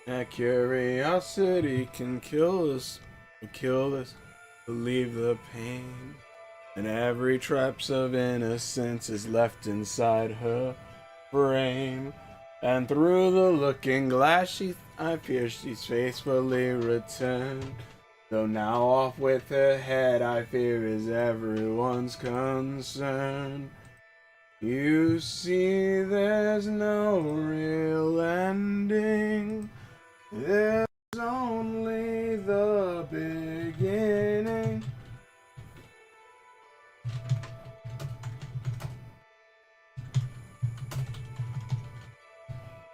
That curiosity can kill us, believe the pain. And every traps of innocence is left inside her frame. And through the looking glass, I fear she's faithfully returned. Though now off with her head, I fear is everyone's concern. You see, there's no real ending. There's only the beginning.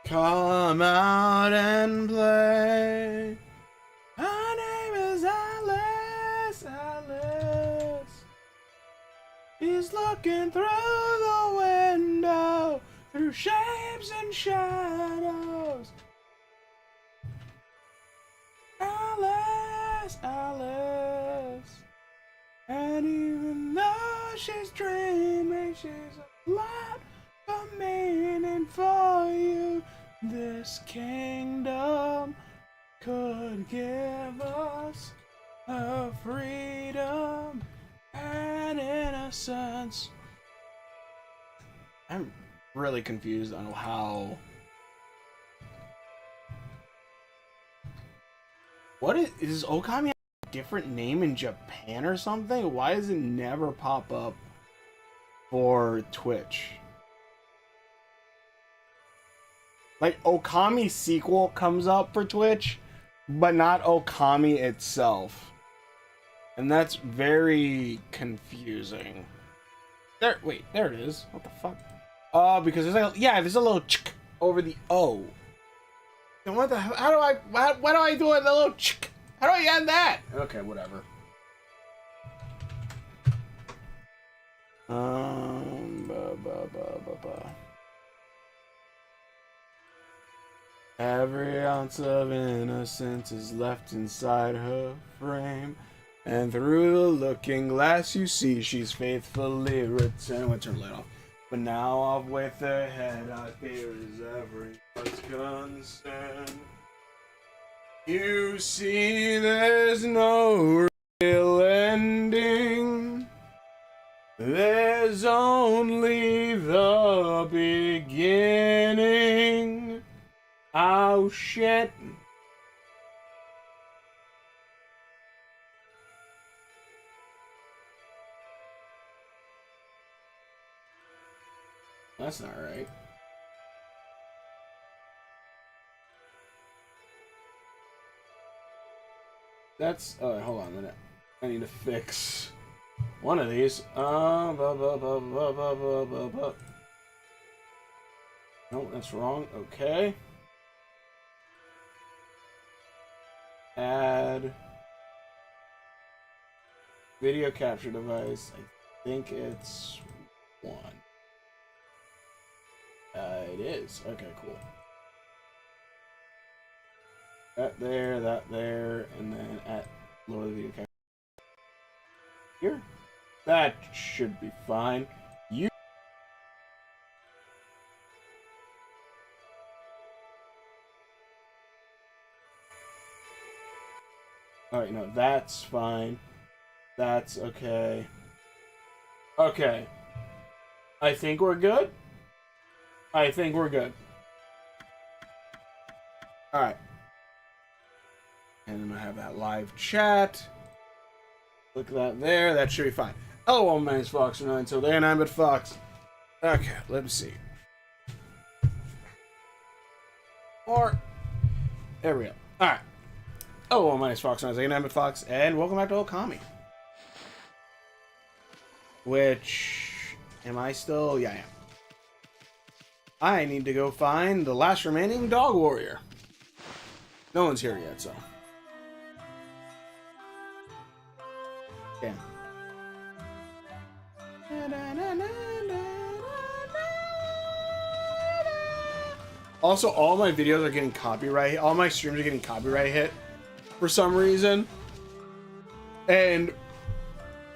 Come out and play. Her name is Alice, Alice. She's looking through the window, through shapes and shadows. Alice, Alice. And even though she's dreaming, she's a lot of meaning for you. This kingdom could give us a freedom and innocence. I'm really confused on how. What is Okami a different name in Japan or something? Why does it never pop up for Twitch? Like, Okami sequel comes up for Twitch, but not Okami itself. And that's very confusing. There, wait, there it is. What the fuck? Because there's like, there's a little ch over the O. And what the hell? How do I, what do I do with the little ch? How do I add that? Okay, whatever. Every ounce of innocence is left inside her frame. And through the looking glass you see she's faithfully returned. I'm gonna turn the light off. But now off with her head, I fear is everyone's concern. You see, there's no real ending. There's only the beginning. Oh shit. That's not right. That's, oh, hold on a minute. I need to fix one of these. No, that's wrong. Okay. Add video capture device. I think it's one. It is. Okay, cool. That there, and then at lower the video capture. Here. That should be fine. You. Alright, no, that's fine. That's okay. Okay. I think we're good. I think we're good. Alright. And I'm gonna have that live chat. Look at that there. That should be fine. Oh, my name's Fox 9 until then, I'm at Fox. Okay, let me see. Or there we go. Alright. Oh, my name's Fox 9 I'm at Fox, and welcome back to Okami. Which am I still? Yeah, I am. I need to go find the last remaining dog warrior. No one's here yet, so. Damn. Also, all my videos are getting copyright. All my streams are getting copyright hit for some reason. And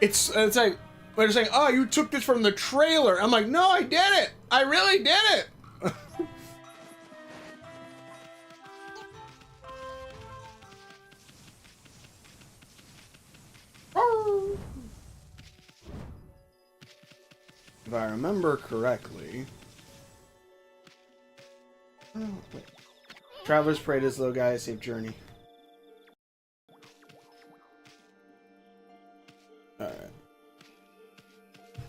it's like, they're saying, oh, you took this from the trailer. I'm like, no, I did it. I really did it. If I remember correctly. Oh, wait. Travelers pray to this little guy, safe journey. Alright.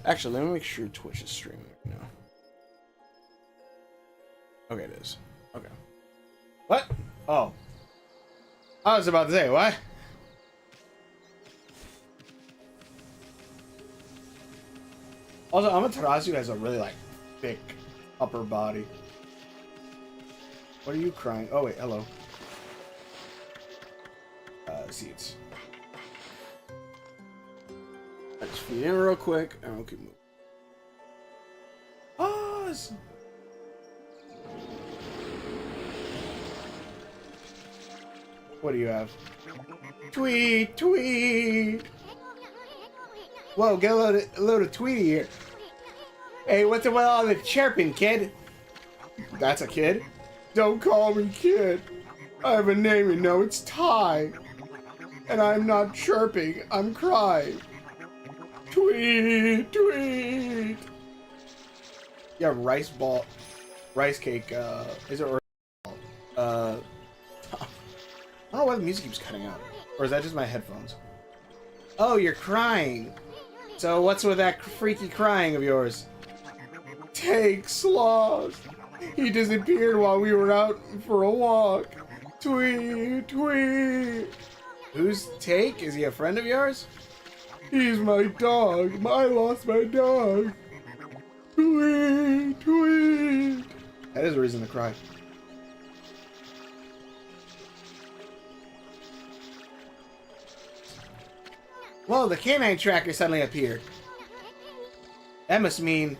Actually, let me make sure Twitch is streaming right now. Okay, it is. Okay. What? Oh. I was about to say, what? Also, Amaterasu has a really, like, thick upper body. What are you crying? Oh, wait, hello. Seats. I just feed in real quick, and I'll keep moving. Pause! What do you have? Tweet! Tweet! Whoa, get a load of Tweety here. Hey, what's up with all the chirping, kid? That's a kid? Don't call me kid. I have a name, you know, it's Ty. And I'm not chirping, I'm crying. Tweet, tweet. Yeah, rice cake, is it, I don't know why the music keeps cutting out. Or is that just my headphones? Oh, you're crying. So what's with that freaky crying of yours? Take Sloth. He disappeared while we were out for a walk. Tweet, tweet. Who's Take? Is he a friend of yours? He's my dog. I lost my dog. Tweet, tweet. That is a reason to cry. Whoa, the canine tracker suddenly appeared. That must mean...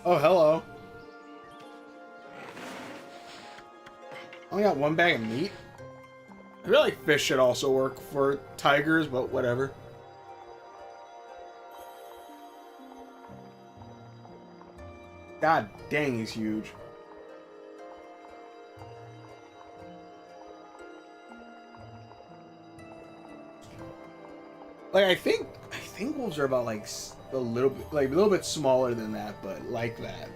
Oh, hello. Only got one bag of meat? I feel like fish should also work for tigers, but whatever. God dang, he's huge. Like, I think wolves are about like a little bit smaller than that, but like that.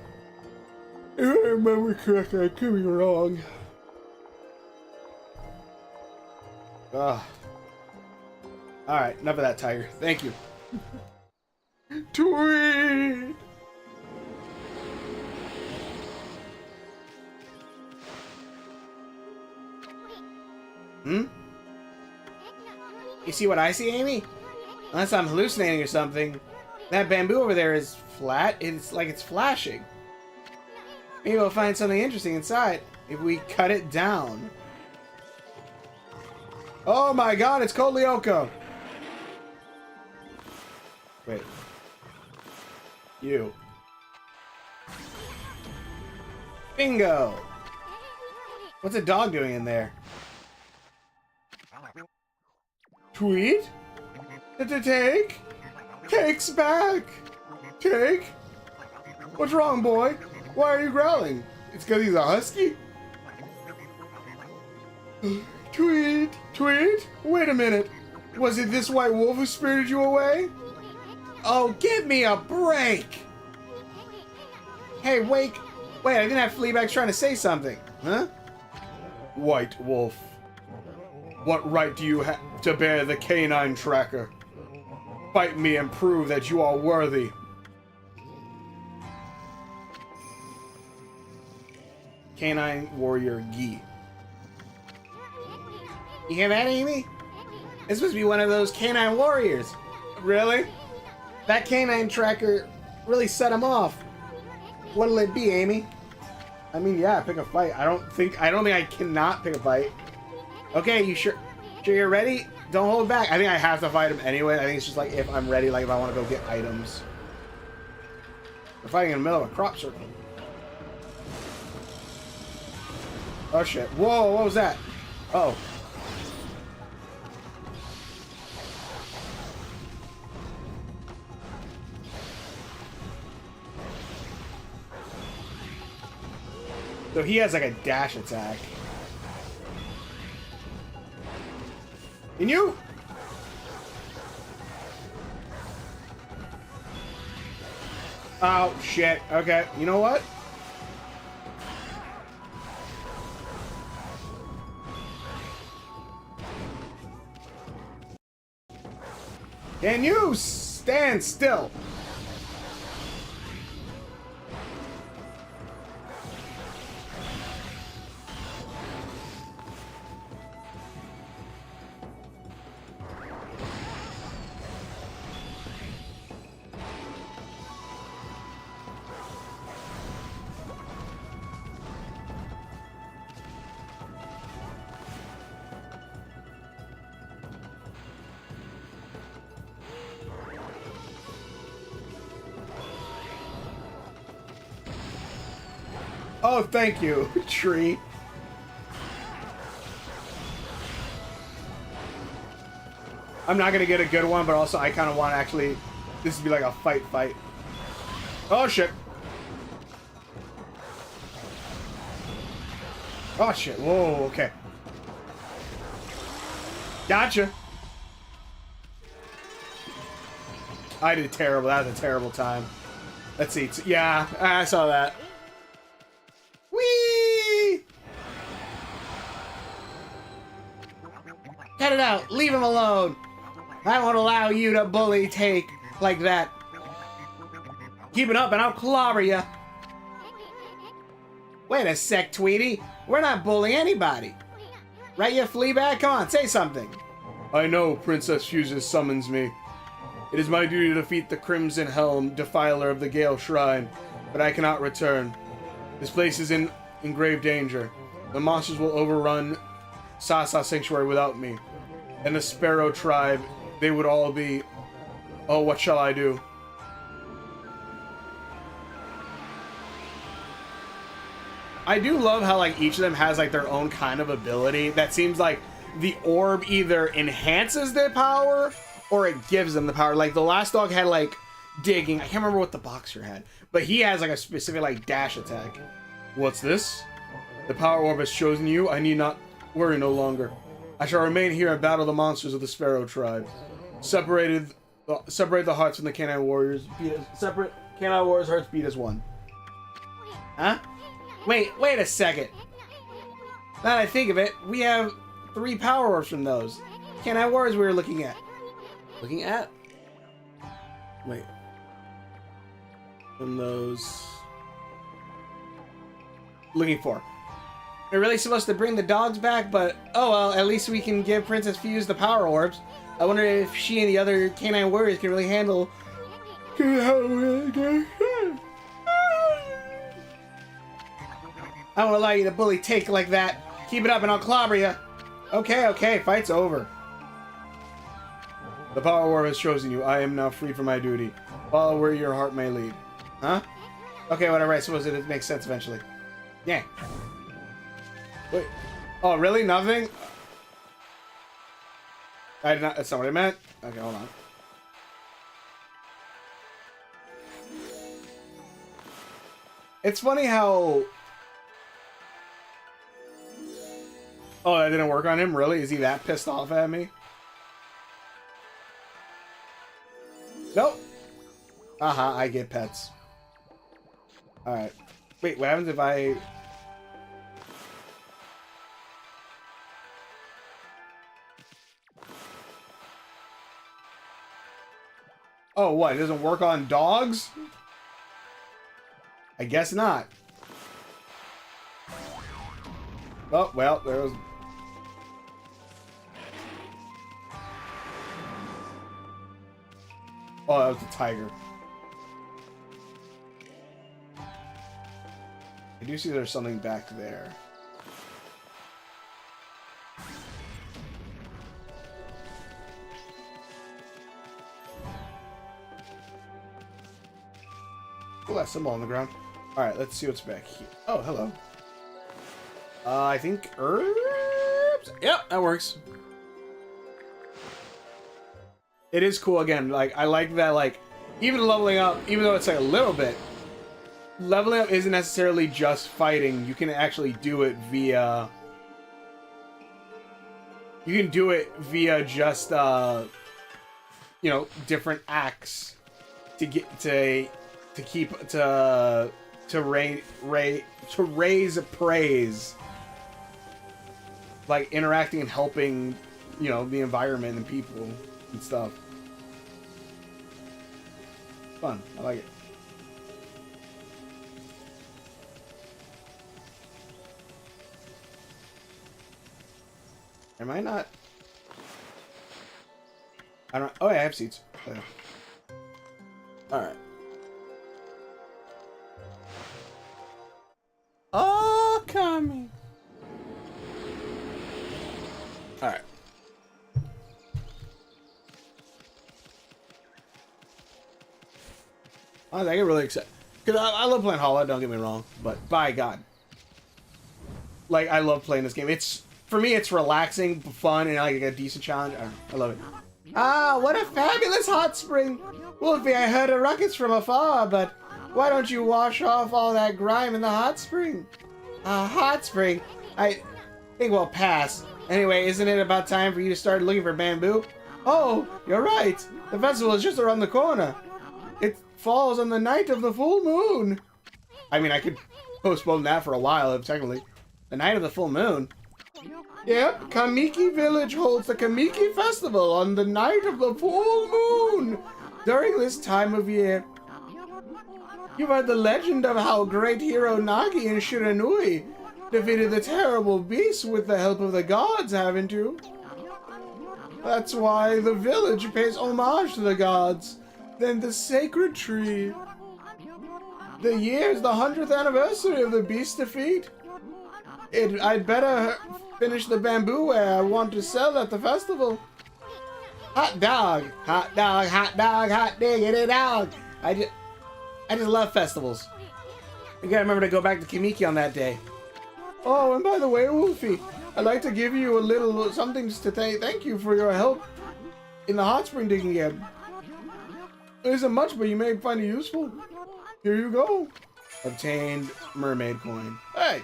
If I remember correctly, I could be wrong. Ugh. Alright, enough of that, tiger. Thank you. Tweet! Hmm? You see what I see, Amy? Unless I'm hallucinating or something. That bamboo over there is flat. It's like it's flashing. Maybe we'll find something interesting inside if we cut it down. Oh my god, it's called Lyoko. Wait. You. Bingo! What's a dog doing in there? Tweet? Take? Take's back! Take? What's wrong, boy? Why are you growling? It's because he's a husky? Tweet? Tweet? Wait a minute. Was it this white wolf who spirited you away? Oh, give me a break! Hey, wait, I didn't have Fleabag trying to say something. Huh? White wolf. What right do you have to bear the canine tracker? Fight me and prove that you are worthy. Canine warrior Gi. You hear that, Amy? This must be one of those canine warriors. Really? That canine tracker really set him off. What'll it be, Amy? I mean, yeah, pick a fight. I don't think I cannot pick a fight. Okay, you sure you're ready? Don't hold back. I think I have to fight him anyway. I think it's just like if I'm ready, like if I want to go get items. We're fighting in the middle of a crop circle. Oh shit. Whoa, what was that? Uh oh. So he has like a dash attack. And you? Oh, shit. Okay, you know what? Can you stand still? Oh, thank you, tree. I'm not gonna get a good one, but also I kind of want to actually this to be like a fight. Oh shit. Oh shit. Whoa. Okay. Gotcha. I did terrible. That was a terrible time. Let's see. Yeah, I saw that. Whee! Cut it out. Leave him alone. I won't allow you to bully take like that. Keep it up and I'll clobber you. Wait a sec, Tweety. We're not bullying anybody. Right, you fleabag? Come on, say something. I know Princess Fuses summons me. It is my duty to defeat the Crimson Helm, defiler of the Gale Shrine, but I cannot return. This place is in grave danger. The monsters will overrun Sasa Sanctuary without me. And the Sparrow Tribe, they would all be... Oh, what shall I do? I do love how, like, each of them has, like, their own kind of ability. That seems like the orb either enhances their power or it gives them the power. Like, the last dog had, like, digging. I can't remember what the boxer had. But he has, like, a specific, like, dash attack. What's this? The power orb has chosen you. I need not worry no longer. I shall remain here and battle the monsters of the Sparrow Tribe. Separate the hearts from the Canine Warriors. Separate Canine Warriors' hearts beat as one. Huh? Wait a second. Now that I think of it, we have 3 power orbs from those. Canine Warriors we were looking at. Looking at? Wait. From those... Looking for. We're really supposed to bring the dogs back, but oh well, at least we can give Princess Fuse the power orbs. I wonder if she and the other Canine Warriors can really handle... I won't allow you to bully take like that. Keep it up and I'll clobber you. Okay, fight's over. The power orb has chosen you. I am now free from my duty. Follow where your heart may lead. Huh? Okay, whatever. I suppose it makes sense eventually. Yeah. Wait. Oh, really? Nothing? I did not. That's not what I meant. Okay, hold on. It's funny how... Oh, that didn't work on him? Really? Is he that pissed off at me? Nope. I get pets. Alright. Wait, what happens if I... Oh, what? It doesn't work on dogs? I guess not. Oh, well, there was... Oh, that was the tiger. I do see there's something back there. Oh, that symbol on the ground. Alright, let's see what's back here. Oh, hello. I think herbs? Yep, that works. It is cool again. Like, I like that, like, even leveling up, even though it's like a little bit, leveling up isn't necessarily just fighting. You can actually do it via... You can do it via just, you know, different acts to get to raise praise, like interacting and helping, you know, the environment and people and stuff. Fun. I like it. Am I not? I don't. Oh, yeah, I have seats. Okay. All right. Okami. All right. I get really excited because I love playing Hollow. Don't get me wrong, but by God, like I love playing this game. It's for me, it's relaxing, fun, and like a decent challenge. I love it. Ah, what a fabulous hot spring! Wolfie, I heard a ruckus from afar, but why don't you wash off all that grime in the hot spring? A hot spring? I think we'll pass. Anyway, isn't it about time for you to start looking for bamboo? Oh, you're right. The festival is just around the corner. It falls on the night of the full moon. I mean, I could postpone that for a while, technically. The night of the full moon? Yep, Kamiki Village holds the Kamiki Festival on the night of the full moon during this time of year. You've heard the legend of how great hero Nagi and Shiranui defeated the terrible beast with the help of the gods, haven't you? That's why the village pays homage to the gods. Then the sacred tree. The year is the 100th anniversary of the beast's defeat. I'd better finish the bamboo ware I want to sell at the festival. Hot dog, hot dog, hot dog, hot diggity dog. I just love festivals. You gotta remember to go back to Kimiki on that day. Oh, and by the way, Wolfie, I'd like to give you a little something to thank you for your help in the hot spring digging game. It isn't much, but you may find it useful. Here you go. Obtained mermaid coin. Hey,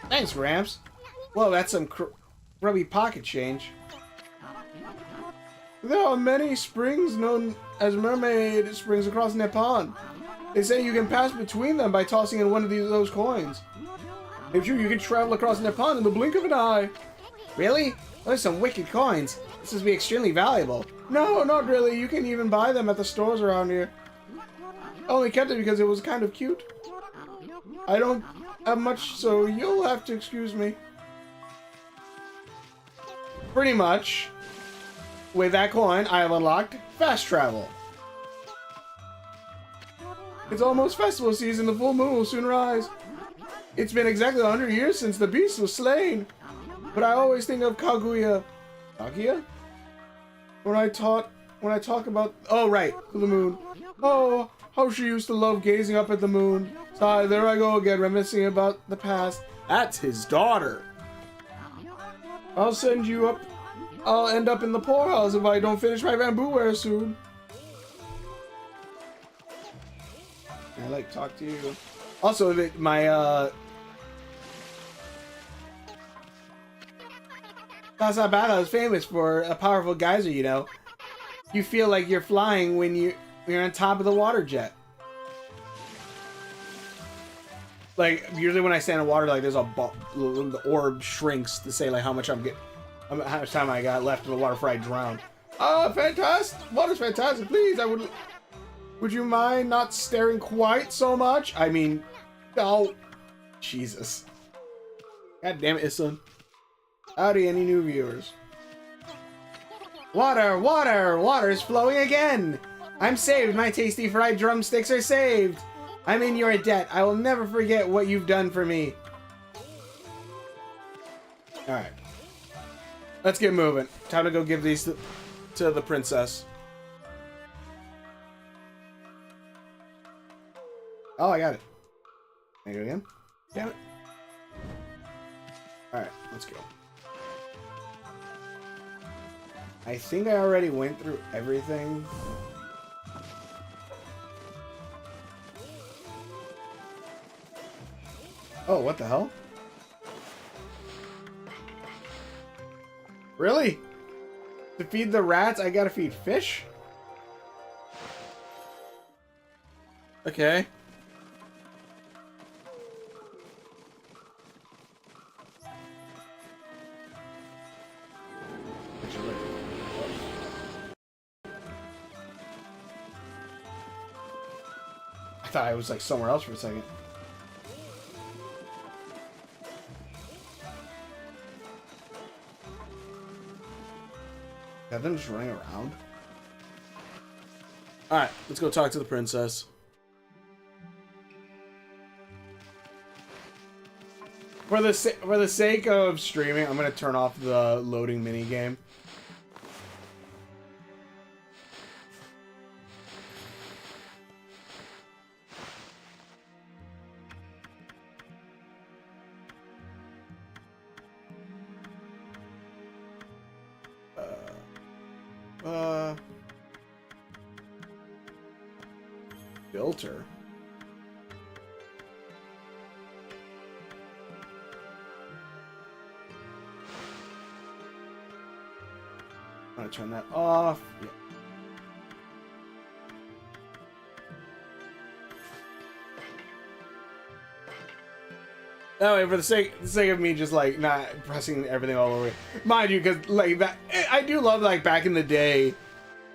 thanks, Gramps. Well, that's some grubby pocket change. There are many springs known as mermaid springs across Nippon. They say you can pass between them by tossing in one of those coins. If you can travel across Nippon in the blink of an eye. Really? Those are some wicked coins. This must be extremely valuable. No, not really. You can even buy them at the stores around here. I only kept it because it was kind of cute. I don't have much, so you'll have to excuse me. Pretty much, with that coin, I have unlocked fast travel. It's almost festival season. The full moon will soon rise. It's been exactly 100 years since the beast was slain. But I always think of Kaguya. Kaguya? When I talk about... Oh, right. The moon. Oh, how she used to love gazing up at the moon. Sigh, there I go again, reminiscing about the past. That's his daughter. I'll send you up. I'll end up in the poorhouse if I don't finish my bamboo ware soon. I like talk to you. Also, my Tasabata is famous for a powerful geyser, you know. You feel like you're flying when you're on top of the water jet. Like, usually when I stand in water, like, there's the orb shrinks to say, like, how much how much time I got left in the water before I drown. Oh, fantastic! Water's fantastic. Please, would you mind not staring quite so much? I mean, oh, Jesus. God damn it, Isun. Howdy, any new viewers? Water, water, water is flowing again! I'm saved, my tasty fried drumsticks are saved! I'm in your debt. I will never forget what you've done for me. Alright. Let's get moving. Time to go give these to the princess. Oh, I got it. Can I go again? Damn it. Alright, let's go. I think I already went through everything. Oh, what the hell? Really? To feed the rats, I gotta feed fish? Okay. I thought I was like somewhere else for a second. Got them just running around. Alright, let's go talk to the princess. For the sake of streaming, I'm gonna turn off the loading mini game. Filter. I'm gonna turn that off. Yeah. That way, for the sake of me just like not pressing everything all over, mind you, because like that, I do love like back in the day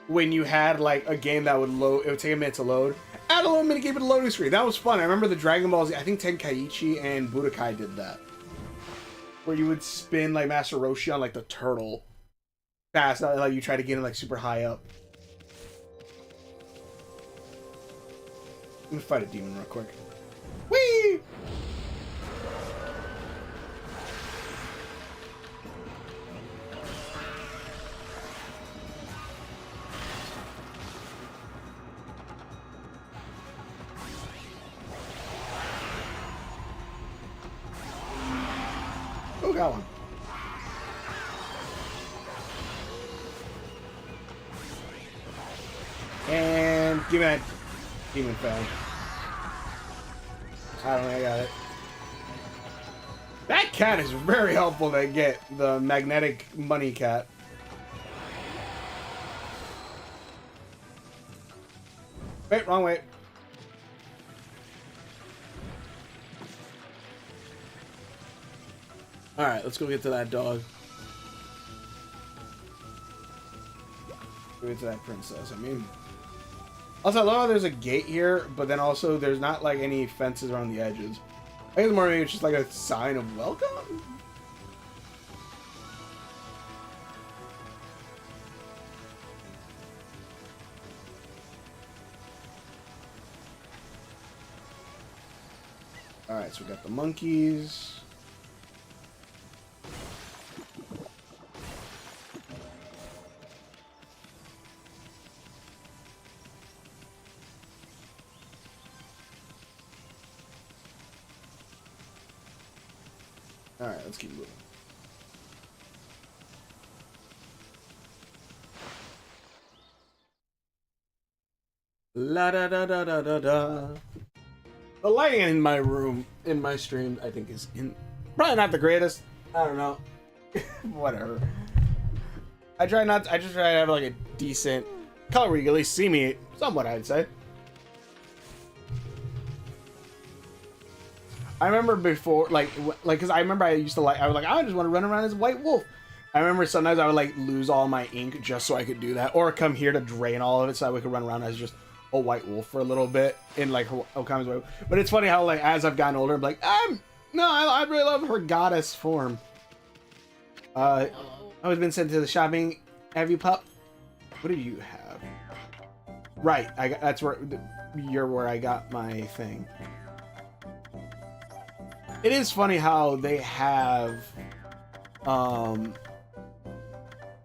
when you had like a game that would load, it would take a minute to load. Add a little minute game with a loading screen. That was fun. I remember the Dragon Ball Z, I think Tenkaichi and Budokai did that, where you would spin like Master Roshi on like the turtle fast, like you try to get him like super high up. Let me fight a demon real quick. Whee! Oh, got one. And give me that demon fan. I don't know, I got it. That cat is very helpful to get, the magnetic money cat. Wait, wrong way. Alright, let's go get to that dog. Go get to that princess, I mean. Also, I love how there's a gate here, but then also there's not like any fences around the edges. I guess more maybe it's just like a sign of welcome? Alright, so we got the monkeys. Alright, let's keep moving. La da da da da da da. The lighting in my room, in my stream, I think is probably not the greatest. I don't know. Whatever. I just try to have like a decent color where you can at least see me somewhat, I'd say. I remember before, because I remember I used to I was like, I just want to run around as a white wolf. I remember sometimes I would like lose all my ink just so I could do that, or come here to drain all of it so that we could run around as just a white wolf for a little bit in like Okami's way. But it's funny how like as I've gotten older, I'm like, no, I really love her goddess form. I've been sent to the shopping. Have you, pup? What do you have? Right, that's where you're where I got my thing. It is funny how they have,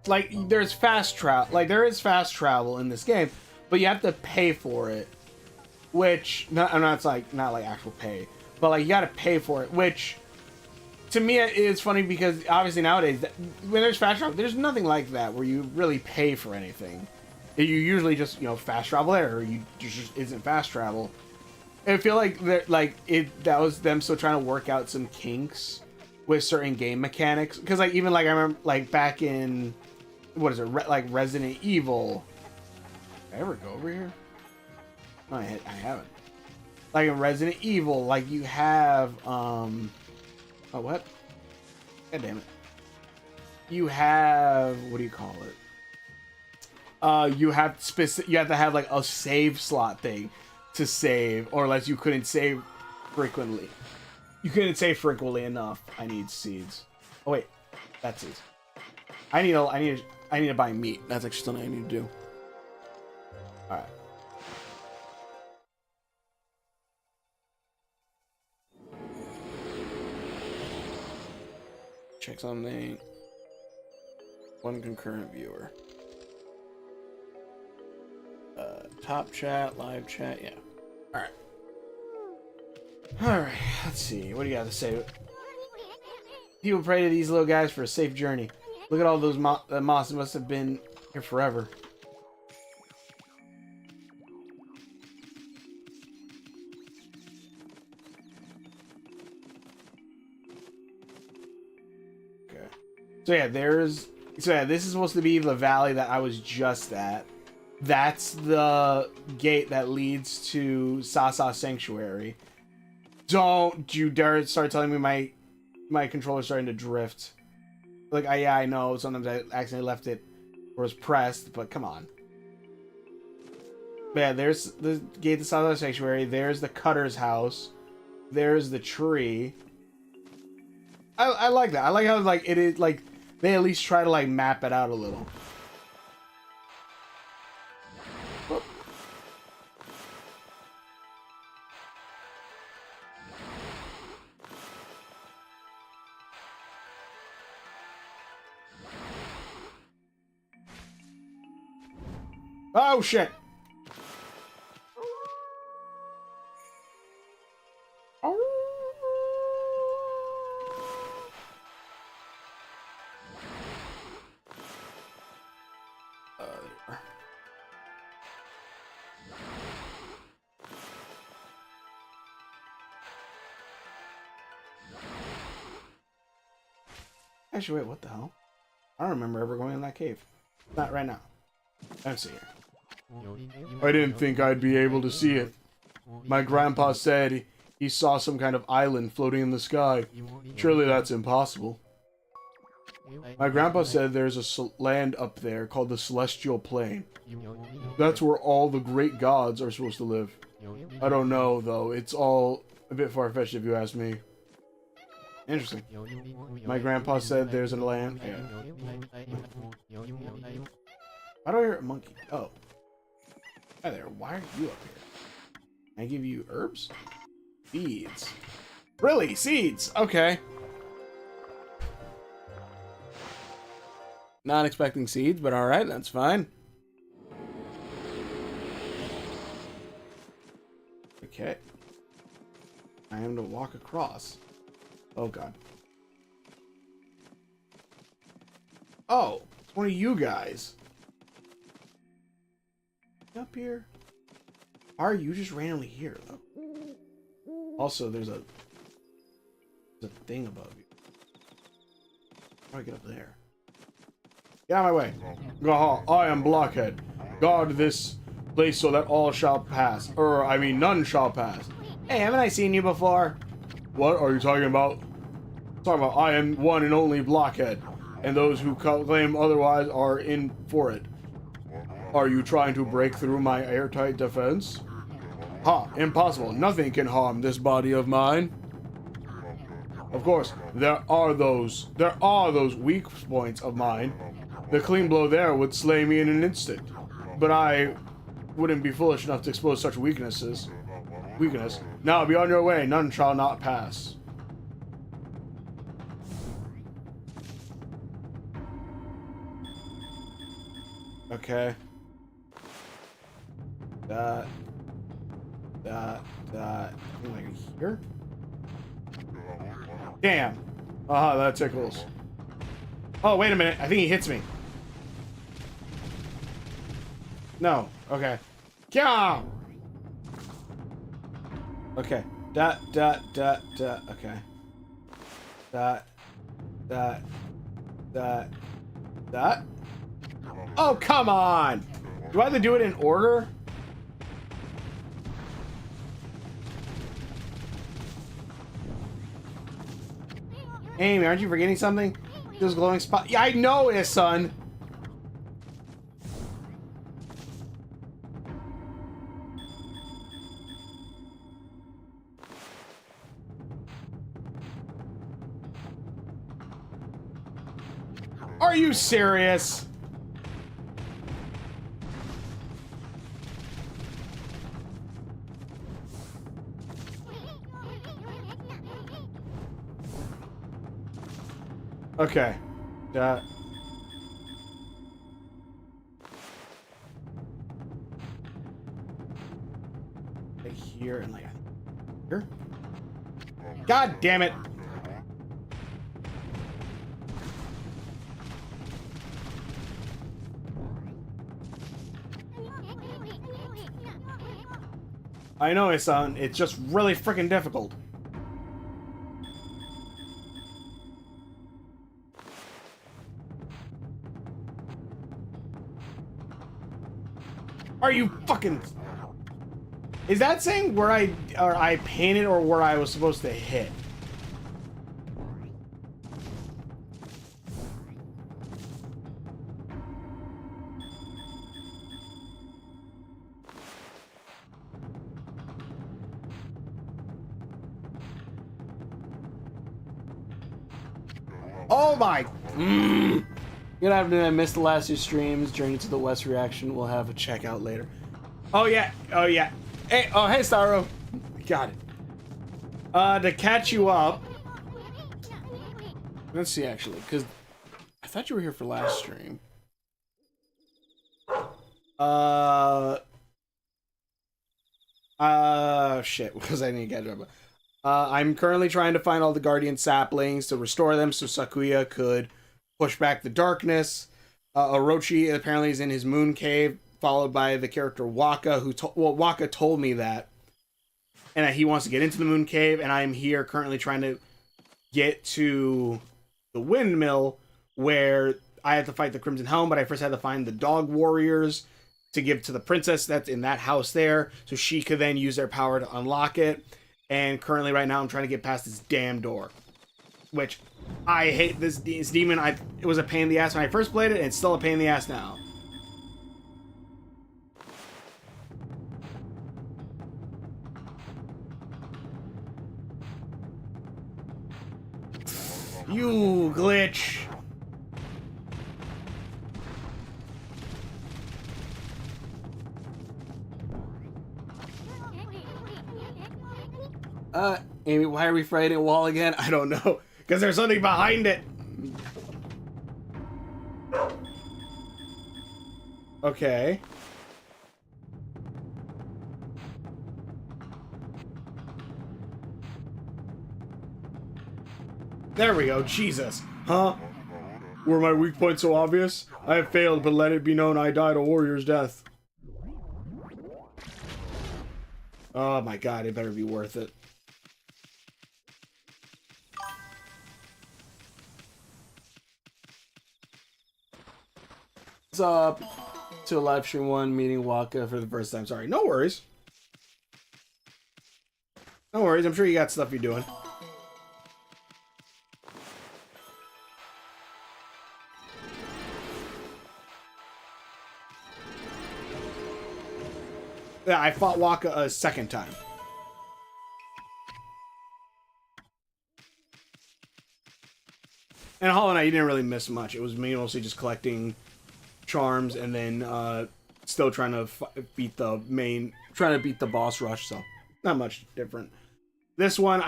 like, there's fast travel, like, there is fast travel in this game, but you have to pay for it, which, not like actual pay, but, like, you gotta pay for it, which, to me, it is funny because, obviously, nowadays, when there's fast travel, there's nothing like that where you really pay for anything. You usually just, fast travel there, or you just isn't fast travel. I feel like that was them still trying to work out some kinks with certain game mechanics. Because like even like I remember like back in what is it like Resident Evil. Did I ever go over here? No, I haven't. Like in Resident Evil, like you have oh what? God damn it. You have what do you call it? You have to have like a save slot thing to save, or else you couldn't save frequently. You couldn't save frequently enough. I need seeds. Oh wait, that's seeds. I need to buy meat. That's actually something I need to do. All right. Check something. One concurrent viewer. Top chat, live chat, yeah. Alright. Alright, let's see. What do you got to say? People pray to these little guys for a safe journey. Look at all those moss must have been here forever. Okay. So yeah, this is supposed to be the valley that I was just at. That's the gate that leads to Sasa Sanctuary. Don't you dare start telling me my controller's starting to drift. Like, yeah, I know. Sometimes I accidentally left it or was pressed, but come on. But yeah, there's the gate to Sasa Sanctuary. There's the Cutter's house. There's the tree. I like that. I like how like it is like they at least try to like map it out a little. Oh shit! Actually, wait, what the hell? I don't remember ever going in that cave. Not right now. Let's see here. I didn't think I'd be able to see it. My grandpa said he saw some kind of island floating in the sky. Surely that's impossible. My grandpa said there's a land up there called the Celestial Plain. That's where all the great gods are supposed to live. I don't know, though. It's all a bit far-fetched if you ask me. Interesting. My grandpa said there's a land... Yeah. Why do I hear a monkey? Oh. Hi there. Why are you up here? Can I give you herbs? Seeds. Really? Seeds? Okay. Not expecting seeds, but alright, that's fine. Okay. I am to walk across. Oh god. Oh, it's one of you guys. Up here? Are you just randomly here though? Also, there's a thing above you. How do I get up there? Get out of my way. Gaha, I am Blockhead. Guard this place so that all shall pass. I mean none shall pass. Hey, haven't I seen you before? What are you talking about? I am one and only Blockhead, and those who claim otherwise are in for it. Are you trying to break through my airtight defense? Ha! Impossible. Nothing can harm this body of mine. Of course, there are those weak points of mine. The clean blow there would slay me in an instant, but I wouldn't be foolish enough to expose such weakness. Now, be on your way. None shall not pass. Okay. That. Like here? Damn. Aha, that tickles. Oh, wait a minute. I think he hits me. No. Okay. Yeah. Okay. Okay. Dot. Oh, come on! Do I have to do it in order? Amy, aren't you forgetting something? This glowing spot. Yeah, I know it, son. Are you serious? Okay. Like here and like here. God damn it. I know it's just really freaking difficult. Are you fucking... Is that saying where I painted or where I was supposed to hit? Oh my... Good afternoon. I missed the last two streams. Journey to the West reaction. We'll have a checkout later. Oh yeah. Oh yeah. Hey. Oh hey, Starro. Got it. To catch you up. Let's see actually, because I thought you were here for last stream. Shit. Because I didn't get it. I'm currently trying to find all the Guardian saplings to restore them so Sakuya could push back the darkness. Orochi apparently is in his moon cave, followed by the character Waka, who Waka told me that, and that he wants to get into the moon cave, and I'm here currently trying to get to the windmill, where I have to fight the Crimson Helm, but I first had to find the dog warriors to give to the princess that's in that house there, so she could then use their power to unlock it. And currently right now I'm trying to get past this damn door, which I hate. This demon. It was a pain in the ass when I first played it, and it's still a pain in the ass now. You glitch. Amy, why are we fighting a wall again? I don't know. Because there's something behind it. Okay. There we go. Jesus. Huh? Were my weak points so obvious? I have failed, but let it be known I died a warrior's death. Oh my god, it better be worth it. What's up? To a live stream one, meeting Waka for the first time. Sorry, no worries. No worries, I'm sure you got stuff you're doing. Yeah, I fought Waka a second time. And Hollow Knight, you didn't really miss much. It was me mostly just collecting charms and then still trying to beat the boss rush, so not much different. This one,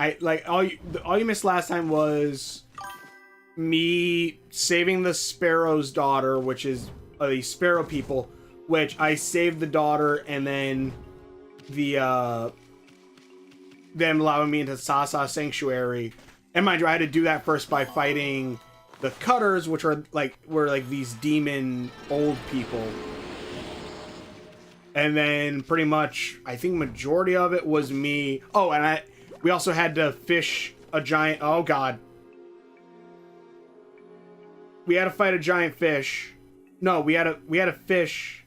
all you missed last time was me saving the Sparrow's daughter, which is the Sparrow people, which I saved the daughter, and then them allowing me into Sasa Sanctuary. And mind you, I had to do that first by fighting the Cutters, which were like these demon old people. And then pretty much, I think majority of it was me. Oh, and we also had to fish a giant, oh god. We had to fight a giant fish. No, we had to fish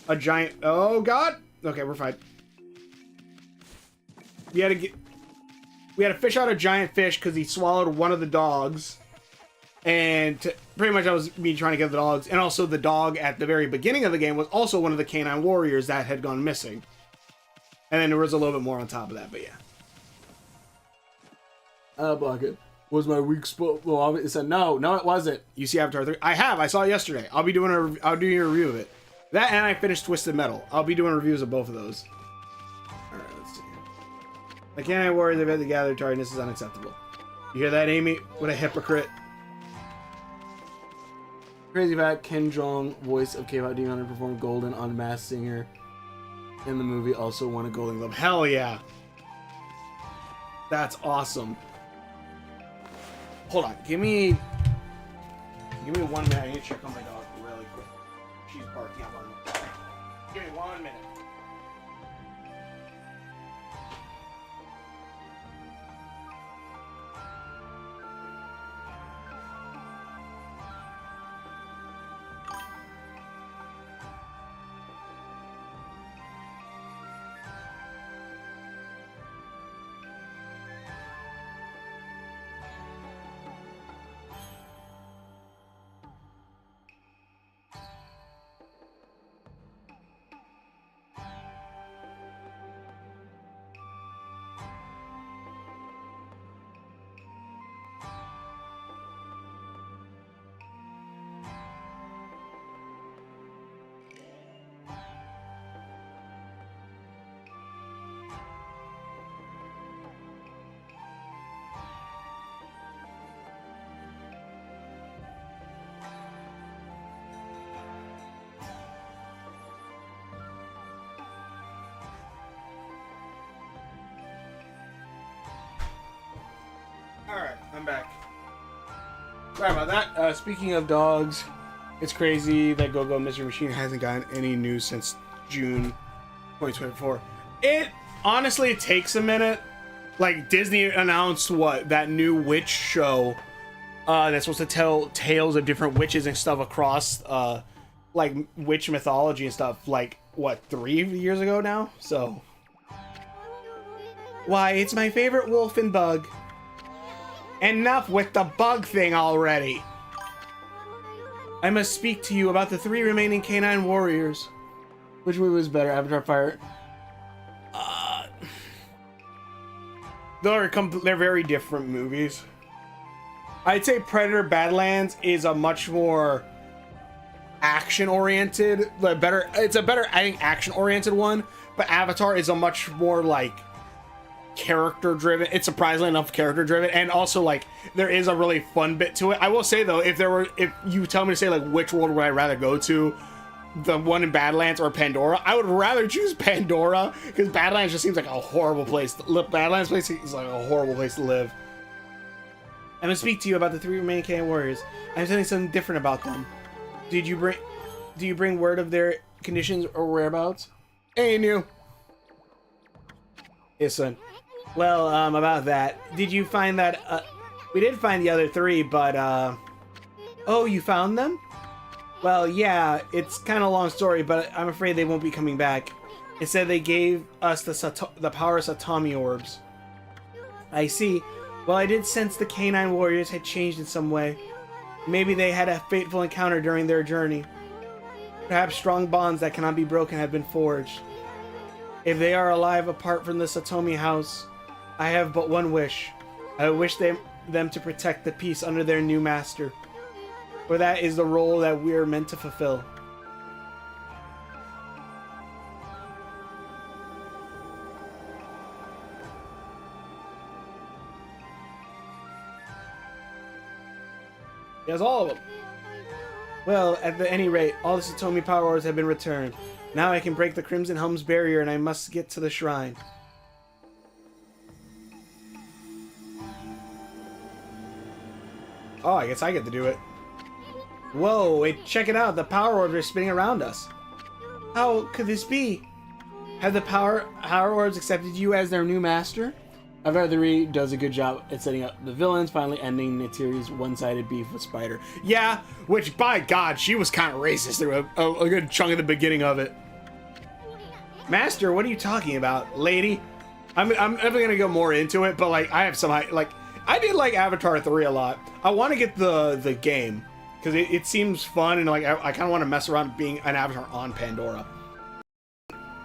a giant, oh god. Okay, we're fine. We had to fish out a giant fish because he swallowed one of the dogs. And pretty much that was me trying to get the dogs. And also the dog at the very beginning of the game was also one of the canine warriors that had gone missing. And then there was a little bit more on top of that, but yeah. Block it. Was my weak spot? Well, it said no, it wasn't. You see Avatar 3? I saw it yesterday. I'll do a review of it. That and I finished Twisted Metal. I'll be doing reviews of both of those. Alright, let's see. The canine warriors have had to gather target. This is unacceptable. You hear that, Amy? What a hypocrite. Crazy fact, Ken Jeong, voice of K-pop demon hunter, performed Golden on Masked Singer in the movie, also won a Golden Globe. Hell yeah. That's awesome. Hold on, give me 1 minute. I need to check on my dog really quick. She's barking up on me. Give me 1 minute. Alright, I'm back. Sorry about that. Speaking of dogs, it's crazy that Go-Go Mystery Machine hasn't gotten any news since June 2024. Honestly, it takes a minute. Like, Disney announced that new witch show that's supposed to tell tales of different witches and stuff across, like, witch mythology and stuff, like, 3 years ago now? So, why, it's my favorite wolf and bug. Enough with the bug thing already. I must speak to you about the 3 remaining canine warriors. Which movie was better, Avatar Fire? They're very different movies. I'd say Predator Badlands is a much more action-oriented, it's a better, I think, action-oriented one, but Avatar is a much more, like, character-driven. It's surprisingly enough character-driven, and also, like, there is a really fun bit to it. I will say, though, if you tell me to say, like, which world would I rather go to, the one in Badlands or Pandora, I would rather choose Pandora, because Badlands just seems like a horrible place to live. Badlands place is like a horrible place to live. I'm gonna speak to you about the 3 remaining canine warriors. I'm telling you something different about them. Do you bring word of their conditions or whereabouts? Hey, new. Yes, son. Well, about that, did you find that, we did find the other 3, but, oh, you found them? Well, yeah, it's kind of a long story, but I'm afraid they won't be coming back. Instead, they gave us the power of Satami orbs. I see. Well, I did sense the canine warriors had changed in some way. Maybe they had a fateful encounter during their journey. Perhaps strong bonds that cannot be broken have been forged. If they are alive apart from the Satomi house, I have but one wish. I wish them to protect the peace under their new master. For that is the role that we are meant to fulfill. Yes, all of them. Well, at any rate, all the Satomi power orbs have been returned. Now I can break the Crimson Helm's barrier and I must get to the shrine. Oh, I guess I get to do it. Whoa, wait, check it out. The power orbs are spinning around us. How could this be? Have the power orbs accepted you as their new master? Avatar 3 does a good job at setting up the villains, finally ending Neytiri's one-sided beef with Spider. Yeah, which, by God, she was kind of racist through a good chunk of the beginning of it. Master, what are you talking about, lady? I'm definitely gonna go more into it, but like I have some like I did like Avatar 3 a lot. I want to get the game because it seems fun and like I kind of want to mess around being an Avatar on Pandora.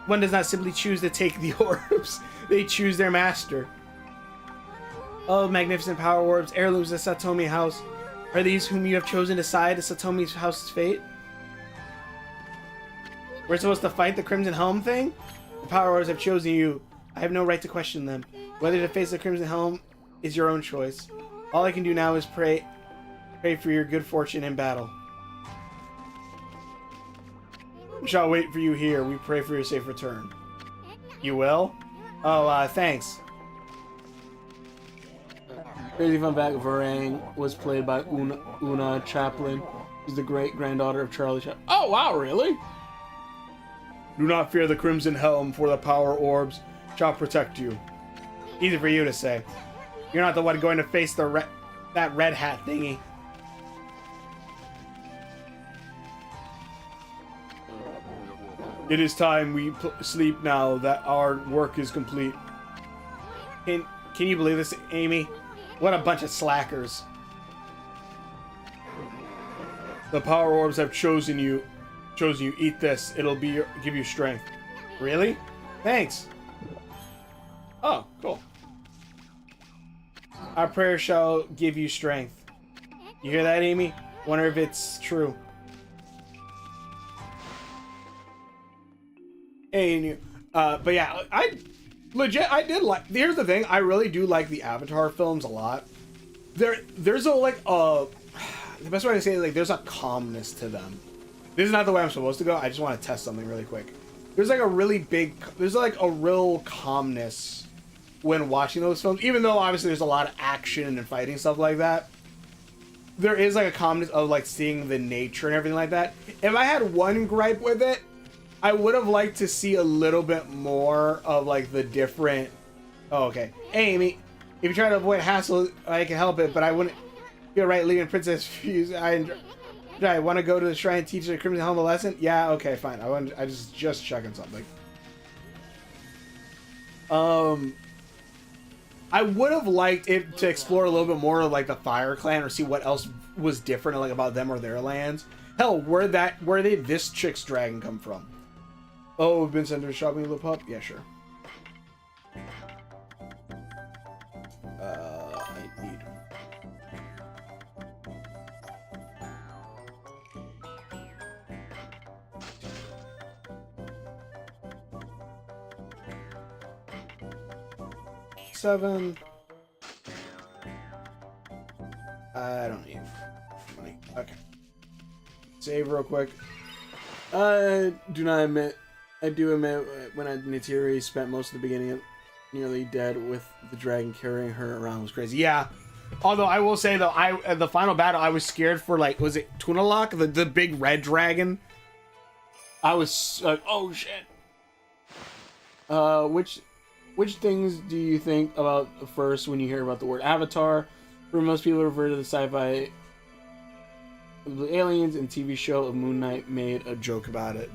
One does not simply choose to take the orbs; they choose their master. Oh, magnificent power orbs, heirlooms of Satomi House. Are these whom you have chosen to decide Satomi's house's fate? We're supposed to fight the Crimson Helm thing? The power orbs have chosen you. I have no right to question them. Whether to face the Crimson Helm is your own choice. All I can do now is pray for your good fortune in battle. We shall wait for you here. We pray for your safe return. You will? Oh, thanks. Crazy fun fact, Varang was played by Una Chaplin, who's the great-granddaughter of Charlie Chaplin. Oh, wow, really? Do not fear the Crimson Helm, for the power orbs shall protect you. Easy for you to say. You're not the one going to face that red hat thingy. It is time we sleep now that our work is complete. Can you believe this, Amy? What a bunch of slackers. The power orbs have chosen you. Eat this. It'll give you strength. Really? Thanks. Oh, cool. Our prayer shall give you strength. You hear that, Amy? Wonder if it's true. Hey, but yeah, I did like. Here's the thing, I really do like the Avatar films a lot. There's a the best way to say it is like there's a calmness to them. This is not the way I'm supposed to go. I just want to test something really quick. There's like a real calmness when watching those films, even though obviously there's a lot of action and fighting stuff like that. There is like a calmness of like seeing the nature and everything like that. If I had one gripe with it, I would have liked to see a little bit more of like the different. Oh, okay. Hey, Amy, if you try to avoid hassle, I can help it, but I wouldn't. You're right, leaving Princess Fuse. I want to go to the shrine and teach the Crimson Helm a lesson. Yeah, okay, fine. I just checking something. I would have liked it to explore a little bit more of like the Fire Clan or see what else was different like about them or their lands. Hell, where did this chick's dragon come from? Oh, we've been sent to a shopping little pup? Yeah, sure. I need... $7. I don't need money. Okay. Save real quick. I do admit when Neytiri spent most of the beginning nearly dead with the dragon carrying her around was crazy. Yeah. Although I will say though, at the final battle I was scared for like, was it Tunalak, the big red dragon? I was like, oh shit. Which things do you think about first when you hear about the word Avatar? For most people refer to the sci-fi the aliens and TV show of Moon Knight made a joke about it.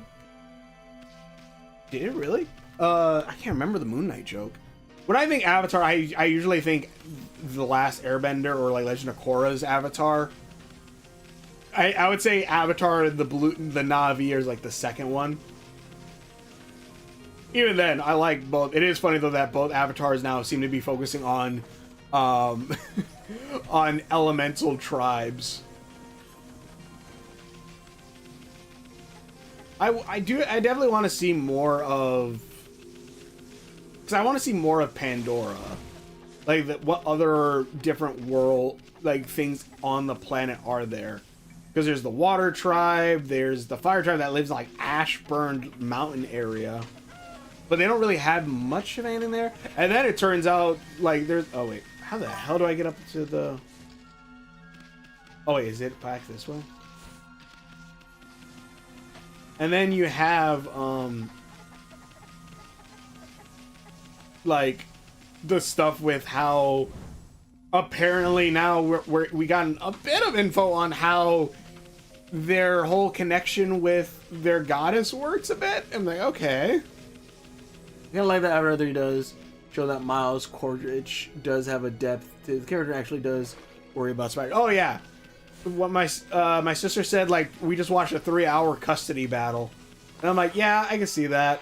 Did it really? I can't remember the Moon Knight joke. When I think Avatar, I usually think The Last Airbender or like Legend of Korra's Avatar. I would say Avatar, the Na'vi is like the second one. Even then, I like both. It is funny though that both Avatars now seem to be focusing on on elemental tribes. I definitely want to see more of, because I want to see more of Pandora, like what other different world like things on the planet are there, because there's the water tribe, there's the fire tribe that lives in like ash-burned mountain area, but they don't really have much of anything there. And then it turns out like there's, oh wait, how the hell do I get up to the, oh wait, is it back this way? And then you have like the stuff with how apparently now we got a bit of info on how their whole connection with their goddess works a bit. I'm like, okay. I kind of like that Avatar 3 does show that Miles Courage does have a depth to the character. Actually does worry about Spider. Oh yeah, what my sister said, like, we just watched a 3-hour custody battle, and I'm like, yeah, I can see that.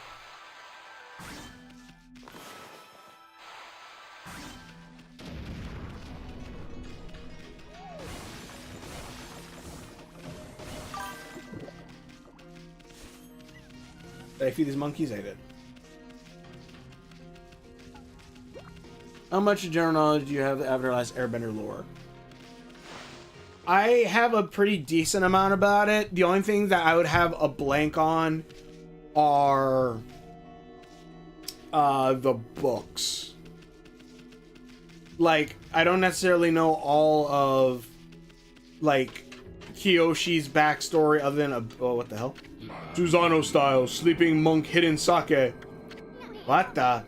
Did I feed these monkeys? I did. How much general knowledge do you have of the Avatar Last Airbender lore? I have a pretty decent amount about it. The only thing that I would have a blank on are the books. Like, I don't necessarily know all of, like, Kiyoshi's backstory other than oh, what the hell? Susano style, sleeping monk hidden sake. What the?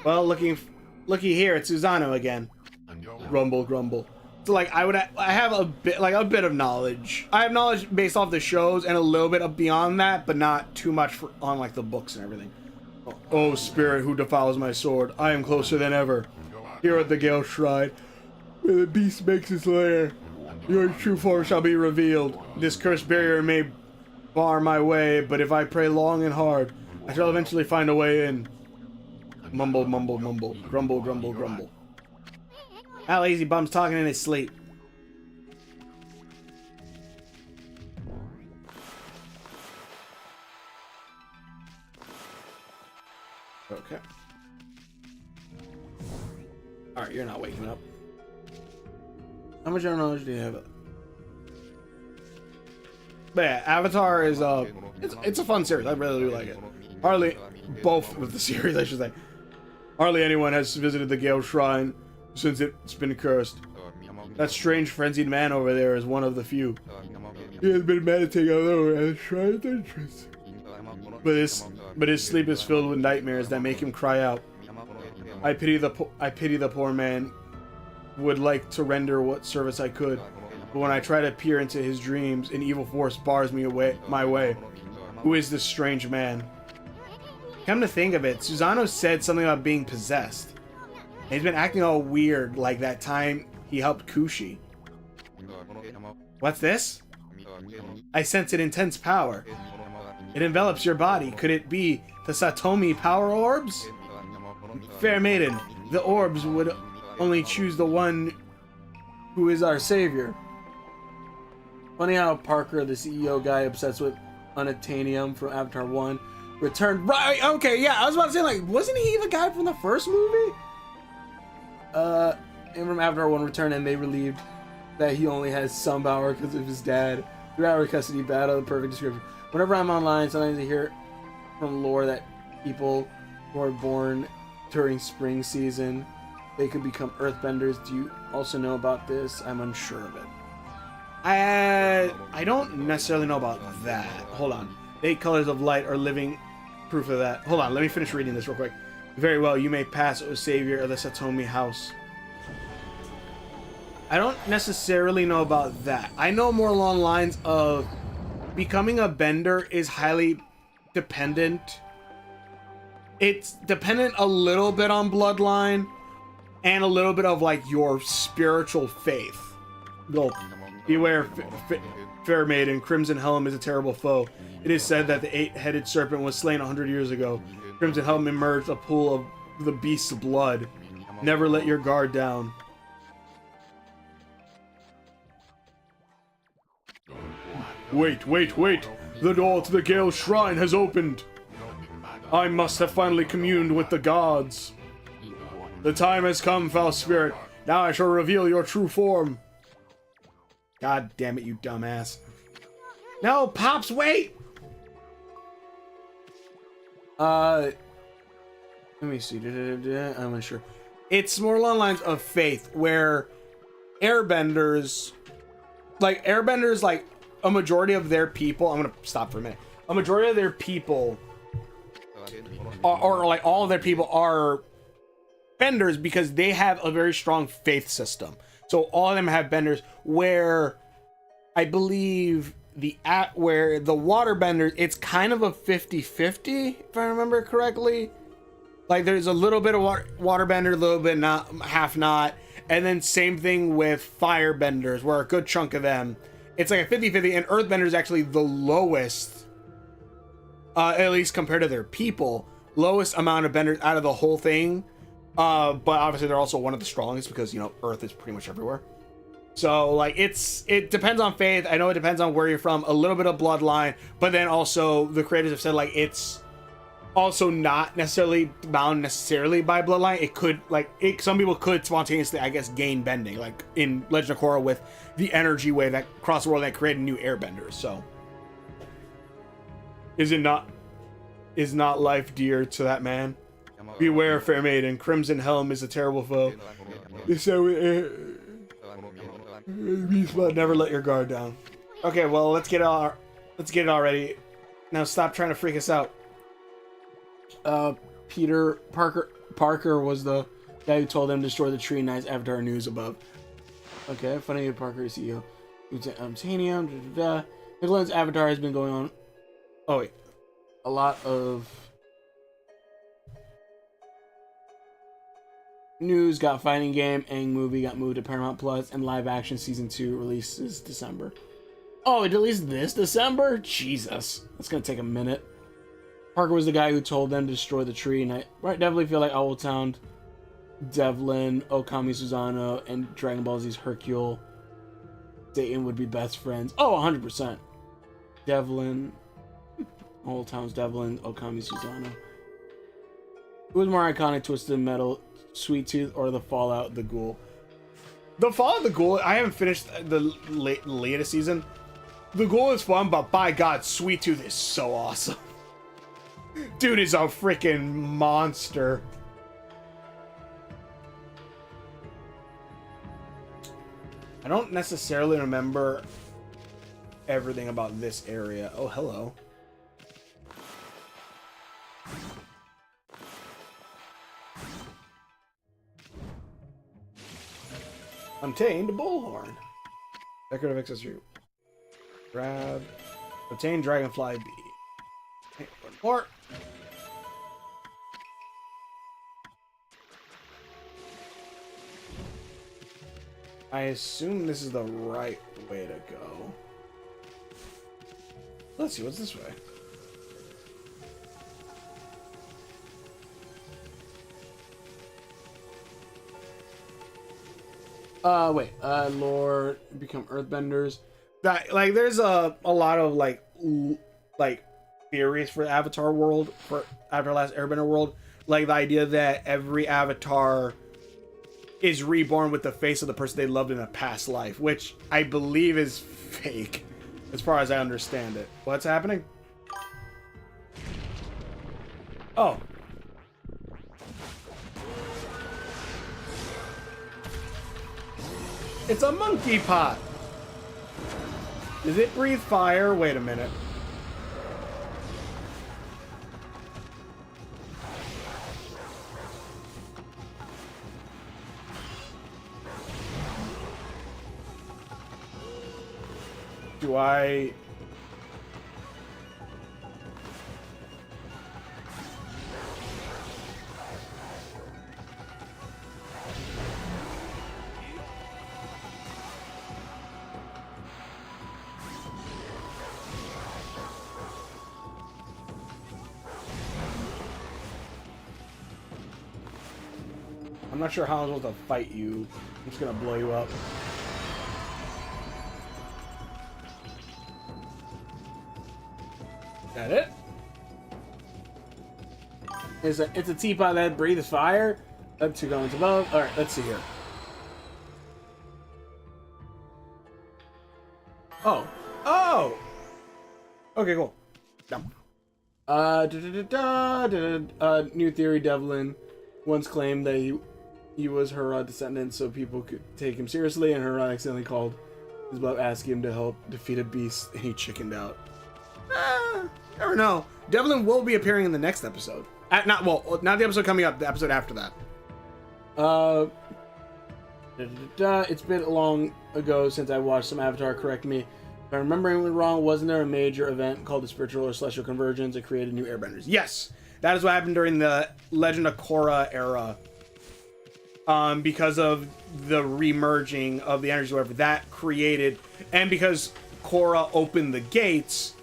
Well, looky here, it's Susano again. Grumble, grumble. So like, I have a bit of knowledge. I have knowledge based off the shows and a little bit of beyond that, but not too much on like the books and everything. Oh, spirit who defiles my sword, I am closer than ever. Here at the Gale Shrine, where the beast makes its lair, your true form shall be revealed. This cursed barrier may bar my way, but if I pray long and hard, I shall eventually find a way in. Mumble, mumble, mumble. Grumble, grumble, grumble. That lazy bum's talking in his sleep. Okay. Alright, you're not waking up. How much general knowledge do you have? But yeah, Avatar is it's a fun series. I really do like it. Hardly both of the series, I should say. Hardly anyone has visited the Gale Shrine since it's been cursed. That strange frenzied man over there is one of the few. He has been meditating alone at the shrine's entrance. But his sleep is filled with nightmares that make him cry out. I pity the poor man. Would like to render what service I could, but when I try to peer into his dreams, an evil force bars me my way. Who is this strange man? Come to think of it, Susano said something about being possessed. And he's been acting all weird, like that time he helped Kushi. What's this? I sense an intense power. It envelops your body. Could it be the Satomi power orbs? Fair maiden, the orbs would only choose the one who is our savior. Funny how Parker, the CEO guy obsessed with Unobtainium from Avatar 1, returned. Right, okay, yeah, I was about to say, like, wasn't he the guy from the first movie? And from Avatar 1 returned, and they relieved that he only has some power because of his dad. 3-hour custody battle, the perfect description. Whenever I'm online, sometimes I hear from lore that people who are born during spring season, they could become earthbenders. Do you also know about this? I'm unsure of it. I don't necessarily know about that. Hold on. 8 colors of light are living proof of that. Hold on, let me finish reading this real quick. Very well, you may pass, O savior of the Satomi house. I don't necessarily know about that. I know more along lines of becoming a bender is highly dependent. It's dependent a little bit on bloodline, and a little bit of, like, your spiritual faith. Go. Beware, fair maiden. Crimson Helm is a terrible foe. It is said that the 8-headed serpent was slain 100 years ago. Crimson Helm emerged a pool of the beast's blood. Never let your guard down. Wait, wait, wait! The door to the Gale Shrine has opened! I must have finally communed with the gods. The time has come, foul spirit. Now I shall reveal your true form. God damn it, you dumbass. No, Pops, wait! Let me see. I'm unsure. It's more along the lines of faith, where airbenders, like, a majority of their people, I'm gonna stop for a minute. a majority of their people, or like all of their people, are benders because they have a very strong faith system. So all of them have benders. Where I believe where the water benders, it's kind of a 50-50, if I remember correctly. Like there's a little bit of water bender, a little bit not, half not. And then same thing with fire benders, where a good chunk of them, it's like a 50-50, and earth bender is actually the lowest, at least compared to their people, lowest amount of benders out of the whole thing. But obviously they're also one of the strongest because, you know, earth is pretty much everywhere. So like it depends on faith. I know it depends on where you're from, a little bit of bloodline, but then also the creators have said like it's also not necessarily bound necessarily by bloodline. It could some people could spontaneously, I guess, gain bending, like in Legend of Korra with the energy wave that crossed the world that created new airbenders. So is not life dear to that man? Beware, fair maiden, Crimson Helm is a terrible foe. So never let your guard down. Okay, well, let's get it already. Now stop trying to freak us out. Peter Parker was the guy who told them to destroy the tree. Nice Avatar news above. Okay, funny. Parker is CEO. Titanium. Nickelodeon's Avatar has been going on. Oh wait, a lot of news. Got fighting game. Aang movie got moved to Paramount Plus, and live action season 2 releases December. Oh, it released this December? Jesus, that's gonna take a minute. Parker was the guy who told them to destroy the tree, and I definitely feel like Owltown, Devlin, Okami Susanoo, and Dragon Ball Z's Hercule Dayton would be best friends. Oh, 100%. Devlin, Owltown's Devlin, Okami Susanoo. Who was more iconic, Twisted Metal, Sweet Tooth, or the Fallout the Ghoul? The Fallout the Ghoul, I haven't finished the latest season. The Ghoul is fun, but by God, Sweet Tooth is so awesome. Dude is a freaking monster. I don't necessarily remember everything about this area. Oh, hello. Obtained bullhorn. Decorative accessory. Grab. Obtain dragonfly bee. Okay, one more. I assume this is the right way to go. Let's see, what's this way? Lord, become earthbenders. That, like, there's a lot of like theories for the Avatar world, for Avatar Last Airbender world. Like the idea that every Avatar is reborn with the face of the person they loved in a past life, which I believe is fake, as far as I understand it. What's happening? Oh. It's a monkey pot. Does it breathe fire? Wait a minute. Do I... I'm not sure how I'm supposed to fight you. I'm just gonna blow you up. Is that it? It's a teapot that breathes fire. Up 2 guns above. Alright, let's see here. Oh. Oh! Okay, cool. Dumb. New theory, Devlin once claimed that he was her descendant so people could take him seriously, and her accidentally called his bluff, asking him to help defeat a beast, and he chickened out. Never know. Devlin will be appearing in the next episode. Not the episode coming up, the episode after that. It's been long ago since I watched some Avatar, correct me. If I'm remembering it wrong, wasn't there a major event called the Spiritual or Celestial Convergence that created new airbenders? Yes! That is what happened during the Legend of Korra era. Because of the remerging of the energies, whatever, that created, and because Korra opened the gates,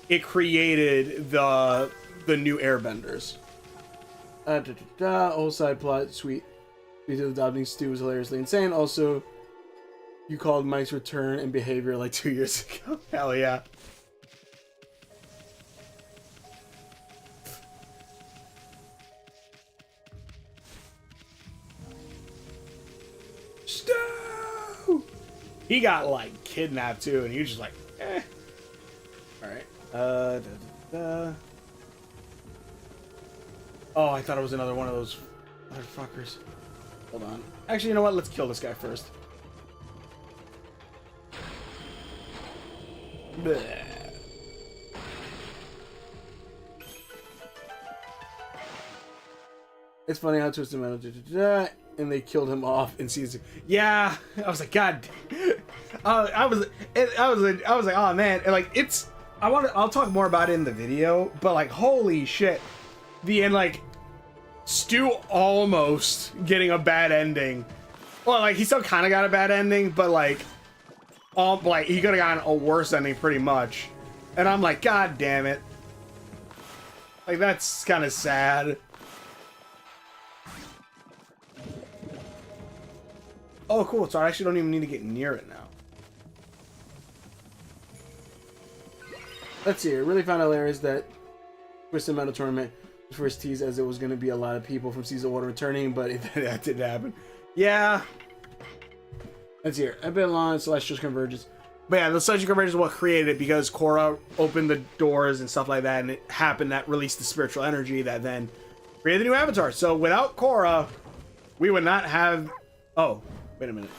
it created the new airbenders. Whole side plot, sweet. Because adopting Stu was hilariously insane. Also, you called Mike's return and behavior like 2 years ago. Hell yeah. Stu! He got like kidnapped too, and he was just like, eh. Alright. Oh, I thought it was another one of those motherfuckers. Hold on. Actually, you know what? Let's kill this guy first. Bleh. It's funny how Twisted Metal and they killed him off in season. Yeah, I was like, God. I was like, oh man, and like it's. I'll talk more about it in the video, but like, holy shit, the end, like. Stu almost getting a bad ending. Well, like, he still kind of got a bad ending, but, like, he could have gotten a worse ending, pretty much. And I'm like, God damn it. Like, that's kind of sad. Oh, cool. So I actually don't even need to get near it now. Let's see. I really found hilarious that Twisted Metal Tournament first tease as it was going to be a lot of people from season 1 returning, but that didn't happen. Yeah. Let's hear. I've been long Celestial Convergence. But yeah, the Celestial Convergence is what created it because Korra opened the doors and stuff like that, and it happened that released the spiritual energy that then created the new avatar. So without Korra, we would not have... Oh, wait a minute.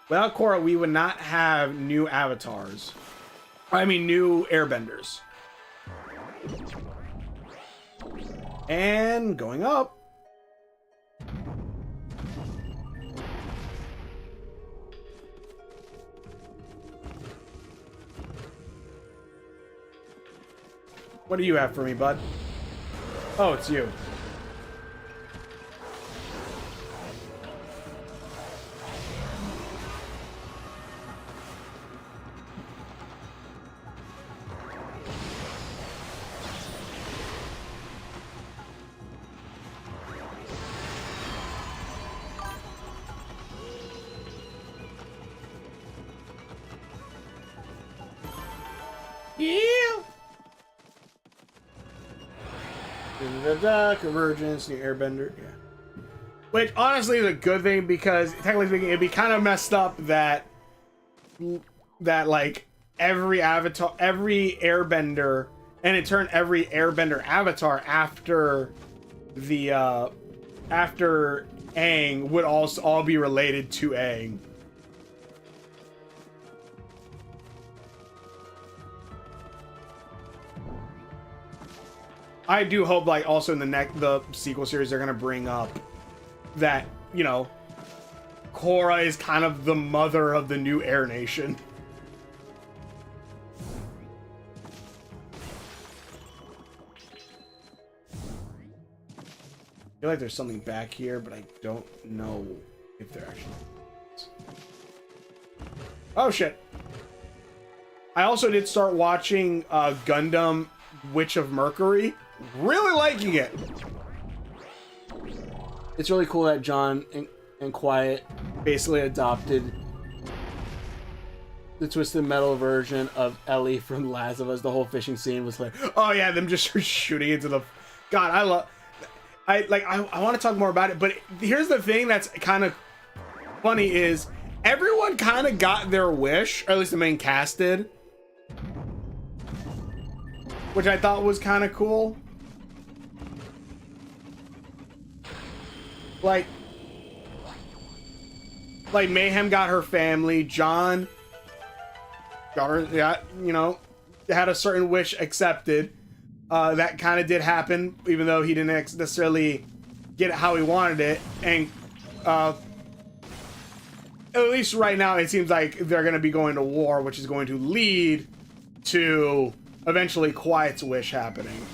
Without Korra, we would not have new avatars. I mean, new airbenders. And going up. What do you have for me, bud? Oh, it's you. Convergence, new airbender, yeah. Which honestly is a good thing because technically speaking, it'd be kind of messed up that like every avatar, every airbender, and in turn every airbender avatar after the after Aang would also all be related to Aang. I do hope, like, also in the sequel series, they're gonna bring up that, you know, Korra is kind of the mother of the new Air Nation. I feel like there's something back here, but I don't know if there actually is. Oh, shit. I also did start watching Gundam Witch of Mercury. Really liking it. It's really cool that John and Quiet basically adopted the Twisted Metal version of Ellie from Last of Us. The whole fishing scene was like, oh yeah, them just shooting into the... God, I want to talk more about it, but here's the thing that's kind of funny is everyone kind of got their wish, or at least the main cast did, which I thought was kind of cool. Like Mayhem got her family, John got her, yeah, you know, had a certain wish accepted. That kind of did happen, even though he didn't necessarily get it how he wanted it. And at least right now, it seems like they're going to be going to war, which is going to lead to eventually Quiet's wish happening.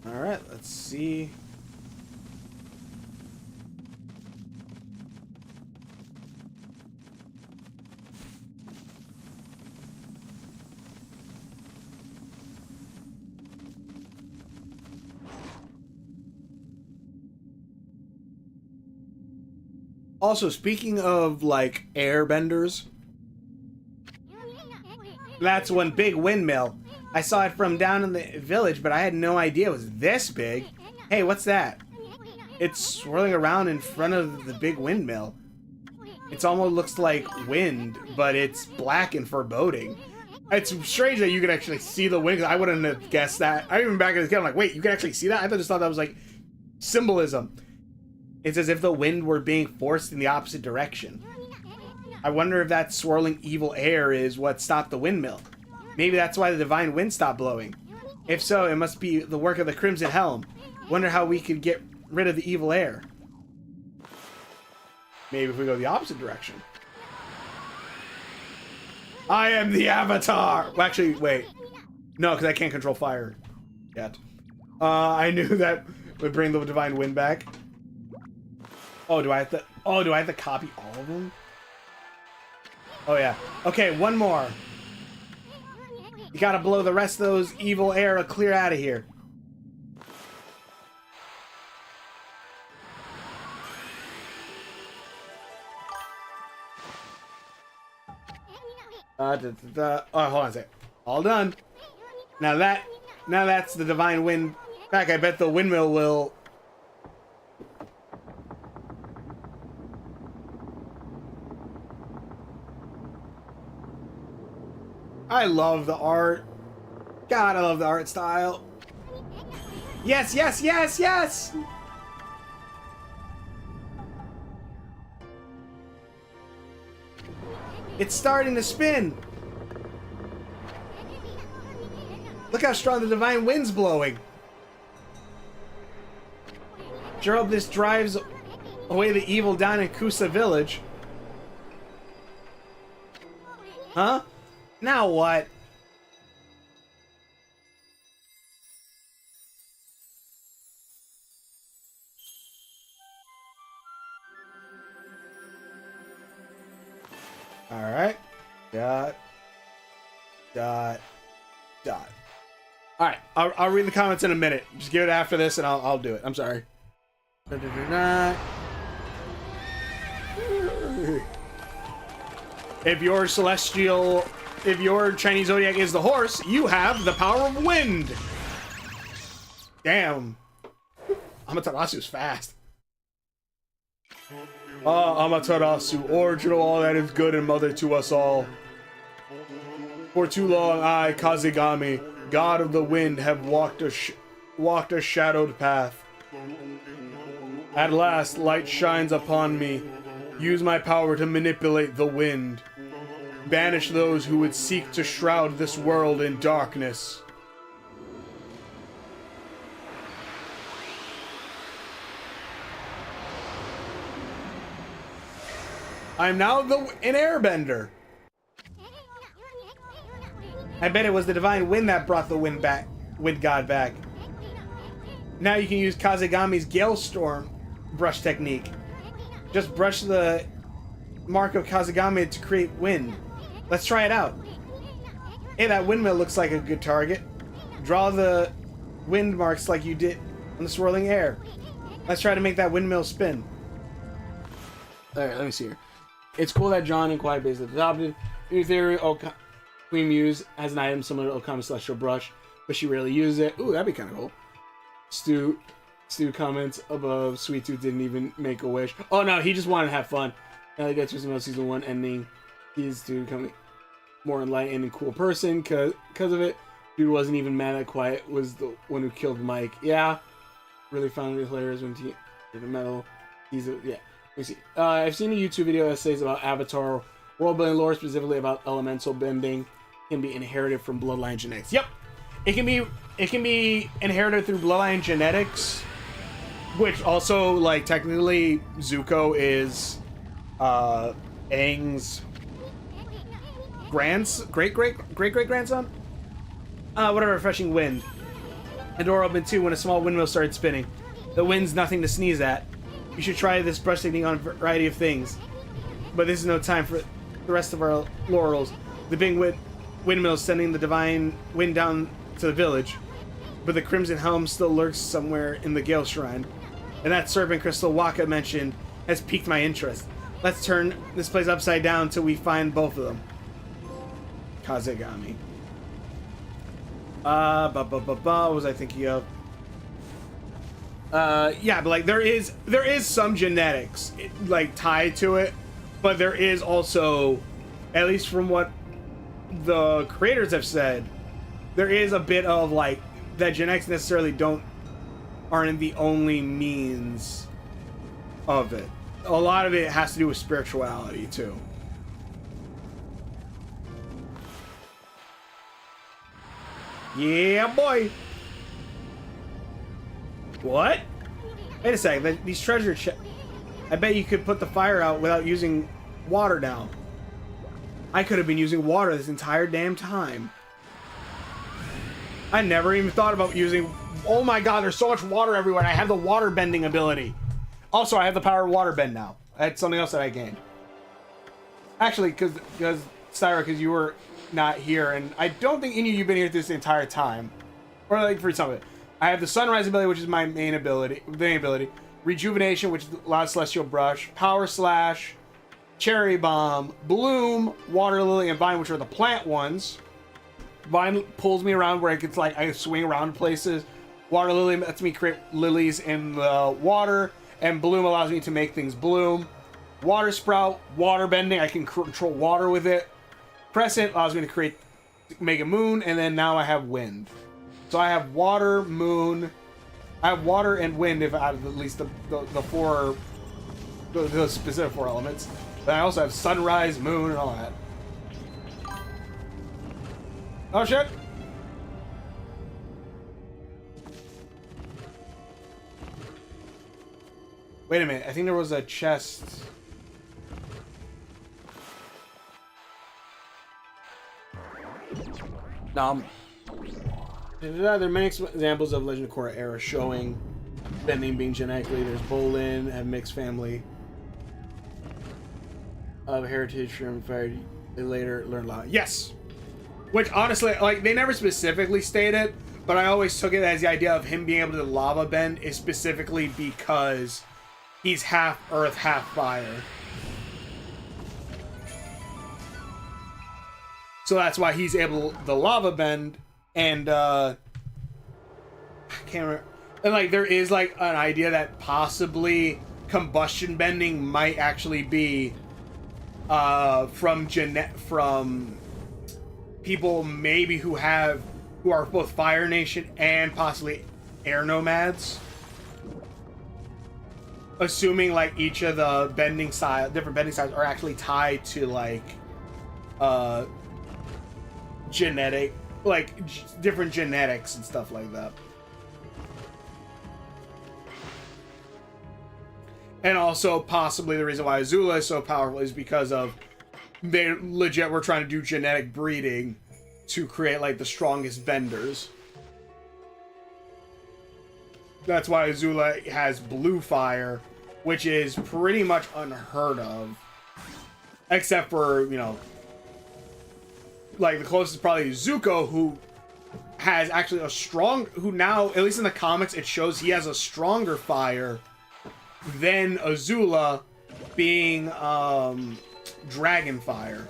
All right, let's see. Also, speaking of, like, airbenders, that's one big windmill. I saw it from down in the village, but I had no idea it was this big. Hey, what's that? It's swirling around in front of the big windmill. It almost looks like wind, but it's black and foreboding. It's strange that you can actually see the wind, 'cause I wouldn't have guessed that. I even back in the kid, I'm like, wait, you can actually see that? I just thought that was, like, symbolism. It's as if the wind were being forced in the opposite direction. I wonder if that swirling evil air is what stopped the windmill. Maybe that's why the divine wind stopped blowing. If so, it must be the work of the Crimson Helm. Wonder how we could get rid of the evil air. Maybe if we go the opposite direction. I am the Avatar! Well, actually, wait. No, because I can't control fire yet. I knew that would bring the divine wind back. Oh, do I have to copy all of them? Oh, yeah. Okay, one more. You gotta blow the rest of those evil air clear out of here. Oh, hold on a sec. All done. Now that's the divine wind back. I bet the windmill will... I love the art. God, I love the art style. Yes, yes, yes, yes! It's starting to spin. Look how strong the divine wind's blowing. Sure hope this drives away the evil down in Kusa village. Huh? Now what? Alright. Dot. Alright, I'll read the comments in a minute. Just give it after this and I'll do it. I'm sorry. If your celestial... If your Chinese zodiac is the horse, you have the power of wind. Damn. Amaterasu's fast. Amaterasu, origin of all that is good and mother to us all. For too long I, Kazegami, god of the wind, have walked a shadowed path. At last, light shines upon me. Use my power to manipulate the wind. Banish those who would seek to shroud this world in darkness. I'm now an airbender. I bet it was the divine wind that brought the wind god back. Now you can use Kazegami's Galestorm brush technique. Just brush the mark of Kazegami to create wind. Let's try it out. Hey, that windmill looks like a good target. Draw the wind marks like you did on the swirling air. Let's try to make that windmill spin. Alright, let me see here. It's cool that John and Quiet Base have adopted. New theory, Queen Muse has an item similar to Okami's Celestial Brush, but she rarely uses it. Ooh, that'd be kind of cool. Stu comments above, Sweet Tooth didn't even make a wish. Oh no, he just wanted to have fun. Now he gets to season 1 ending. He's to become more enlightened and cool person because of it. Dude wasn't even mad that Quiet was the one who killed Mike. Yeah, really found it hilarious when The metal. Yeah. Let me see. I've seen a YouTube video that says about Avatar world building lore, specifically about elemental bending, can be inherited from bloodline genetics. Yep, it can be inherited through bloodline genetics, which also like technically Zuko is Aang's great grandson. Whatever, refreshing wind. The door opened too when a small windmill started spinning. The wind's nothing to sneeze at. You should try this brush technique on a variety of things. But this is no time for the rest of our laurels. The big windmill is sending the divine wind down to the village. But the crimson helm still lurks somewhere in the Gale Shrine. And that serpent crystal Waka mentioned has piqued my interest. Let's turn this place upside down till we find both of them. Kazegami. What was I thinking of? Yeah, but like there is some genetics like tied to it, but there is also, at least from what the creators have said, there is a bit of like that genetics necessarily aren't the only means of it. A lot of it has to do with spirituality too. Yeah, boy. What? Wait a second. These treasure I bet you could put the fire out without using water now. I could have been using water this entire damn time. I never even thought about using... Oh my god, there's so much water everywhere. I have the water bending ability. Also, I have the power of water bend now. That's something else that I gained. Actually, because Styra, because you were not here, and I don't think any of you've been here this entire time. Or like for some of it. I have the sunrise ability, which is my main ability. Rejuvenation, which allows celestial brush. Power slash. Cherry bomb. Bloom. Water lily and vine, which are the plant ones. Vine pulls me around where I swing around places. Water lily lets me create lilies in the water. And bloom allows me to make things bloom. Water sprout. Water bending. I can control water with it. Crescent allows me to make a moon. And then now I have wind. So I have water, moon. I have water and wind, if out of at least the specific 4 elements. Then I also have sunrise, moon, and all that. Oh shit! Wait a minute. I think there was a chest. No. There are many examples of Legend of Korra era showing bending being genetically. There's Bolin, have mixed family of heritage from fire. They later learned a lot. Yes! Which honestly, like, they never specifically stated, but I always took it as the idea of him being able to lava bend is specifically because he's half earth, half fire. So that's why he's able to lava bend. And I can't remember. And like there is like an idea that possibly combustion bending might actually be from people maybe who are both Fire Nation and possibly air nomads. Assuming like each of the different bending styles are actually tied to like genetic, like different genetics and stuff like that. And also possibly the reason why Azula is so powerful is because of they legit were trying to do genetic breeding to create like the strongest benders. That's why Azula has blue fire, which is pretty much unheard of. Except for, you know, like the closest is probably Zuko, who has actually who now, at least in the comics, it shows he has a stronger fire than Azula, being dragon fire,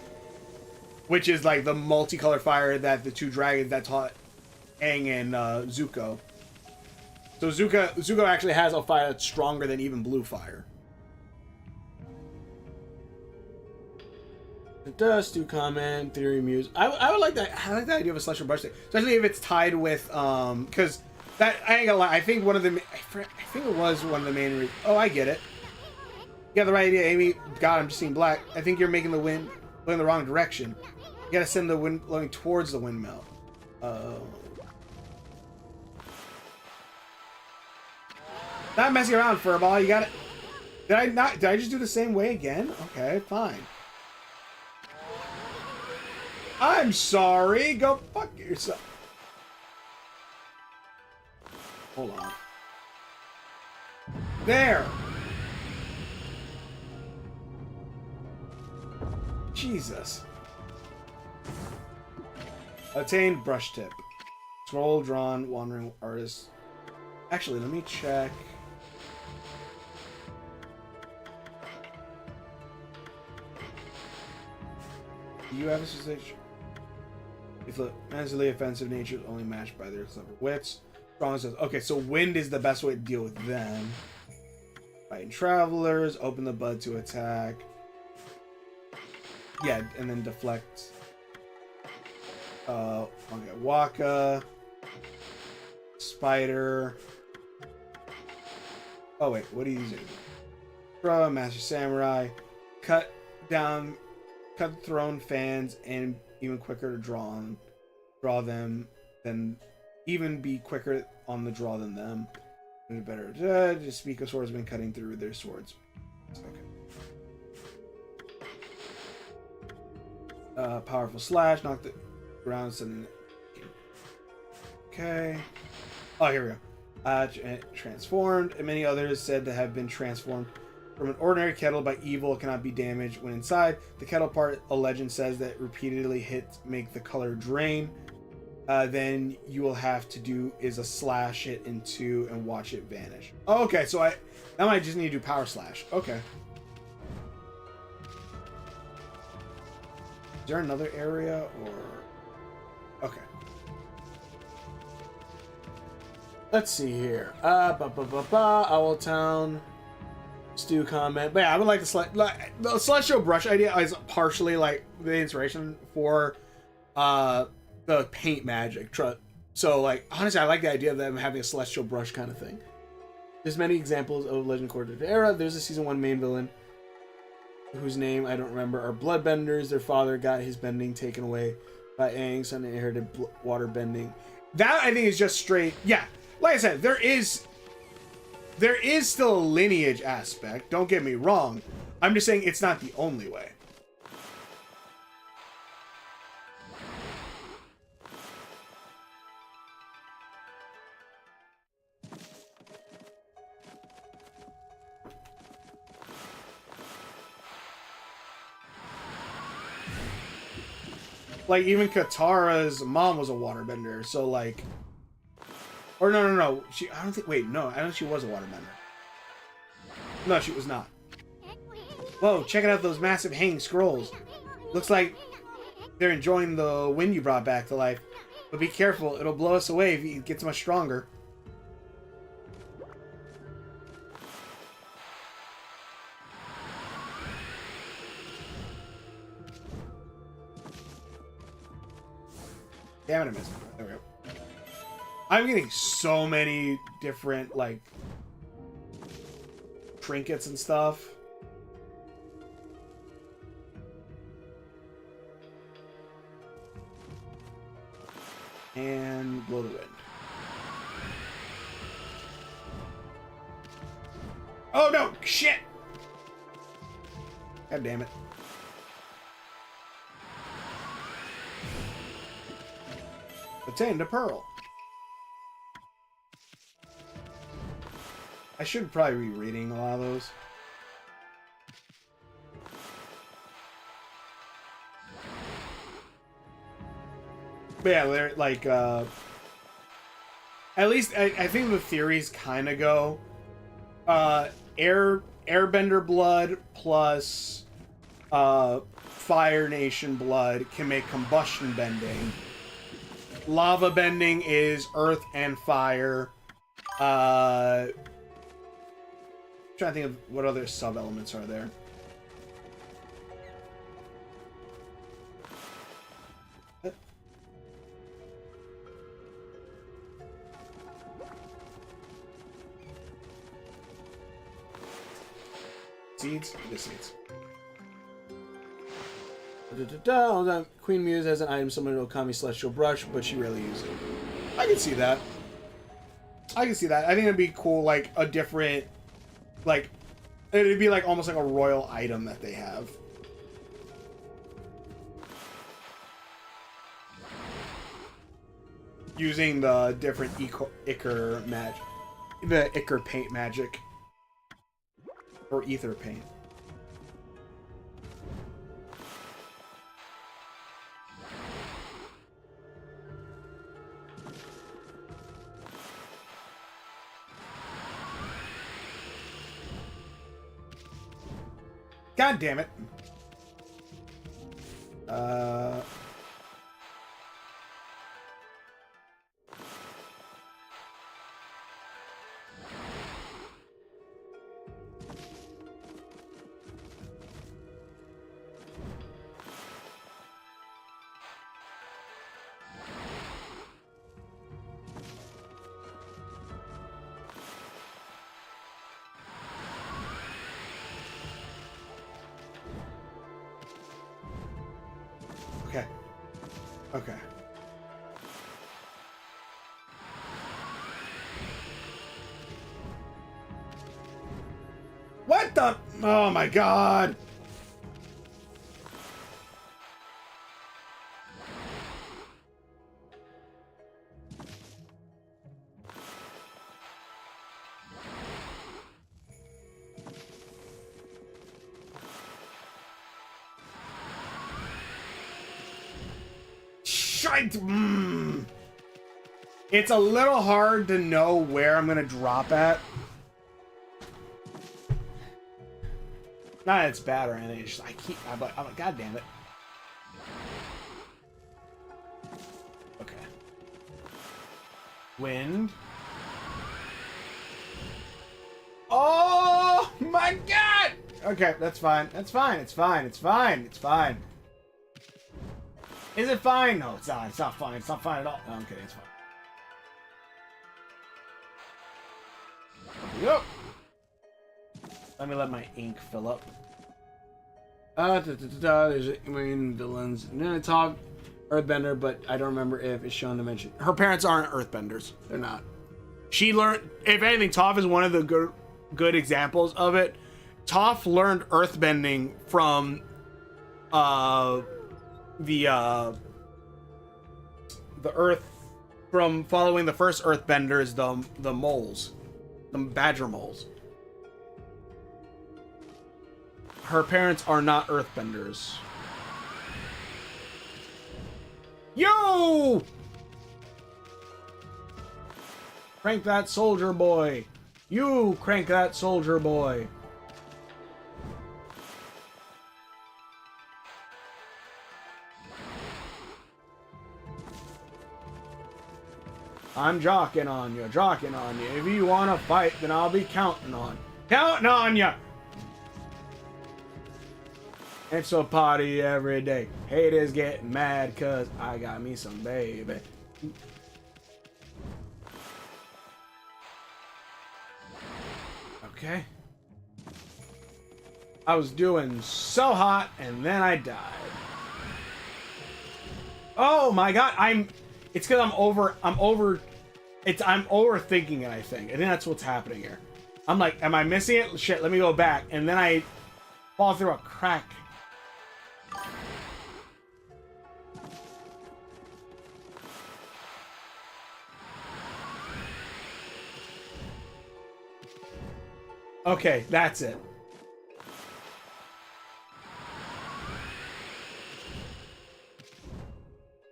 which is like the multicolored fire that the two dragons that taught Aang and Zuko. So Zuko actually has a fire that's stronger than even blue fire. It does do comment theory muse. I would like that. I like the idea of a celestial brush, especially if it's tied with because that I ain't gonna lie. I think one of the I think it was one of the main reasons. Oh, I get it. You got the right idea, Amy. God, I'm just seeing black. I think you're making the wind blowing the wrong direction. You gotta send the wind blowing towards the windmill. Not messing around, Furball. You got it. Did I just do the same way again? Okay, fine. I'm sorry. Go fuck yourself. Hold on. There. Jesus. Attained brush tip. Scroll drawn, wandering artist. Actually, let me check. Do you have a sensation? If the mentally offensive nature is only matched by their clever wits. Strong says, okay, so wind is the best way to deal with them. Fighting travelers, open the bud to attack. Yeah, and then deflect. Okay, Waka. Spider. Oh wait, what are you using? Throw, Master Samurai. Cut thrown fans, and even quicker to draw them than even be quicker on the draw than them. Better just speak of swordsmen cutting through their swords. Okay. Powerful slash, knock the ground, sending. Okay. Oh, here we go. Transformed, and many others said to have been transformed from an ordinary kettle by evil cannot be damaged when inside. The kettle part, a legend says that repeatedly hits make the color drain. Then you will have to do is a slash it in two and watch it vanish. Oh, okay, so now I just need to do power slash. Okay. Is there another area or? Okay. Let's see here. Owl Town. Stew comment. But yeah, I would like to the celestial brush idea is partially like the inspiration for the paint magic. So like honestly, I like the idea of them having a celestial brush kind of thing. There's many examples of Legend Quarter Era. There's a season 1 main villain whose name I don't remember are bloodbenders. Their father got his bending taken away by Aang, son inherited water bending. That I think is just straight. Yeah, like I said, there is still a lineage aspect. Don't get me wrong. I'm just saying it's not the only way. Like, even Katara's mom was a waterbender, so like... Or no. I don't think she was a waterbender. No, she was not. Whoa, check out those massive hanging scrolls. Looks like they're enjoying the wind you brought back to life. But be careful, it'll blow us away if it gets much stronger. Damn it, I missed it. There we go. I'm getting so many different, like, trinkets and stuff. And blow the wind. Oh no! Shit! God damn it. Obtained a pearl. I should probably be reading a lot of those. But yeah, they're like, at least I think the theories kind of go, airbender blood plus, Fire Nation blood can make combustion bending. Lava bending is earth and fire. I'm trying to think of what other sub-elements are there. Seeds? It is seeds. Hold on. Queen Muse has an item similar to Okami Celestial Brush, but she rarely uses it. I can see that. I can see that. I think it'd be cool, like, a different... Like, it'd be like almost like a royal item that they have. Using the different Ichor magic. The Ichor paint magic. Or ether paint. God damn it. Okay. Okay. What the? Oh my god. It's a little hard to know where I'm gonna drop at. Not that it's bad or anything. It's just I'm like, god damn it. Okay. Wind. Oh my god! Okay, that's fine. That's fine. It's fine. It's fine. It's fine. Is it fine? No, it's not. It's not fine. It's not fine at all. No, I'm kidding. It's fine. Yep. Let me let my ink fill up. There's main villains. Top Earthbender, but I don't remember if it's shown to mention. Her parents aren't Earthbenders. They're not. She learned, if anything, Toph is one of the good examples of it. Toph learned Earthbending from the Earth, from following the first Earthbenders, the moles. The badger moles. Her parents are not Earthbenders. Yo! Crank that soldier boy. You crank that soldier boy. I'm jocking on you, jocking on you. If you want to fight, then I'll be counting on you. It's a party every day. Haters getting mad cause I got me some baby. Okay. I was doing so hot and then I died. Oh my god, it's because I'm overthinking it, I think. I think that's what's happening here. I'm like, am I missing it? Shit, let me go back. And then I fall through a crack. Okay, that's it.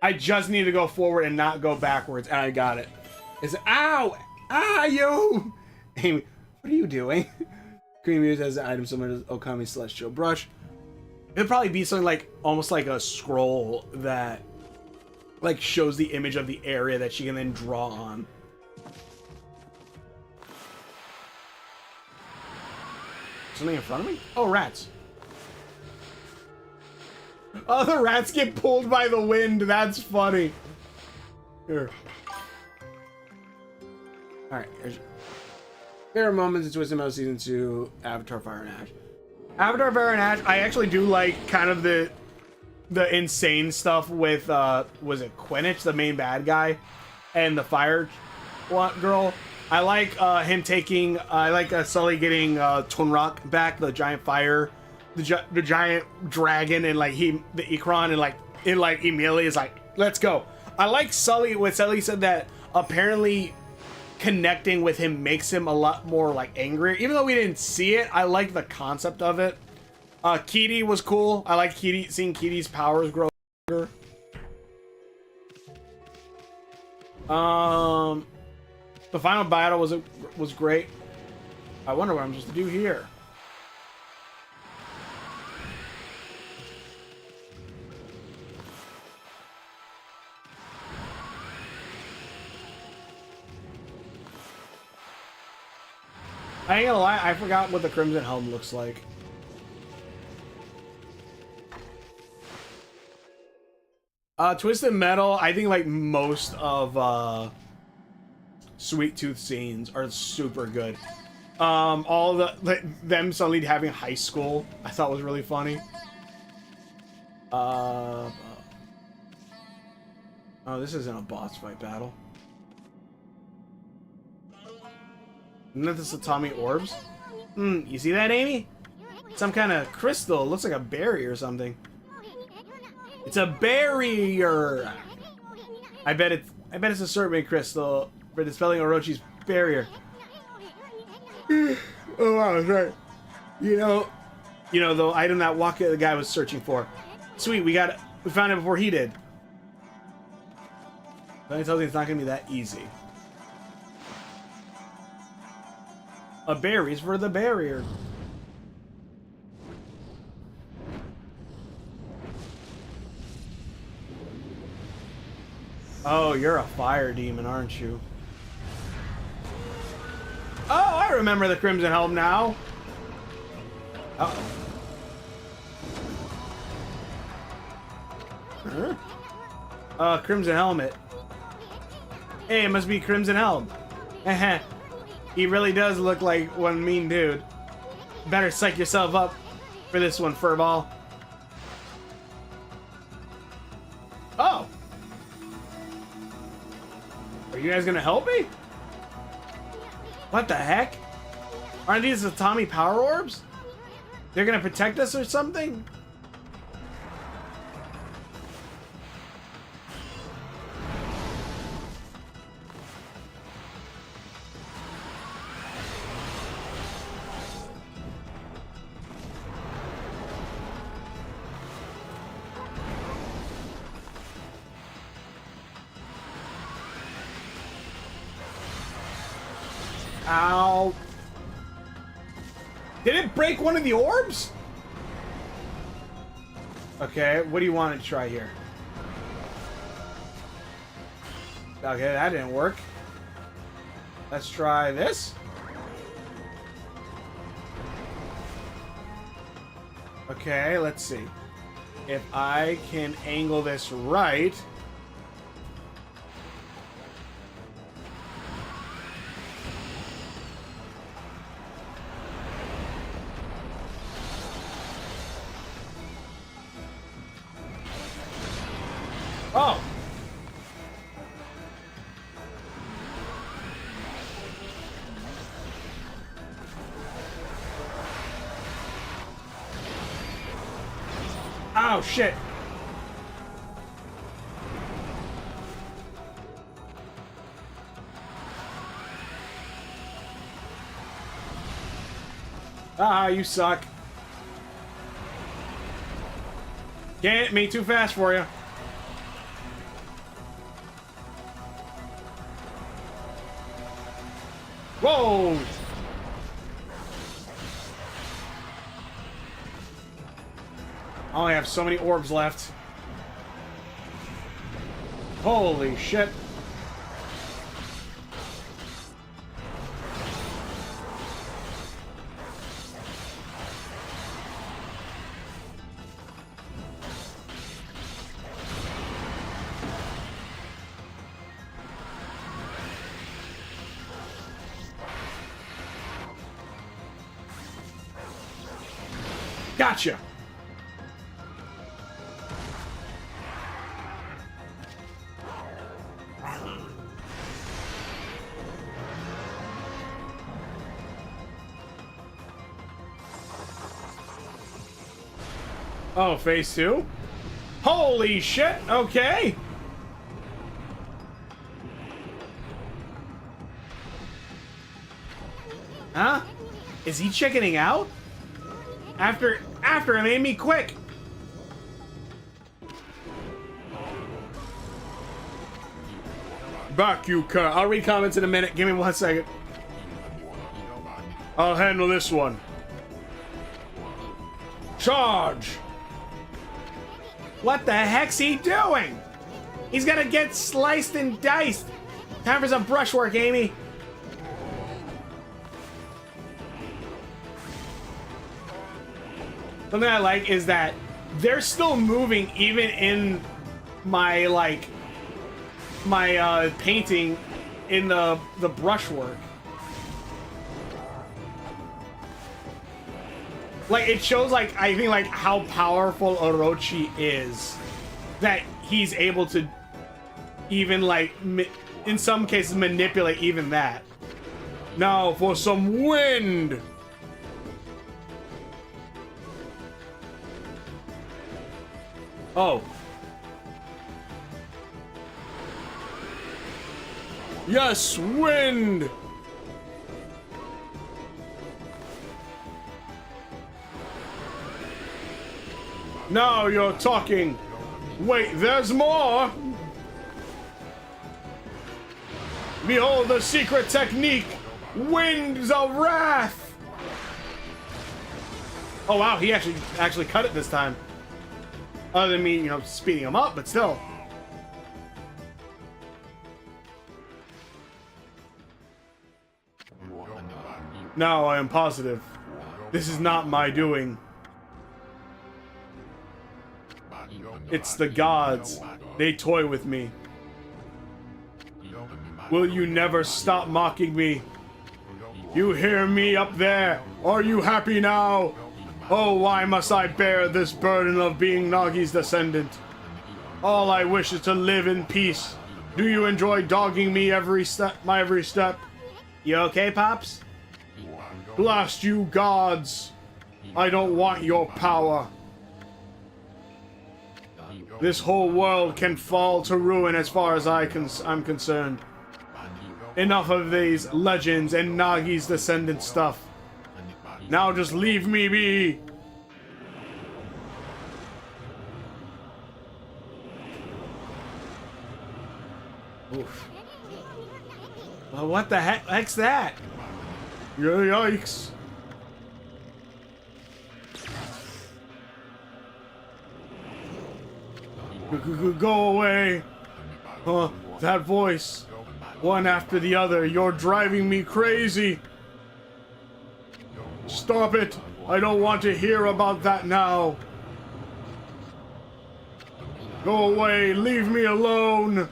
I just need to go forward and not go backwards, and I got it. Ow! Ah, yo! Amy, what are you doing? Queen Muse has an item similar to Okami Celestial Brush. It'd probably be something like, almost like a scroll that, like, shows the image of the area that she can then draw on. Something in front of me? Oh, rats. Oh, the rats get pulled by the wind. That's funny. Here. Alright. There are moments in Twisted Metal Season 2, Avatar Fire and Ash. Avatar Baron Ash, I actually do like kind of the insane stuff with was it Quidditch, the main bad guy, and the fire girl. I like him taking. I like Sully getting Tunrak back, the giant fire, the giant dragon, and like the Ikron, and like it like immediately is like, let's go. I like Sully. What Sully said that apparently connecting with him makes him a lot more like angrier. Even though we didn't see it, I like the concept of it. Kitty was cool. I like seeing Kitty's powers grow bigger. The final battle was great. I wonder what I'm supposed to do here. I ain't gonna lie, I forgot what the Crimson Helm looks like. Twisted Metal, I think like most of Sweet Tooth scenes are super good. All them suddenly having high school, I thought was really funny. Oh, this isn't a boss fight battle. Isn't that the Satami orbs? You see that, Amy? Some kind of crystal. It looks like a berry or something. It's a barrier. I bet it's a serpent crystal for dispelling Orochi's barrier. Oh wow, that's right. You know the item that the guy was searching for. Sweet, we found it before he did. But I told you it's not gonna be that easy. A berry's for the barrier. Oh, you're a fire demon, aren't you? Oh, I remember the Crimson Helm now. Uh-oh. Huh? Crimson Helmet. Hey, it must be Crimson Helm. He really does look like one mean dude. Better psych yourself up for this one, furball. Oh. Are you guys gonna help me? What the heck? Aren't these the Tommy Power Orbs? They're gonna protect us or something? Ow. Did it break one of the orbs? Okay, what do you want to try here? Okay, that didn't work. Let's try this. Okay, let's see. If I can angle this right... Oh! Oh, shit! Ah, you suck. Can't hit me too fast for you. Whoa! I only have so many orbs left. Holy shit. Gotcha. Oh, phase 2? Holy shit, okay. Huh? Is he chickening out? After him, Amy, quick! Back, you cur. I'll read comments in a minute. Give me 1 second. I'll handle this one. Charge! What the heck's he doing? He's gonna get sliced and diced. Time for some brushwork, Amy. Something I like is that they're still moving even in my, like, my painting in the brushwork. Like, it shows, like, I think, like, how powerful Orochi is. That he's able to even, like, in some cases, manipulate even that. Now for some wind! Oh. Yes, wind! Now you're talking. Wait, there's more! Behold the secret technique! Winds of Wrath! Oh wow, he actually cut it this time. Other than me, you know, speeding him up, but still. Now I am positive. This is not my doing. It's the gods. They toy with me. Will you never stop mocking me? You hear me up there? Are you happy now? Oh, why must I bear this burden of being Nagi's descendant? All I wish is to live in peace. Do you enjoy dogging me my every step? You okay, Pops? Blast you gods! I don't want your power. This whole world can fall to ruin as far as I'm concerned. Enough of these legends and Nagi's descendant stuff. Now just leave me be. Oof. Well, what the heck's that? Yikes. Go away. That voice. One after the other. You're driving me crazy. Stop it. I don't want to hear about that now. Go away. Leave me alone.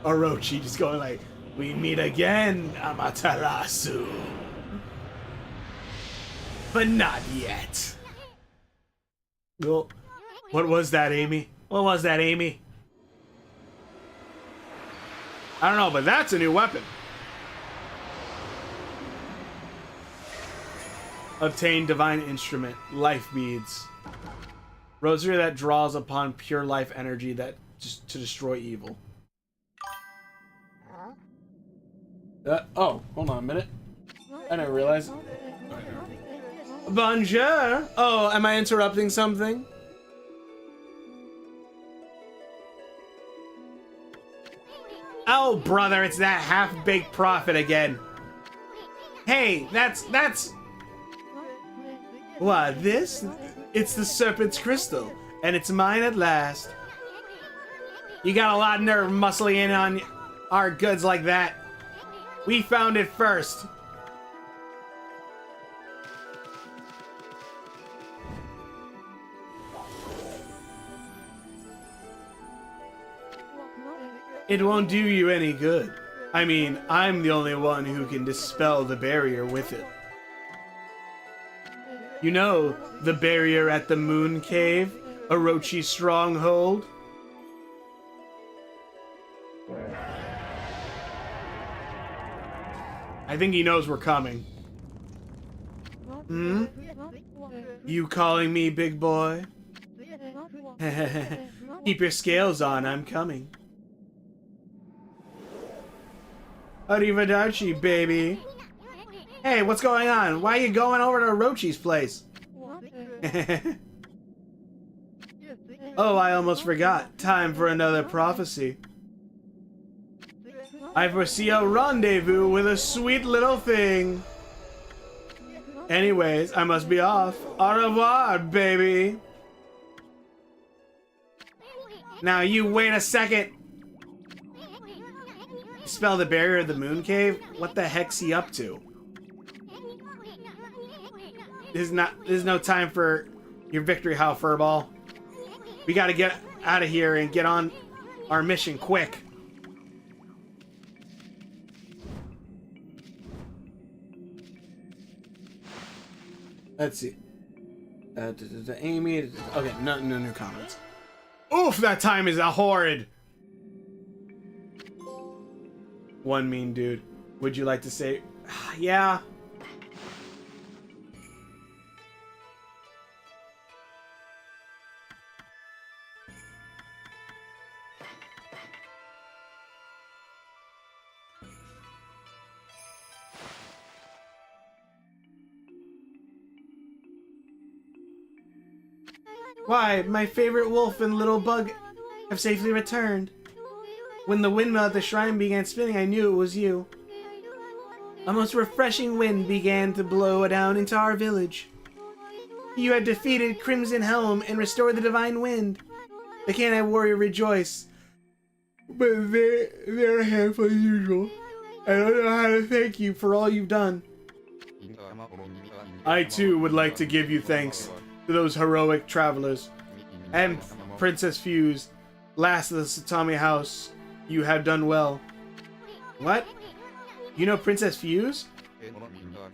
Orochi just going like, we meet again, Amaterasu. But not yet. Well, what was that, Amy? What was that, Amy? I don't know, but that's a new weapon. Obtain divine instrument, life beads. Rosary that draws upon pure life energy that just to destroy evil. Oh, hold on a minute. I didn't realize. Bonjour. Oh, am I interrupting something? Oh, brother, it's that half-baked prophet again. Hey, that's... What, this? It's the serpent's crystal, and it's mine at last. You got a lot of nerve muscling in on our goods like that. We found it first. It won't do you any good. I mean, I'm the only one who can dispel the barrier with it. You know, the barrier at the Moon Cave, Orochi stronghold? I think he knows we're coming. Hmm? You calling me big boy? Keep your scales on, I'm coming. Arrivederci, baby. Hey, what's going on? Why are you going over to Orochi's place? Oh, I almost forgot. Time for another prophecy. I foresee a rendezvous with a sweet little thing. Anyways, I must be off. Au revoir, baby. Now you wait a second. Spell the barrier of the Moon Cave? What the heck's he up to? This is no time for your victory howl, furball. We gotta get out of here and get on our mission quick. Let's see. Amy. Okay, no new comments. Oof, that time is a horrid. One mean dude. Would you like to say? Yeah. Why, my favorite wolf and little bug have safely returned. When the windmill at the shrine began spinning, I knew it was you. A most refreshing wind began to blow down into our village. You had defeated Crimson Helm and restored the divine wind. The Canine Warrior rejoice. But they're a handful as usual. I don't know how to thank you for all you've done. I too would like to give you thanks to those heroic travelers. And Princess Fuse, last of the Satami house, you have done well. What? You know Princess Fuse?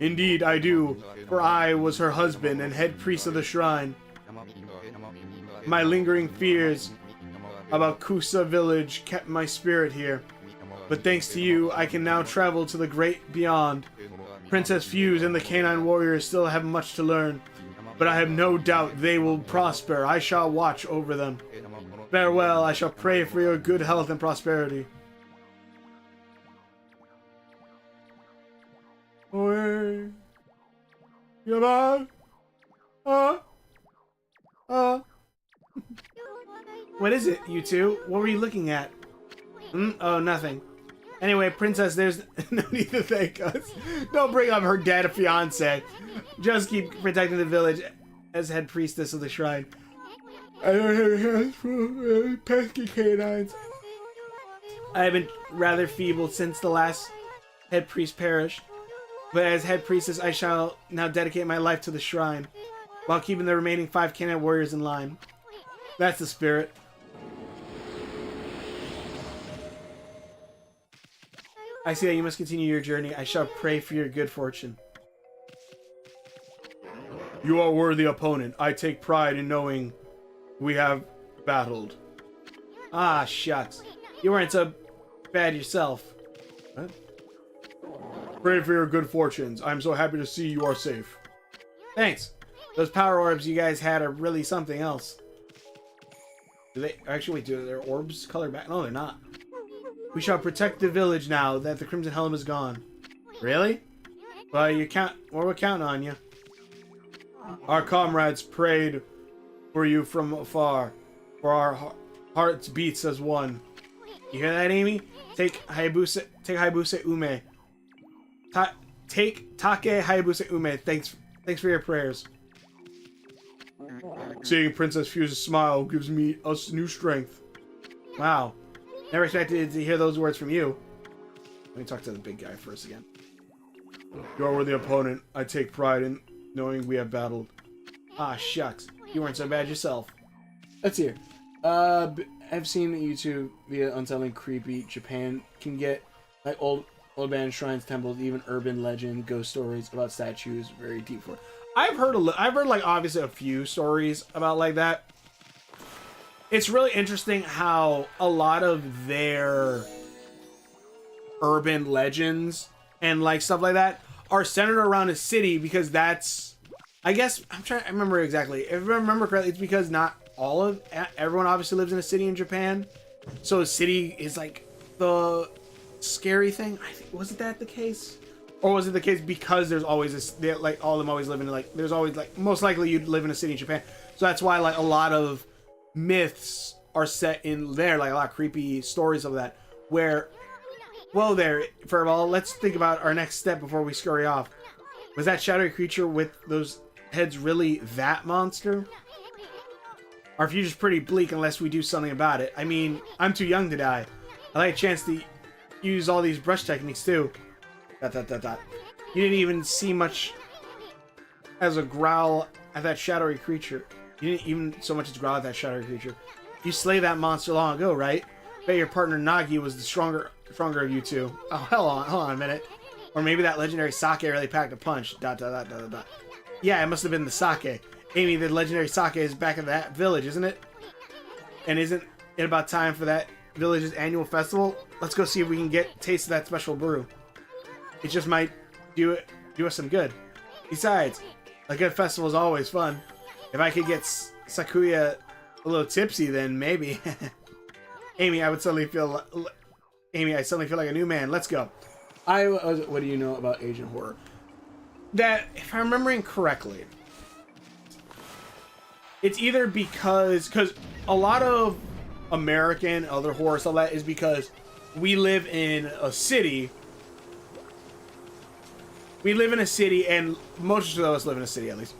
Indeed, I do, for I was her husband and head priest of the shrine. My lingering fears about Kusa village kept my spirit here, but thanks to you, I can now travel to the great beyond. Princess Fuse and the Canine Warriors still have much to learn, but I have no doubt they will prosper. I shall watch over them. Farewell, I shall pray for your good health and prosperity. Away. Goodbye. What is it, you two? What were you looking at? Oh, nothing. Anyway, Princess, there's no need to thank us. Don't bring up her dead fiancé. Just keep protecting the village as head priestess of the shrine. I don't have hands for pesky canines. I have been rather feeble since the last head priest perished. But as head priestess, I shall now dedicate my life to the shrine, while keeping the remaining 5 canine warriors in line. That's the spirit. I see that you must continue your journey. I shall pray for your good fortune. You are a worthy opponent. I take pride in knowing we have battled. Ah, shucks. You weren't so bad yourself. What? Pray for your good fortunes. I'm so happy to see you are safe. Thanks. Those power orbs you guys had are really something else. Do they actually do their orbs color back? No, they're not. We shall protect the village now that the Crimson Helm is gone. Really? Well, we're counting on you. Our comrades prayed for you from afar, for our hearts beats as one. You hear that, Amy? Take Hayabusa Ume. Take Take Hayabusa Ume. Thanks for your prayers. Seeing Princess Fuse's smile gives us new strength. Wow. Never expected to hear those words from you. Let me talk to the big guy first again. You are the opponent. I take pride in knowing we have battled. Ah, shucks. You weren't so bad yourself. Let's hear. I've seen that YouTube via Unsettling Creepy Japan can get Like old abandoned shrines, temples, even urban legend, ghost stories about statues, very deep for. I've heard like obviously a few stories about like that. It's really interesting how a lot of their urban legends and like stuff like that are centered around a city because that's, I guess I remember exactly. If I remember correctly, it's because not everyone obviously lives in a city in Japan, so a city is like the scary thing. I think, was it that the case, or was it the case because there's always like all of them always live in like there's always like most likely you'd live in a city in Japan, so that's why like a lot of myths are set in there, like a lot of creepy stories of that. Where, well, there, first of all, let's think about our next step before we scurry off. Was that shadowy creature with those heads really that monster? Our future's pretty bleak unless we do something about it. I mean, I'm too young to die. I like a chance to use all these brush techniques too. ... You didn't even see much as a growl at that shadowy creature. You didn't even so much as growl at that shadowy creature. You slayed that monster long ago, right? Bet your partner Nagi was the stronger of you two. Oh, hold on a minute. Or maybe that legendary sake really packed a punch. ... Yeah, it must have been the sake. Amy, the legendary sake is back in that village, isn't it? And isn't it about time for that village's annual festival? Let's go see if we can get taste of that special brew. It just might do us some good. Besides, a good festival is always fun. If I could get Sakuya a little tipsy, then maybe. Amy, I suddenly feel like a new man. Let's go. What do you know about Asian horror? That, if I'm remembering correctly, it's either because a lot of American other horror stuff that is because we live in a city. We live in a city, and most of us live in a city at least.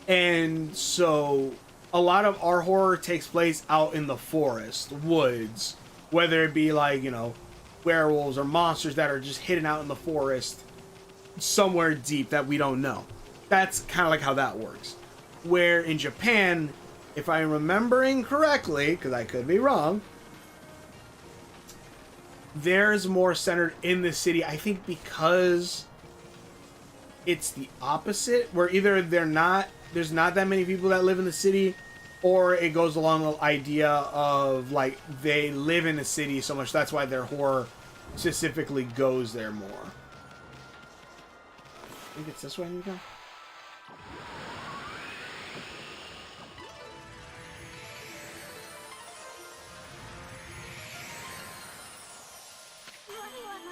And so a lot of our horror takes place out in the forest, woods, whether it be like, you know, werewolves or monsters that are just hidden out in the forest somewhere deep that we don't know. That's kind of like how that works. Where in Japan, if I'm remembering correctly, because I could be wrong, there's more centered in the city. I think because it's the opposite, where either there's not that many people that live in the city, or it goes along the idea of like they live in the city so much that's why their horror specifically goes there more. I think it's this way, Nico.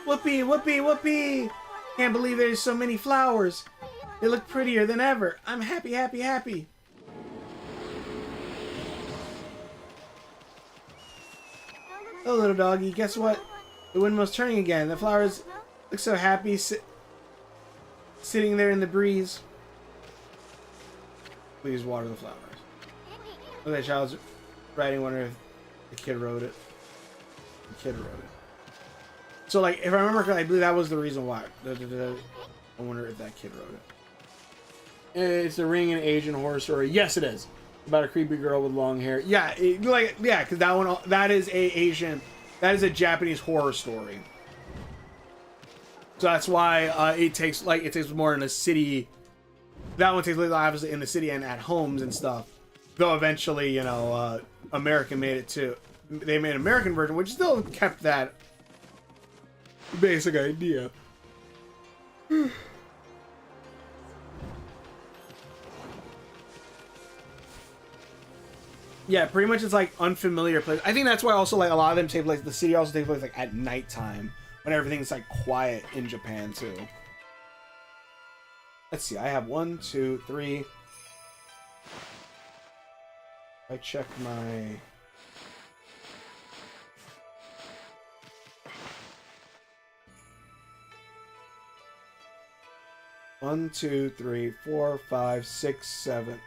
Whoopee, whoopee, whoopee! Can't believe there's so many flowers. They look prettier than ever. I'm happy, happy, happy. Oh, little doggy, guess what? The windmill's turning again. The flowers look so happy sitting there in the breeze. Please water the flowers. Oh, that child's writing. Wonder if the kid wrote it. The kid wrote it. So, like, if I remember correctly, I believe that was the reason why. I wonder if that kid wrote it. It's the Ring and Asian horror story. Yes, it is. About a creepy girl with long hair. Yeah, because that is a Japanese horror story. So that's why it takes more in a city. That one takes place obviously in the city and at homes and stuff. Though eventually, you know, American made it too. They made an American version, which still kept that basic idea. Yeah, pretty much it's like unfamiliar place. I think that's why also like a lot of them take place. The city also takes place like at nighttime when everything's like quiet in Japan too. Let's see. I have 1, 2, 3. I check my. One, 2, 3, 4, 5, 6, 7.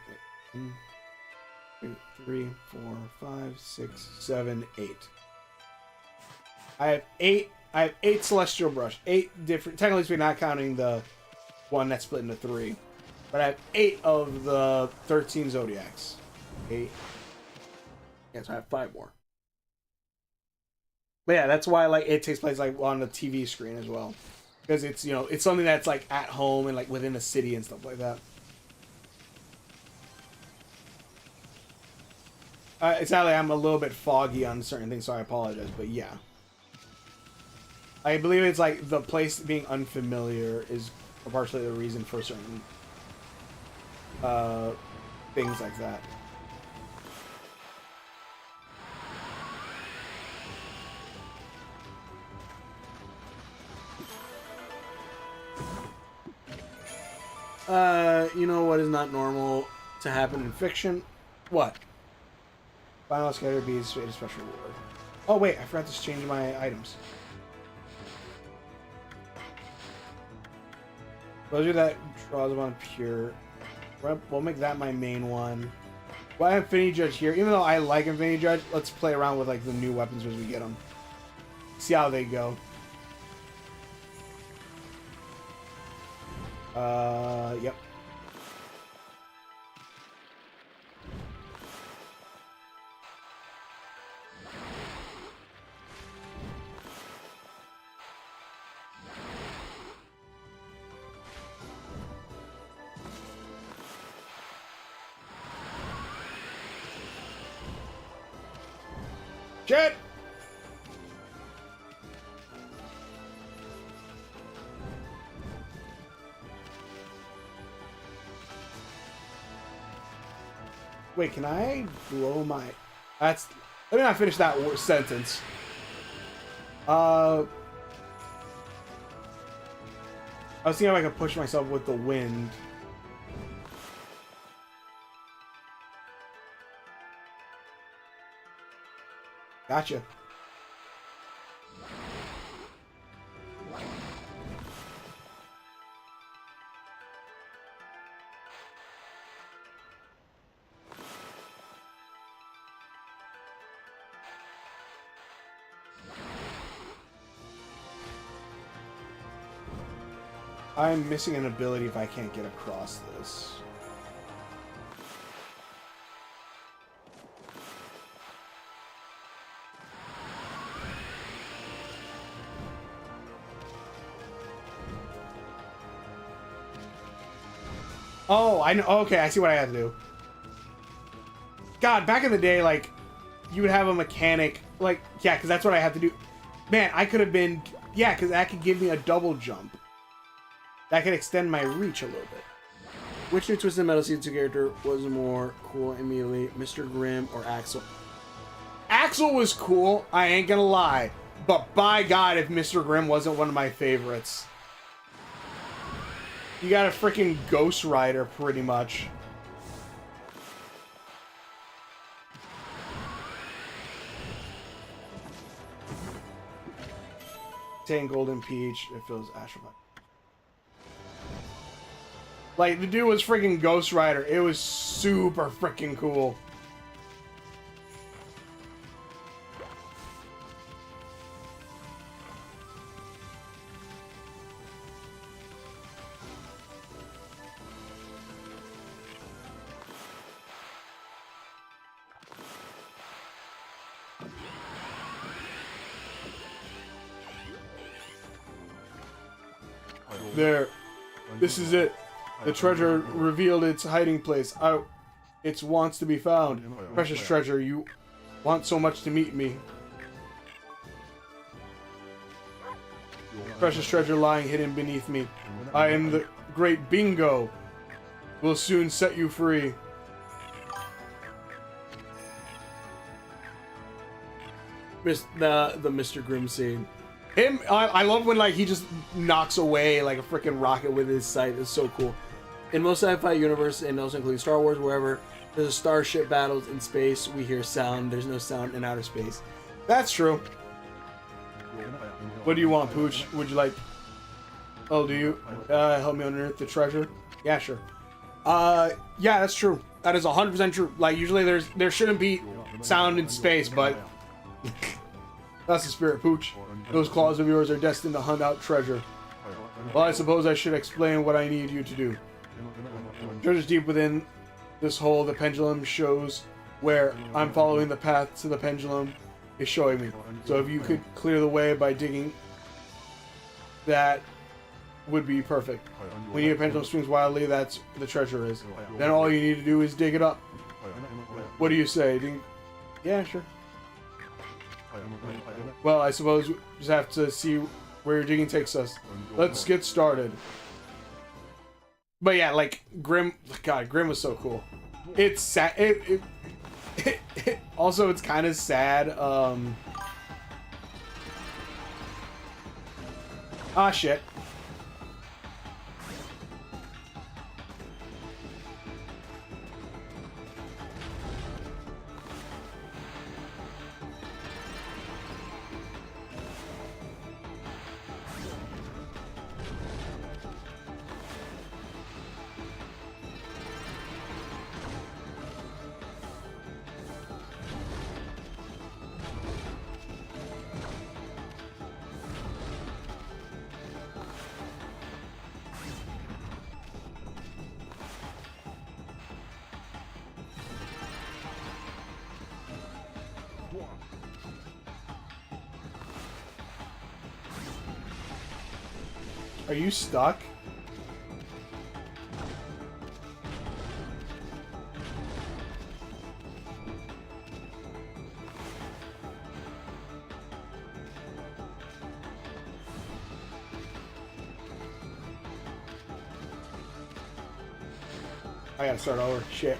Wait. 2, 3, 4, 5, 6, 7, 8. I have 8. I have 8 celestial brush. 8 different. Technically speaking, not counting the one that's split into 3, but I have 8 of the 13 zodiacs. 8. Yes, I have 5 more. But yeah, that's why like it takes place like on the TV screen as well, because it's it's something that's like at home and like within a city and stuff like that. Sadly, I'm a little bit foggy on certain things, so I apologize. But yeah, I believe it's like the place being unfamiliar is partially the reason for certain things like that. You know what is not normal to happen in fiction? What? Final scatter bees a special reward. Oh wait, I forgot to change my items. Those are that draws upon pure. We'll make that my main one. Well, I have Infinity Judge here. Even though I like Infinity Judge, let's play around with like the new weapons as we get them. See how they go. Yep. Shit! Wait, can I blow my... That's... Let me not finish that sentence. I was thinking if I could push myself with the wind. Gotcha. I'm missing an ability if I can't get across this. Oh, I know. Okay, I see what I have to do. God, back in the day, like, you would have a mechanic, like, yeah, because that's what I have to do. Man, I could have been, yeah, because that could give me a double jump. That could extend my reach a little bit. Which new Twisted Metal Season 2 character was more cool immediately? Mr. Grimm or Axel? Axel was cool, I ain't gonna lie. But by God, if Mr. Grimm wasn't one of my favorites. You got a freaking Ghost Rider, pretty much. 10 Golden Peach, it feels Astropod. Like, the dude was freaking Ghost Rider. It was super freaking cool. There. This is it. The treasure revealed its hiding place. It wants to be found. Precious treasure, you want so much to meet me. Precious treasure lying hidden beneath me. I am the great Bingo. Will soon set you free. The Mr. Grimm scene. I love when like he just knocks away like a freaking rocket with his sight. It's so cool. In most sci-fi universe, and also including Star Wars, wherever there's a starship battles in space, we hear sound. There's no sound in outer space. That's true. What do you want, Pooch? Would you like... Oh, do you? Help me unearth the treasure? Yeah, sure. Yeah, that's true. That is 100% true. Like, usually there shouldn't be sound in space, but... That's the spirit, Pooch. Those claws of yours are destined to hunt out treasure. Well, I suppose I should explain what I need you to do. Treasure's deep within this hole. The pendulum shows where I'm following the path to the pendulum. is showing me. So if you could clear the way by digging, that would be perfect. When your pendulum swings wildly, that's the treasure is. Then all you need to do is dig it up. What do you say? Yeah, sure. Well, I suppose we just have to see where your digging takes us. Let's get started. But yeah, like Grim, God, Grim was so cool. It's sad. Also, it's kind of sad. Ah, shit. Are you stuck? I gotta start over. Shit.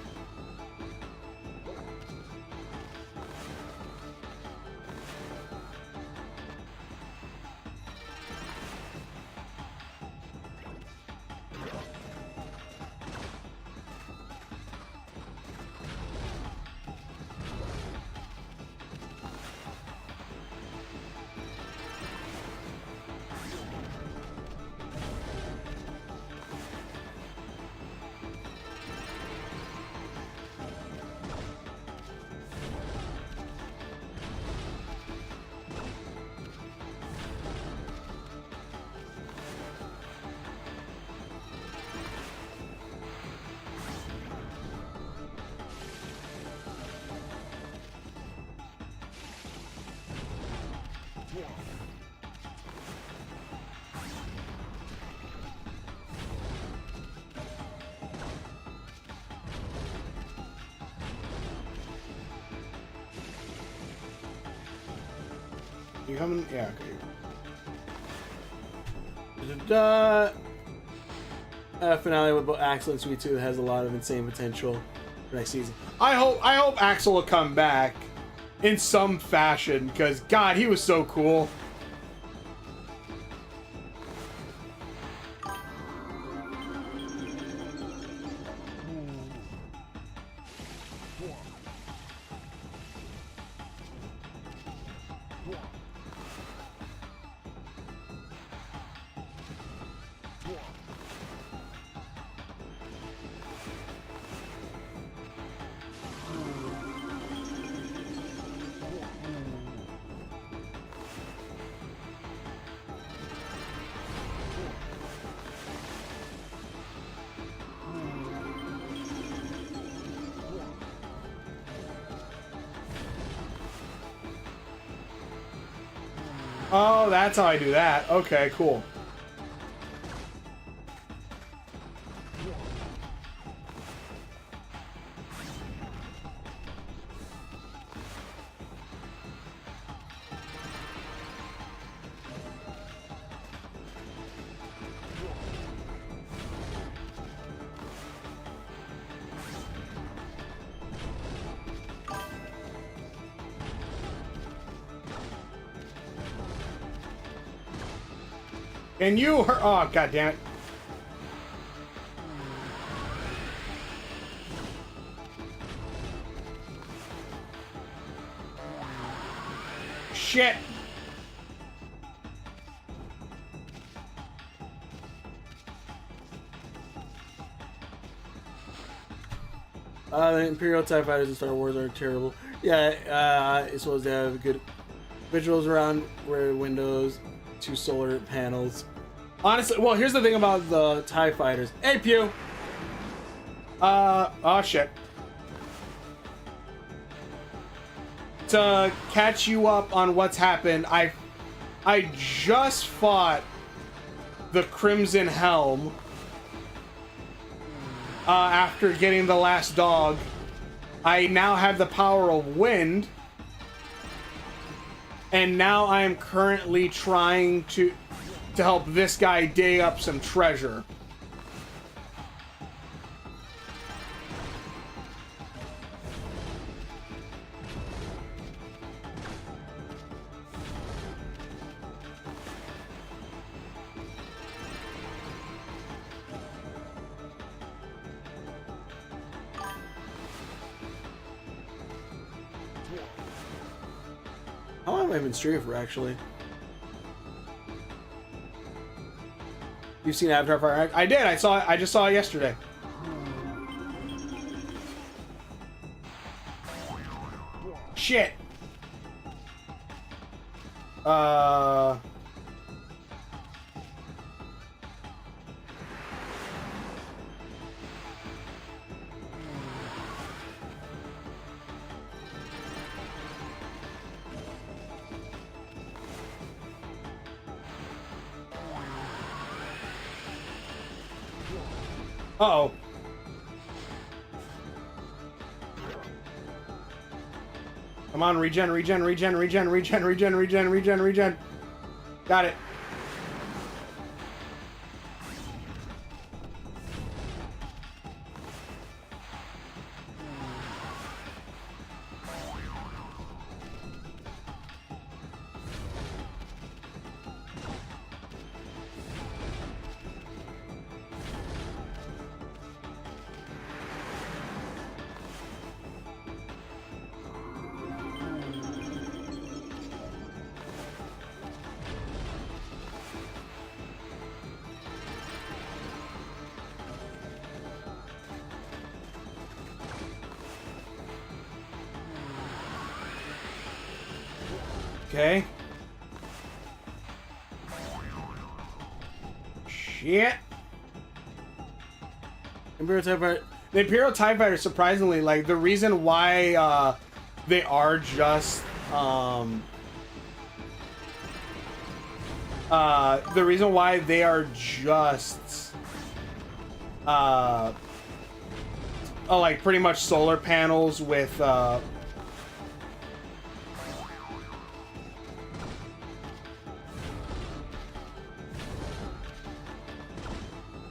You coming? Yeah, okay. Finale with both Axel and Sweet Tooth has a lot of insane potential for next season. I hope Axel will come back in some fashion, because God, he was so cool. Oh, that's how I do that. Okay, cool. And you hurt. Oh, God damn it. Shit. The Imperial TIE fighters in Star Wars are terrible. Yeah, it's supposed to have good visuals around rear windows, 2 solar panels. Honestly, well, here's the thing about the TIE fighters. Hey, Pew! Oh, shit. to catch you up on what's happened, I just fought the Crimson Helm after getting the last dog. I now have the power of wind, and now I am currently trying to help this guy dig up some treasure. How long have I been streaming for, actually? You've seen Avatar Fire? I did. I just saw it yesterday. Shit. Uh-oh. Come on, regen. Got it. Okay. Shit. Imperial TIE Fighter. The Imperial TIE Fighter, surprisingly, like, the reason why they are just the reason why they are just like pretty much solar panels with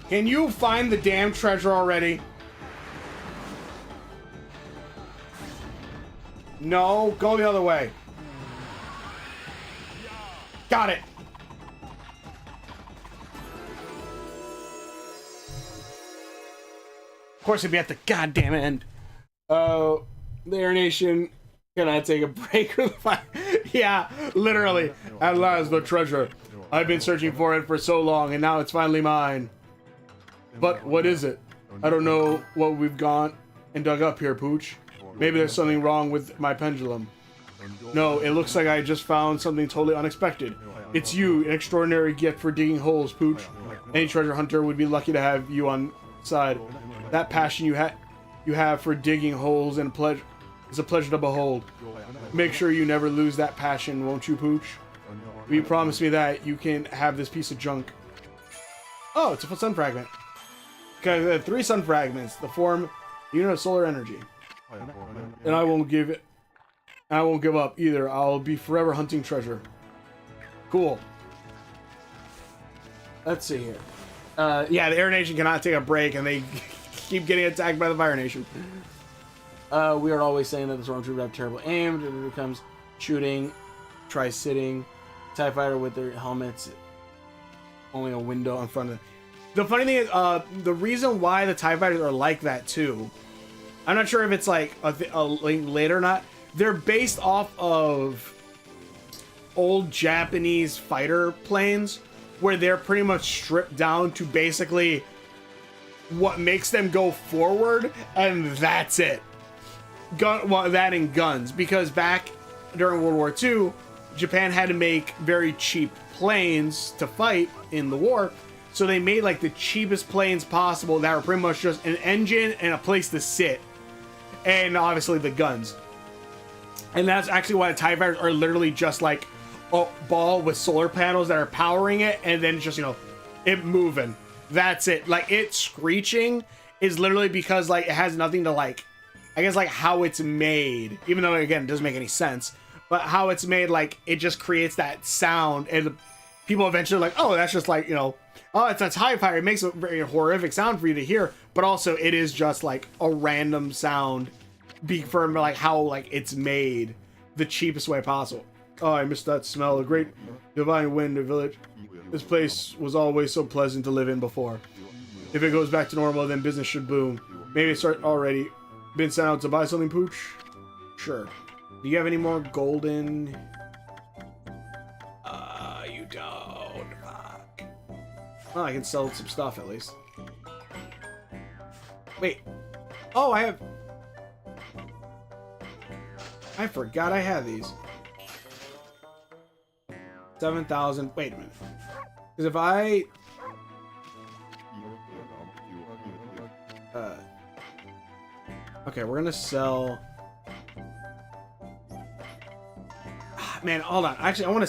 Can you find the damn treasure already? No, go the other way. Got it. Of course, it'd be at the goddamn end. Oh, the Air Nation. Can I take a break? Yeah, literally. At last, the treasure. I've been searching for it for so long, and now it's finally mine. But what is it? I don't know what we've gone and dug up here, Pooch. Maybe there's something wrong with my pendulum. No, it looks like I just found something totally unexpected. It's you, an extraordinary gift for digging holes, Pooch. Any treasure hunter would be lucky to have you on side. That passion you have for digging holes and is a pleasure to behold. Make sure you never lose that passion, won't you, Pooch? Will you promise me that you can have this piece of junk? Oh, it's a sun fragment. Okay, 3 sun fragments. The form unit of solar energy. And I won't give up either. I'll be forever hunting treasure. Cool. Let's see here. Yeah, the Air Nation cannot take a break, and they keep getting attacked by the Fire Nation. We are always saying that the Stormtrooper have terrible aim. It becomes shooting. Try sitting. TIE Fighter with their helmets. Only a window in front of them. The funny thing is, the reason why the TIE Fighters are like that, too, I'm not sure if it's like a link later or not. They're based off of old Japanese fighter planes, where they're pretty much stripped down to basically what makes them go forward, and that's it. That and guns, because back during World War II, Japan had to make very cheap planes to fight in the war. So they made like the cheapest planes possible that were pretty much just an engine and a place to sit. And obviously the guns. And that's actually why the TIE fighters are literally just like a ball with solar panels that are powering it, and then just, you know, it moving. That's it. Like, it screeching is literally because, like, it has nothing to, like, I guess, like, how it's made, even though, again, it doesn't make any sense, but how it's made, like, it just creates that sound, and people eventually are like, oh, that's just, like, you know, oh, it's a TIE fighter. It makes a very horrific sound for you to hear, but also it is just, like, a random sound for, like, how, like, it's made the cheapest way possible. Oh, I missed that smell. A great divine wind in the village. This place was always so pleasant to live in before. If it goes back to normal, then business should boom. Maybe it's already been sent out to buy something, Pooch? Sure. Do you have any more golden? You don't. Fuck. Well, I can sell some stuff at least. Wait. Oh, I forgot I had these. 7,000. Wait a minute. Because if I... okay, we're gonna sell... man, hold on. Actually, I want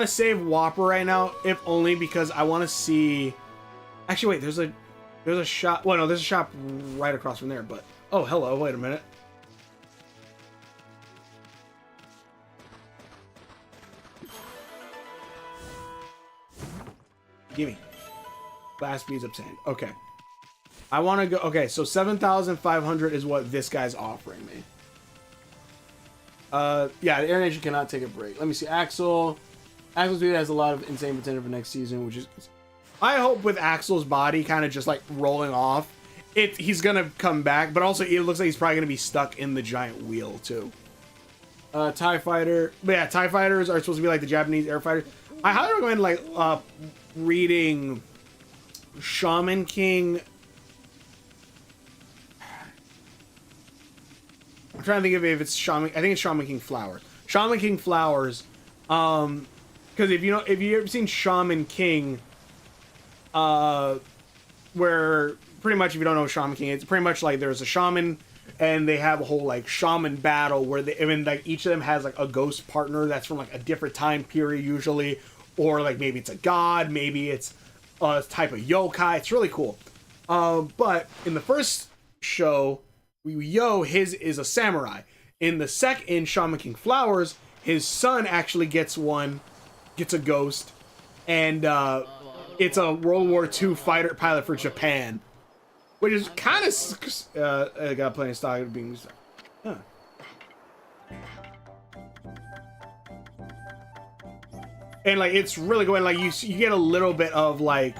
to save Whopper right now, if only because I want to see... actually, wait, there's a shop... well, no, there's a shop right across from there, but... oh, hello, wait a minute. Gimme. Blast speeds obtained. Okay. I want to go... okay, so 7,500 is what this guy's offering me. Yeah, the Air Nation cannot take a break. Let me see. Axel Speed has a lot of insane potential for next season, which is... I hope with Axel's body kind of just, like, rolling off, he's gonna come back, but also it looks like he's probably gonna be stuck in the giant wheel, too. TIE Fighter... but yeah, TIE Fighters are supposed to be like the Japanese air fighters. I highly recommend, like, reading Shaman King... I'm trying to think of if it's Shaman... I think it's Shaman King Flowers. Shaman King Flowers. Because if you've ever seen Shaman King, where pretty much, if you don't know Shaman King, it's pretty much like there's a shaman, and they have a whole like shaman battle where I mean, like each of them has like a ghost partner that's from like a different time period usually, or like maybe it's a god, maybe it's a type of yokai. It's really cool. But in the first show, his is a samurai. In the second Shaman King Flowers, his son actually gets a ghost, and it's a World War II fighter pilot for Japan, which is kind of I got plenty of stock of being. Huh. And like it's really going like you get a little bit of like,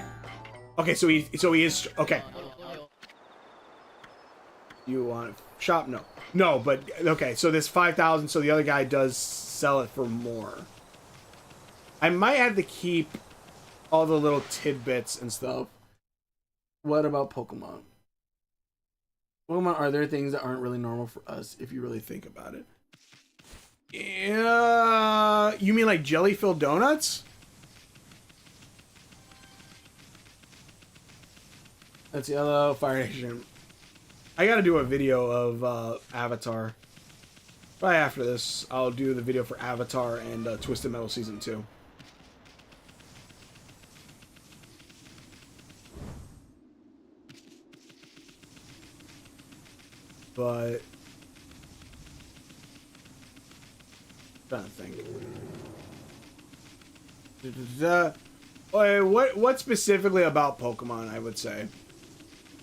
okay, so he is okay. You want to shop? No, but okay. So this 5,000. So the other guy does sell it for more. I might have to keep all the little tidbits and stuff. What about Pokemon? Pokemon, are there things that aren't really normal for us if you really think about it? Yeah, you mean like jelly-filled donuts? That's yellow. Fire Nation. I gotta do a video of Avatar. Right after this, I'll do the video for Avatar and Twisted Metal Season 2. But... I'm trying to think. What specifically about Pokemon, I would say?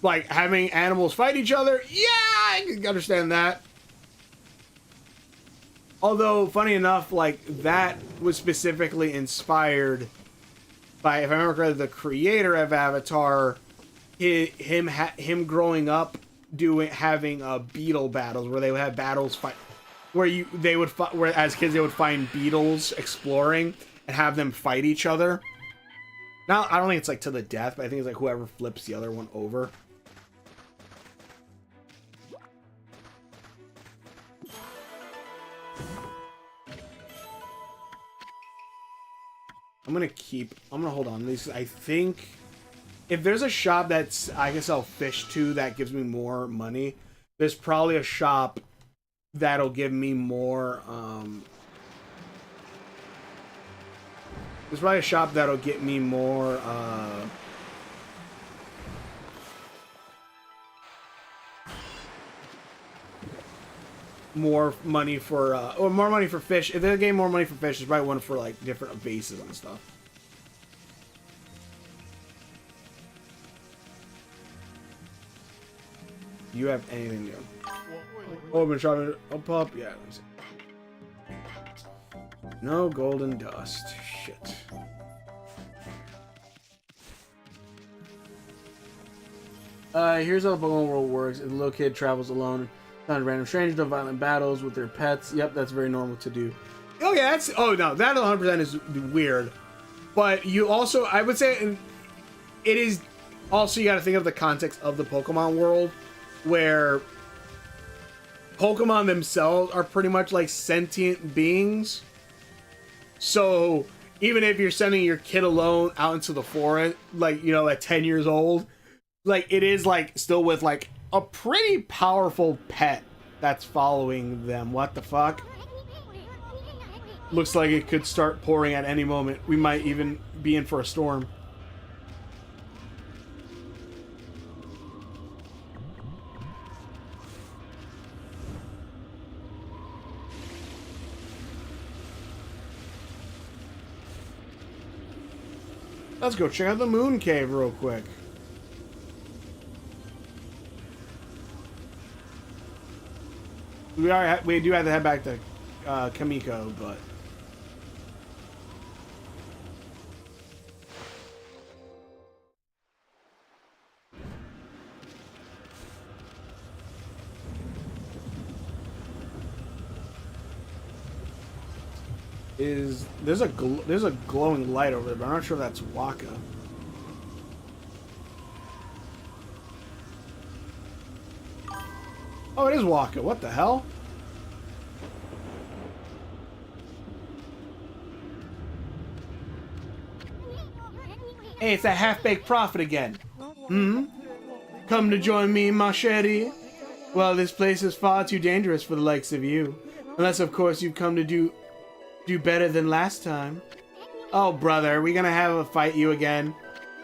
Like, having animals fight each other? Yeah, I can understand that. Although, funny enough, like, that was specifically inspired by, if I remember correctly, the creator of Avatar, him growing up having beetle battles, where they would have battles fight, where as kids they would find beetles exploring and have them fight each other. Now, I don't think it's like to the death, but I think it's like whoever flips the other one over. I'm gonna hold on to these. I think if there's a shop I can sell fish to that gives me more money, there's probably a shop that'll give me more, there's probably a shop that'll get me more, more money for, or more money for fish. If they gain more money for fish, there's probably one for, like, different bases and stuff. You have anything new? Oh, I've been trying to up. Yeah, let me see. No golden dust. Shit. Here's how the Pokemon world works. The little kid travels alone, finds random strangers, do violent battles with their pets. Yep, that's very normal to do. Oh yeah, that's. Oh no, that 100% is weird. But you also, I would say, it is. Also, you got to think of the context of the Pokemon world, where Pokemon themselves are pretty much like sentient beings. So even if you're sending your kid alone out into the forest, like, you know, at 10 years old, like, it is like still with like a pretty powerful pet that's following them. What the fuck? Looks like it could start pouring at any moment. We might even be in for a storm. Let's go check out the Moon Cave real quick. We do have to head back to Kamiko, but there's a glowing light over there, but I'm not sure if that's Waka. Oh, it is Waka. What the hell? Hey, it's that half-baked prophet again. Hmm? Come to join me, Machete? Well, this place is far too dangerous for the likes of you. Unless, of course, you've come to do better than last time. Oh, brother, are we gonna have a fight you again?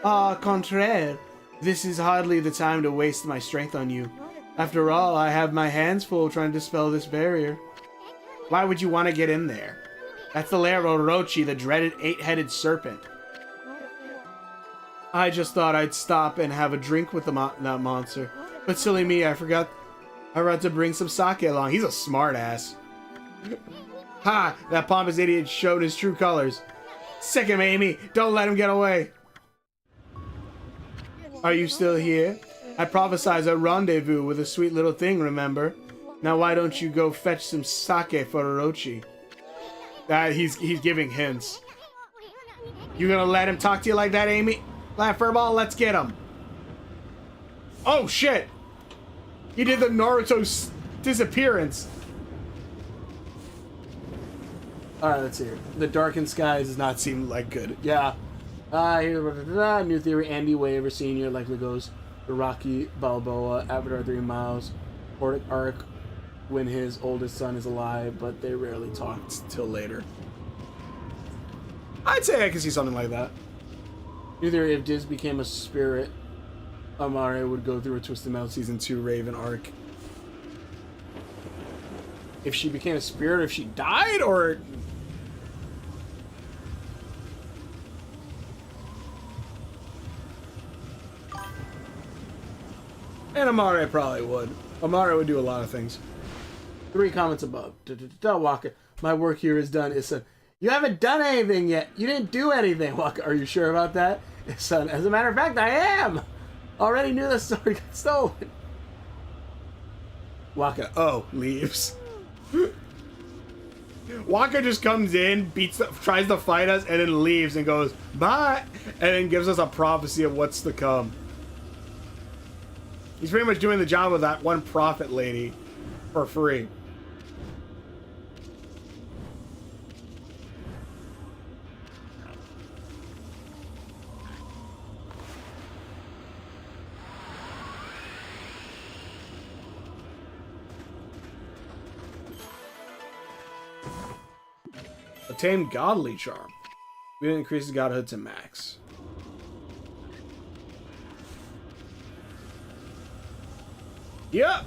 Ah, contraire. This is hardly the time to waste my strength on you. After all, I have my hands full trying to dispel this barrier. Why would you want to get in there? That's the lair of Orochi, the dreaded 8-headed serpent. I just thought I'd stop and have a drink with that monster. But silly me, I forgot to bring some sake along. He's a smartass. Ha! That pompous idiot showed his true colors. Sick him, Amy! Don't let him get away! Are you still here? I prophesied a rendezvous with a sweet little thing, remember? Now why don't you go fetch some sake for Orochi? He's giving hints. You gonna let him talk to you like that, Amy? Furball, let's get him. Oh shit! He did the Naruto disappearance. Alright, let's see here. The darkened skies does not seem like good. Yeah. New theory, Andy Waver Sr. likely goes to Rocky Balboa, Avatar 3 Miles, Portic Arc when his oldest son is alive, but they rarely talk till later. I'd say I could see something like that. New theory, if Diz became a spirit, Amare would go through a Twisted Metal Season 2 Raven arc. If she became a spirit, if she died, or... And Amare probably would. Amare would do a lot of things. 3 comments above. Waka, my work here is done. It said, you haven't done anything yet. You didn't do anything, Waka. Are you sure about that? It said, as a matter of fact, I am. Already knew the story got stolen. Waka, leaves. Waka just comes in, tries to fight us, and then leaves and goes, bye, and then gives us a prophecy of what's to come. He's pretty much doing the job of that one prophet lady for free. Attain godly charm. We didn't increase the godhood to max. Yep.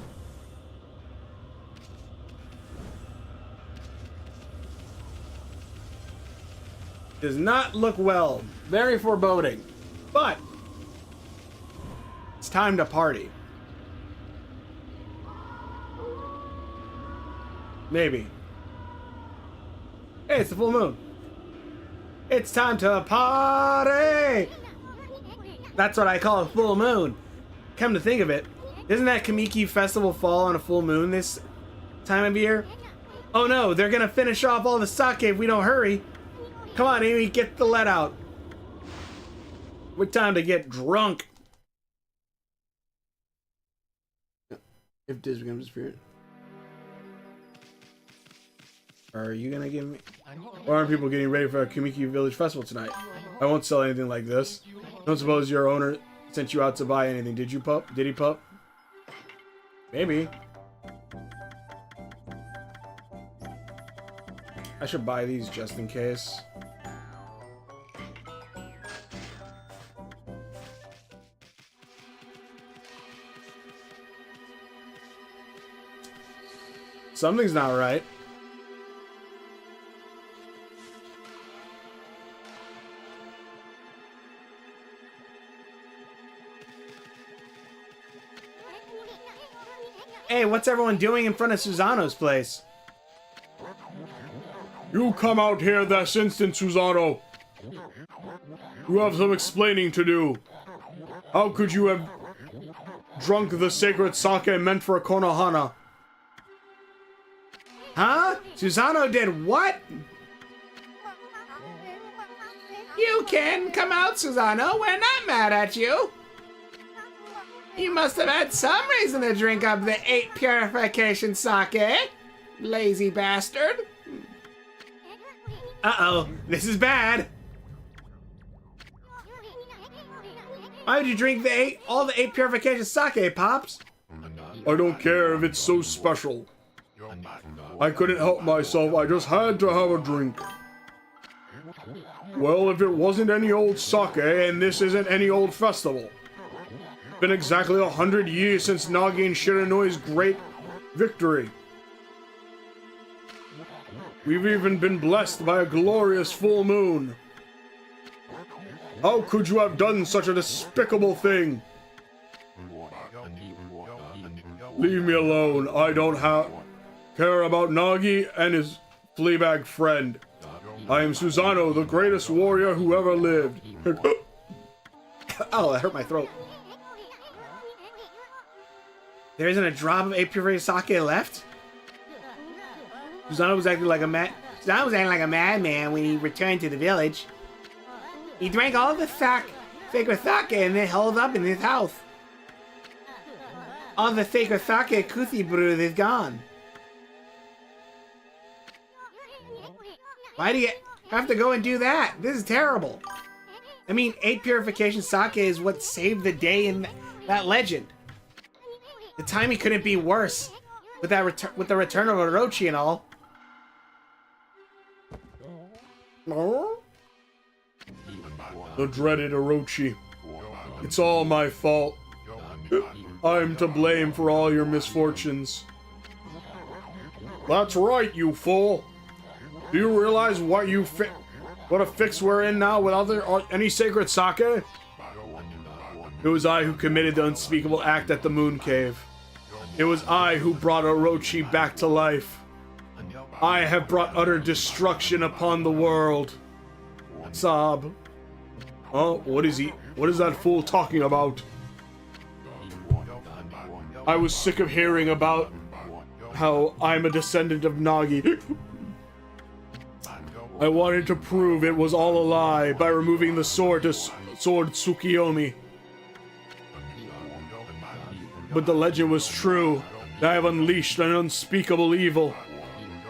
Does not look well. Very foreboding. But it's time to party. Maybe. Hey, it's the full moon. It's time to party! That's what I call a full moon. Come to think of it, isn't that Kamiki Festival fall on a full moon this time of year? Oh no, they're gonna finish off all the sake if we don't hurry. Come on, Amy, get the lead out. What time to get drunk? If Diz becomes a spirit. Are you gonna give me? Or aren't people getting ready for a Kamiki Village Festival tonight? I won't sell anything like this. Don't suppose your owner sent you out to buy anything, did you, pup? Did he, pup? Maybe. I should buy these just in case. Something's not right. Hey, what's everyone doing in front of Susano's place? You come out here this instant, Susano. You have some explaining to do. How could you have drunk the sacred sake meant for Konohana? Huh? Susano did what? You can come out, Susano. We're not mad at you. You must have had some reason to drink up the 8 purification sake. Lazy bastard. Uh-oh, this is bad. Why would you drink all the 8 purification sake, Pops? I don't care if it's so special. I couldn't help myself, I just had to have a drink. Well, if it wasn't any old sake, and this isn't any old festival. It's been exactly 100 years since Nagi and Shiranoi's great victory. We've even been blessed by a glorious full moon. How could you have done such a despicable thing? Leave me alone. I don't care about Nagi and his fleabag friend. I am Susano, the greatest warrior who ever lived. Oh, that hurt my throat. There isn't a drop of 8 purified sake left? Susano was acting like a madman when he returned to the village. He drank all of the sacred sake and then held up in his house. All the sacred sake Kusi brewed is gone. Why do you have to go and do that? This is terrible. I mean, 8 purification sake is what saved the day in that legend. The timing couldn't be worse with with the return of Orochi and all. The dreaded Orochi. It's all my fault. I'm to blame for all your misfortunes. That's right, you fool. Do you realize what a fix we're in now without any sacred sake? It was I who committed the unspeakable act at the Moon Cave. It was I who brought Orochi back to life. I have brought utter destruction upon the world. Sob. Oh, what is that fool talking about? I was sick of hearing about how I'm a descendant of Nagi. I wanted to prove it was all a lie by removing the sword to Sword Tsukiyomi. But the legend was true. I have unleashed an unspeakable evil,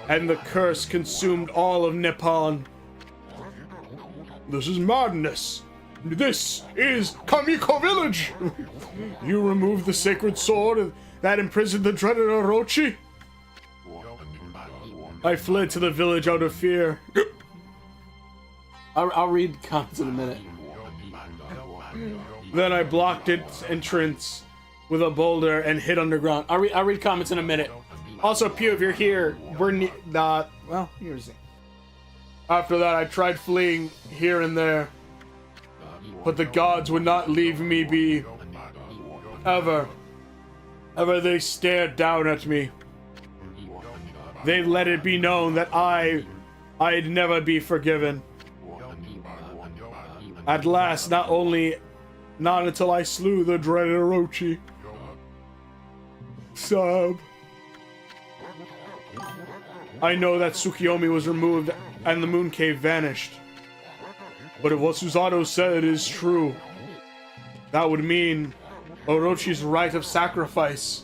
and the curse consumed all of Nippon. This is madness. This is Kamiko Village. You removed the sacred sword that imprisoned the dreaded Orochi? I fled to the village out of fear. I'll read comments in a minute. Then I blocked its entrance with a boulder and hid underground. I'll read comments in a minute. Also, Pew, if you're here, we're not. Well, here's it. After that, I tried fleeing here and there, but the gods would not leave me be. Ever they stared down at me. They let it be known that I'd never be forgiven. At last, not until I slew the dreaded Orochi. Sob. I know that Tsukiyomi was removed and the moon cave vanished. But if what Susanoo said is true, that would mean Orochi's rite of sacrifice.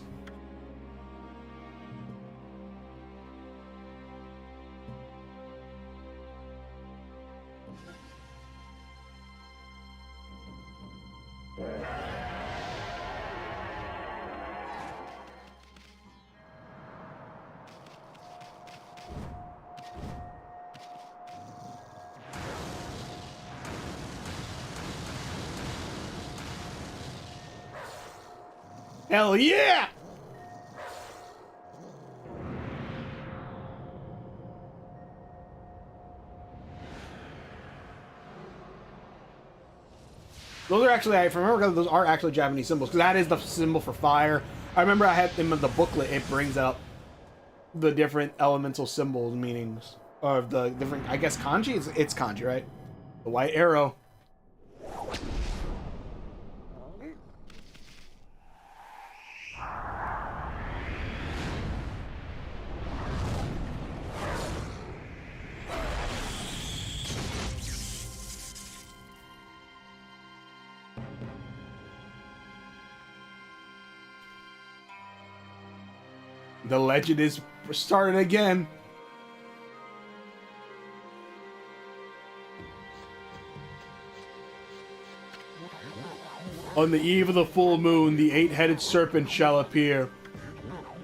Hell yeah! Those are actually, if I remember, those are actually Japanese symbols, because that is the symbol for fire. I remember I had them in the booklet, it brings up the different elemental symbols, meanings of the different, I guess kanji? It's kanji, right? The white arrow. The legend is started again. On the eve of the full moon, the eight-headed serpent shall appear,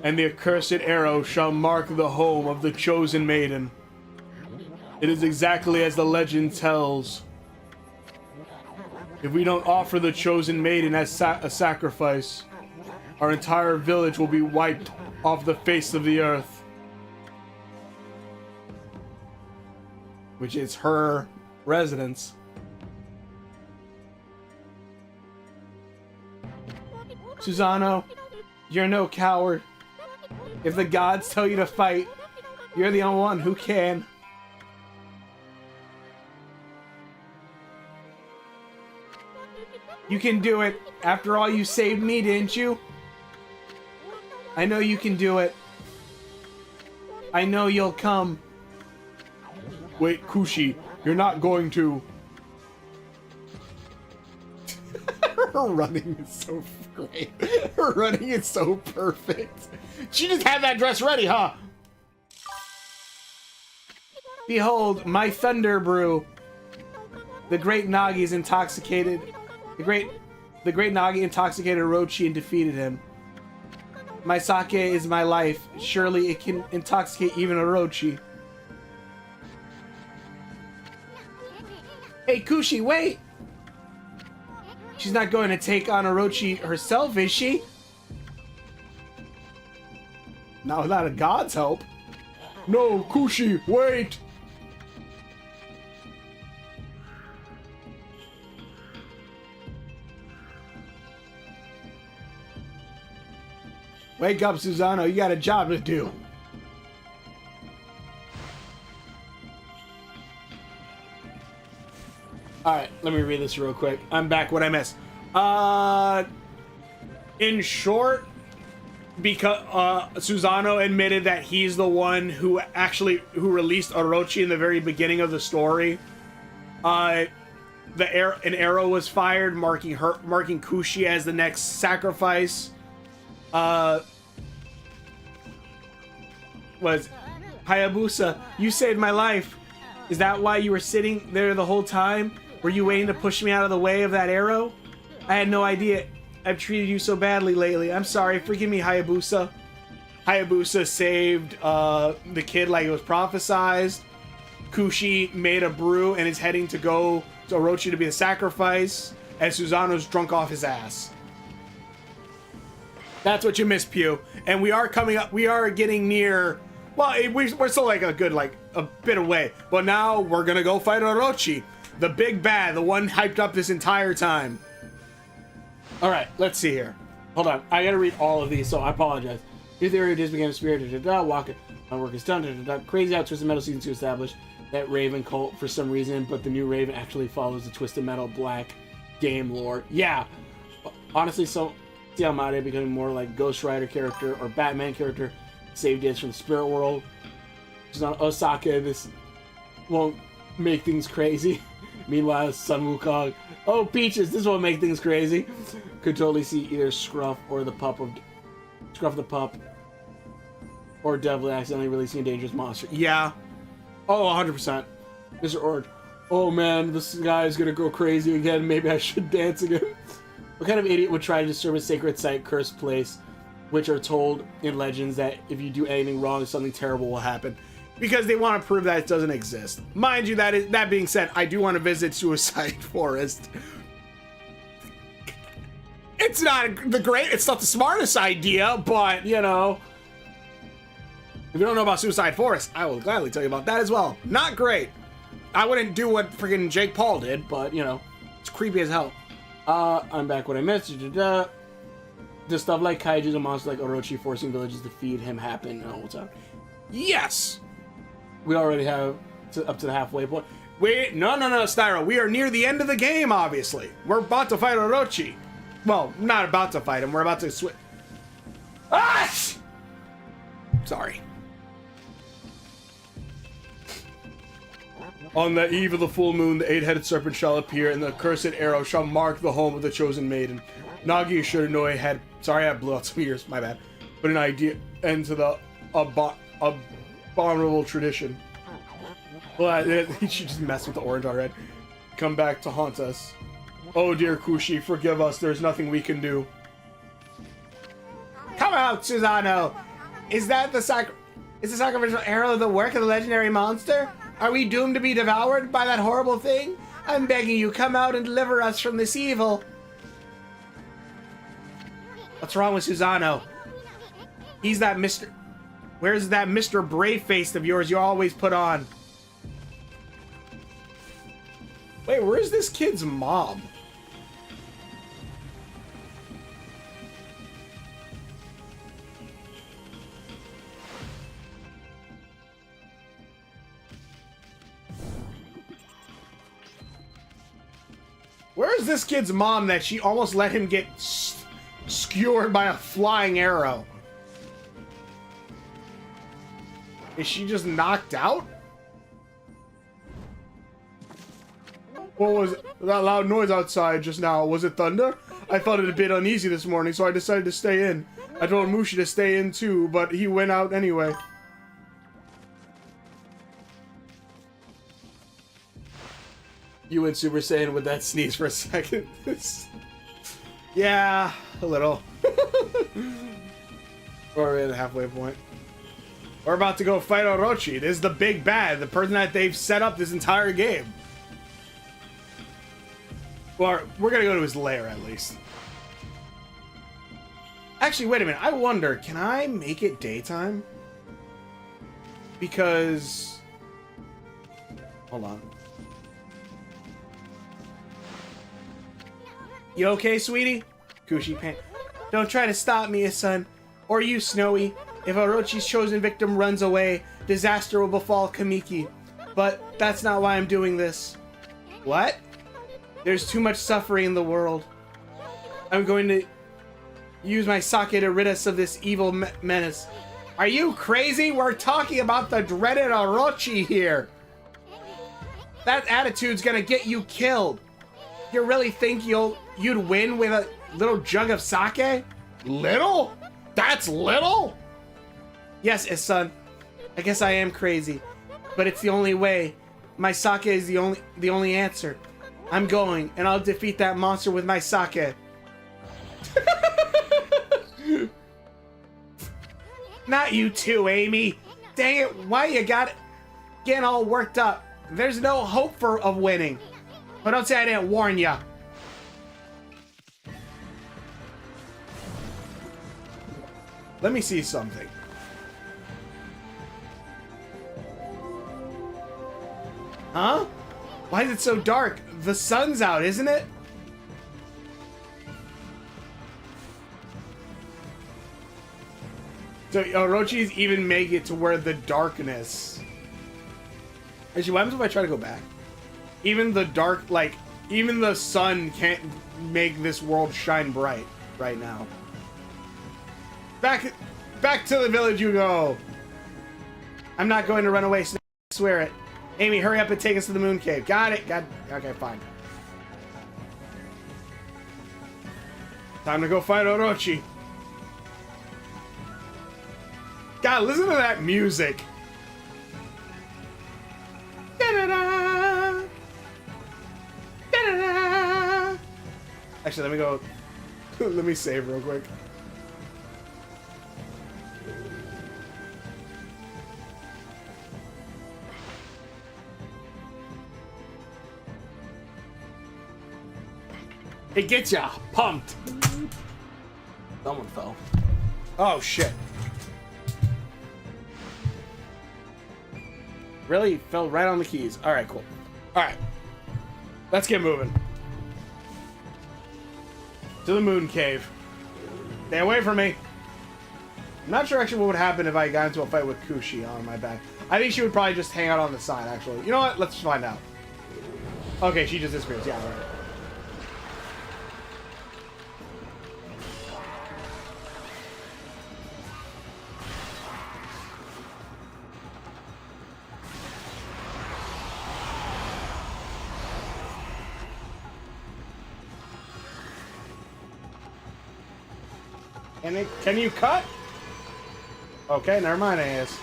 and the accursed arrow shall mark the home of the chosen maiden. It is exactly as the legend tells. If we don't offer the chosen maiden as a sacrifice, our entire village will be wiped off the face of the earth. Which is her residence. Susanoo, you're no coward. If the gods tell you to fight, you're the only one who can. You can do it. After all, you saved me, didn't you? I know you can do it. I know you'll come. Wait, Kushi, you're not going to. Her running is so great. Her running is so perfect. She just had that dress ready, huh? Behold, my thunder brew. The great Nagi's intoxicated. The great Nagi intoxicated Orochi and defeated him. My sake is my life. Surely it can intoxicate even Orochi. Hey, Kushi, wait! She's not going to take on Orochi herself, is she? Not without a god's help. No, Kushi, wait! Wake up, Susanoo. You got a job to do. Alright, let me read this real quick. I'm back. What I missed? In short, because Susanoo admitted that he's the one who released Orochi in the very beginning of the story. An arrow was fired, marking Kushi as the next sacrifice. Was Hayabusa, you saved my life. Is that why you were sitting there the whole time? Were you waiting to push me out of the way of that arrow? I had no idea. I've treated you so badly lately. I'm sorry. Forgive me, Hayabusa. Hayabusa saved the kid like it was prophesized. Kushi made a brew and is heading to go to Orochi to be the sacrifice, as Susanoo's drunk off his ass. That's what you missed, Pew. And we are coming up, we are getting near, well, we're still like a good, like, a bit away. But now we're gonna go fight Orochi, the big bad, the one hyped up this entire time. All right, let's see here. Hold on, I gotta read all of these, so I apologize. New theory of became a spirit, walk it, my work is done, crazy how Twisted Metal season 2 established that Raven cult for some reason, but the new Raven actually follows the Twisted Metal Black game lore. Yeah, honestly, so see how Made becoming more like Ghost Rider character or Batman character, saved us from the spirit world. She's not Osaka, this won't make things crazy. Meanwhile, Sun Wukong, oh Peaches, this won't make things crazy. Could totally see either Scruff the pup, or Devil accidentally releasing a dangerous monster. Yeah. Oh, 100%. Mr. Orange, oh man, this guy is gonna go crazy again. Maybe I should dance again. What kind of idiot would try to disturb a sacred site, cursed place, which are told in legends that if you do anything wrong, something terrible will happen? Because they want to prove that it doesn't exist. Mind you, that being said, I do want to visit Suicide Forest. It's not it's not the smartest idea, but, you know, if you don't know about Suicide Forest, I will gladly tell you about that as well. Not great. I wouldn't do what freaking Jake Paul did, but, you know, it's creepy as hell. I'm back when I missed you. Does stuff like kaijus and monsters like Orochi forcing villages to feed him happen all the time? Yes! We already have up to the halfway point. No, Styro. We are near the end of the game, obviously. We're about to fight Orochi. Well, not about to fight him. We're about to switch. Ah! Sorry. On the eve of the full moon, the eight-headed serpent shall appear, and the accursed arrow shall mark the home of the chosen maiden. Nagi Shiranui had... Sorry, I blew out some ears. My bad. But an idea end to the abominable tradition. Well, he should just mess with the orange already. Come back to haunt us. Oh dear Kushi, forgive us. There's nothing we can do. Come out, Susanoo! Is the sacrificial arrow the work of the legendary monster? Are we doomed to be devoured by that horrible thing? I'm begging you, come out and deliver us from this evil. What's wrong with Susanoo? He's that Mr... Where's that Mr. Brave-faced of yours you always put on? Wait, where's this kid's mom? Where's this kid's mom that she almost let him get skewered by a flying arrow? Is she just knocked out? What was that loud noise outside just now? Was it thunder? I felt it a bit uneasy this morning, so I decided to stay in. I told Mushi to stay in too, but he went out anyway. You went Super Saiyan with that sneeze for a second. Yeah, a little. We're at the halfway point. We're about to go fight Orochi. This is the big bad, the person that they've set up this entire game. Well, we're gonna go to his lair at least. Actually, wait a minute. I wonder, can I make it daytime? Because... Hold on. You okay, sweetie? Kushi pant. Don't try to stop me, son. Or you, Snowy. If Orochi's chosen victim runs away, disaster will befall Kamiki. But that's not why I'm doing this. What? There's too much suffering in the world. I'm going to use my sake to rid us of this evil menace. Are you crazy? We're talking about the dreaded Orochi here. That attitude's gonna get you killed. You really think you'd win with a little jug of sake? Little? That's little? Yes, son. I guess I am crazy, but it's the only way. My sake is the only answer. I'm going, and I'll defeat that monster with my sake. Not you too, Amy. Dang it, why you got it? getting all worked up. There's no hope of winning. But don't say I didn't warn ya. Let me see something. Huh? Why is it so dark? The sun's out, isn't it? So Orochi's even make it to where the darkness... Actually, what happens if I try to go back? Even the dark, like, even the sun can't make this world shine bright right now. Back to the village you go. I'm not going to run away, I swear it. Amy, hurry up and take us to the moon cave. Got it. Okay, fine. Time to go fight Orochi. God, listen to that music. Da-da-da. Da-da-da. Actually, let me go. Let me save real quick. It gets ya pumped. Someone fell. Oh shit. Really? Fell right on the keys. Alright, cool. Alright. Let's get moving. To the moon cave. Stay away from me. I'm not sure actually what would happen if I got into a fight with Kushi on my back. I think she would probably just hang out on the side, actually. You know what? Let's find out. Okay, she just disappears. Yeah, right. Can you cut? Okay, never mind, I guess.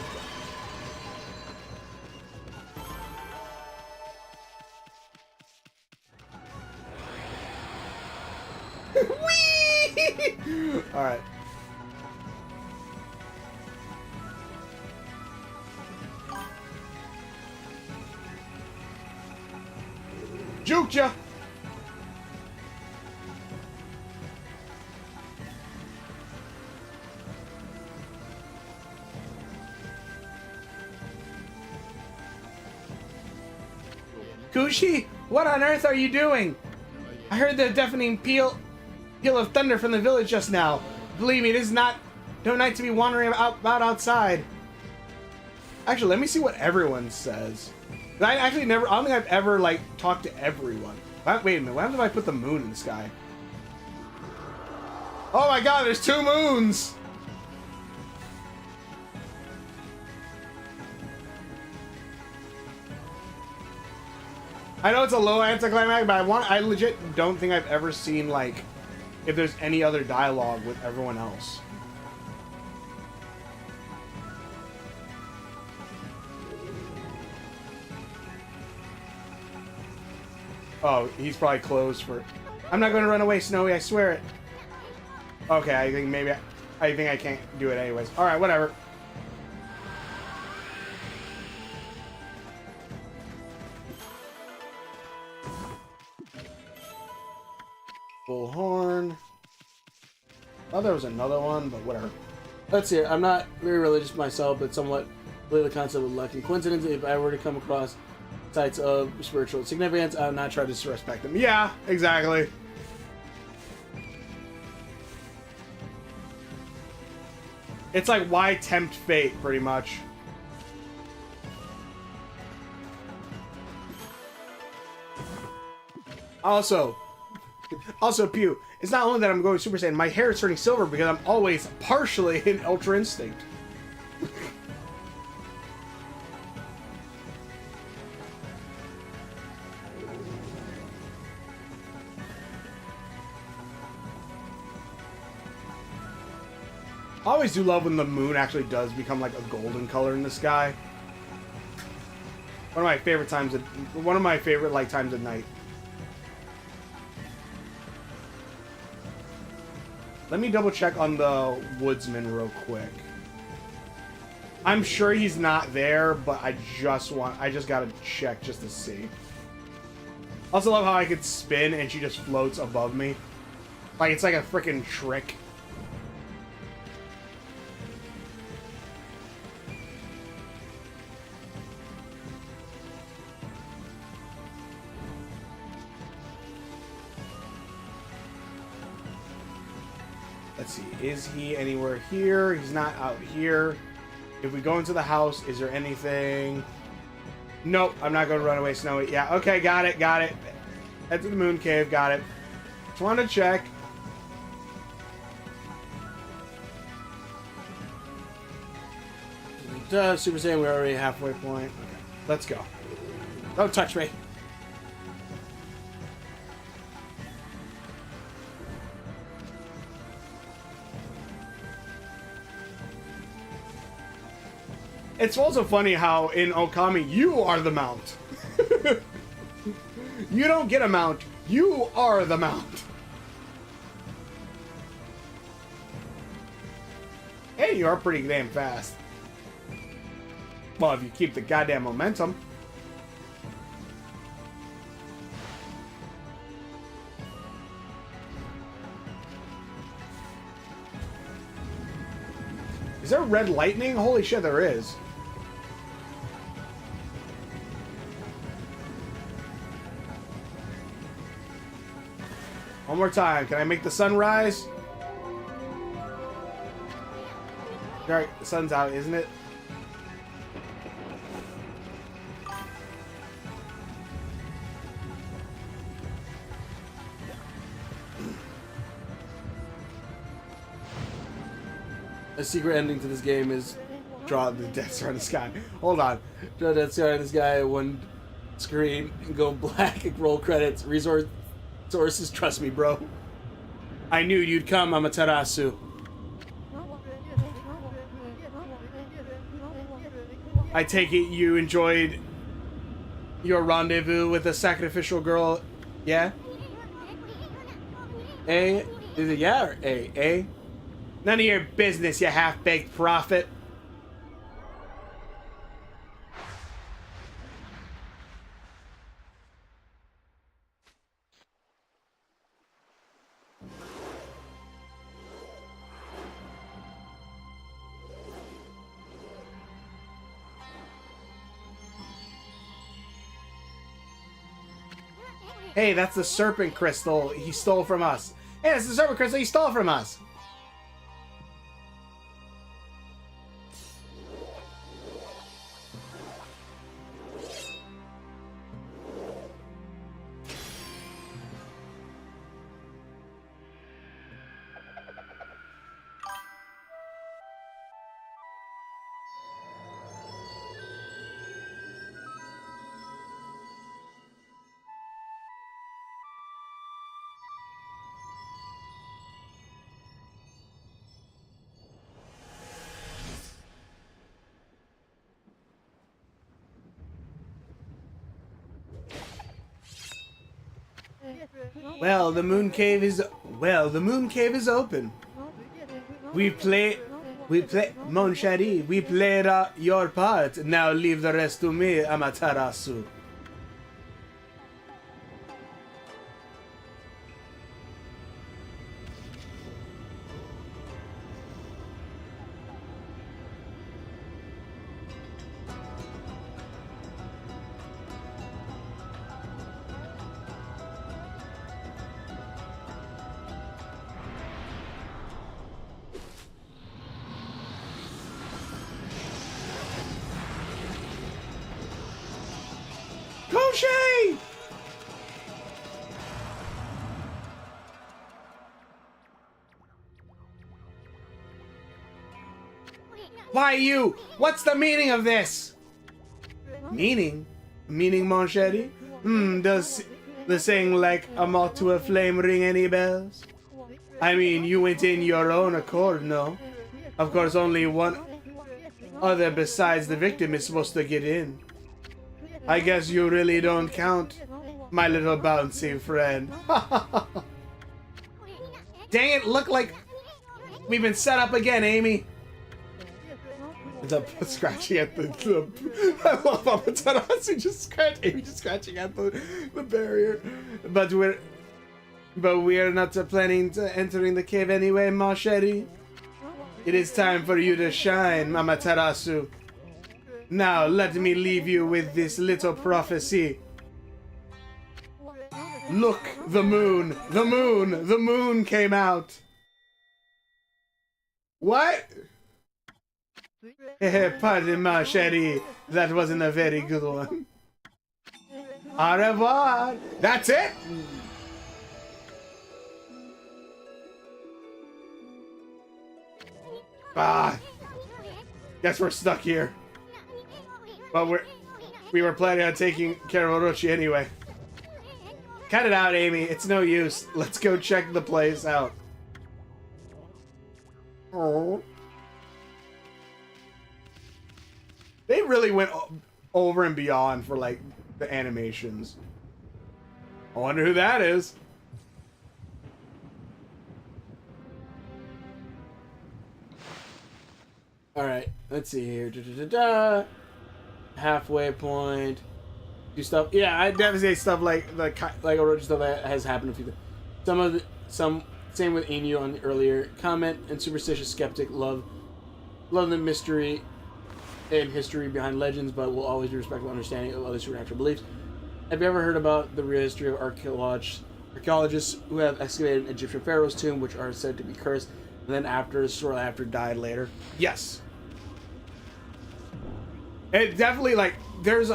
Whee! Alright. Juked ya! Kushi, what on earth are you doing? I heard the deafening peal of thunder from the village just now. Believe me, this is no night to be wandering about outside. Actually, let me see what everyone says. I don't think I've ever, like, talked to everyone. Wait a minute, what happens if I put the moon in the sky? Oh my god, there's 2 moons! I know it's a low anticlimax, but I legit don't think I've ever seen, like, if there's any other dialogue with everyone else. Oh, he's probably closed for... I'm not going to run away, Snowy, I swear it. Okay, I think maybe... I think I can't do it anyways. Alright, whatever. Full horn. Oh, there was another one, but whatever. Let's see. I'm not very religious myself, but somewhat believe the concept of luck. And coincidentally, if I were to come across sites of spiritual significance, I would not try to disrespect them. Yeah, exactly. It's like, why tempt fate, pretty much. Also, Pew, it's not only that I'm going Super Saiyan, my hair is turning silver because I'm always partially in Ultra Instinct. I always do love when the moon actually does become like a golden color in the sky. One of my favorite times times at night. Let me double check on the woodsman real quick. I'm sure he's not there, but I just gotta check just to see. Also love how I could spin and she just floats above me. Like, it's like a freaking trick. Let's see, is he anywhere here? He's not out here. If we go into the house, is there anything? Nope, I'm not going to run away, Snowy. Yeah, okay, got it, got it. Head to the moon cave, got it. Just wanted to check. Super Saiyan, we're already halfway point. Okay, let's go. Don't touch me. It's also funny how in Okami, you are the mount. You don't get a mount, you are the mount. Hey, you are pretty damn fast. Well, if you keep the goddamn momentum. Is there red lightning? Holy shit, there is. One more time. Can I make the sun rise? Alright, the sun's out, isn't it? A secret ending to this game is Draw the Death Star in the sky. Hold on. draw Death Star in this guy one screen and go black and roll credits. Sources, trust me, bro. I knew you'd come, Amaterasu. I take it you enjoyed your rendezvous with the sacrificial girl, yeah? A? Is it yeah or A? A? None of your business, you half-baked prophet. Hey, that's the serpent crystal he stole from us. Hey, that's the serpent crystal he stole from us. Well, the moon cave is open. We played, Mon Chéri, we played your part. Now leave the rest to me, Amaterasu. Koshi! Why you? What's the meaning of this? Meaning? Meaning, Mon Chéri? Does the saying like a moth to a flame ring any bells? I mean, you went in your own accord, no? Of course, only one other besides the victim is supposed to get in. I guess you really don't count, my little bouncy friend. Dang it, look like we've been set up again, Amy. Scratching at the I love Amaterasu just scratching at the barrier. But we're not planning to entering the cave anyway, Machete. It is time for you to shine, Amaterasu. Now let me leave you with this little prophecy. Look, the moon came out. What? Pardon, Machete. That wasn't a very good one. Au revoir. That's it? Ah. Guess we're stuck here. But we were planning on taking care of Orochi anyway. Cut it out, Amy. It's no use. Let's go check the place out. Oh. They really went over and beyond for, like, the animations. I wonder who that is. Alright, let's see here. Halfway point. Do stuff. Yeah, I definitely say stuff like original stuff that has happened a few times. Same with Inu on the earlier comment, and superstitious skeptic love the mystery and history behind legends, but will always be respectful understanding of other supernatural beliefs. Have you ever heard about the real history of archaeologists who have excavated an Egyptian pharaoh's tomb, which are said to be cursed, and then shortly after died later? Yes. It definitely, like, there's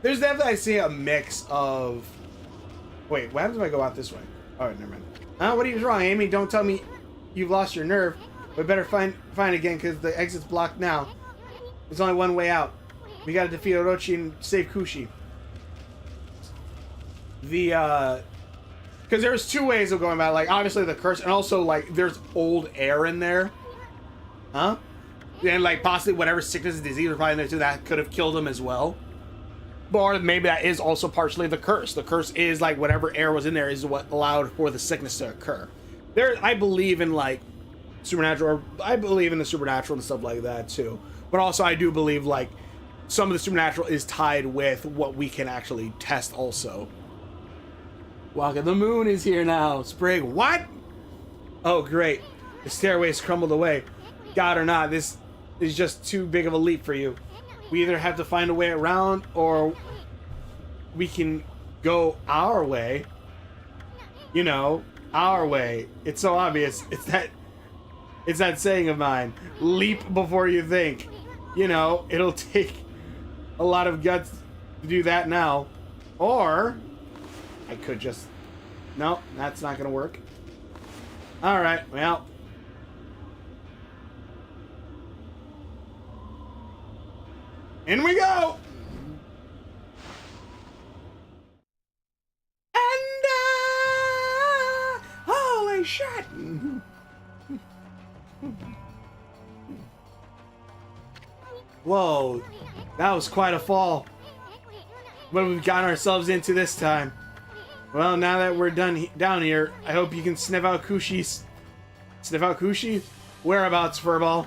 definitely, I see a mix of... Wait, what happens if I go out this way? Alright, never mind. What are you wrong, Amy? Don't tell me you've lost your nerve. We better find again, because the exit's blocked now. There's only one way out. We gotta defeat Orochi and save Kushi. Because there's two ways of going about it. Like, obviously the curse, and also, like, there's old air in there. Huh? And, like, possibly whatever sickness and disease was probably in there, too, that could have killed him as well. Or maybe that is also partially the curse. The curse is, like, whatever air was in there is what allowed for the sickness to occur. I believe in, like, supernatural, I believe in the supernatural and stuff like that, too. But also, I do believe, like, some of the supernatural is tied with what we can actually test also. Waka, the moon is here now. Sprig, what? Oh, great. The stairway's crumbled away. God or not, this is just too big of a leap for you. We either have to find a way around, or we can go our way. You know, our way. It's so obvious. It's that saying of mine. Leap before you think. You know, it'll take a lot of guts to do that now. Or I could just... No, that's not gonna work. Alright, well... In we go! And holy shit! Whoa, that was quite a fall. What have we gotten ourselves into this time? Well, now that we're down here, I hope you can sniff out Kushi's... Sniff out Kushi? Whereabouts, Furball?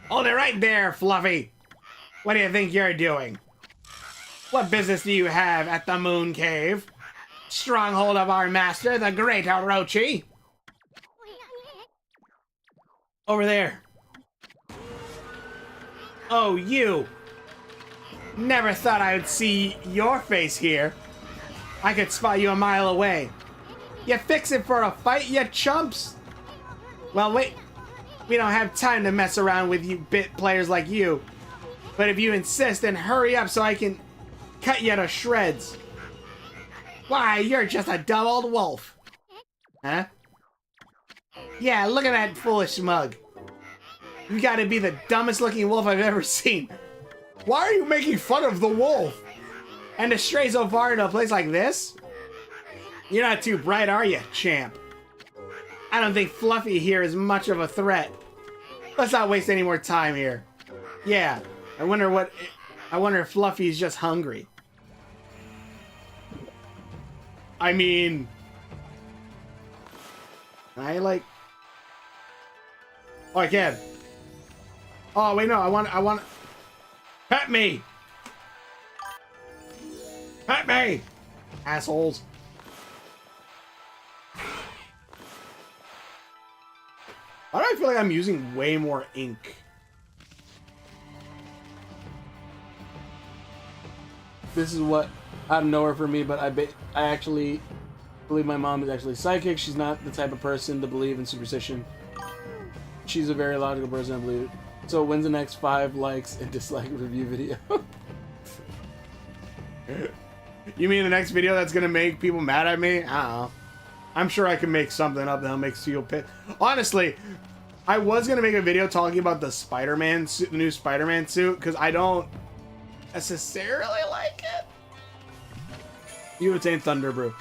Hold it right there, Fluffy! What do you think you're doing? What business do you have at the Moon Cave? Stronghold of our master, the great Orochi! Over there. Oh, you! Never thought I would see your face here. I could spot you a mile away. You fixin' for a fight, you chumps? Well, wait. We don't have time to mess around with you bit players like you. But if you insist, then hurry up so I can cut you to shreds. Why, you're just a dumb old wolf. Huh? Yeah, look at that foolish mug. You gotta be the dumbest looking wolf I've ever seen. Why are you making fun of the wolf? And to stray so far into a place like this? You're not too bright, are you, champ? I don't think Fluffy here is much of a threat. Let's not waste any more time here. Yeah, I wonder if Fluffy's just hungry. I mean... Oh, I can. Oh, wait, no. I want... Pet me! Pet me! Assholes. Why do I feel like I'm using way more ink? This is what out of nowhere for me, but I actually believe my mom is actually psychic. She's not the type of person to believe in superstition. She's a very logical person, I believe. So when's the next 5 likes and dislike review video? You mean the next video that's gonna make people mad at me? I don't know. I'm sure I can make something up that'll make you pissed. Honestly, I was gonna make a video talking about the Spider-Man suit, the new Spider-Man suit, because I don't necessarily like it. You obtain Thunder Brew.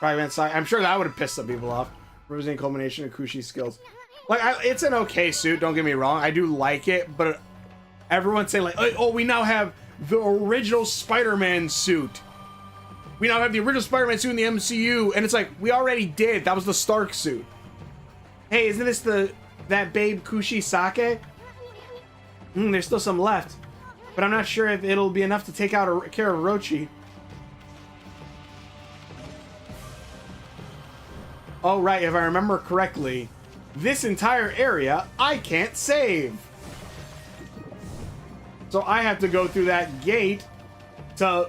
I'm sure that would have pissed some people off. Representing culmination of Kushi's skills. Like, it's an okay suit, don't get me wrong. I do like it, but everyone's saying like, oh, we now have the original Spider-Man suit. We now have the original Spider-Man suit in the MCU, and it's like, we already did. That was the Stark suit. Hey, isn't this that babe Kushi Sake? There's still some left, but I'm not sure if it'll be enough to take out care of Orochi. Oh, right, if I remember correctly, this entire area I can't save. So I have to go through that gate to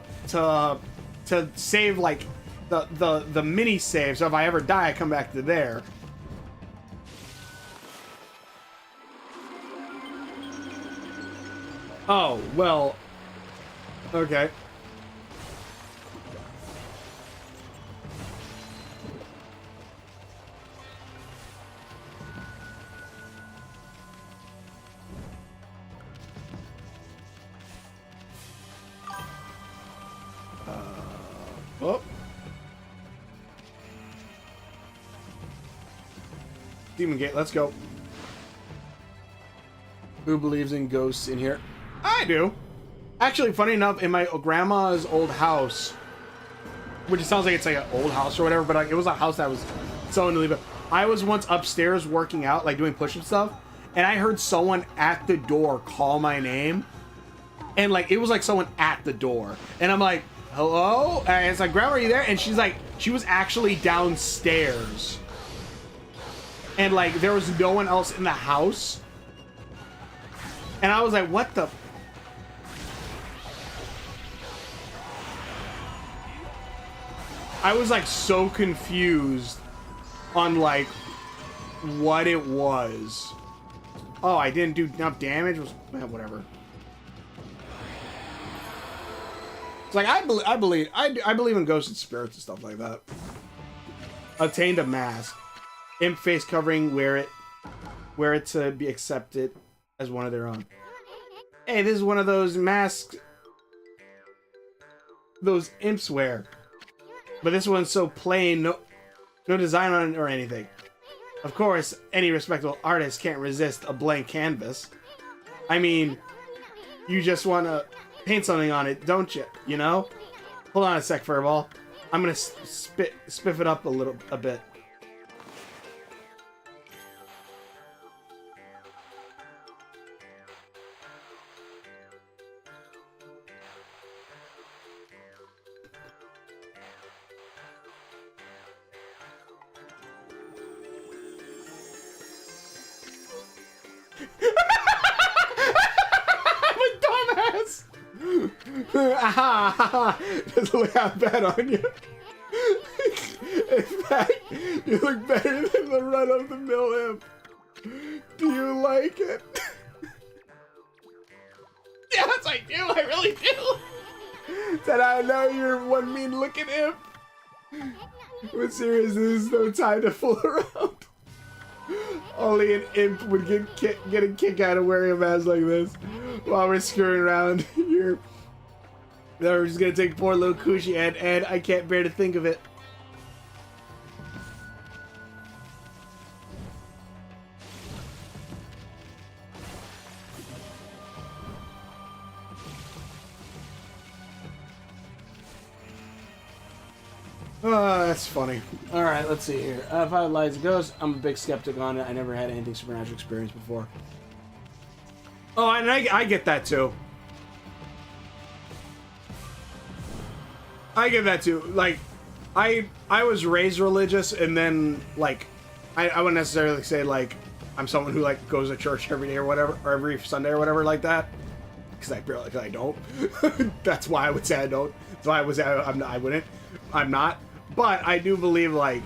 save like the mini save. So if I ever die, I come back to there. Oh, well. Okay. Oh. Demon Gate, let's go. Who believes in ghosts in here? I do. Actually, funny enough, in my grandma's old house, which it sounds like it's like an old house or whatever, but like it was a house that was so to leave it. I was once upstairs working out, like doing push-up stuff, and I heard someone at the door call my name, and like it was like someone at the door, and I'm like, hello? And it's like, Grandma, are you there? And she's like, she was actually downstairs. And like, there was no one else in the house. And I was like, what the? I was like so confused on like what it was. Oh, I didn't do enough damage? Whatever. It's like, I believe in ghosts and spirits and stuff like that. Obtained a mask. Imp face covering, wear it to be accepted as one of their own. Hey, this is one of those masks those imps wear. But this one's so plain, no design on it or anything. Of course, any respectable artist can't resist a blank canvas. I mean, you just want to paint something on it, don't you? You know? Hold on a sec, Furball. I'm gonna spiff it up a bit. Doesn't look that bad on you. In fact, you look better than the run-of-the-mill imp. Do you like it? Yes, I do. I really do. Said I know you're one mean-looking imp. But seriously, there's no time to fool around. Only an imp would get a kick out of wearing a mask like this while we're screwing around here. We're just gonna take poor little Kushi and I can't bear to think of it. That's funny. All right, let's see here. If I lied as a ghost, I'm a big skeptic on it. I never had anything supernatural experience before. Oh, and I get that too. I get that too. Like, I was raised religious, and then like, I wouldn't necessarily say like I'm someone who like goes to church every day or whatever, or every Sunday or whatever like that. Because I don't. That's why I would say I don't. That's why I would say I wouldn't. I'm not. But I do believe, like,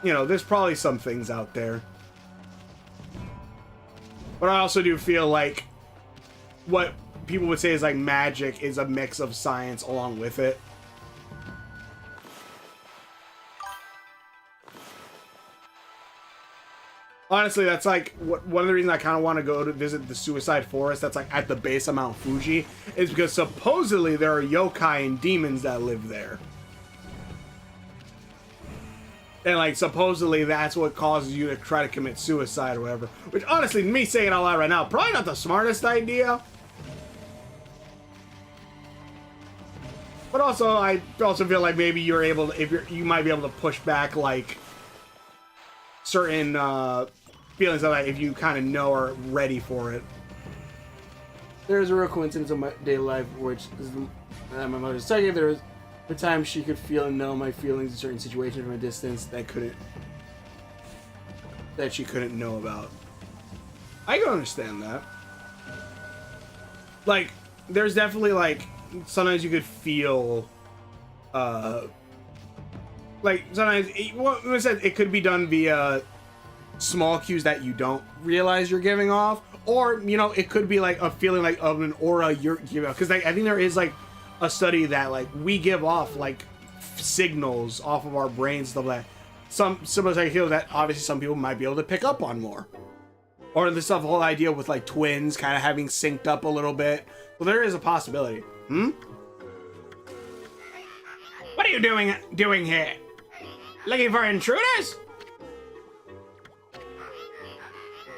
you know, there's probably some things out there. But I also do feel like what people would say is like magic is a mix of science along with it. Honestly, that's like one of the reasons I kind of want to go to visit the Suicide Forest that's like at the base of Mount Fuji is because supposedly there are yokai and demons that live there. And like supposedly that's what causes you to try to commit suicide or whatever. Which honestly, me saying it out loud right now, probably not the smartest idea. But also, I also feel like maybe you're able to, you might be able to push back like certain feelings of like if you kind of know or are ready for it. There's a real coincidence in my daily life, which is my mother's psychic. There was the time she could feel and know my feelings in certain situations from a distance that she couldn't know about. I can understand that. Like, there's definitely like sometimes you could feel, like sometimes it could be done via small cues that you don't realize you're giving off, or you know it could be like a feeling like of an aura you're giving off. Because like, I think there is like a study that like we give off like signals off of our brains, stuff like that. Some similar like feel that obviously some people might be able to pick up on more, or this stuff whole idea with like twins kind of having synced up a little bit. Well, there is a possibility. What are you doing here? Looking for intruders?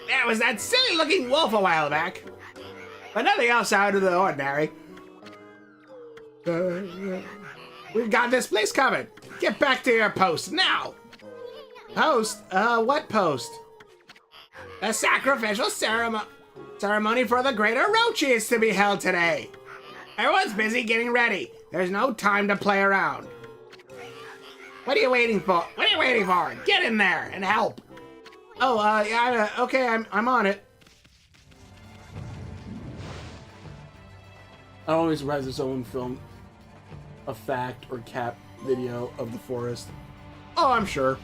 There was that silly looking wolf a while back, but nothing else out of the ordinary. We've got this place covered. Get back to your post now. Post? What post? A sacrificial ceremony for the great Orochi is to be held today. Everyone's busy getting ready. There's no time to play around. What are you waiting for? What are you waiting for? Get in there and help. Oh, yeah, okay, I'm on it. I'm always surprised if someone filmed a fact or cap video of the forest. Oh, I'm sure.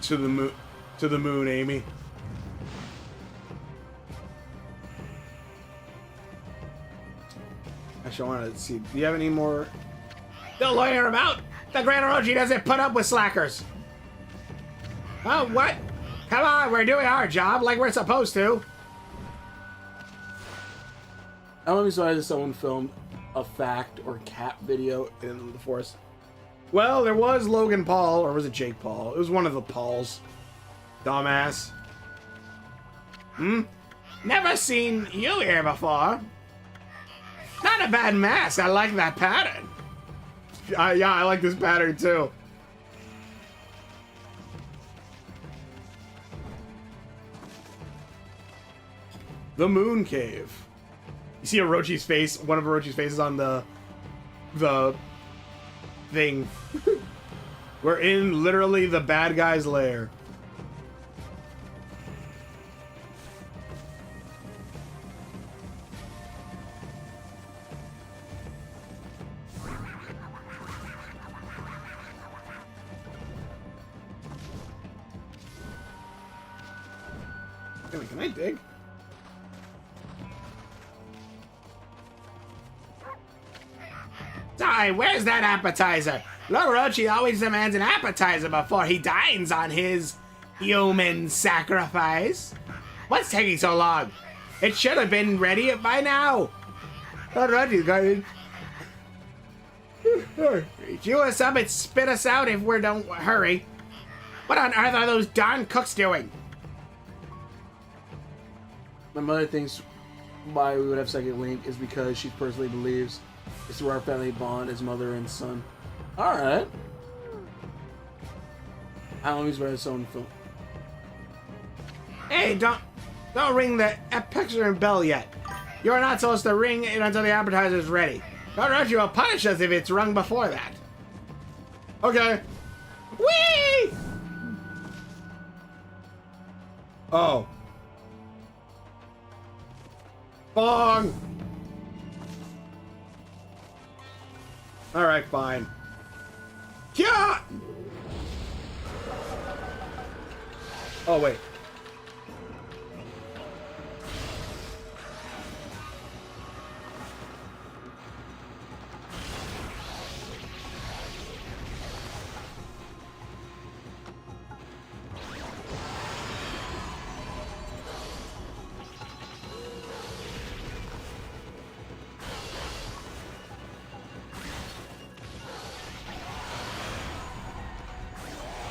To the moon, Amy. Actually, I want to see. Do you have any more? Don't loiter about. The Great Orochi doesn't put up with slackers. Oh, what? Come on, we're doing our job like we're supposed to. I'm always surprised if someone filmed a fact or cap video in the forest. Well, there was Logan Paul, or was it Jake Paul? It was one of the Pauls. Dumbass. Never seen you here before. Not a bad mask. I like that pattern. Yeah, I like this pattern too. The Moon Cave. You see Orochi's face, one of Orochi's faces on the thing. We're in literally the bad guy's lair. Can I dig? Sorry, where's that appetizer? Lord Orochi always demands an appetizer before he dines on his human sacrifice. What's taking so long? It should have been ready by now. Lord Orochi's going to chew us up and spit us out if we don't hurry. What on earth are those darn cooks doing? My mother thinks why we would have second link is because she personally believes it's where our family bond as mother and son. Alright. I don't use where someone film. Hey, don't ring the picture and bell yet. You're not supposed to ring it until the appetizer's ready. Or you will punish us if it's rung before that. Okay. Whee! Oh. Bong! Alright, fine. Yeah! Oh, wait.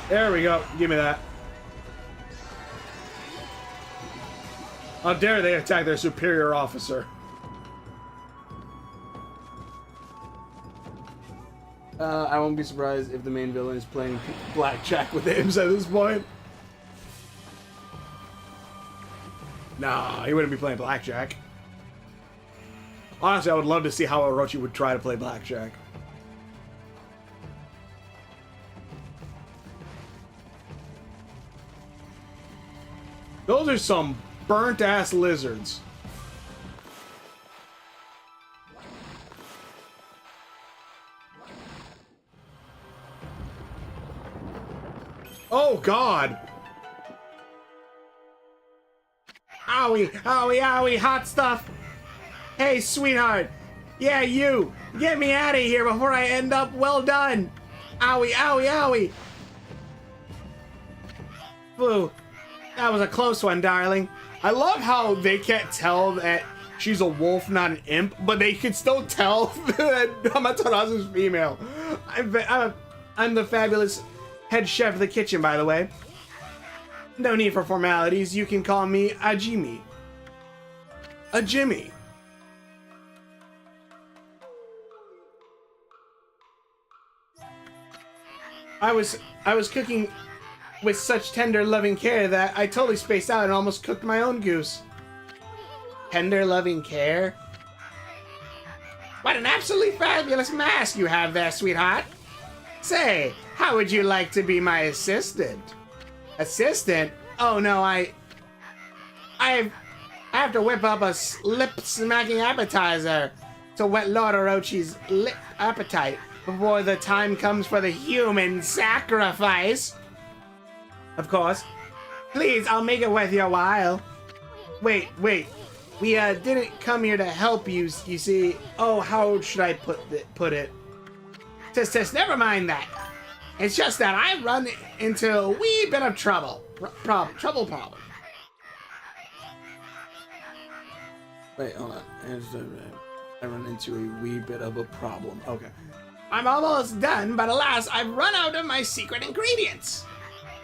There we go. Give me that. How dare they attack their superior officer? I won't be surprised if the main villain is playing blackjack with Ames at this point. Nah, he wouldn't be playing blackjack. Honestly, I would love to see how Orochi would try to play blackjack. Those are some burnt-ass lizards. Oh, God! Owie, owie, owie, hot stuff! Hey, sweetheart! Yeah, you! Get me out of here before I end up well done! Owie, owie, owie! Boo. That was a close one, darling. I love how they can't tell that she's a wolf, not an imp, but they can still tell that Amaterasu's female. I'm the fabulous head chef of the kitchen, by the way. No need for formalities. You can call me Ajimi. A Jimmy. I was cooking with such tender, loving care that I totally spaced out and almost cooked my own goose. Tender, loving care? What an absolutely fabulous mask you have there, sweetheart. Say, how would you like to be my assistant? Assistant? Oh no, I have to whip up a lip-smacking appetizer to whet Lord Orochi's lip appetite before the time comes for the human sacrifice. Of course. Please, I'll make it worth your while. Wait. We didn't come here to help you, you see. Oh, how should I put it? Tis, never mind that. It's just that I run into a wee bit of trouble. Problem. Wait, hold on. I run into a wee bit of a problem. Okay. I'm almost done, but alas, I've run out of my secret ingredients.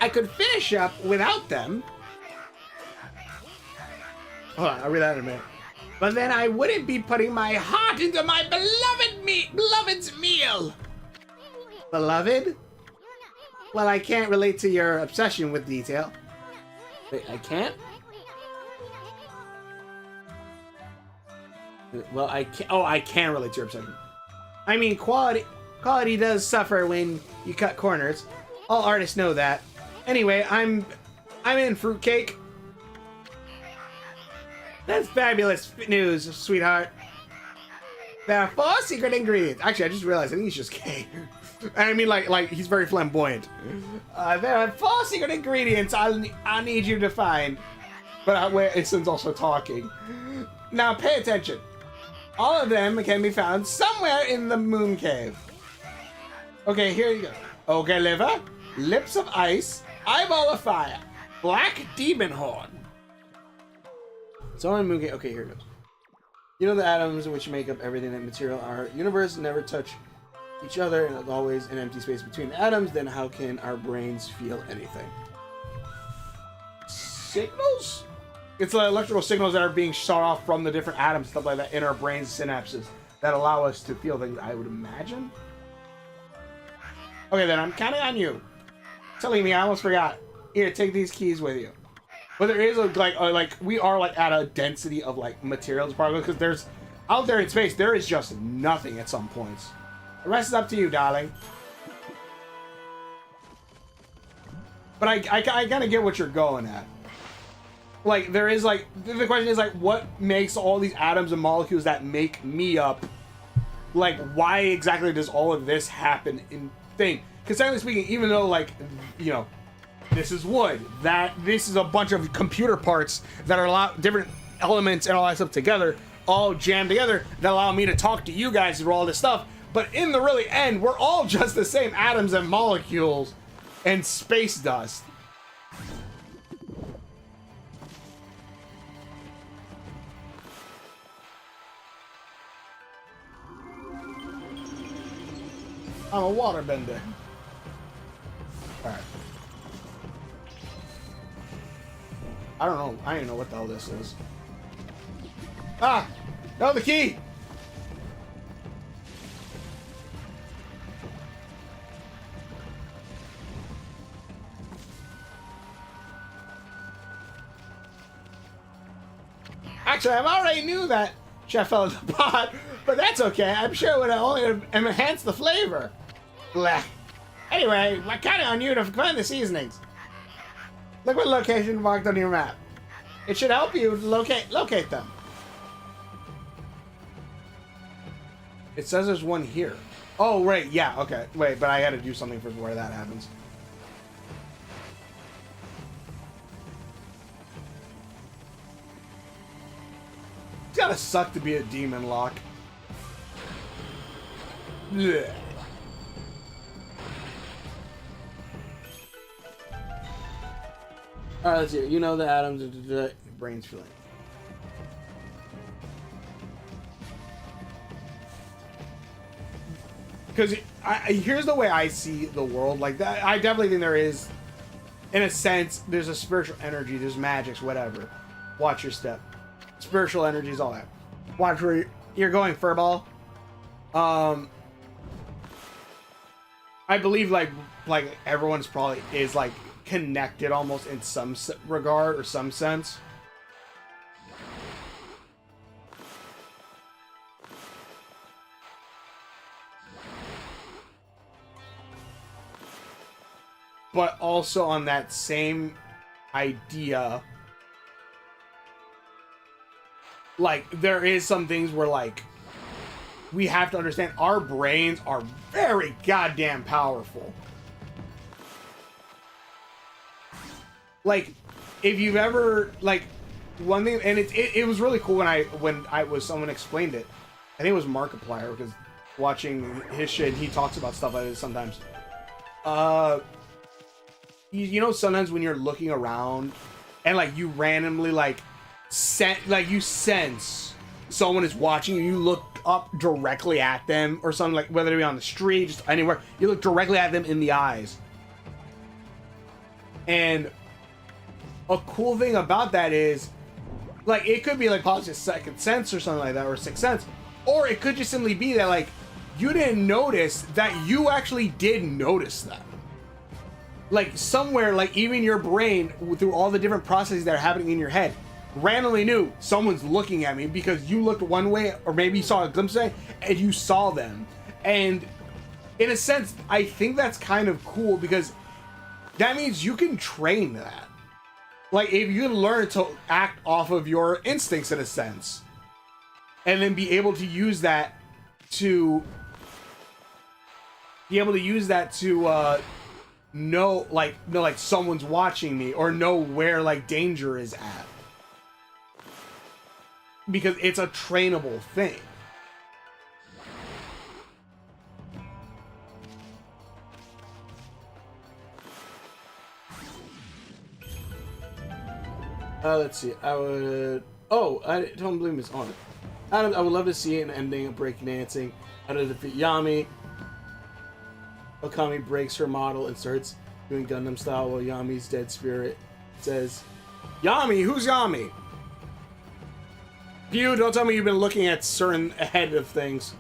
I could finish up without them. Hold on, I'll read that in a minute. But then I wouldn't be putting my heart into my beloved's meal. Beloved? Well, I can't relate to your obsession with detail. Wait, I can't? Well, I can't. Oh, I can relate to your obsession. I mean, quality does suffer when you cut corners. All artists know that. Anyway, I'm in, fruitcake. That's fabulous news, sweetheart. There are 4 secret ingredients. Actually, I just realized I think he's just gay. I mean, like he's very flamboyant. There are 4 secret ingredients I need you to find. But where Issen's also talking. Now, pay attention. All of them can be found somewhere in the moon cave. Okay, here you go. Okay, liver, lips of ice, eyeball of fire, black demon horn. Somewhere in the moon cave. Okay, here it goes. You know the atoms which make up everything that material our universe never touch each other, and there's always an empty space between the atoms. Then how can our brains feel anything? Signals? It's like electrical signals that are being shot off from the different atoms, stuff like that, in our brain's synapses that allow us to feel things, I would imagine. Okay, then I'm counting on you. Telling me, I almost forgot. Here, take these keys with you. But there is like we are like at a density of like materials probably because there's out there in space there is just nothing at some points. The rest is up to you, darling. But I kind of get what you're going at. Like there is like the question is like what makes all these atoms and molecules that make me up? Like why exactly does all of this happen in thing? Because technically speaking, even though like you know. This is wood. This is a bunch of computer parts that are a lot different elements and all that stuff together, all jammed together that allow me to talk to you guys through all this stuff. But in the really end, we're all just the same atoms and molecules and space dust. I'm a waterbender. All right. I don't know. I don't even know what the hell this is. Ah! No, the key! Actually, I already knew that Chef fell in the pot, but that's okay. I'm sure it would only enhance the flavor. Blech. Anyway, I counted on you to find the seasonings. Look what location marked on your map. It should help you locate them. It says there's one here. Oh, right, yeah, okay. Wait, but I had to do something for where that happens. It's gotta suck to be a demon lock. Blech. Alright, let's see. You know the atoms, brains feeling. Because here's the way I see the world. Like that, I definitely think there is, in a sense, there's a spiritual energy, there's magics, whatever. Watch your step. Spiritual energies, all that. Watch where you're going, furball. I believe like everyone's probably is like connected almost in some regard or some sense. But also on that same idea, like there is some things where like we have to understand our brains are very goddamn powerful. Like, if you've ever like one thing, and it was really cool when I was someone explained it. I think it was Markiplier because watching his shit, he talks about stuff like this sometimes. You know, sometimes when you're looking around and like you randomly you sense someone is watching you, you look up directly at them or something, like whether it be on the street, just anywhere, you look directly at them in the eyes. And a cool thing about that is, like, it could be like possibly a second sense or something like that, or a sixth sense, or it could just simply be that like you didn't notice that you actually did notice them. Like somewhere, like even your brain, through all the different processes that are happening in your head, randomly knew someone's looking at me because you looked one way, or maybe you saw a glimpse of it and you saw them. And in a sense, I think that's kind of cool because that means you can train that. Like if you can learn to act off of your instincts in a sense, and then be able to use that to know like someone's watching me, or know where like danger is at, because it's a trainable thing. Let's see. I would. Oh, I don't believe it's on it. I would love to see an ending of breakdancing. How to defeat Yami. Okami breaks her model and starts doing Gundam style while Yami's dead spirit says, "Yami, who's Yami?" You don't tell me you've been looking at certain ahead of things.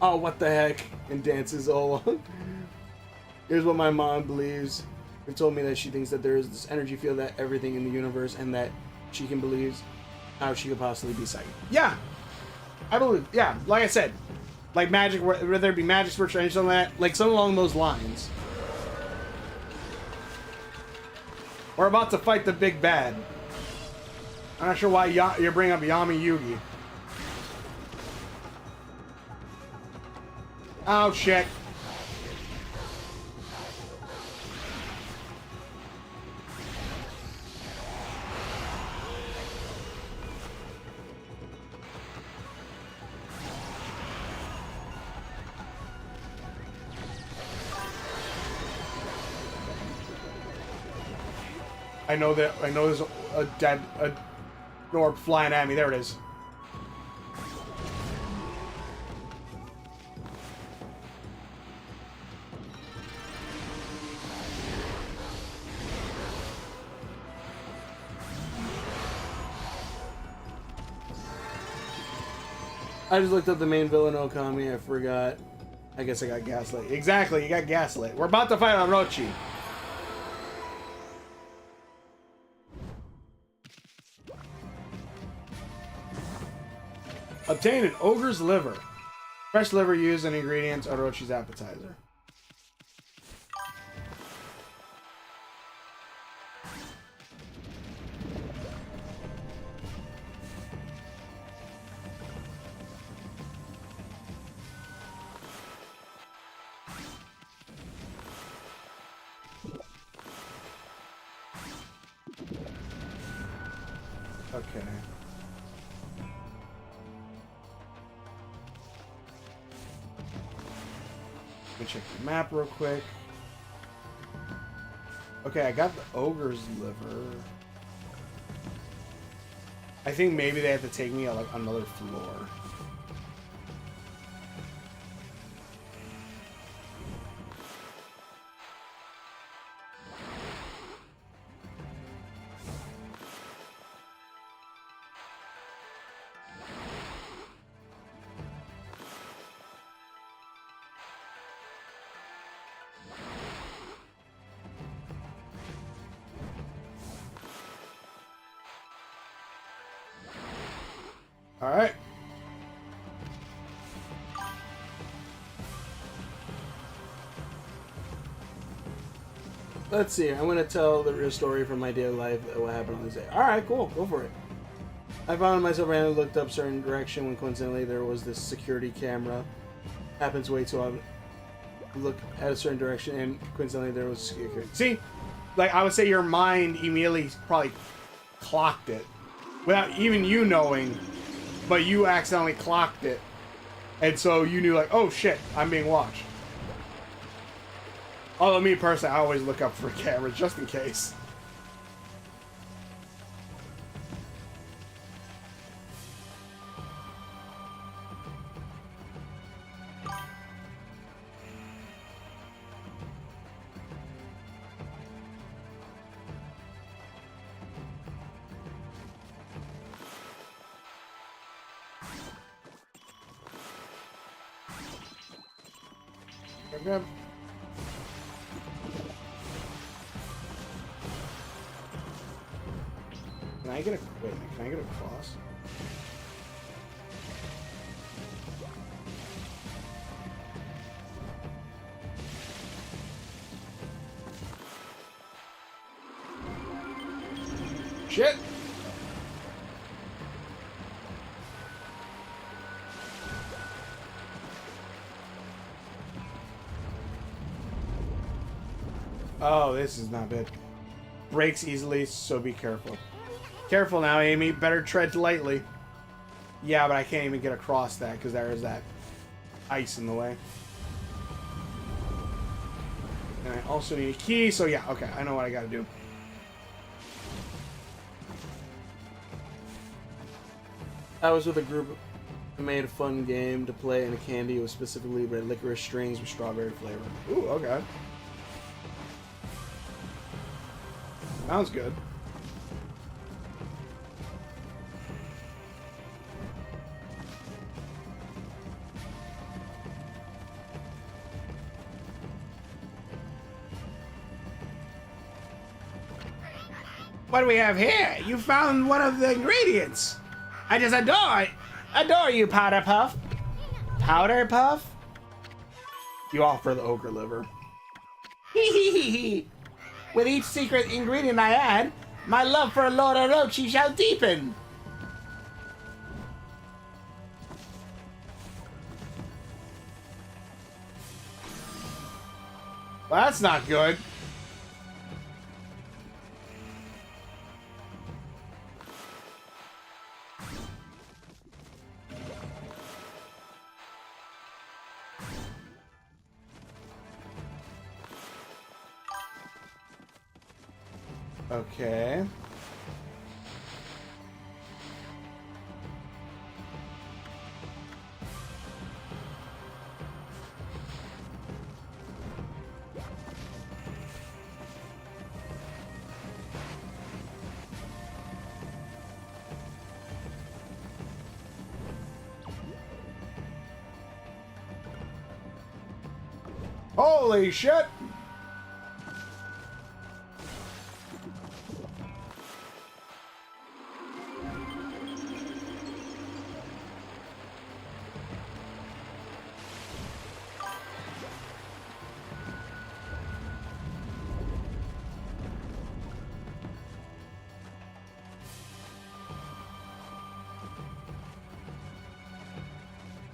Oh, what the heck? And dances all along. Here's what my mom believes. She told me that she thinks that there is this energy field that everything in the universe, and that she can believe how she could possibly be psychic. Yeah, I believe. Yeah, like I said, like magic, whether it be magic, spiritual, or something like that, like something along those lines. We're about to fight the big bad. I'm not sure why you're bringing up Yami Yugi. Oh shit. I know there's a dead orb flying at me. There it is. I just looked up the main villain Okami. I forgot. I guess I got gaslit. Exactly, you got gaslit. We're about to fight Orochi. Obtain an ogre's liver. Fresh liver used in ingredients Orochi's appetizer. Okay. Let me check the map real quick. Okay, I got the ogre's liver. I think maybe they have to take me on like another floor. Alright. Let's see. I'm going to tell the real story from my daily life, what happened on this day. Alright, cool. Go for it. I found myself randomly looked up a certain direction when coincidentally there was this security camera. Happens way too often. Look at a certain direction and coincidentally there was security. See? Like, I would say your mind immediately probably clocked it. Without even you knowing, but you accidentally clocked it. And so you knew, like, oh shit, I'm being watched. Although me personally, I always look up for cameras just in case. Grab. Can I get a wait? Can I get a cross? Shit! Oh, this is not good. Breaks easily, so be careful. Careful now, Amy. Better tread lightly. Yeah, but I can't even get across that because there is that ice in the way. And I also need a key, so yeah, okay, I know what I gotta do. I was with a group who made a fun game to play, and a candy was specifically red licorice strings with strawberry flavor. Ooh, okay. Sounds good. what do we have here? You found one of the ingredients. I just adore you, Powder Puff. Powder Puff? You offer the ogre liver. Hee hee hee hee. With each secret ingredient I add, my love for Lord Orochi shall deepen. Well, that's not good. Okay. Holy shit!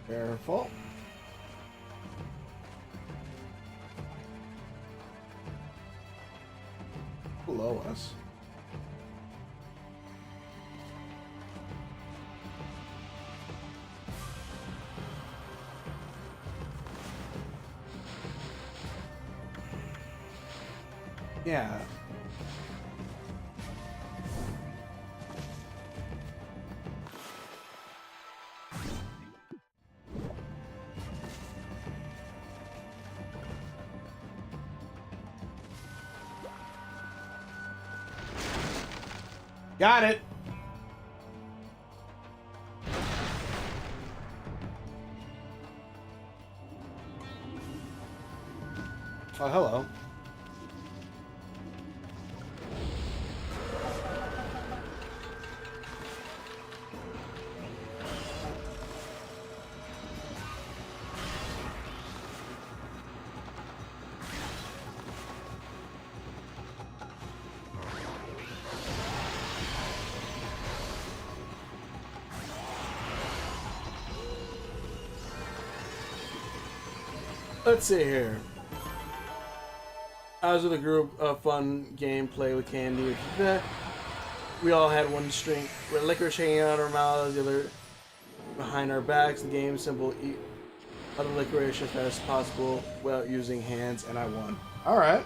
Careful. Below us. Yeah. Got it. Oh, hello. Let's see here. I was with a group of fun game play with candy. We all had one string. With licorice hanging out our mouths, the other behind our backs. The game simple: eat all the licorice as fast as possible without using hands, and I won. All right.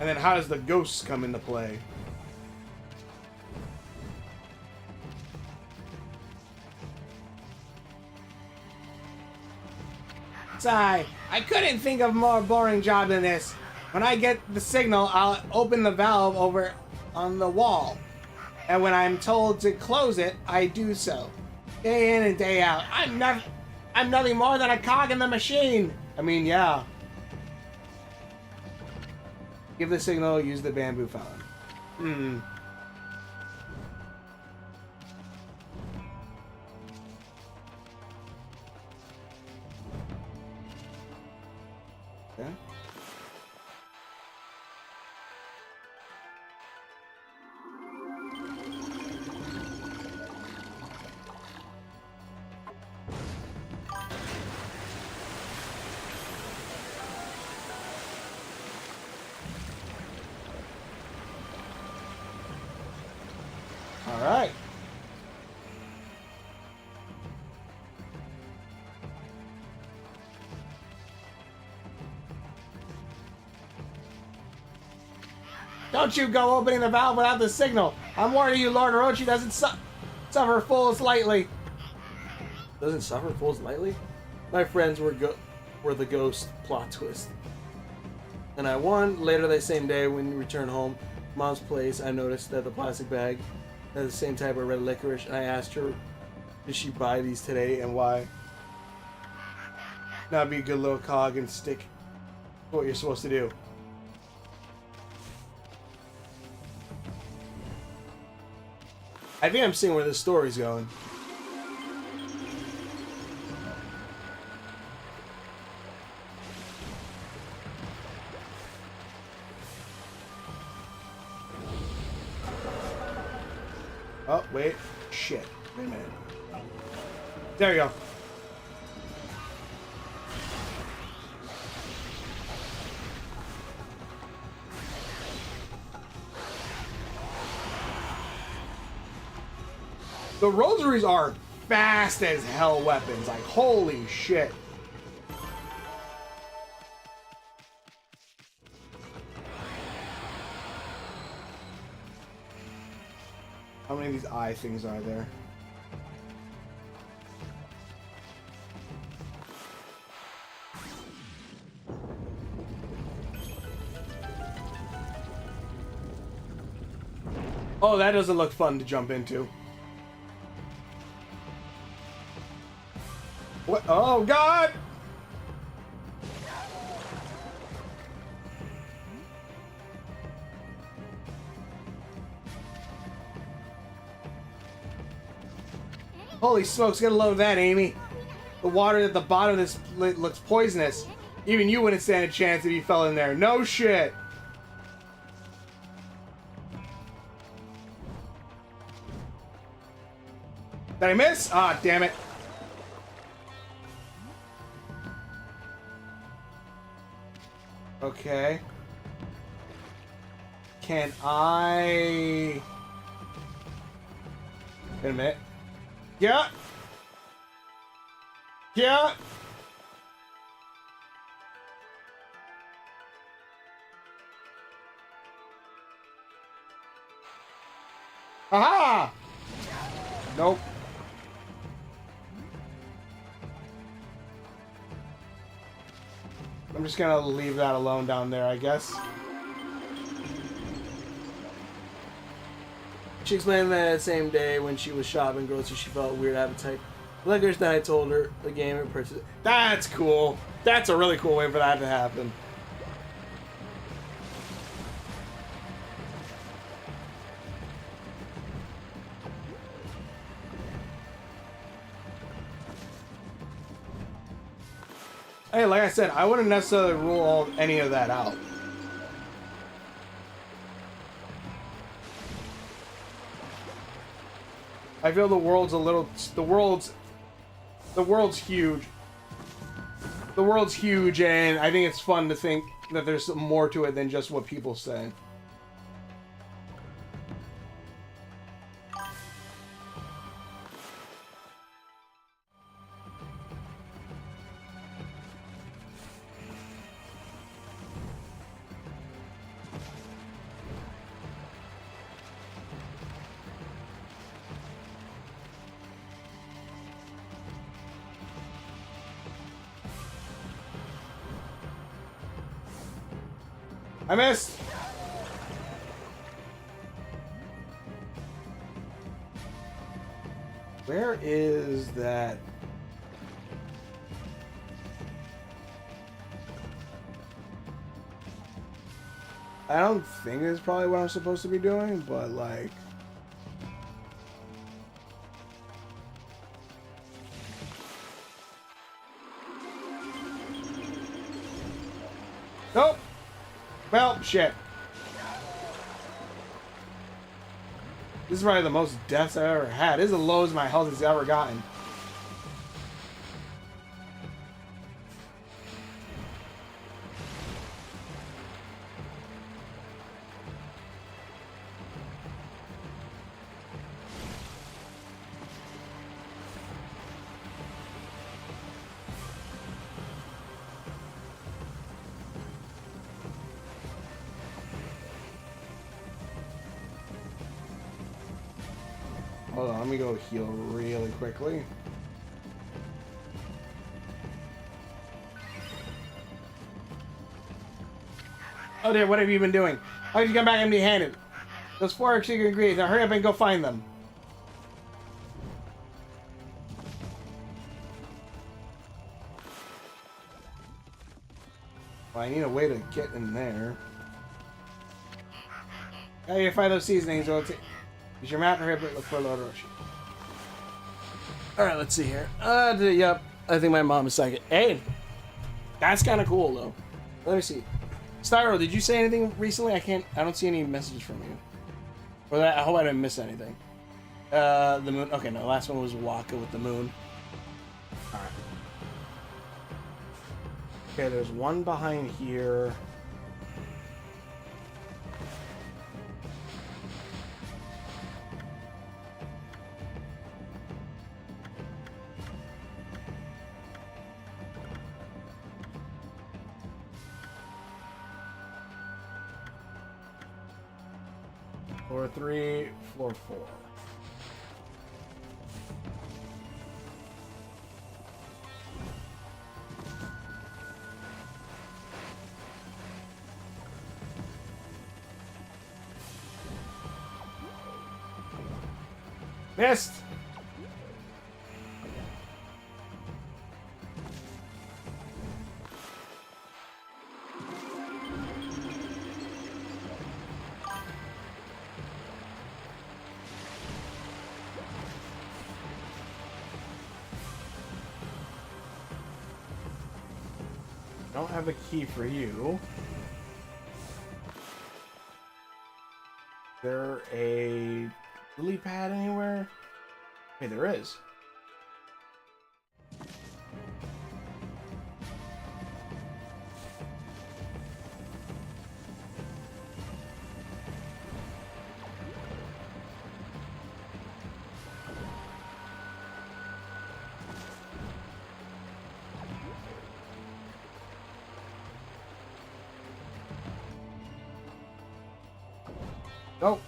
And then how does the ghosts come into play? Sigh, I couldn't think of a more boring job than this. When I get the signal, I'll open the valve over on the wall. And when I'm told to close it, I do so. Day in and day out. I'm nothing more than a cog in the machine. I mean, yeah. Give the signal, use the bamboo fountain. Hmm. Okay. All right. Don't you go opening the valve without the signal. I'm worried you, Lord Orochi, doesn't suffer fools lightly. Doesn't suffer fools lightly? My friends were the ghost plot twist. And I won. Later that same day, when we returned home, Mom's place, I noticed that the plastic bag had the same type of red licorice, and I asked her, did she buy these today and why? Now be a good little cog and stick to what you're supposed to do. I think I'm seeing where this story's going. Oh, wait. Shit. Wait a minute. There you go. The rosaries are fast as hell weapons. Like, holy shit. How many of these eye things are there? Oh, that doesn't look fun to jump into. What? Oh, God! Holy smokes, get a load of that, Amy. The water at the bottom of this looks poisonous. Even you wouldn't stand a chance if you fell in there. No shit. Did I miss? Ah, damn it. Okay. Can I... Wait a minute. Yeah. Yeah. Aha! Nope. I'm just gonna leave that alone down there, I guess. She explained that same day when she was shopping groceries, she felt a weird appetite. Liquors that I told her the game and purchased. That's cool. That's a really cool way for that to happen. Hey, like I said, I wouldn't necessarily rule any of that out. I feel the world's a little... The world's huge. The world's huge, and I think it's fun to think that there's more to it than just what people say. I missed! Where is that? I don't think it's probably what I'm supposed to be doing, but like... Nope! Well, shit. This is probably the most deaths I've ever had. This is the lowest my health has ever gotten. Hold on, let me go heal really quickly. Oh dear, what have you been doing? How did you come back empty-handed? Those 4 secret ingredients, now hurry up and go find them. Well, I need a way to get in there. I need to find those seasonings. Use your map to look for a loader ocean. Alright, let's see here. Yep. I think my mom is psychic. Hey! That's kind of cool, though. Let me see. Styro, did you say anything recently? I don't see any messages from you. Or that, I hope I didn't miss anything. The moon. Okay, no, the last one was Waka with the moon. Alright. Okay, there's one behind here. Floor 3, floor 4. Missed! Don't have a key for you. Is there a lily pad anywhere? Hey, there is. Oh.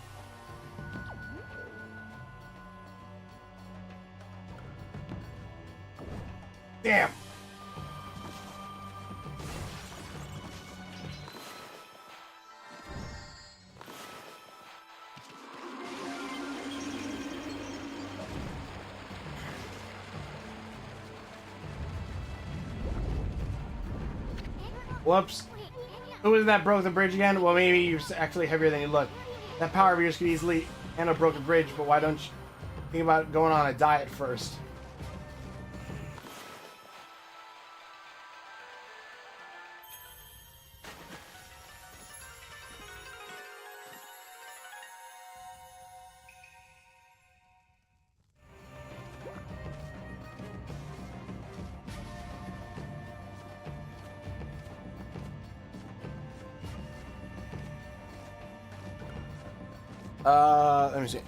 Damn. Whoops. Who was that broke the bridge again? Well, maybe you're actually heavier than you look. That power of yours could easily handle a broken bridge, but why don't you think about going on a diet first? Let me see.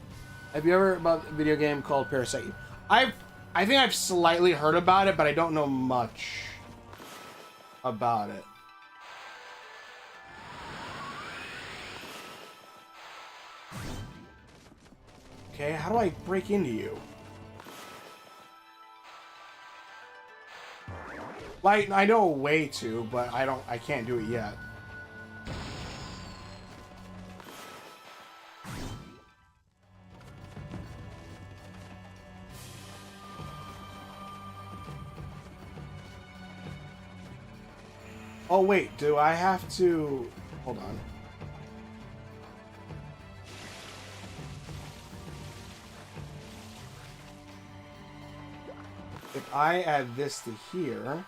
Have you ever about a video game called Parasite Eve? I think I've slightly heard about it, but I don't know much about it. Okay, how do I break into you? Like, I know a way to, but I can't do it yet. Oh wait, do I have to... Hold on. If I add this to here...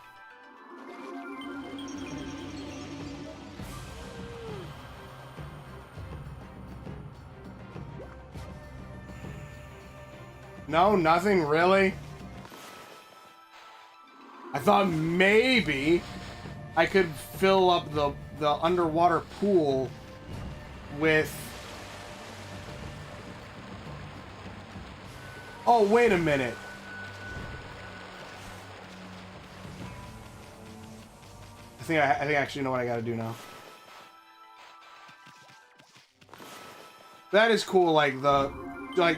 No, nothing really? I thought maybe I could fill up the underwater pool with... Oh, wait a minute. I think I actually know what I gotta do now. That is cool,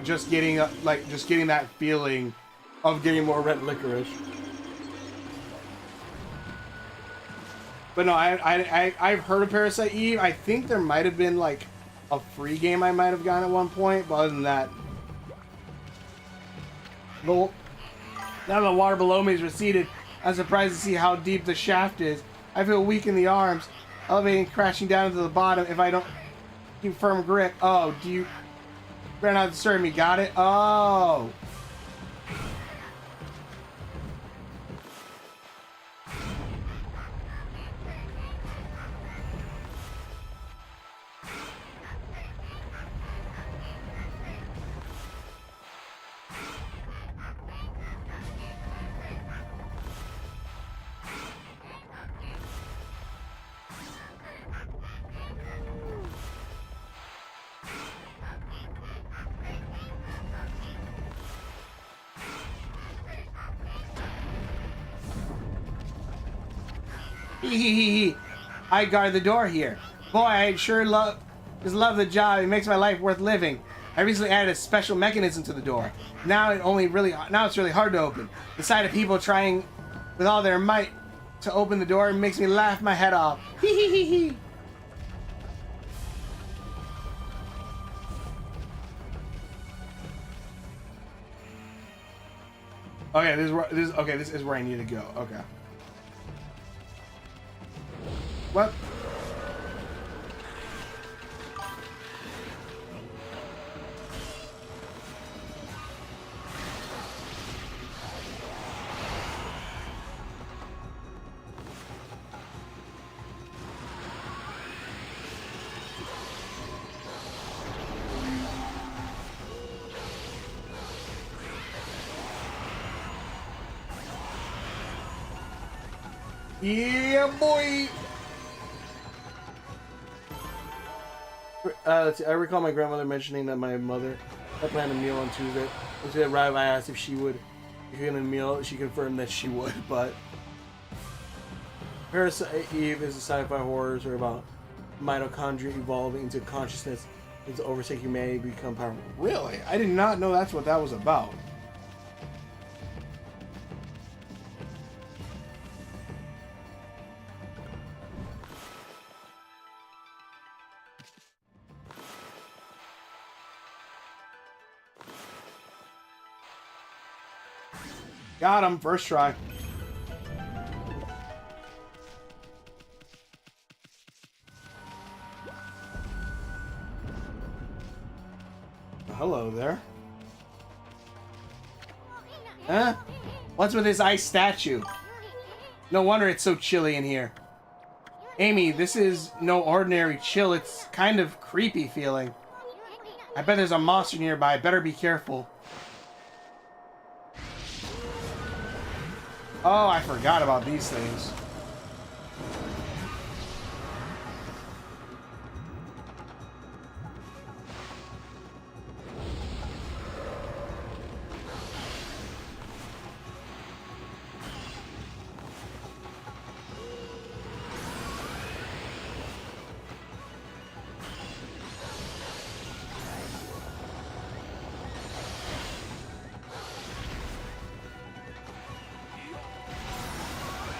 just getting that feeling of getting more red licorice. But no, I've heard of Parasite Eve. I think there might have been like a free game I might have gotten at one point, but other than that, now the water below me is receded. I'm surprised to see how deep the shaft is. I feel weak in the arms, elevating, crashing down to the bottom if I don't keep firm grip. Oh, do you... Better not disturb me, got it? Oh! I guard the door here. Boy, I sure love the job. It makes my life worth living. I recently added a special mechanism to the door. Now it's really hard to open. The sight of people trying with all their might to open the door makes me laugh my head off. Hee hee hee hee. Okay, this is where I need to go. Okay. What? Yeah, boy. Let's see. I recall my grandmother mentioning that my mother had planned a meal on Tuesday. When she arrived, I asked if she would begin a meal. She confirmed that she would, but Parasite Eve is a sci-fi horror story about mitochondria evolving into consciousness and to overtake humanity to become powerful. Really? I did not know that's what that was about. Got him, first try. Hello there. Huh? What's with this ice statue? No wonder it's so chilly in here. Amy, this is no ordinary chill. It's kind of creepy feeling. I bet there's a monster nearby. Better be careful. Oh, I forgot about these things.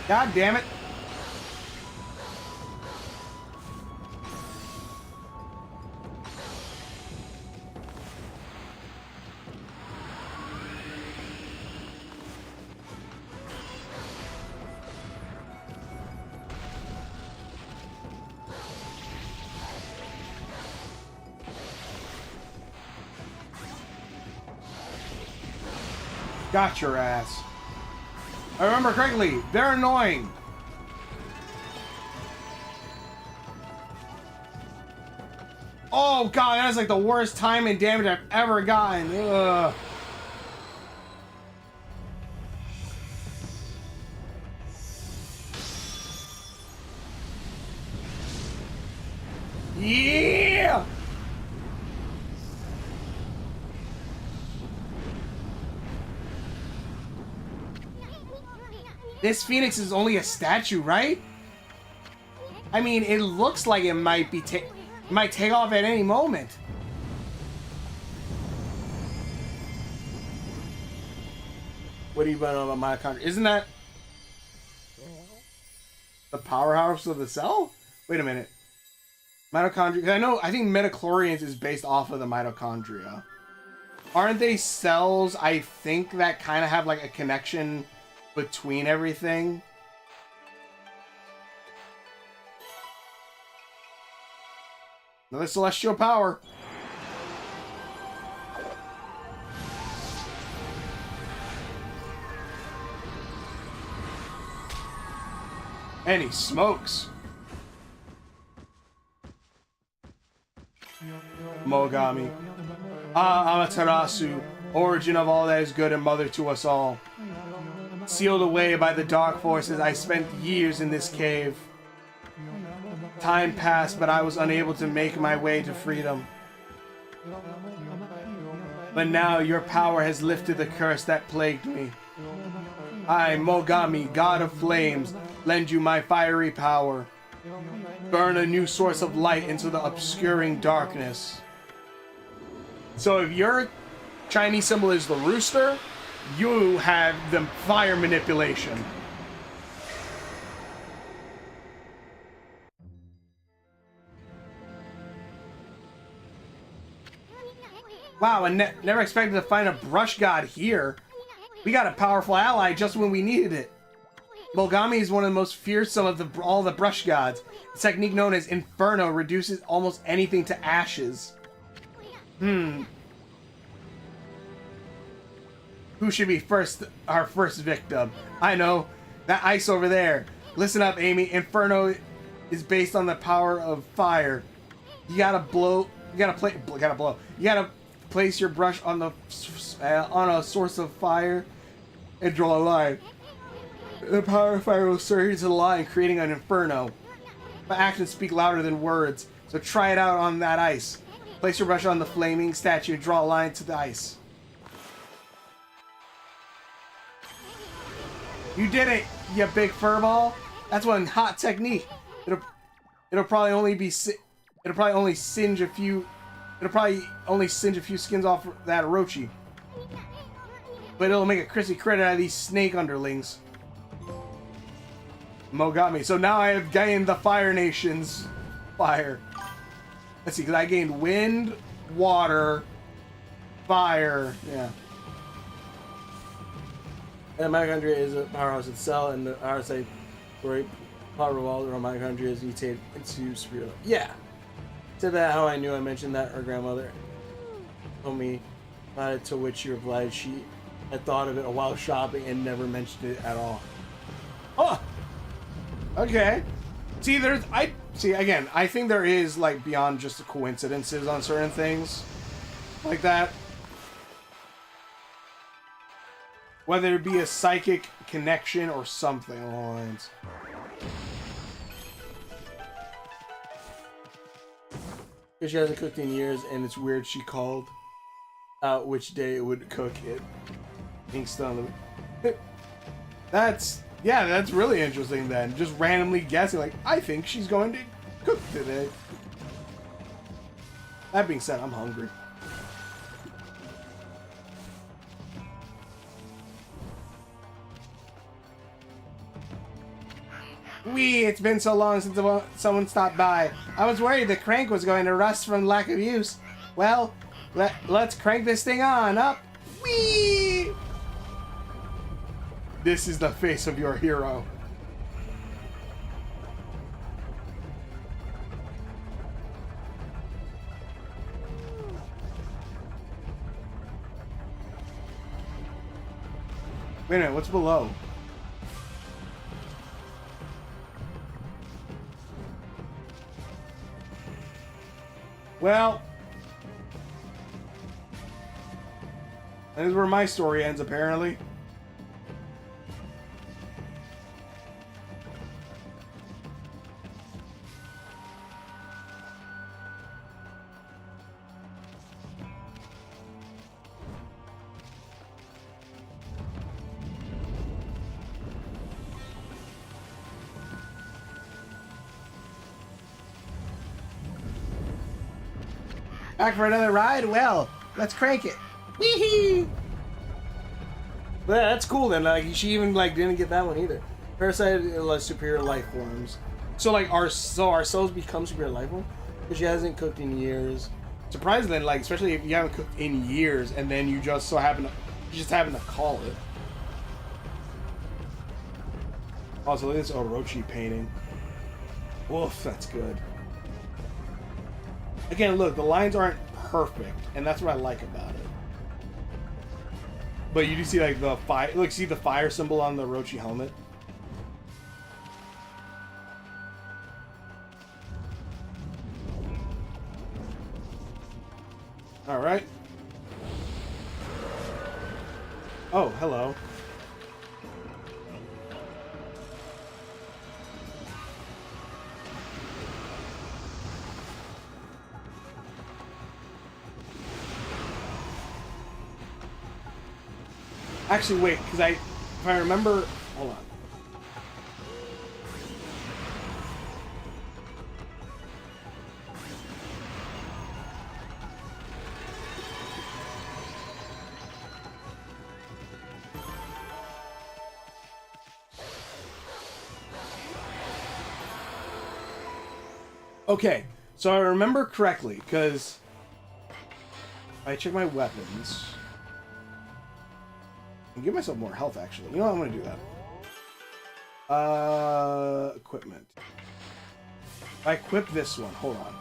God damn it. Got your ass. I remember correctly, they're annoying. Oh god, that is like the worst time and damage I've ever gotten. Ugh. Yeah! This Phoenix is only a statue, right? I mean, it looks like it might be might take off at any moment. What do you know about mitochondria? Isn't that the powerhouse of the cell? Wait a minute. Mitochondria. I think metachlorians is based off of the mitochondria. Aren't they cells, I think, that kind of have like a connection between everything? Another celestial power. And he smokes. Mogami. Amaterasu, origin of all that is good and mother to us all. Sealed away by the dark forces, I spent years in this cave. Time passed, but I was unable to make my way to freedom. But now your power has lifted the curse that plagued me. I, Mogami, god of flames, lend you my fiery power. Burn a new source of light into the obscuring darkness. So if your Chinese symbol is the rooster, you have the fire manipulation. Wow, and never expected to find a brush god here. We got a powerful ally just when we needed it. Mogami is one of the most fearsome of all the brush gods. The technique known as Inferno reduces almost anything to ashes. Who should be our first victim? I know, that ice over there. Listen up, Amy. Inferno is based on the power of fire. You gotta place your brush on a source of fire and draw a line. The power of fire will surge into the line, creating an inferno. But actions speak louder than words, so try it out on that ice. Place your brush on the flaming statue and draw a line to the ice. You did it, you big furball. That's one hot technique. It'll probably only singe a few skins off that Orochi. But it'll make a crispy credit out of these snake underlings. Mogami. So now I have gained the Fire Nation's fire. Let's see, because I gained wind, water, fire. Yeah. And mitochondria is a powerhouse itself, and the RSA great power revolved around mitochondria is mutated into spirit. Yeah. Said that how I knew I mentioned that her grandmother told me about it, to which she replied she had thought of it while shopping and never mentioned it at all. Oh! Okay. See, I think there is, like, beyond just the coincidences on certain things like that. Whether it be a psychic connection or something along the lines. Because she hasn't cooked in years, and it's weird she called out which day it would cook it. Ink's on the... That's really interesting then. Just randomly guessing, like, I think she's going to cook today. That being said, I'm hungry. It's been so long since someone stopped by. I was worried the crank was going to rust from lack of use. Well, let's crank this thing on up. Whee! This is the face of your hero. Wait a minute, what's below? Well, that is where my story ends, apparently. Back for another ride? Well, let's crank it. Wee-hee! But yeah, that's cool then. Like, she even didn't get that one either. Parasite is superior life forms. So our souls become superior life forms? Because she hasn't cooked in years. Surprisingly, especially if you haven't cooked in years and then you just happen to call it. Also, look at this Orochi painting. Woof, that's good. Again, look, the lines aren't perfect, and that's what I like about it. But you do see the fire. Look, see the fire symbol on the Orochi helmet. All right. Oh, hello. Actually, wait, because if I remember, hold on. Okay, so I remember correctly, because I check my weapons. And give myself more health, actually. You know what? I'm going to do that. Equipment. If I equip this one, hold on.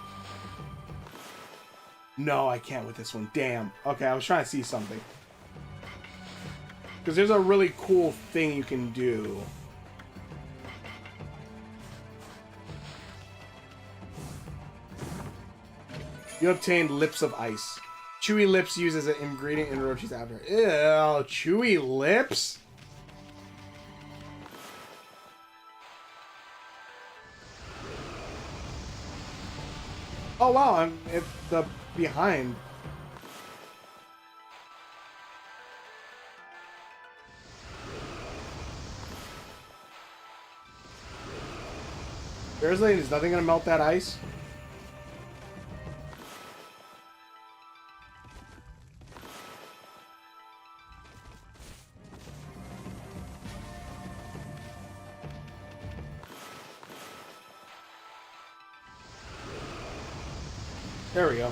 No, I can't with this one. Damn. Okay, I was trying to see something. Because there's a really cool thing you can do. You obtained Lips of Ice. Chewy lips used as an ingredient in Orochi's after. Ew, chewy lips? Oh wow, I'm at the behind. Seriously, is nothing gonna melt that ice? There we go.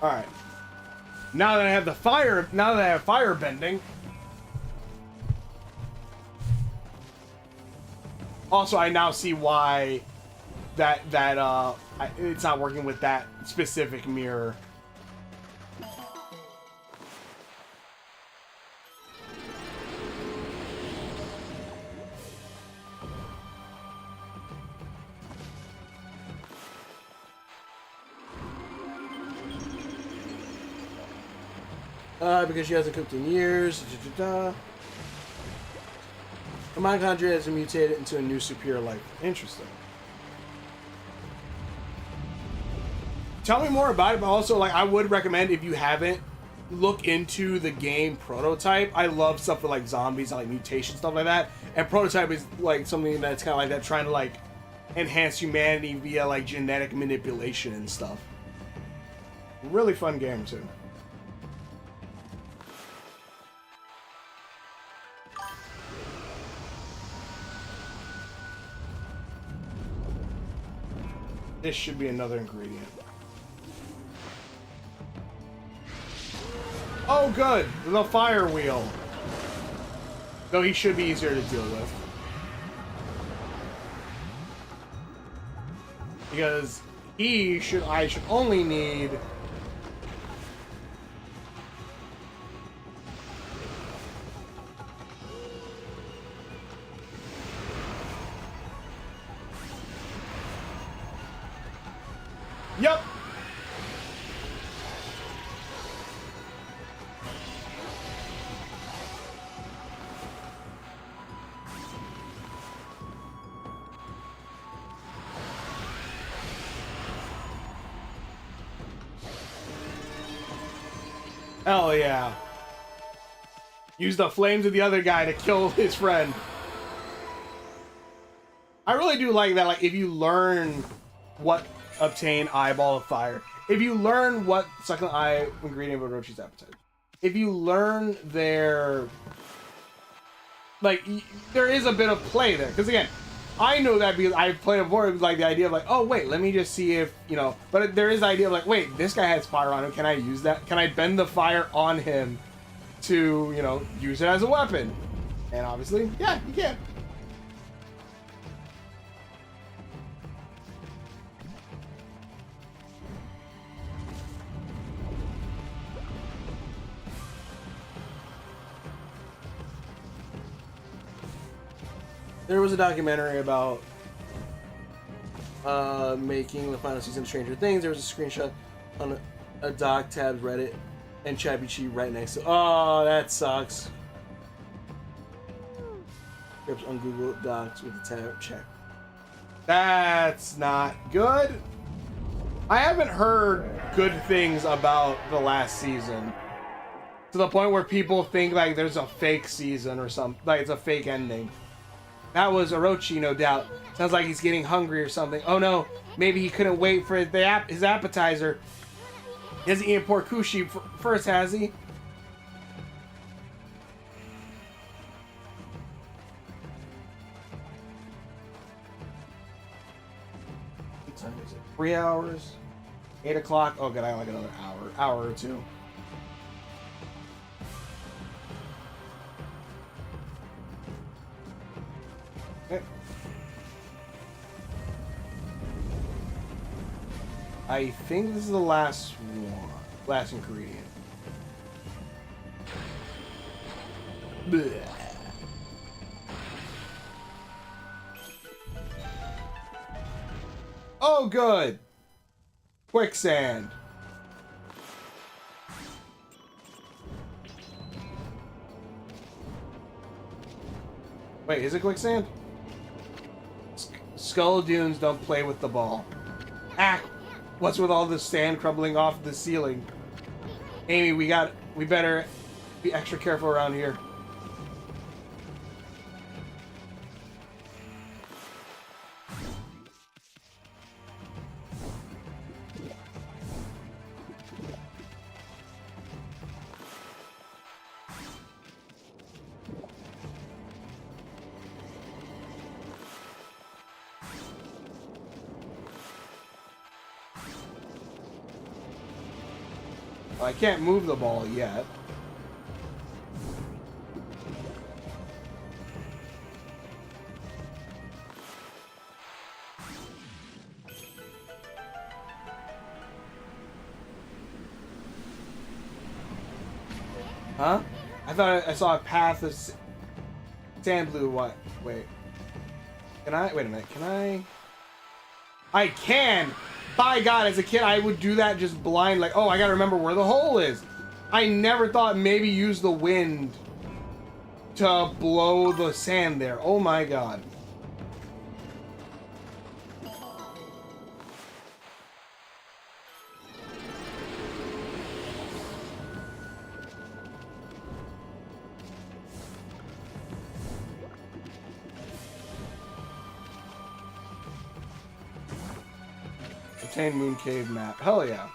Alright. Now that I have the fire, now that I have fire bending. Also, I now see why it's not working with that specific mirror. Because she hasn't cooked in years. The mitochondria has mutated into a new superior life. Interesting. Tell me more about it, but also, like, I would recommend, if you haven't, look into the game Prototype. I love stuff with, like, zombies and, like, mutation, stuff like that. And Prototype is, like, something that's kind of like that, trying to, like, enhance humanity via, like, genetic manipulation and stuff. Really fun game, too. This should be another ingredient. Oh, good! The fire wheel. Though he should be easier to deal with. Because I should only need... Yep. Hell yeah. Use the flames of the other guy to kill his friend. I really do like that, like, if you learn what obtain eyeball of fire, if you learn what succulent eye ingredient of Orochi's appetite, if you learn their, like, there is a bit of play there, because again, I know that because I've played it before. It was like the idea of like, oh wait, let me just see if, you know, but there is the idea of like, wait, this guy has fire on him, can I use that? Can I bend the fire on him to, you know, use it as a weapon? And obviously, yeah, you can. There was a documentary about making the final season of Stranger Things. There was a screenshot on a doc tab Reddit and Chappie Chi right next to. Oh, that sucks. Scripts on Google Docs with the tab check. That's not good. I haven't heard good things about the last season. To the point where people think like there's a fake season or something, like it's a fake ending. That was Orochi, no doubt. Sounds like he's getting hungry or something. Oh no, maybe he couldn't wait for his appetizer. He hasn't eaten pork kushi first, has he? What time is it? 3 hours? 8 o'clock? Oh, good, I got like another hour or two. Okay. I think this is the last one. Last ingredient. Blech. Oh, good. Quicksand. Wait, is it quicksand? Skull dunes don't play with the ball. Ah! What's with all the sand crumbling off the ceiling? Amy, we better be extra careful around here. I can't move the ball yet. Huh? I thought I saw a path of sand blue. What? Wait. Can I? Wait a minute. Can I? I can! By God, as a kid, I would do that just blind, like, oh, I gotta remember where the hole is. I never thought maybe use the wind to blow the sand there. Oh my God. Obtain Moon Cave map. Hell yeah.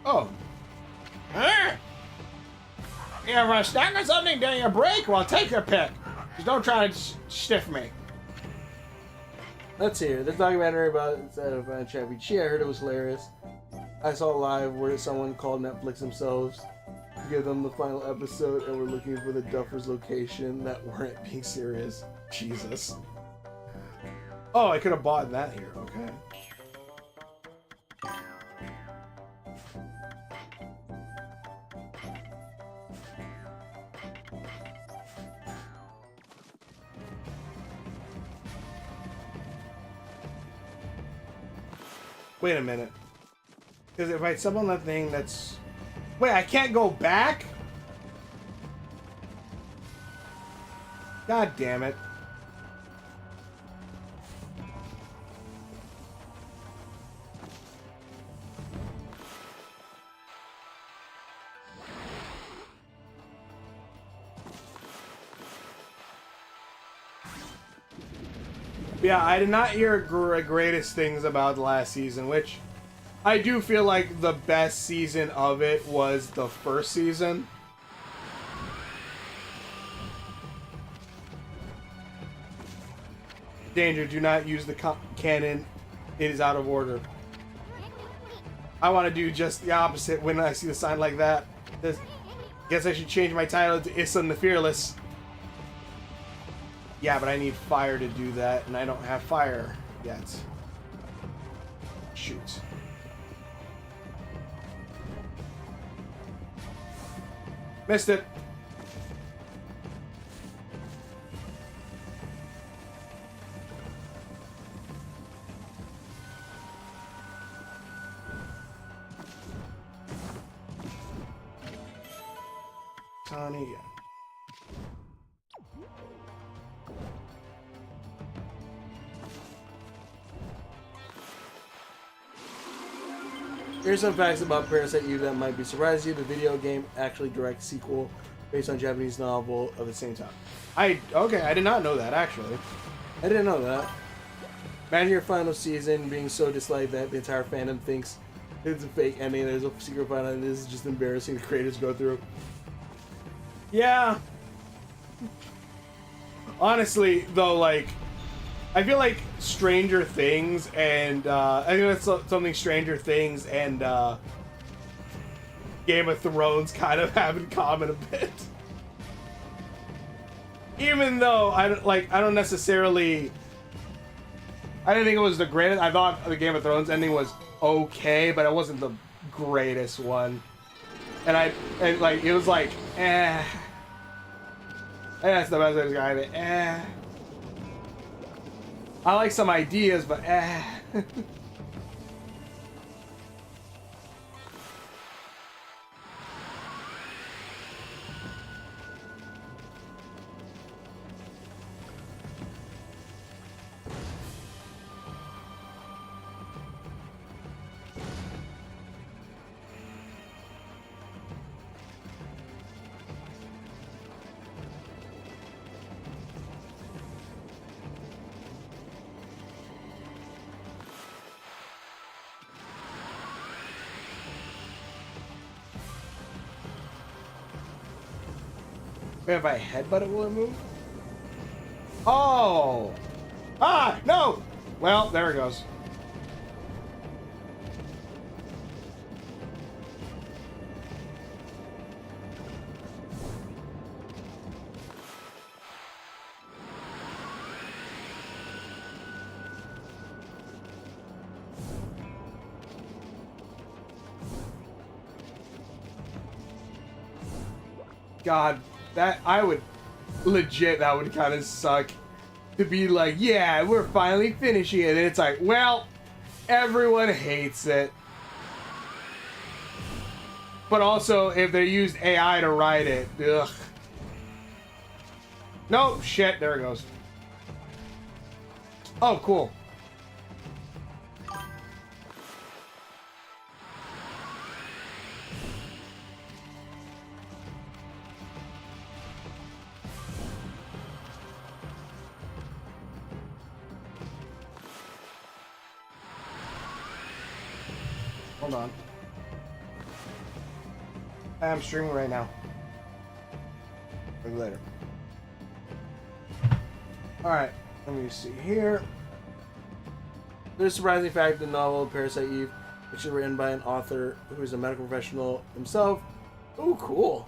Oh. You have a snack or something during your break? Well, take your pick. Just don't try to stiff me. Let's hear. This documentary about Chappie Chi, I heard it was hilarious. I saw it live where someone called Netflix themselves to give them the final episode and were looking for the Duffers location that weren't being serious. Jesus. Oh, I could have bought that here. Okay. Wait a minute. Because if I summon that thing, that's... Wait, I can't go back? God damn it. Yeah, I did not hear greatest things about the last season, which I do feel like the best season of it was the first season. Danger, do not use the cannon. It is out of order. I want to do just the opposite when I see the sign like that. Guess I should change my title to Issa the Fearless. Yeah, but I need fire to do that, and I don't have fire yet. Shoot. Missed it. Tony, yeah. Here's some facts about Parasite Eve that might be surprising you. The video game actually direct sequel based on Japanese novel of the same time. Okay, I did not know that actually. I didn't know that. Imagine your final season being so disliked that the entire fandom thinks it's a fake ending. There's a secret final, and this is just embarrassing the creators go through. Yeah. Honestly, though, like, I feel like Stranger Things and I think that's something Stranger Things and Game of Thrones kind of have in common a bit. Even though I don't necessarily. I didn't think it was the greatest. I thought the Game of Thrones ending was okay, but it wasn't the greatest one. And it was like, eh. That's the best way to describe it. Eh. I like some ideas, but eh. Wait, if I headbutt it, will it move? Oh! Ah! No! Well, there it goes. God. That I would legit, that would kind of suck to be like, yeah, we're finally finishing it, and it's like, well, everyone hates it. But also, if they used AI to write it, ugh. No, shit, there it goes. Oh, cool. Hold on. I'm streaming right now. Maybe later. Alright, let me see here. There's a surprising fact the novel Parasite Eve, which is written by an author who is a medical professional himself. Oh, cool.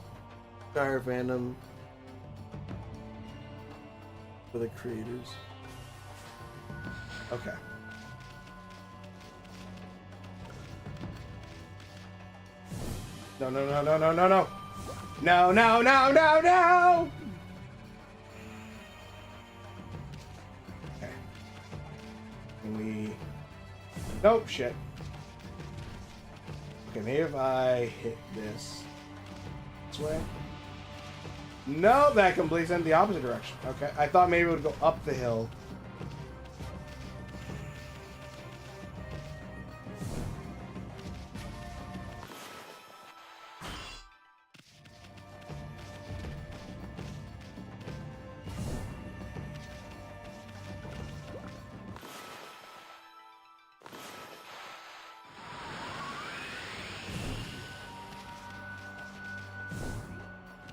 Entire fandom for the creators. Okay. No, no, no, no, no, no, no. No, no, no, no, no! Okay. Can we... Nope, shit. Okay, maybe if I hit this way. No, that completely sent the opposite direction. Okay, I thought maybe it would go up the hill.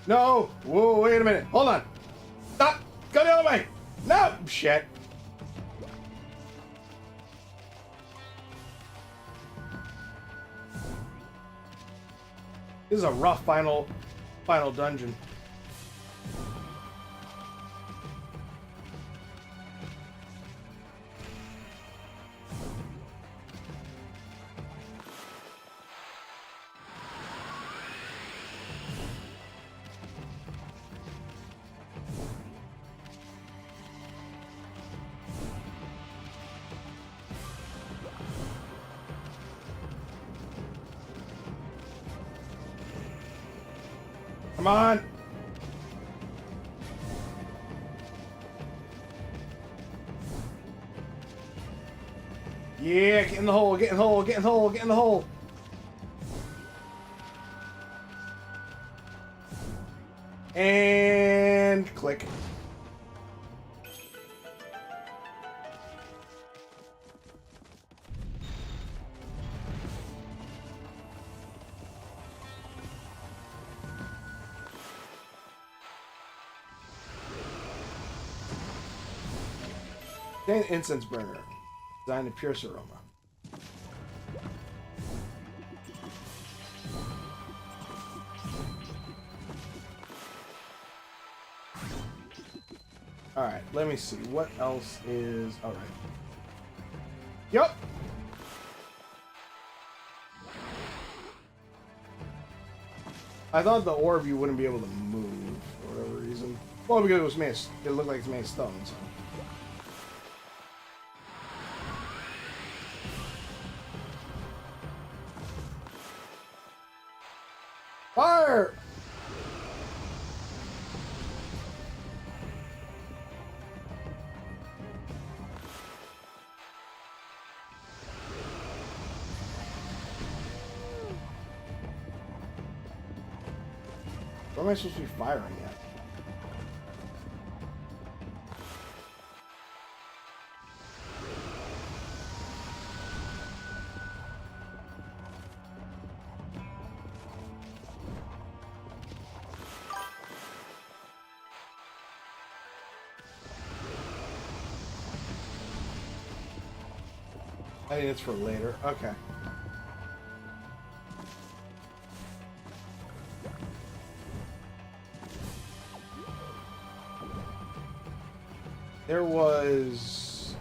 No! Whoa, wait a minute. Hold on. Stop! Go the other way! No! Shit. This is a rough final dungeon. Come on. Yeah, get in the hole, get in the hole, get in the hole, get in the hole. And click. An incense burner. Designed to pierce aroma. Alright, let me see. What else is... Alright. Yup! I thought the orb you wouldn't be able to move for whatever reason. Well, because it was made of, it looked like it's made of stone, so... Fire! What am I supposed to be firing at? I think it's for later. Okay. There was...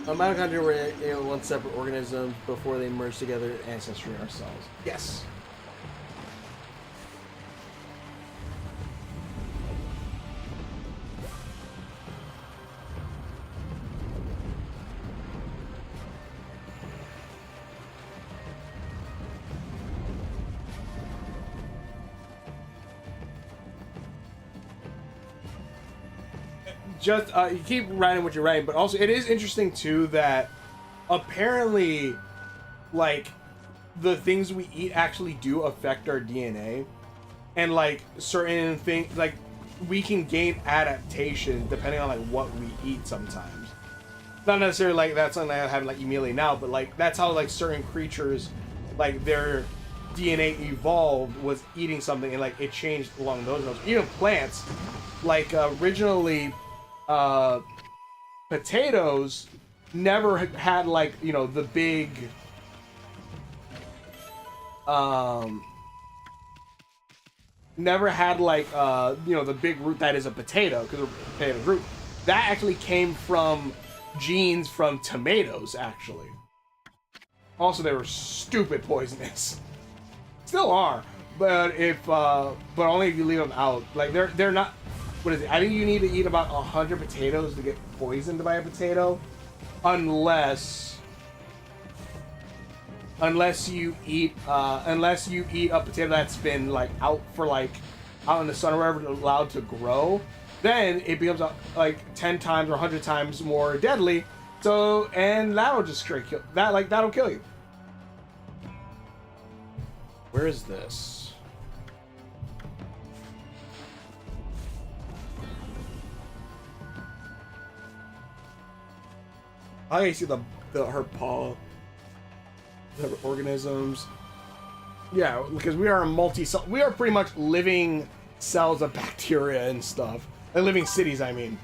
Mitochondria were one separate organism before they merged together in ancestry ourselves. Yes. Just you keep writing what you're writing, but also it is interesting too that apparently, like, the things we eat actually do affect our DNA, and like certain things, like we can gain adaptation depending on like what we eat sometimes. Not necessarily like that's something I have like immediately now, but like that's how like certain creatures, like their DNA evolved was eating something and like it changed along those lines. Even plants, like originally. Potatoes never had like, you know, the big never had like you know, the big root that is a potato, because a potato root that actually came from genes from tomatoes actually. Also, they were stupid poisonous. Still are, but if but only if you leave them out. Like they're not. What is it? I think you need to eat about 100 potatoes to get poisoned by a potato, unless you eat a potato that's been like out for like out in the sun or wherever, allowed to grow. Then it becomes like 10 times or 100 times more deadly. So, and that'll just straight kill that. Like that'll kill you. Where is this? I see the her paw, the organisms. Yeah, because we are a we are pretty much living cells of bacteria and stuff. Living cities, I mean.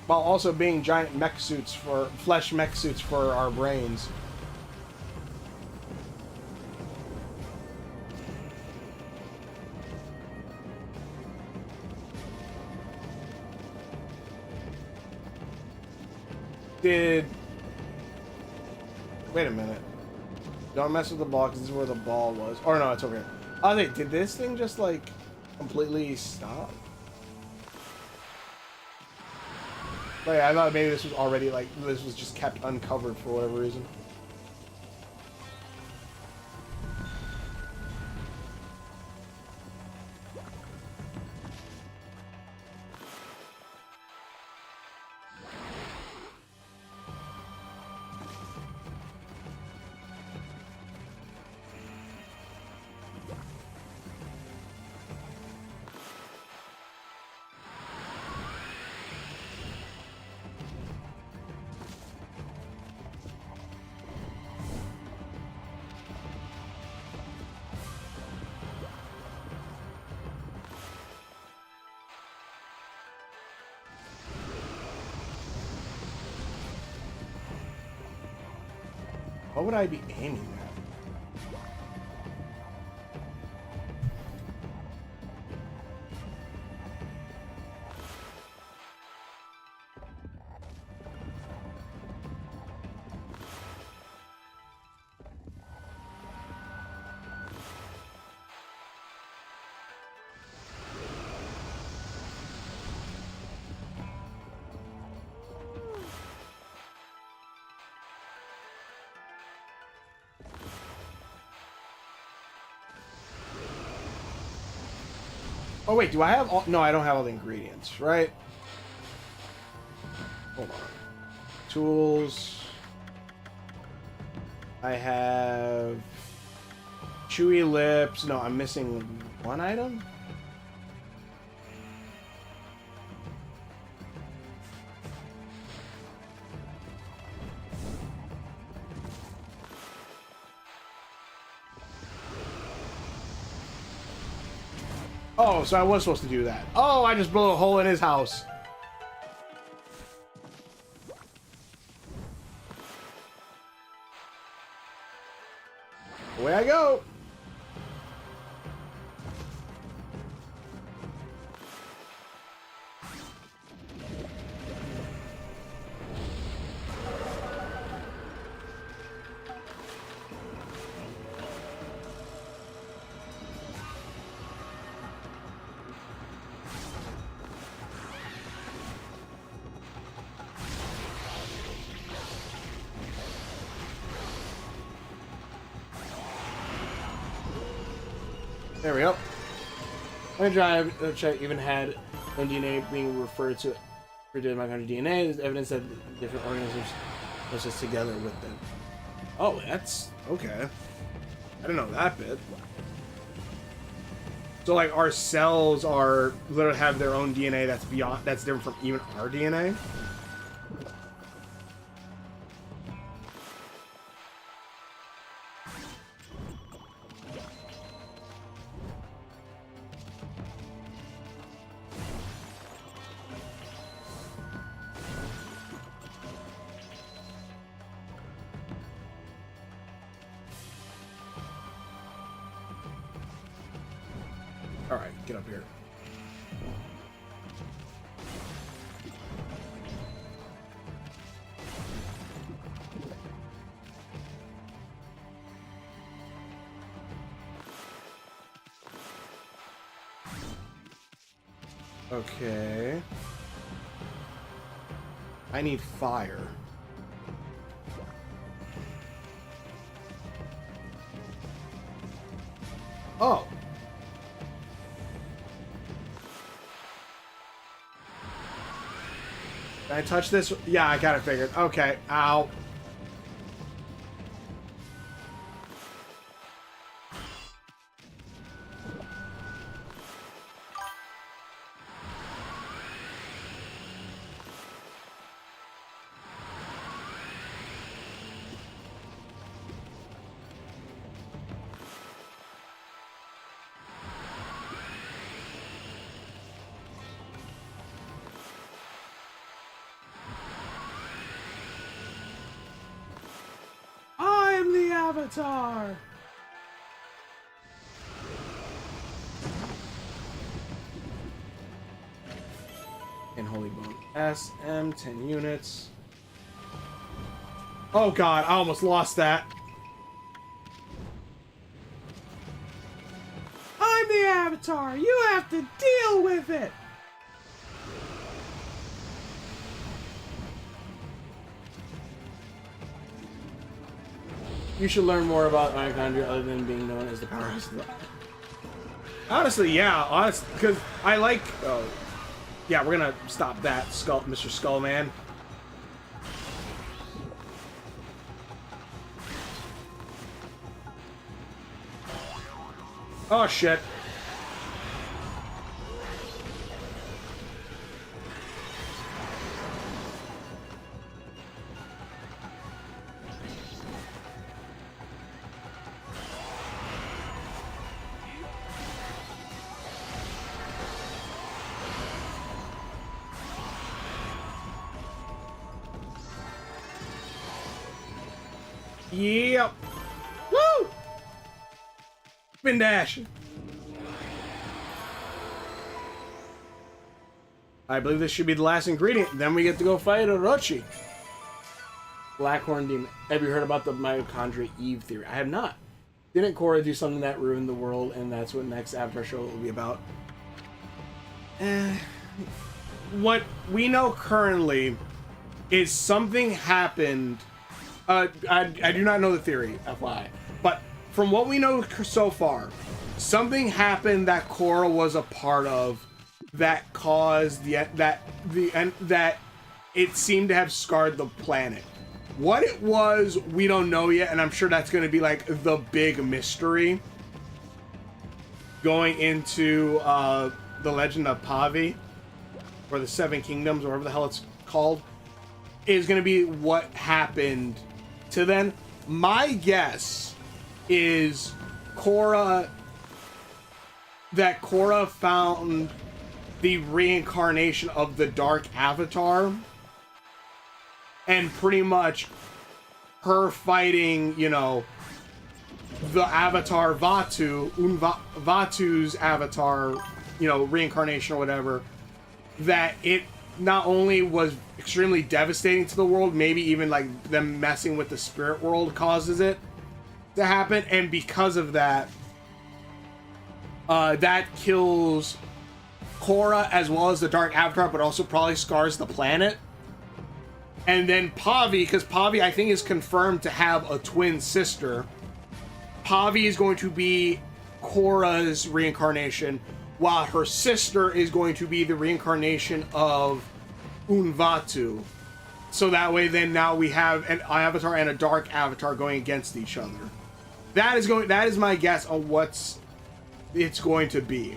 While also being giant mech suits for flesh mech suits for our brains. Wait a minute. Don't mess with the ball because this is where the ball was. Or no, it's over here. Oh, did this thing just like completely stop? But yeah, I thought maybe this was already, like, this was just kept uncovered for whatever reason. What would I be aiming at? Oh wait, do I have all... No, I don't have all the ingredients, right? Hold on. Tools. I have... Chewy lips. No, I'm missing one item? Oh, so I was supposed to do that. Oh, I just blew a hole in his house. Away I go. There we go. My drive check even had no DNA being referred to my country DNA. There's evidence that different organisms was just together with them. Oh, that's okay. I didn't know that bit. So like our cells are literally have their own DNA that's different from even our DNA. Alright, get up here. Okay. I need fire. Oh. Can I touch this? Yeah, I got it figured. Okay. Ow. I'm the Avatar! And Holy Bone. SM, 10 units. Oh god, I almost lost that. I'm the Avatar! You have to deal with it! You should learn more about mitochondria other than being known as the powerhouse of the... Honestly, yeah. Honestly, because I like... Oh, yeah, we're going to stop that, Mr. Skullman. Oh, shit. Yep. Woo! Spin dash. I believe this should be the last ingredient. Then we get to go fight Orochi. Blackhorn Demon. Have you heard about the mitochondria Eve theory? I have not. Didn't Korra do something that ruined the world, and that's what next Avatar show will be about? What we know currently is something happened. I do not know the theory, FYI. But from what we know so far, something happened that Korra was a part of that caused that it seemed to have scarred the planet. What it was, we don't know yet, and I'm sure that's going to be like the big mystery going into the Legend of Pavi, or the Seven Kingdoms, or whatever the hell it's called, is going to be what happened to them. My guess is Korra found the reincarnation of the Dark Avatar, and pretty much her fighting, you know, the Avatar Vatu, Vatu's Avatar, you know, reincarnation or whatever, that it not only was extremely devastating to the world, maybe even like them messing with the spirit world causes it to happen, and because of that, that kills Korra as well as the Dark Avatar, but also probably scars the planet. And then Pavi, because Pavi I think is confirmed to have a twin sister. Pavi is going to be Korra's reincarnation, while her sister is going to be the reincarnation of Unvatu. So that way then now we have an Avatar and a Dark Avatar going against each other. That is my guess on what's it's going to be.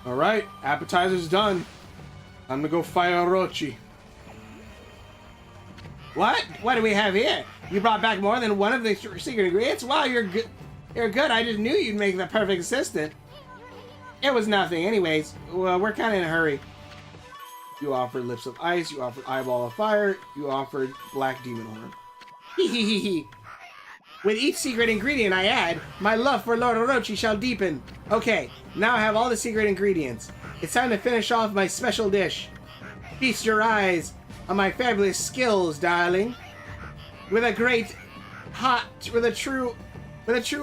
Alright, appetizer's done. I'm gonna go fight Orochi. What? What do we have here? You brought back more than one of the secret ingredients? Wow, you're good. You're good. I just knew you'd make the perfect assistant. It was nothing. Anyways, well, we're kind of in a hurry. You offered Lips of Ice, you offered Eyeball of Fire, you offered Black Demon Horn. Hehehe. With each secret ingredient I add, my love for Lord Orochi shall deepen. Okay, now I have all the secret ingredients. It's time to finish off my special dish. Feast your eyes on my fabulous skills, darling. With a true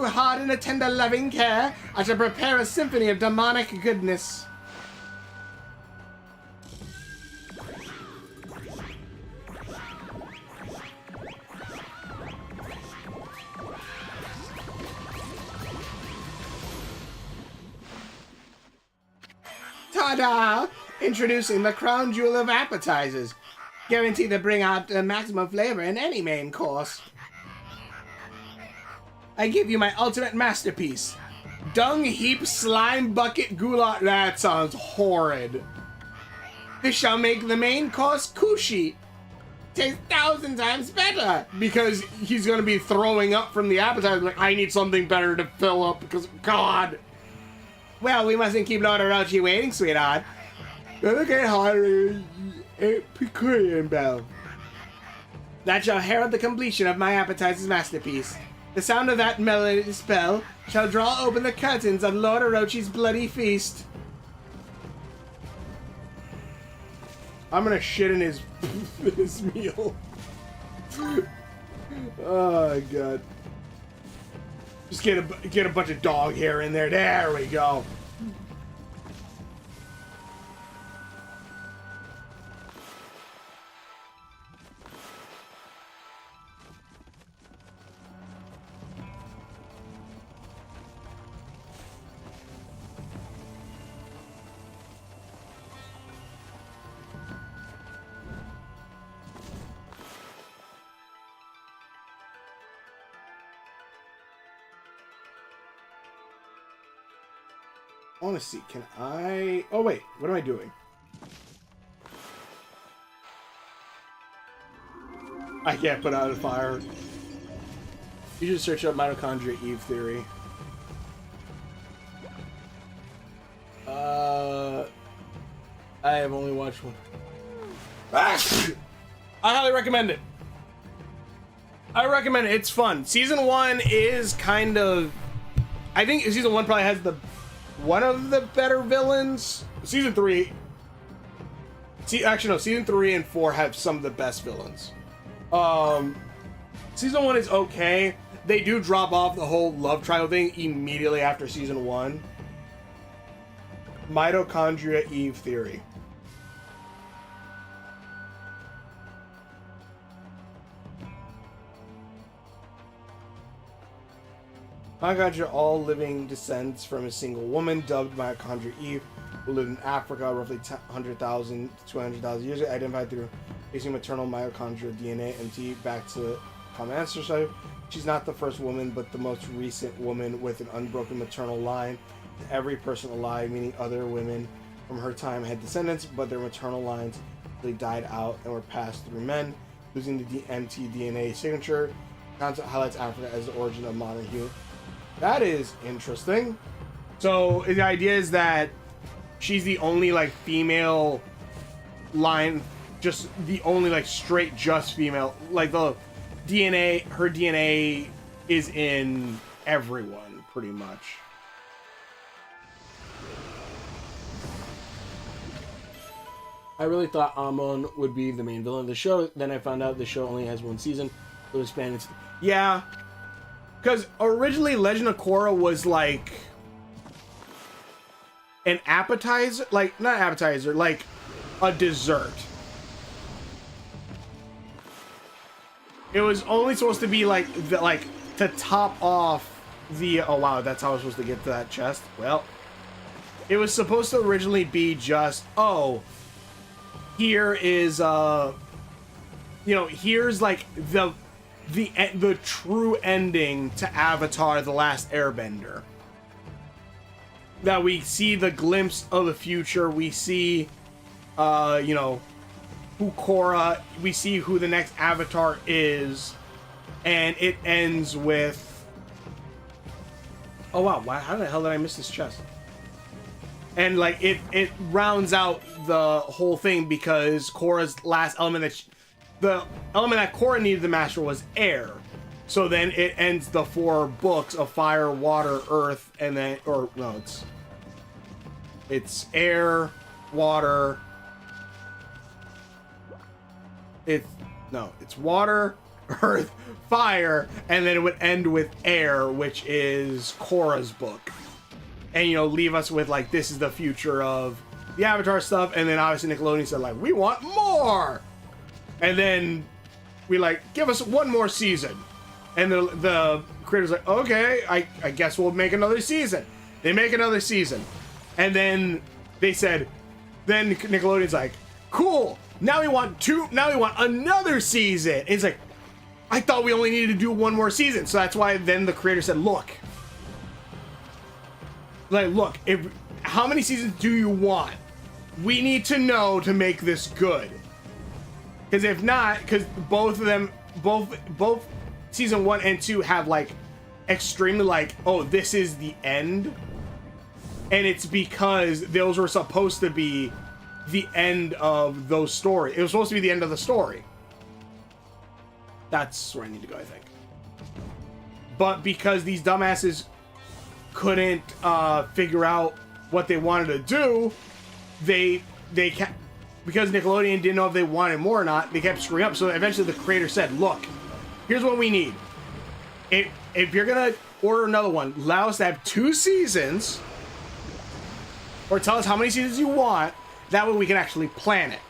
heart and a tender loving care, I shall prepare a symphony of demonic goodness. Ta-da! Introducing the crown jewel of appetizers. Guaranteed to bring out the maximum flavor in any main course. I give you my ultimate masterpiece. Dung heap slime bucket goulash. That sounds horrid. This shall make the main course Kushi taste 1,000 times better. Because he's gonna be throwing up from the appetizer, like, I need something better to fill up, because, God. Well, we mustn't keep Lord Orochi waiting, sweetheart. Look at harder. Epicurean bell. That shall herald the completion of my appetizer's masterpiece. The sound of that melody spell shall draw open the curtains of Lord Orochi's bloody feast. I'm gonna shit in his his meal. Oh God. Just get a bunch of dog hair in there. There we go. I want to see. Can I? Oh wait, what am I doing? I can't put out a fire. You should search up mitochondria Eve theory. I have only watched one. I highly recommend it. I recommend it. It's fun. Season 1 is kind of... I think season 1 probably has one of the better villains. Season 3... Actually, no. Season 3 and 4 have some of the best villains. Season 1 is okay. They do drop off the whole love triangle thing immediately after season 1. Mitochondria Eve theory. Mitochondria, all living descends from a single woman, dubbed Mitochondria Eve, who lived in Africa roughly 100,000 to 200,000 years ago, identified through tracing maternal mitochondrial DNA MT back to common ancestry. She's not the first woman, but the most recent woman with an unbroken maternal line. Every person alive, meaning other women from her time, had descendants, but their maternal lines they died out and were passed through men, losing the MT DNA signature. The concept highlights Africa as the origin of modern human. That is interesting. So the idea is that she's the only like female line, just the only like straight just female. Like the DNA, her DNA is in everyone pretty much. I really thought Amon would be the main villain of the show. Then I found out the show only has one season. It was expanded. Yeah. Because originally Legend of Korra was like an appetizer, like not appetizer, like a dessert. It was only supposed to be like to top off the. Oh wow, that's how I was supposed to get to that chest. Well, it was supposed to originally be just here is here's like the true ending to Avatar: The Last Airbender. That we see the glimpse of the future. We see, who Korra. We see who the next Avatar is, and it ends with. Oh wow! How the hell did I miss this chest? And like it rounds out the whole thing because Korra's last element the element that Korra needed to master was air. So then it ends the 4 books of fire, water, earth, and then it's air, water. It's water, earth, fire, and then it would end with air, which is Korra's book. And leave us with like this is the future of the Avatar stuff, and then obviously Nickelodeon said like we want more. And then we like, give us one more season. And the creator's like, okay, I guess we'll make another season. They make another season. And then they said, then Nickelodeon's like, cool, now we want another season. And it's like, I thought we only needed to do one more season. So that's why then the creator said, look, how many seasons do you want? We need to know to make this good. Because if not, because both of them, both season 1 and 2 have like extremely like, oh, this is the end. And it's because those were supposed to be the end of those stories. It was supposed to be the end of the story. That's where I need to go, I think. But because these dumbasses couldn't figure out what they wanted to do, they kept. Because Nickelodeon didn't know if they wanted more or not, they kept screwing up. So eventually the creator said, look, here's what we need. If you're going to order another one, allow us to have 2 seasons, or tell us how many seasons you want. That way we can actually plan it.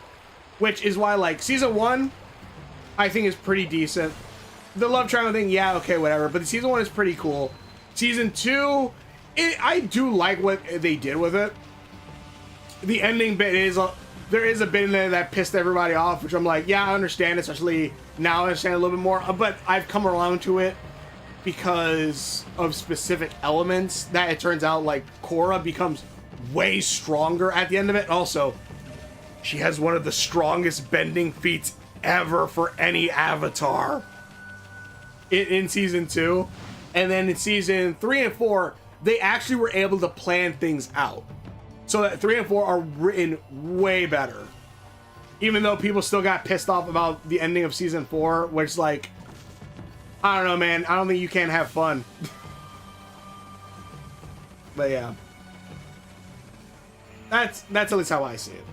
Which is why, like, season 1, I think is pretty decent. The love triangle thing, yeah, okay, whatever. But the season 1 is pretty cool. Season 2, I do like what they did with it. The ending bit is... there is a bit in there that pissed everybody off, which I'm like, yeah, I understand, especially now I understand a little bit more, but I've come around to it because of specific elements that it turns out like Korra becomes way stronger at the end of it. Also, she has one of the strongest bending feats ever for any avatar in season 2. And then in season 3 and 4, they actually were able to plan things out. So that 3 and 4 are written way better. Even though people still got pissed off about the ending of season 4, which, like, I don't know, man. I don't think you can have fun. But yeah. That's at least how I see it.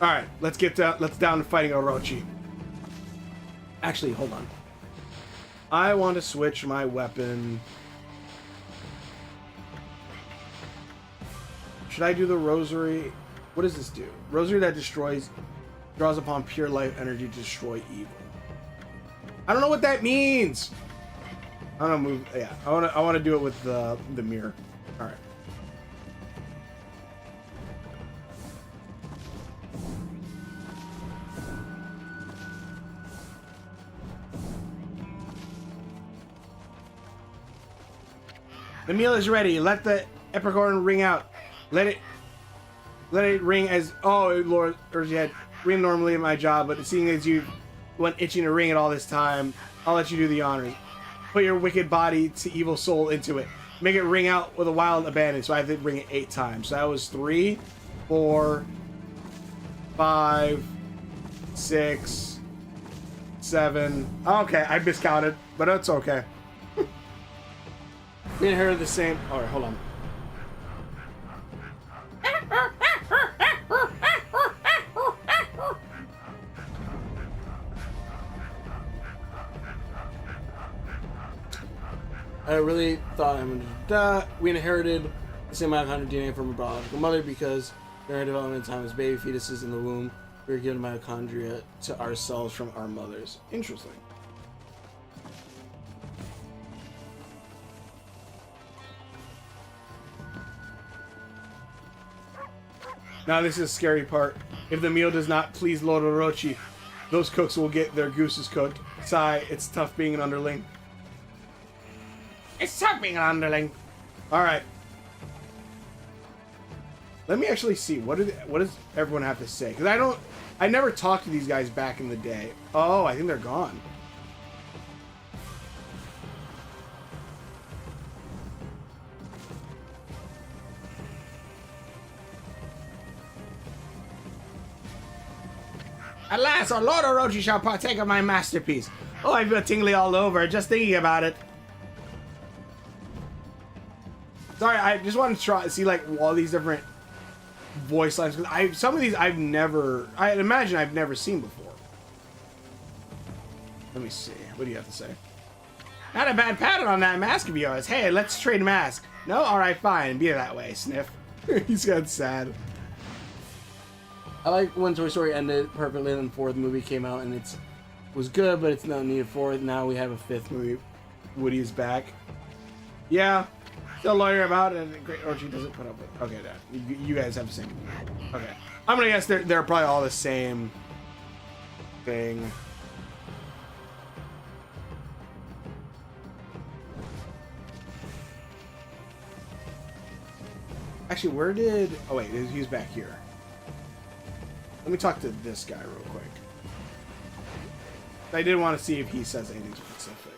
Alright, let's down to fighting Orochi. Actually, hold on. I want to switch my weapon. Should I do the rosary? What does this do? Rosary that draws upon pure life energy to destroy evil. I don't know what that means. I don't move. Yeah, I want to do it with the mirror. All right. The meal is ready. Let the epicorn ring out. Let it ring as Lord Urziad, ring normally in my job, but seeing as you went itching to ring it all this time, I'll let you do the honors. Put your wicked body to evil soul into it. Make it ring out with a wild abandon. So I have to ring it 8 times. So that was 3, 4, 5, 6, 7. Okay, I miscounted, but that's okay. Me and her are the same. All right, hold on. I really thought I'm gonna die. We inherited the same amount of 100 DNA from our biological mother because during our development time as baby fetuses in the womb, we were given mitochondria to ourselves from our mothers. Interesting. Now this is the scary part. If the meal does not please Lord Orochi, those cooks will get their gooses cooked. Sigh, it's tough being an underling. It's tough being an underling. Alright. Let me actually see. What does everyone have to say? Because I never talked to these guys back in the day. Oh, I think they're gone. Alas, our Lord Orochi shall partake of my masterpiece. Oh, I feel tingly all over just thinking about it. Sorry, I just wanted to try see like all these different voice lines because some of these I imagine I've never seen before. Let me see. What do you have to say? Not a bad pattern on that mask of yours. Hey, let's trade mask. No, all right, fine. Be that way. Sniff. He's got sad. I like when Toy Story ended perfectly and then the 4th movie came out and it was good, but it's not needed for it. Now we have a 5th movie. Woody is back. Yeah. Still lawyer about it, and Great Orochi doesn't put up with it. Okay, you guys have the same. Okay. I'm gonna guess they're probably all the same thing. Actually, where did... Oh, wait, he's back here. Let me talk to this guy real quick. I did want to see if he says anything specific.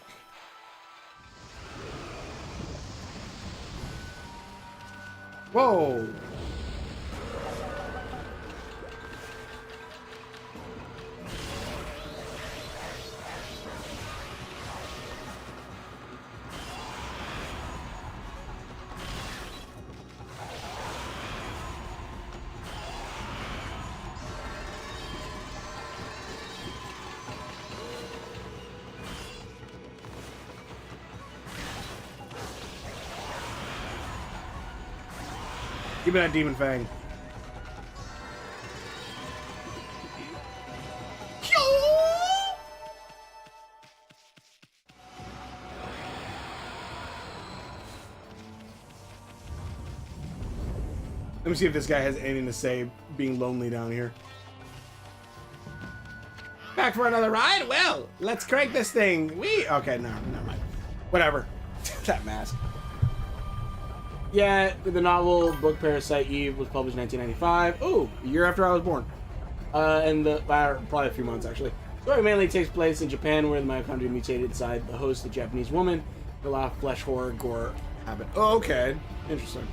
Whoa! Give me that Demon Fang. Let me see if this guy has anything to say being lonely down here. Back for another ride? Well, let's crank this thing. Okay, no, never mind. Whatever. That mask. Yeah, the novel book Parasite Eve was published in 1995. Ooh, a year after I was born. And probably a few months actually. The story mainly takes place in Japan, where the mitochondria mutated inside the host, a Japanese woman. A lot of flesh horror, gore habit. Oh, okay. Interesting.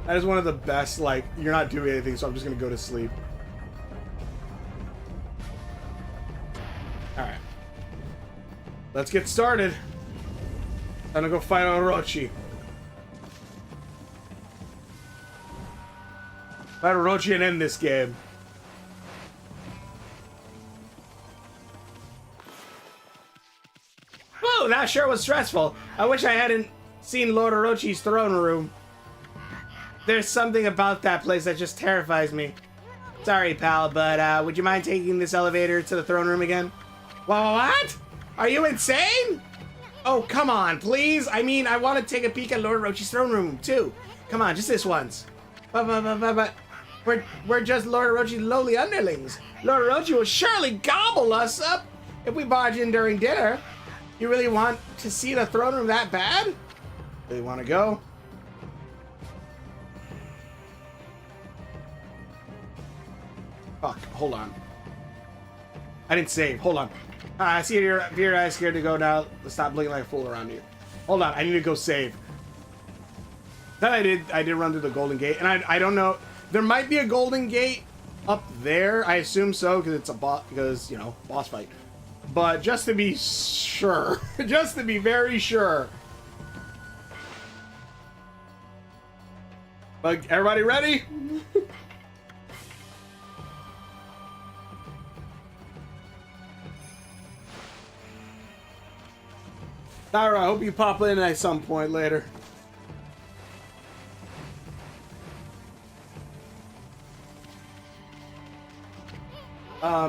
That is one of the best, like, you're not doing anything, so I'm just gonna go to sleep. Alright. Let's get started. I'm gonna go fight Orochi. Fight Orochi and end this game. Whoa, that sure was stressful. I wish I hadn't seen Lord Orochi's throne room. There's something about that place that just terrifies me. Sorry, pal, but would you mind taking this elevator to the throne room again? What? Are you insane? Oh, come on, please. I mean, I want to take a peek at Lord Orochi's throne room, too. Come on, just this once. But we're just Lord Orochi's lowly underlings. Lord Orochi will surely gobble us up if we barge in during dinner. You really want to see the throne room that bad? Really want to go? Fuck, hold on. I didn't save. Hold on. I see your eyes scared to go now. Let's stop blinking like a fool around you. Hold on, I need to go save. Then I did run through the golden gate, and I don't know. There might be a golden gate up there. I assume so, because it's a boss, because, you know, boss fight. But just to be sure, just to be very sure. But everybody ready? Tyra, I hope you pop in at some point later.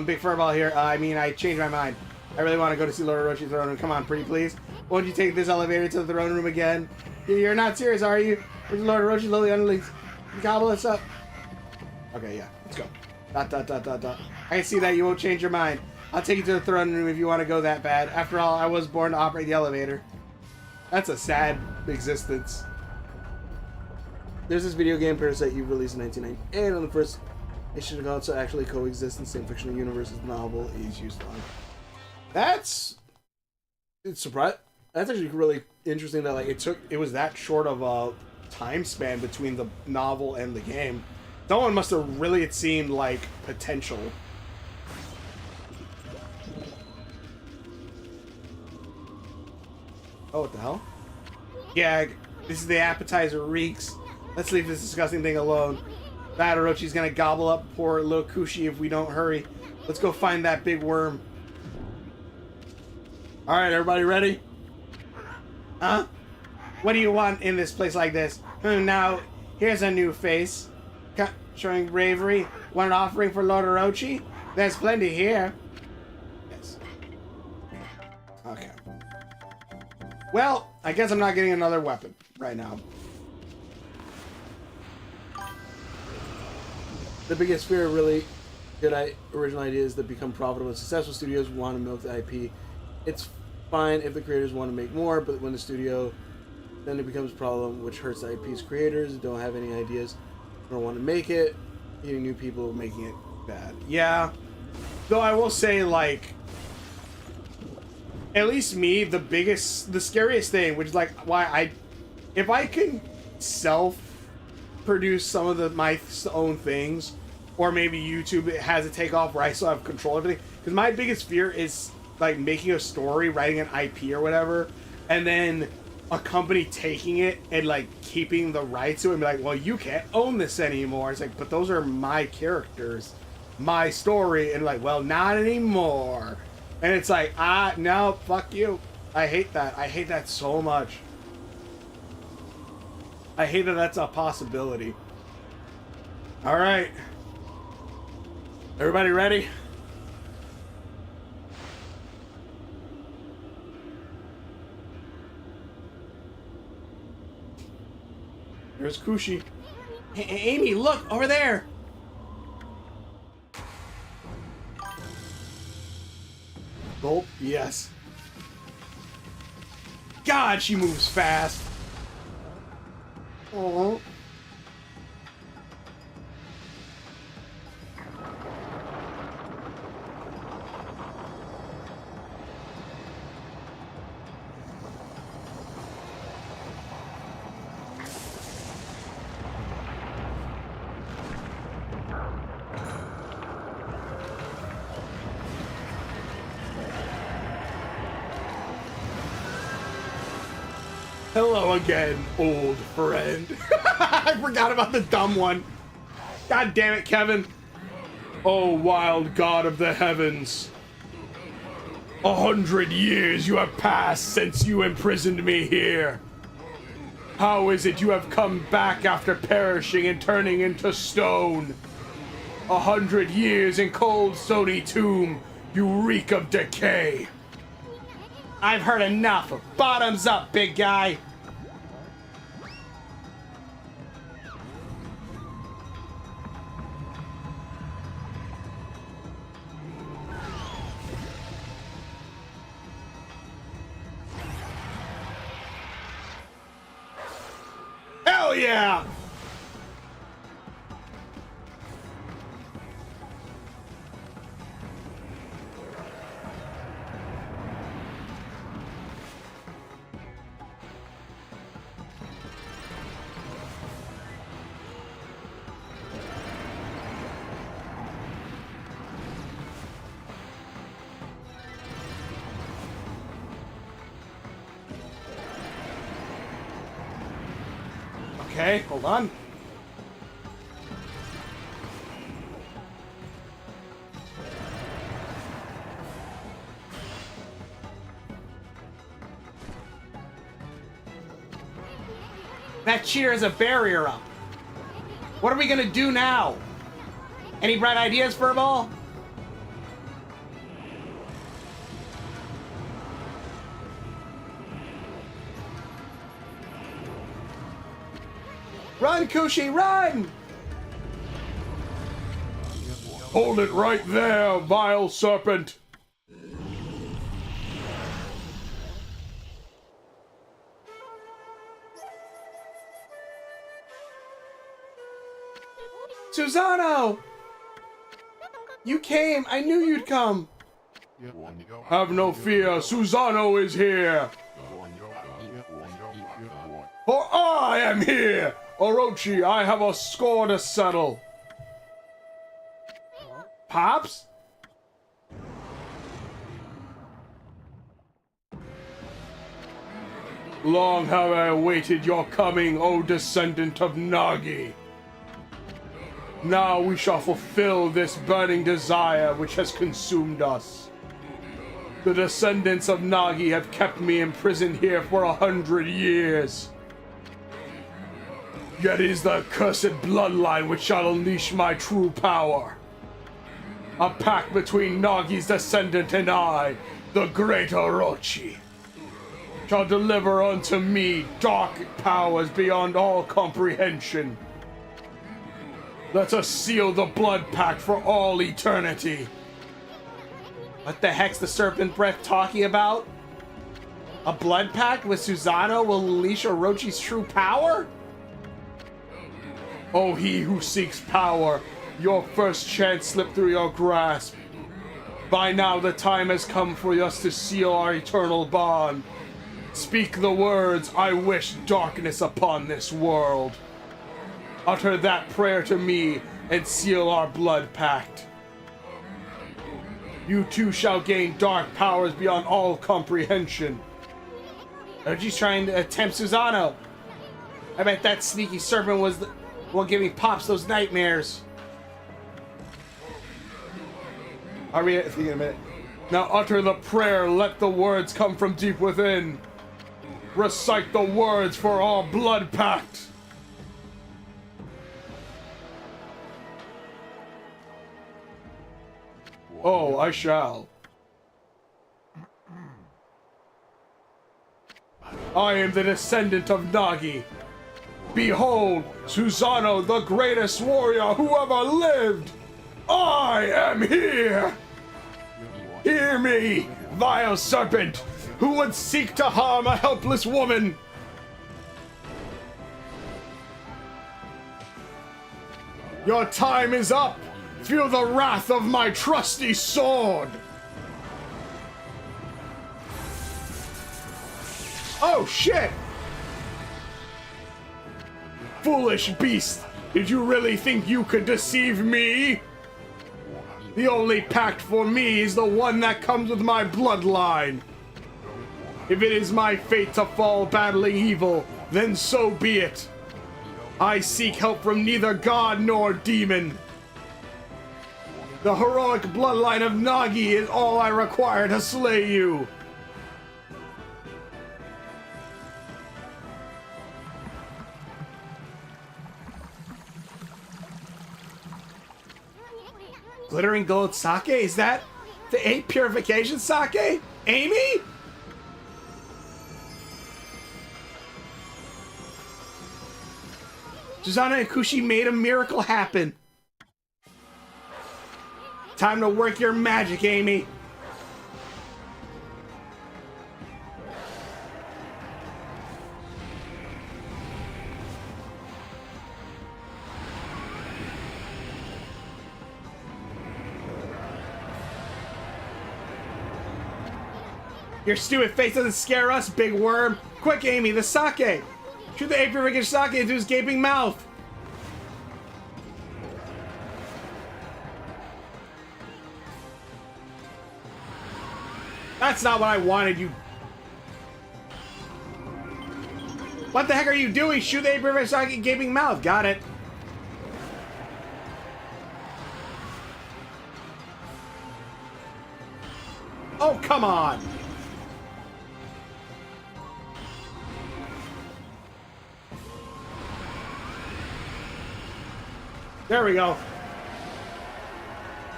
Big Furball here. I mean, I changed my mind. I really want to go to see Lord Orochi's throne room. Come on, pretty please. Won't you take this elevator to the throne room again? You're not serious, are you? Where's Lord Orochi's lowly underlings? Gobble us up. Okay, yeah, let's go. I can see that you won't change your mind. I'll take you to the throne room if you want to go that bad. After all, I was born to operate the elevator. That's a sad existence. There's this video game Parasite Eve released in 1998, and on the first issue of console actually coexist in the same fictional universe as the novel is used on. It's surprising. That's actually really interesting that like it was that short of a time span between the novel and the game. Someone must have really seen like potential. Oh, what the hell? Yeah, this is the appetizer reeks. Let's leave this disgusting thing alone. That Orochi's gonna gobble up poor little Kushi if we don't hurry. Let's go find that big worm. Alright, everybody ready? Huh? What do you want in this place like this? Now, here's a new face. Showing bravery. Want an offering for Lord Orochi? There's plenty here. Yes. Okay. Well, I guess I'm not getting another weapon right now. The biggest fear of really good original ideas that become profitable and successful studios want to milk the IP. It's fine if the creators want to make more, but when the studio, then it becomes a problem, which hurts the IP's creators who don't have any ideas, don't want to make it, getting new people making it bad. Yeah. Though I will say, like, at least me, the scariest thing, which is like why if I can self-produce some of my own things, or maybe YouTube has a takeoff where I still have control of everything, because my biggest fear is like making a story, writing an IP or whatever, and then a company taking it and like keeping the rights to it and be like, well, you can't own this anymore. It's like, but those are my characters, my story, and like, well, not anymore. And it's like, no, fuck you. I hate that. I hate that so much. I hate that that's a possibility. All right. Everybody ready? There's Kushi. Hey, Amy, look over there. Gulp, yes. God, she moves fast. Oh. Hello again, old friend. I forgot about the dumb one. God damn it, Kevin. O wild god of the heavens, 100 years you have passed since you imprisoned me here. How is it you have come back after perishing and turning into stone? 100 years in cold stony tomb, you reek of decay. I've heard enough. Bottoms up, big guy. Hell yeah! Okay, hold on. That cheer is a barrier up. What are we gonna do now? Any bright ideas, Furball? Run, Kushi, run! Hold it right there, vile serpent. Susano! You came! I knew you'd come! Have no fear, Susano is here. For I am here! Orochi, I have a score to settle. Pops? Long have I awaited your coming, O descendant of Nagi. Now we shall fulfill this burning desire which has consumed us. The descendants of Nagi have kept me imprisoned here for 100 years. Yet it is the cursed bloodline which shall unleash my true power. A pact between Nagi's descendant and I, the great Orochi, shall deliver unto me dark powers beyond all comprehension. Let us seal the blood pact for all eternity. What the heck's the serpent breath talking about? A blood pact with Susano will unleash Orochi's true power? O he who seeks power, your first chance slipped through your grasp. By now the time has come for us to seal our eternal bond. Speak the words, I wish darkness upon this world. Utter that prayer to me and seal our blood pact. You too shall gain dark powers beyond all comprehension. Orochi's trying to tempt Susano. I bet that sneaky serpent was the one giving Pops those nightmares. I'll read it in a minute. Now utter the prayer, let the words come from deep within. Recite the words for our blood pact. Oh, I shall. I am the descendant of Nagi. Behold, Susano, the greatest warrior who ever lived. I am here. Hear me, vile serpent. who would seek to harm a helpless woman. Your time is up. Feel the wrath of my trusty sword. Oh, shit! Foolish beast! Did you really think you could deceive me? The only pact for me is the one that comes with my bloodline. If it is my fate to fall battling evil, then so be it. I seek help from neither god nor demon. The heroic bloodline of Nagi is all I require to slay you. Glittering gold sake? Is that the 8 purification sake? Amy? Susanna and Kushi made a miracle happen. Time to work your magic, Amy. Your stupid face doesn't scare us, big worm. Quick, Amy, the sake. Shoot the 8 purification sake into his gaping mouth. That's not what I wanted, you... What the heck are you doing? Shoot the 8 purification sake in gaping mouth. Got it. Oh, come on. There we go.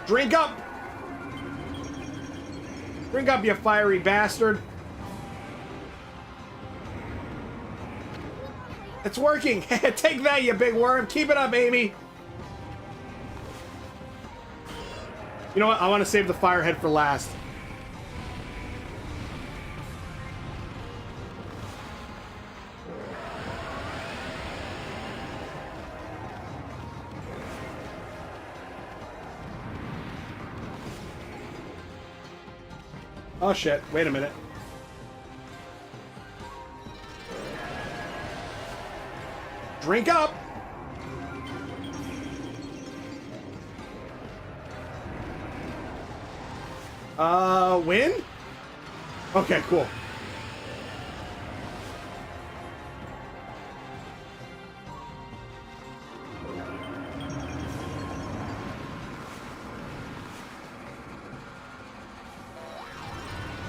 Drink up! Drink up, you fiery bastard. It's working! Take that, you big worm! Keep it up, Amy! You know what? I want to save the firehead for last. Oh shit, wait a minute. Drink up! Win? Okay, cool.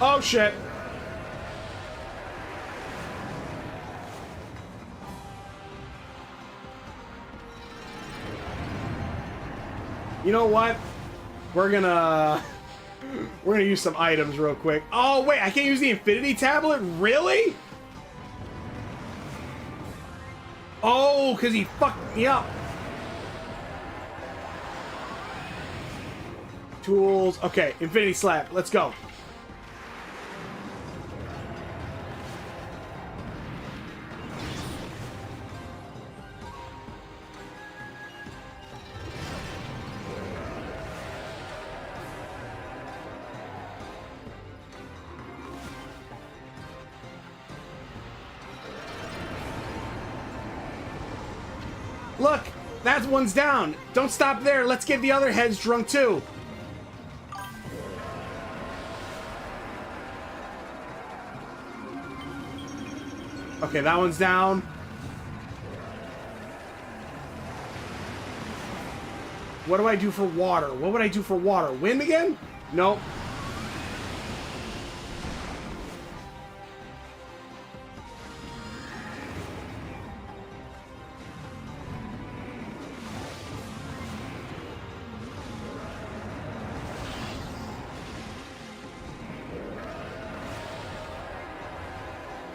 Oh shit. You know what? We're gonna use some items real quick. Oh wait, I can't use the infinity tablet? Really? Oh, cause he fucked me up. Tools. Okay, infinity slap. Let's go. Look, that one's down. Don't stop there. Let's get the other heads drunk too. Okay, that one's down. What do I do for water? What would I do for water? Wind again? Nope.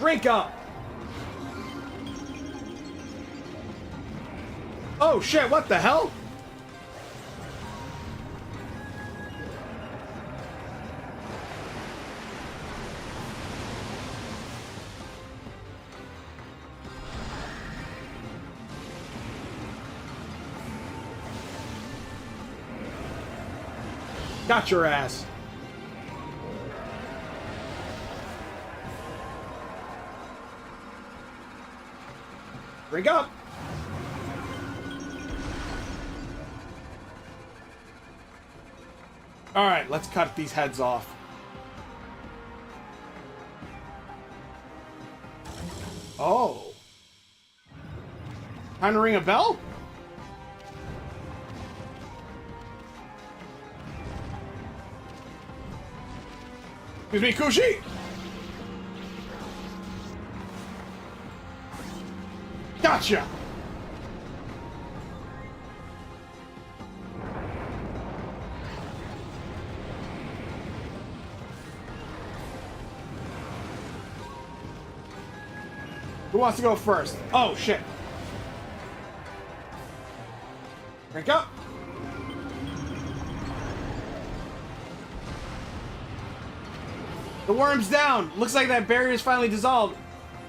Drink up! Oh shit, what the hell? Got your ass. Drink up. All right, let's cut these heads off. Oh. Time to ring a bell? Excuse me, Kushi! Gotcha! Who wants to go first? Oh, shit. Drink up. The worm's down. Looks like that barrier is finally dissolved.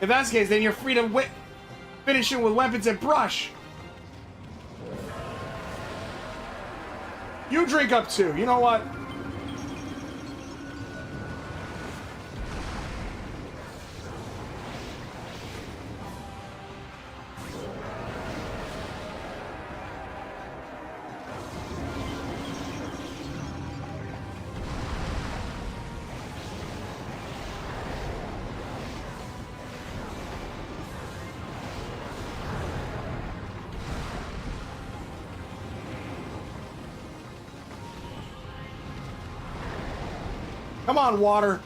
If that's the case, then you're free to finish it with weapons and brush. You drink up too. You know what? Come on, water.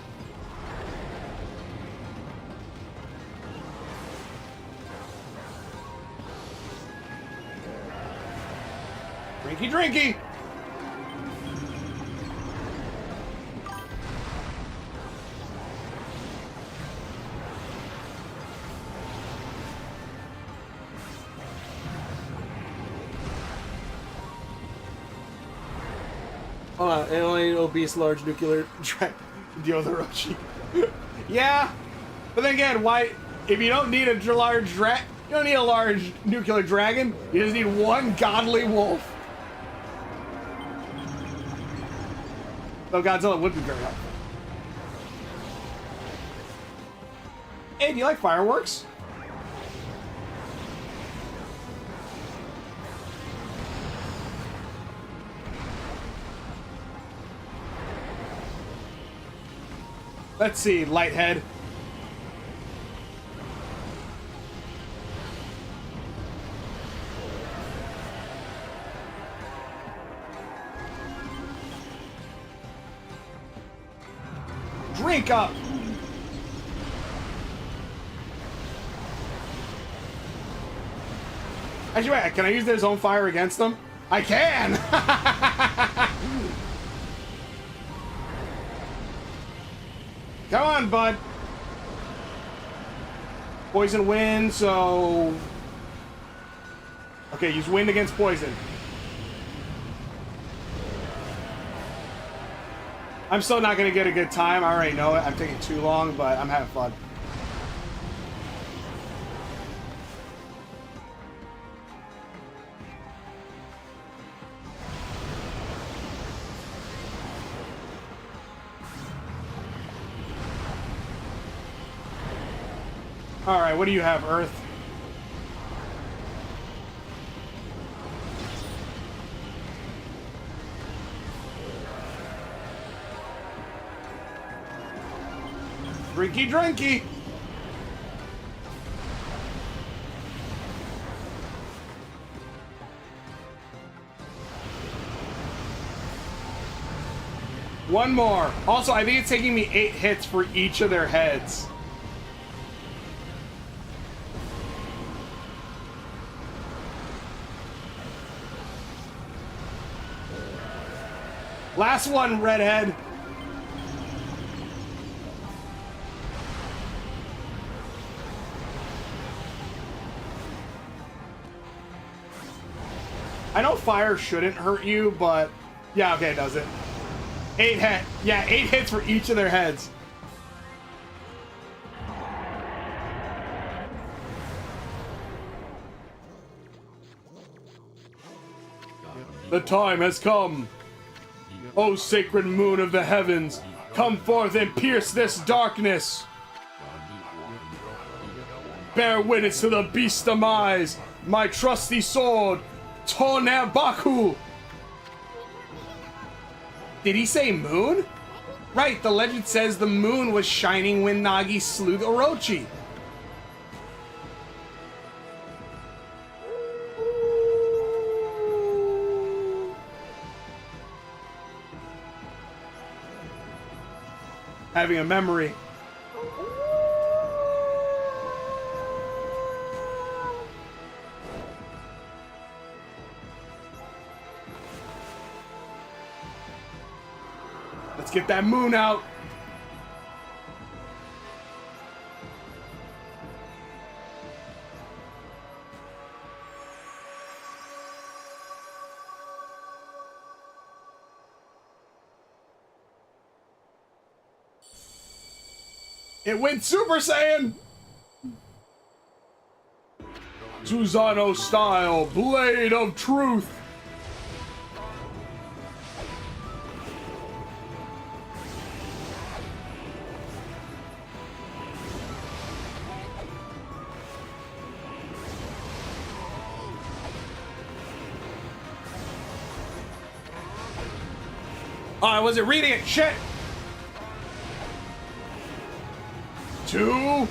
Drinky, drinky. Hold on, and only an obese large nuclear Deal with Orochi. Yeah, but then again, why? If you don't need a large you don't need a large nuclear dragon. You just need one godly wolf. Though Godzilla would be very helpful. Hey, do you like fireworks? Let's see, Lighthead. Drink up! Actually, wait, can I use their zone fire against them? I can! Come on, bud. Poison wind, so... Okay, use wind against poison. I'm still not going to get a good time. I already know it. I'm taking too long, but I'm having fun. Alright, what do you have, Earth? Drinky, drinky! One more. Also, I think it's taking me 8 hits for each of their heads. Last one, redhead. I know fire shouldn't hurt you, but yeah, okay, it does it. 8 hits for each of their heads. The time has come. O sacred moon of the heavens, come forth and pierce this darkness. Bear witness to the beast's demise, my trusty sword, Tonabaku. Did he say moon? Right, the legend says the moon was shining when Nagi slew Orochi. Having a memory. Let's get that moon out. It went Super Saiyan! Susanoo style, Blade of Truth! Oh, I wasn't reading it, shit! 2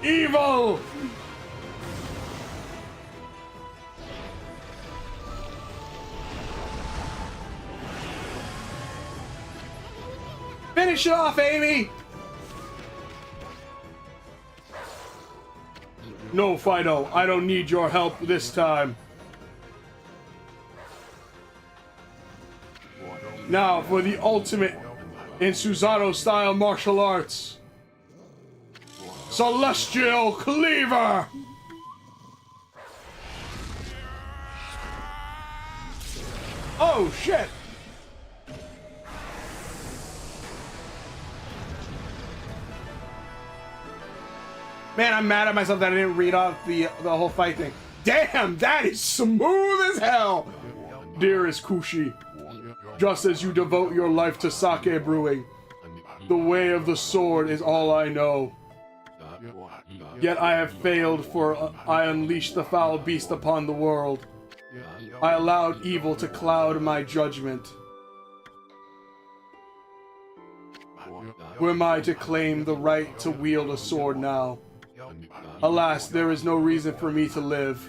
evil. Finish it off, Amy! No, Fido, I don't need your help this time. Now for the ultimate in Susanoo style martial arts. Celestial Cleaver! Oh, shit! Man, I'm mad at myself that I didn't read off the whole fight thing. Damn, that is smooth as hell! Dearest Kushi, just as you devote your life to sake brewing, the way of the sword is all I know. Yet I have failed, for I unleashed the foul beast upon the world. I allowed evil to cloud my judgment. Who am I to claim the right to wield a sword now? Alas, there is no reason for me to live.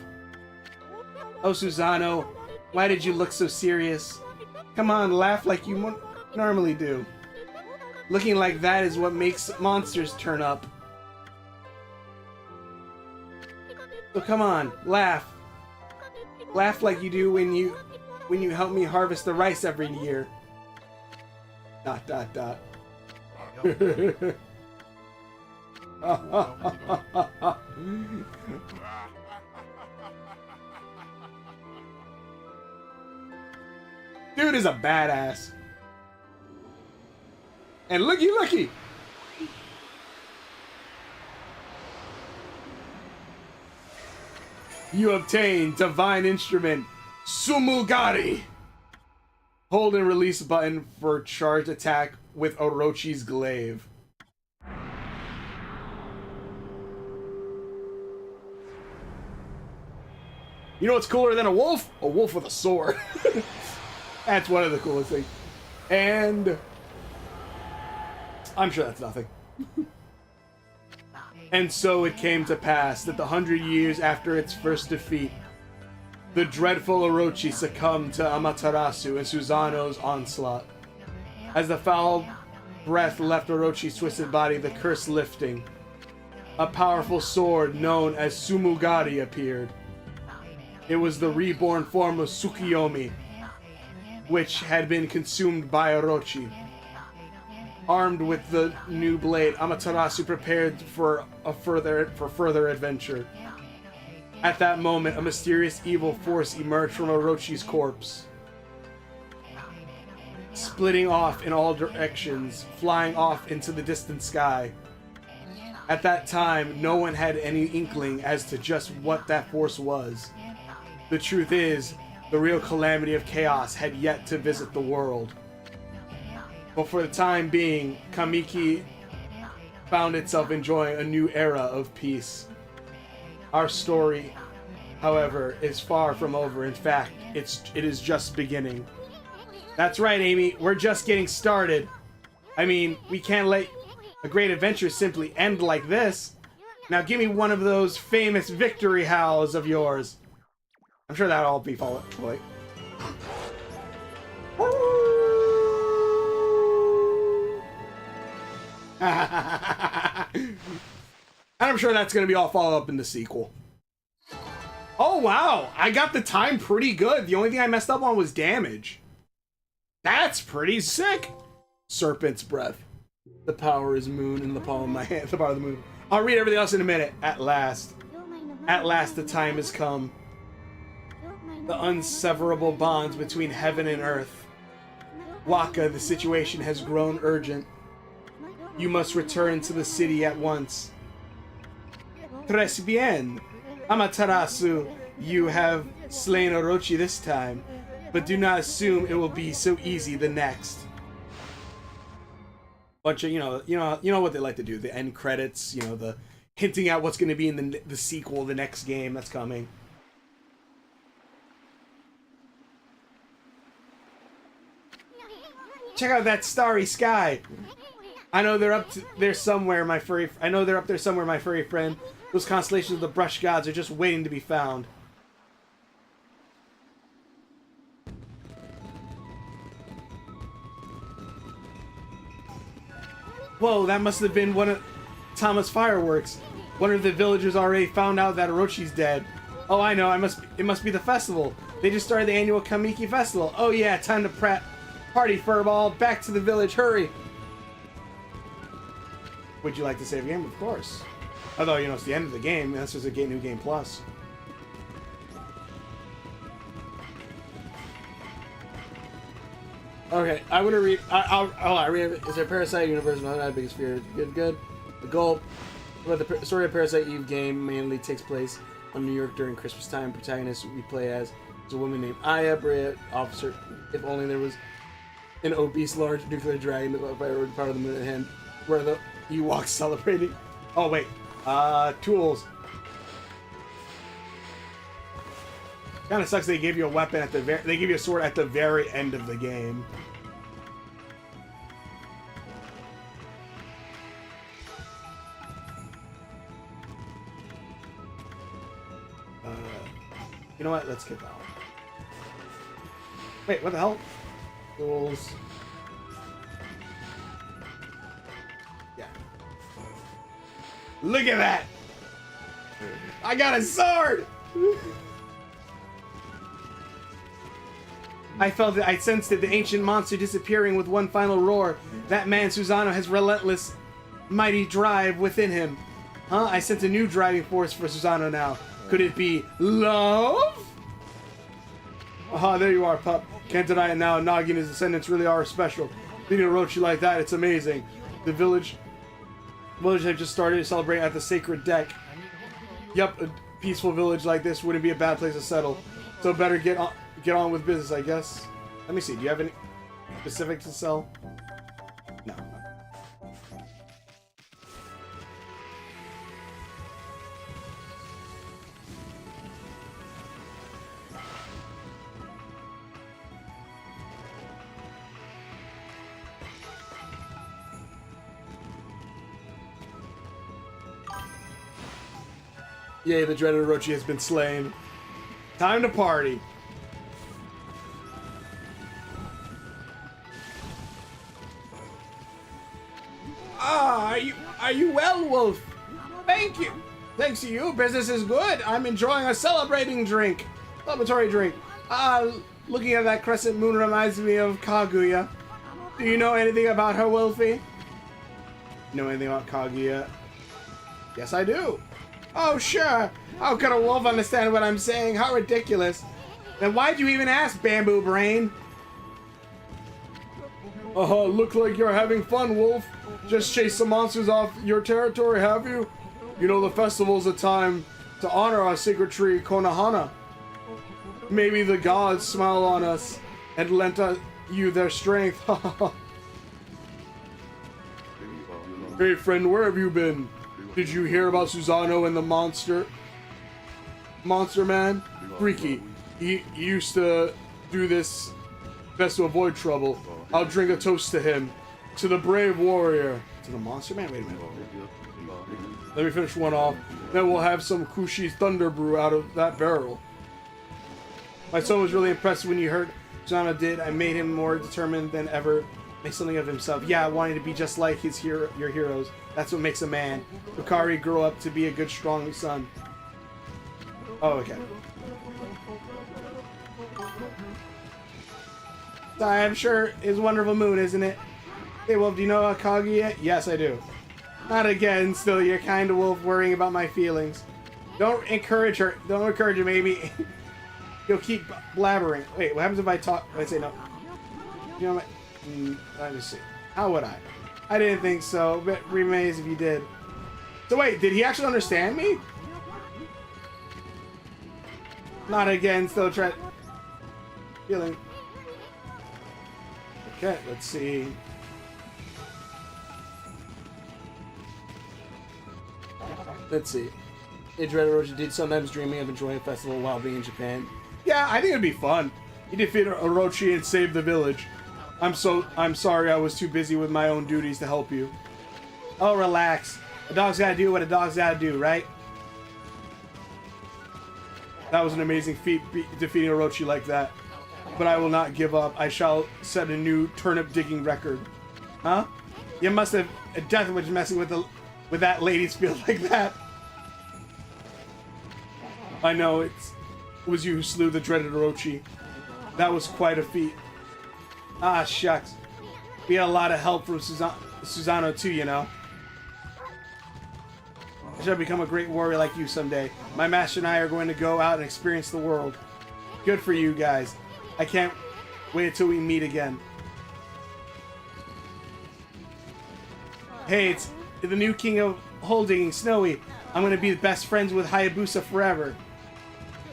Oh, Susanoo, why did you look so serious? Come on, laugh like you normally do. Looking like that is what makes monsters turn up. So come on, laugh. Laugh like you do when you help me harvest the rice every year. ... Dude is a badass. And looky! You obtain Divine Instrument Sumugari. Hold and release button for charged attack with Orochi's glaive. You know what's cooler than a wolf? A wolf with a sword. That's one of the coolest things. And I'm sure that's nothing. And so it came to pass that 100 years after its first defeat, the dreadful Orochi succumbed to Amaterasu and Susanoo's onslaught. As the foul breath left Orochi's twisted body, the curse lifting, a powerful sword known as Sumugari appeared. It was the reborn form of Tsukiyomi, which had been consumed by Orochi. Armed with the new blade, Amaterasu prepared for further adventure. At that moment, a mysterious evil force emerged from Orochi's corpse, splitting off in all directions, flying off into the distant sky. At that time, no one had any inkling as to just what that force was. The truth is, the real calamity of chaos had yet to visit the world. But for the time being, Kamiki found itself enjoying a new era of peace. Our story, however, is far from over. In fact, it is just beginning. That's right, Amy. We're just getting started. I mean, we can't let a great adventure simply end like this. Now give me one of those famous victory howls of yours. I'm sure that'll all be followed. Wait. And I'm sure that's going to be all followed up in the sequel. Oh, wow. I got the time pretty good. The only thing I messed up on was damage. That's pretty sick. Serpent's breath. The power is moon in the palm of my hand. The power of the moon. I'll read everything else in a minute. At last. At last the time has come. The unseverable bonds between heaven and earth. Waka, the situation has grown urgent. You must return to the city at once. Tres bien. Amaterasu, you have slain Orochi this time, but do not assume it will be so easy the next. Bunch of, you know what they like to do. The end credits, the hinting at what's going to be in the sequel, the next game that's coming. Check out that starry sky. I know they're up there somewhere, my furry friend. Those constellations of the brush gods are just waiting to be found. Whoa, that must have been one of Tama's fireworks. One of the villagers already found out that Orochi's dead. Oh, I know. It must be the festival. They just started the annual Kamiki festival. Oh yeah, time to party, furball. Back to the village, hurry. Would you like to save a game? Of course. Although, it's the end of the game. This is a new game plus. Okay, I want to read. I'll read. Is there a Parasite universe? Not the biggest fear. Good. The goal. But the story of Parasite Eve game mainly takes place on New York during Christmas time. Protagonist we play as is a woman named Aya, brave officer. If only there was an obese, large nuclear dragon by the power of the moon at hand, where the Ewoks celebrating. Oh wait. Tools. Kind of sucks they gave you a weapon at the they give you a sword at the very end of the game. You know what? Let's get that one. Wait, what the hell? Tools. Yeah. Look at that! I got a sword! I sensed it, the ancient monster disappearing with one final roar. That man, Susanoo, has relentless, mighty drive within him. Huh? I sense a new driving force for Susanoo now. Could it be love? Aha, there you are, pup. Can't deny it now. Nagi and his descendants really are special. Beating Orochi like that, it's amazing. The village have just started to celebrate at the sacred deck. Yup, a peaceful village like this wouldn't be a bad place to settle. So better get on with business, I guess. Let me see. Do you have any specific to sell? No. Yay, the dreaded Orochi has been slain. Time to party. Ah, are you well, Wolf? Thank you. Thanks to you, business is good. I'm enjoying a celebratory drink. Looking at that crescent moon reminds me of Kaguya. Do you know anything about her, Wolfie? Know anything about Kaguya? Yes, I do. Oh, sure. How could a wolf understand what I'm saying? How ridiculous. Then why'd you even ask, Bamboo Brain? Look like you're having fun, Wolf. Just chase some monsters off your territory, have you? You know the festival's a time to honor our sacred tree, Konohana. Maybe the gods smile on us and lent you their strength. Hey friend, where have you been? Did you hear about Susano and the monster? Monster man? Freaky. He used to do this best to avoid trouble. I'll drink a toast to him. To the brave warrior. To the monster man? Wait a minute. Let me finish one off. Then we'll have some Kushi Thunder Brew out of that barrel. My son was really impressed when you heard Susano did. I made him more determined than ever. Make something of himself. Yeah, wanting to be just like your heroes. That's what makes a man. Hikari grew up to be a good, strong son. Oh, okay. I'm sure it's Wonderful Moon, isn't it? Hey, Wolf, do you know Akagi yet? Yes, I do. Not again, still, you're kind of Wolf worrying about my feelings. Don't encourage her. Don't encourage her, maybe. You'll keep blabbering. Wait, what happens if I talk? Let's say no. You know what? Let me see. How would I? I didn't think so, but remains if you did. So wait, did he actually understand me? Not again, still try. Feeling. Okay, let's see. Let's see. Idred Orochi did sometimes dreaming of enjoying a festival while being in Japan. Yeah, I think it'd be fun. He defeated Orochi and saved the village. I'm sorry I was too busy with my own duties to help you. Oh, relax. A dog's gotta do what a dog's gotta do, right? That was an amazing feat, defeating Orochi like that. But I will not give up. I shall set a new turnip digging record. Huh? You must have definitely was messing with that lady's field like that. I know, it was you who slew the dreaded Orochi. That was quite a feat. Ah, shucks. We had a lot of help from Susano too, you know. I shall become a great warrior like you someday. My master and I are going to go out and experience the world. Good for you guys. I can't wait until we meet again. Hey, it's the new king of hole digging, Snowy. I'm going to be the best friends with Hayabusa forever.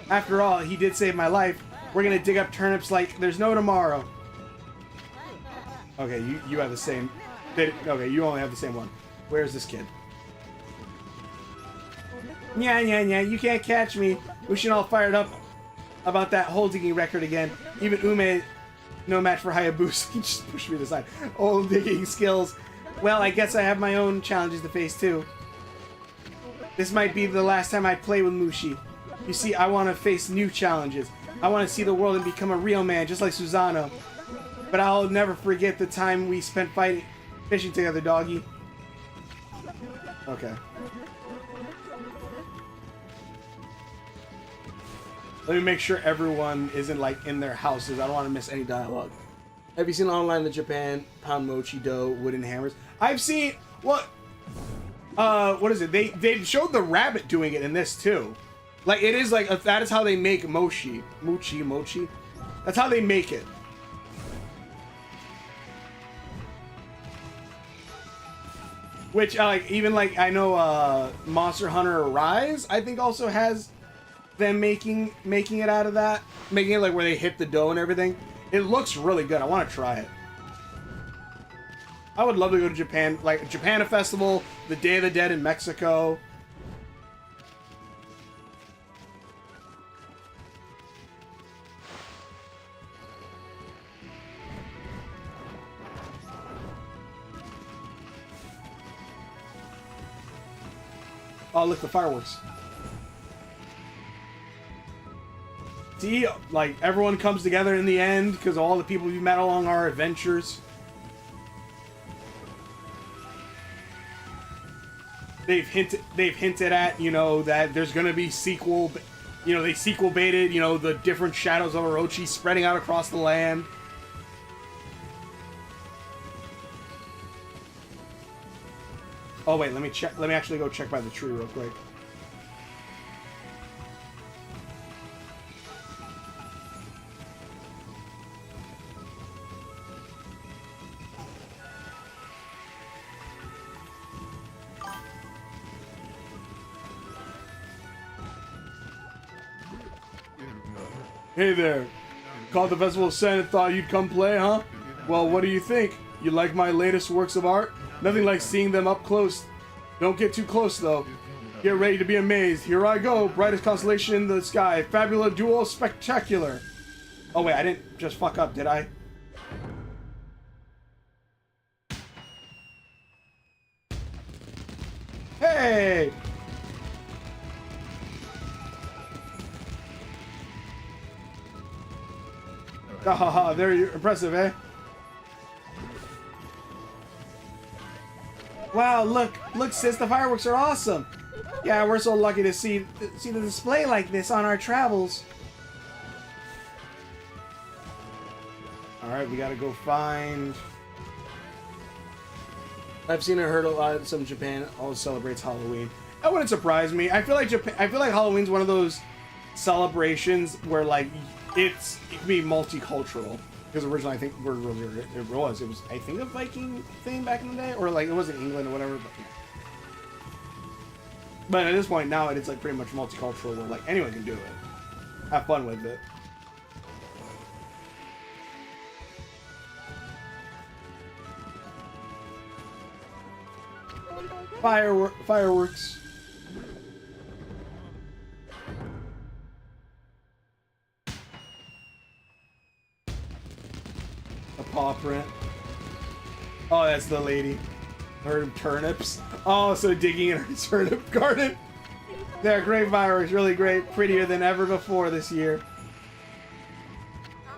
After all, he did save my life. We're going to dig up turnips like there's no tomorrow. Okay, you have the same... Okay, you only have the same one. Where's this kid? Yeah, you can't catch me. Ushin all fired up about that hole digging record again. Even Ume, no match for Hayabusa. He just pushed me to the side. Hole digging skills. Well, I guess I have my own challenges to face too. This might be the last time I play with Mushi. You see, I want to face new challenges. I want to see the world and become a real man, just like Susano. But I'll never forget the time we spent fishing together, doggy. Okay. Let me make sure everyone isn't like in their houses. I don't want to miss any dialogue. Have you seen online the Japan pound mochi dough wooden hammers? I've seen what is it? They showed the rabbit doing it in this too. Like it is like that is how they make mochi. Mochi. That's how they make it. Which like even like I know Monster Hunter Rise I think also has them making it out of that, making it like where they hit the dough and everything. It looks really good. I want to try it. I would love to go to Japan, like Japan Festival, the Day of the Dead in Mexico. Oh, look, the fireworks. See, like, everyone comes together in the end because all the people we've met along our adventures. They've hinted at, you know, that there's gonna be sequel, you know, they sequel baited, you know, the different shadows of Orochi spreading out across the land. Oh wait, let me check. Let me actually go check by the tree real quick. Hey there. Called the Festival of Sen and thought you'd come play, huh? Well, what do you think? You like my latest works of art? Nothing like seeing them up close. Don't get too close, though. Get ready to be amazed. Here I go. Brightest constellation in the sky. Fabula Duo Spectacular. Oh, wait, I didn't just fuck up, did I? Hey! Ha ha ha, very impressive, eh? Wow, look, sis, the fireworks are awesome. Yeah, we're so lucky to see the display like this on our travels. Alright, we gotta go find... I've seen and heard a lot. Some Japan always celebrates Halloween. That wouldn't surprise me. I feel like Halloween's one of those celebrations where like it can be multicultural. Because originally I think it was I think a Viking thing back in the day, or like it was in England or whatever. But at this point now it's like pretty much multicultural where like anyone can do it. Have fun with it. Fireworks. A paw print. Oh, that's the lady. Herd of turnips. Oh, so digging in her turnip garden. They're great fireworks, really great. Prettier than ever before this year.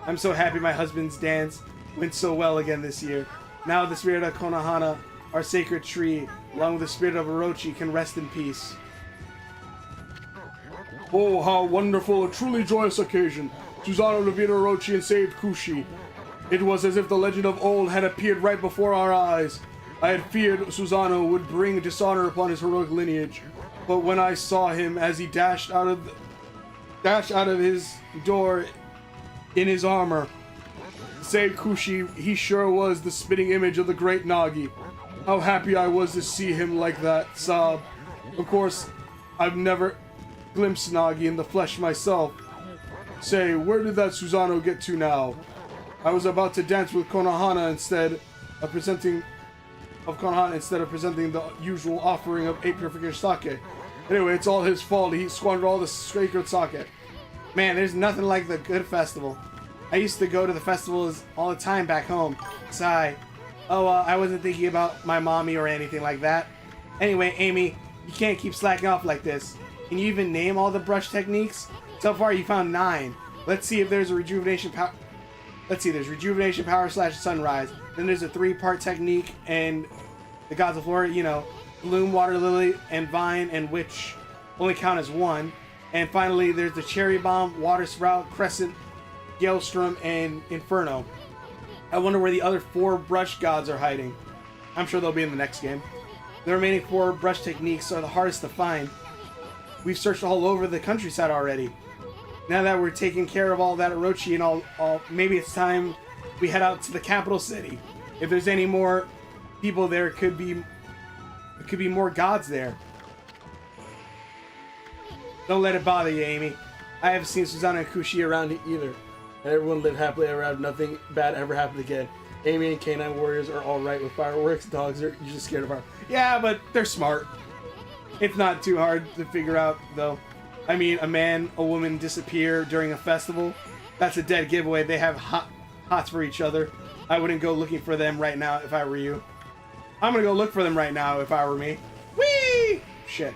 I'm so happy my husband's dance went so well again this year. Now the spirit of Konohana, our sacred tree, along with the spirit of Orochi, can rest in peace. Oh, how wonderful, a truly joyous occasion. Susanoo defeated Orochi and saved Kushi. It was as if the legend of old had appeared right before our eyes. I had feared Susanoo would bring dishonor upon his heroic lineage, but when I saw him as he dashed out of his door in his armor, saved Kushi, he sure was the spitting image of the great Nagi. How happy I was to see him like that, sob. Of course, I've never glimpsed Nagi in the flesh myself. Say, where did that Susanoo get to now? I was about to dance with Konohana instead of presenting the usual offering of 8 purification sake. Anyway, it's all his fault. He squandered all the sacred sake. Man, there's nothing like the good festival. I used to go to the festivals all the time back home. Sigh. Oh, I wasn't thinking about my mommy or anything like that. Anyway, Amy, you can't keep slacking off like this. Can you even name all the brush techniques? So far, you found 9. Let's see if there's a rejuvenation power. Let's see, there's rejuvenation power / sunrise. Then there's a 3-part technique, and the gods of Florida, you know, bloom, water lily, and vine, and witch only count as 1. And finally, there's the cherry bomb, water sprout, crescent, Galeström, and inferno. I wonder where the other 4 brush gods are hiding. I'm sure they'll be in the next game. The remaining 4 brush techniques are the hardest to find. We've searched all over the countryside already. Now that we're taking care of all that Orochi and all, maybe it's time we head out to the capital city. If there's any more people there, it could be more gods there. Don't let it bother you, Amy. I haven't seen Susanoo and Kushi around either. And everyone lived happily ever after. Nothing bad ever happened again. Amy and K9 warriors are all right with fireworks. Dogs are usually scared of fireworks. Yeah, but they're smart. It's not too hard to figure out, though. I mean, a man, a woman disappear during a festival. That's a dead giveaway. They have hots for each other. I wouldn't go looking for them right now if I were you. I'm gonna go look for them right now if I were me. Whee! Shit.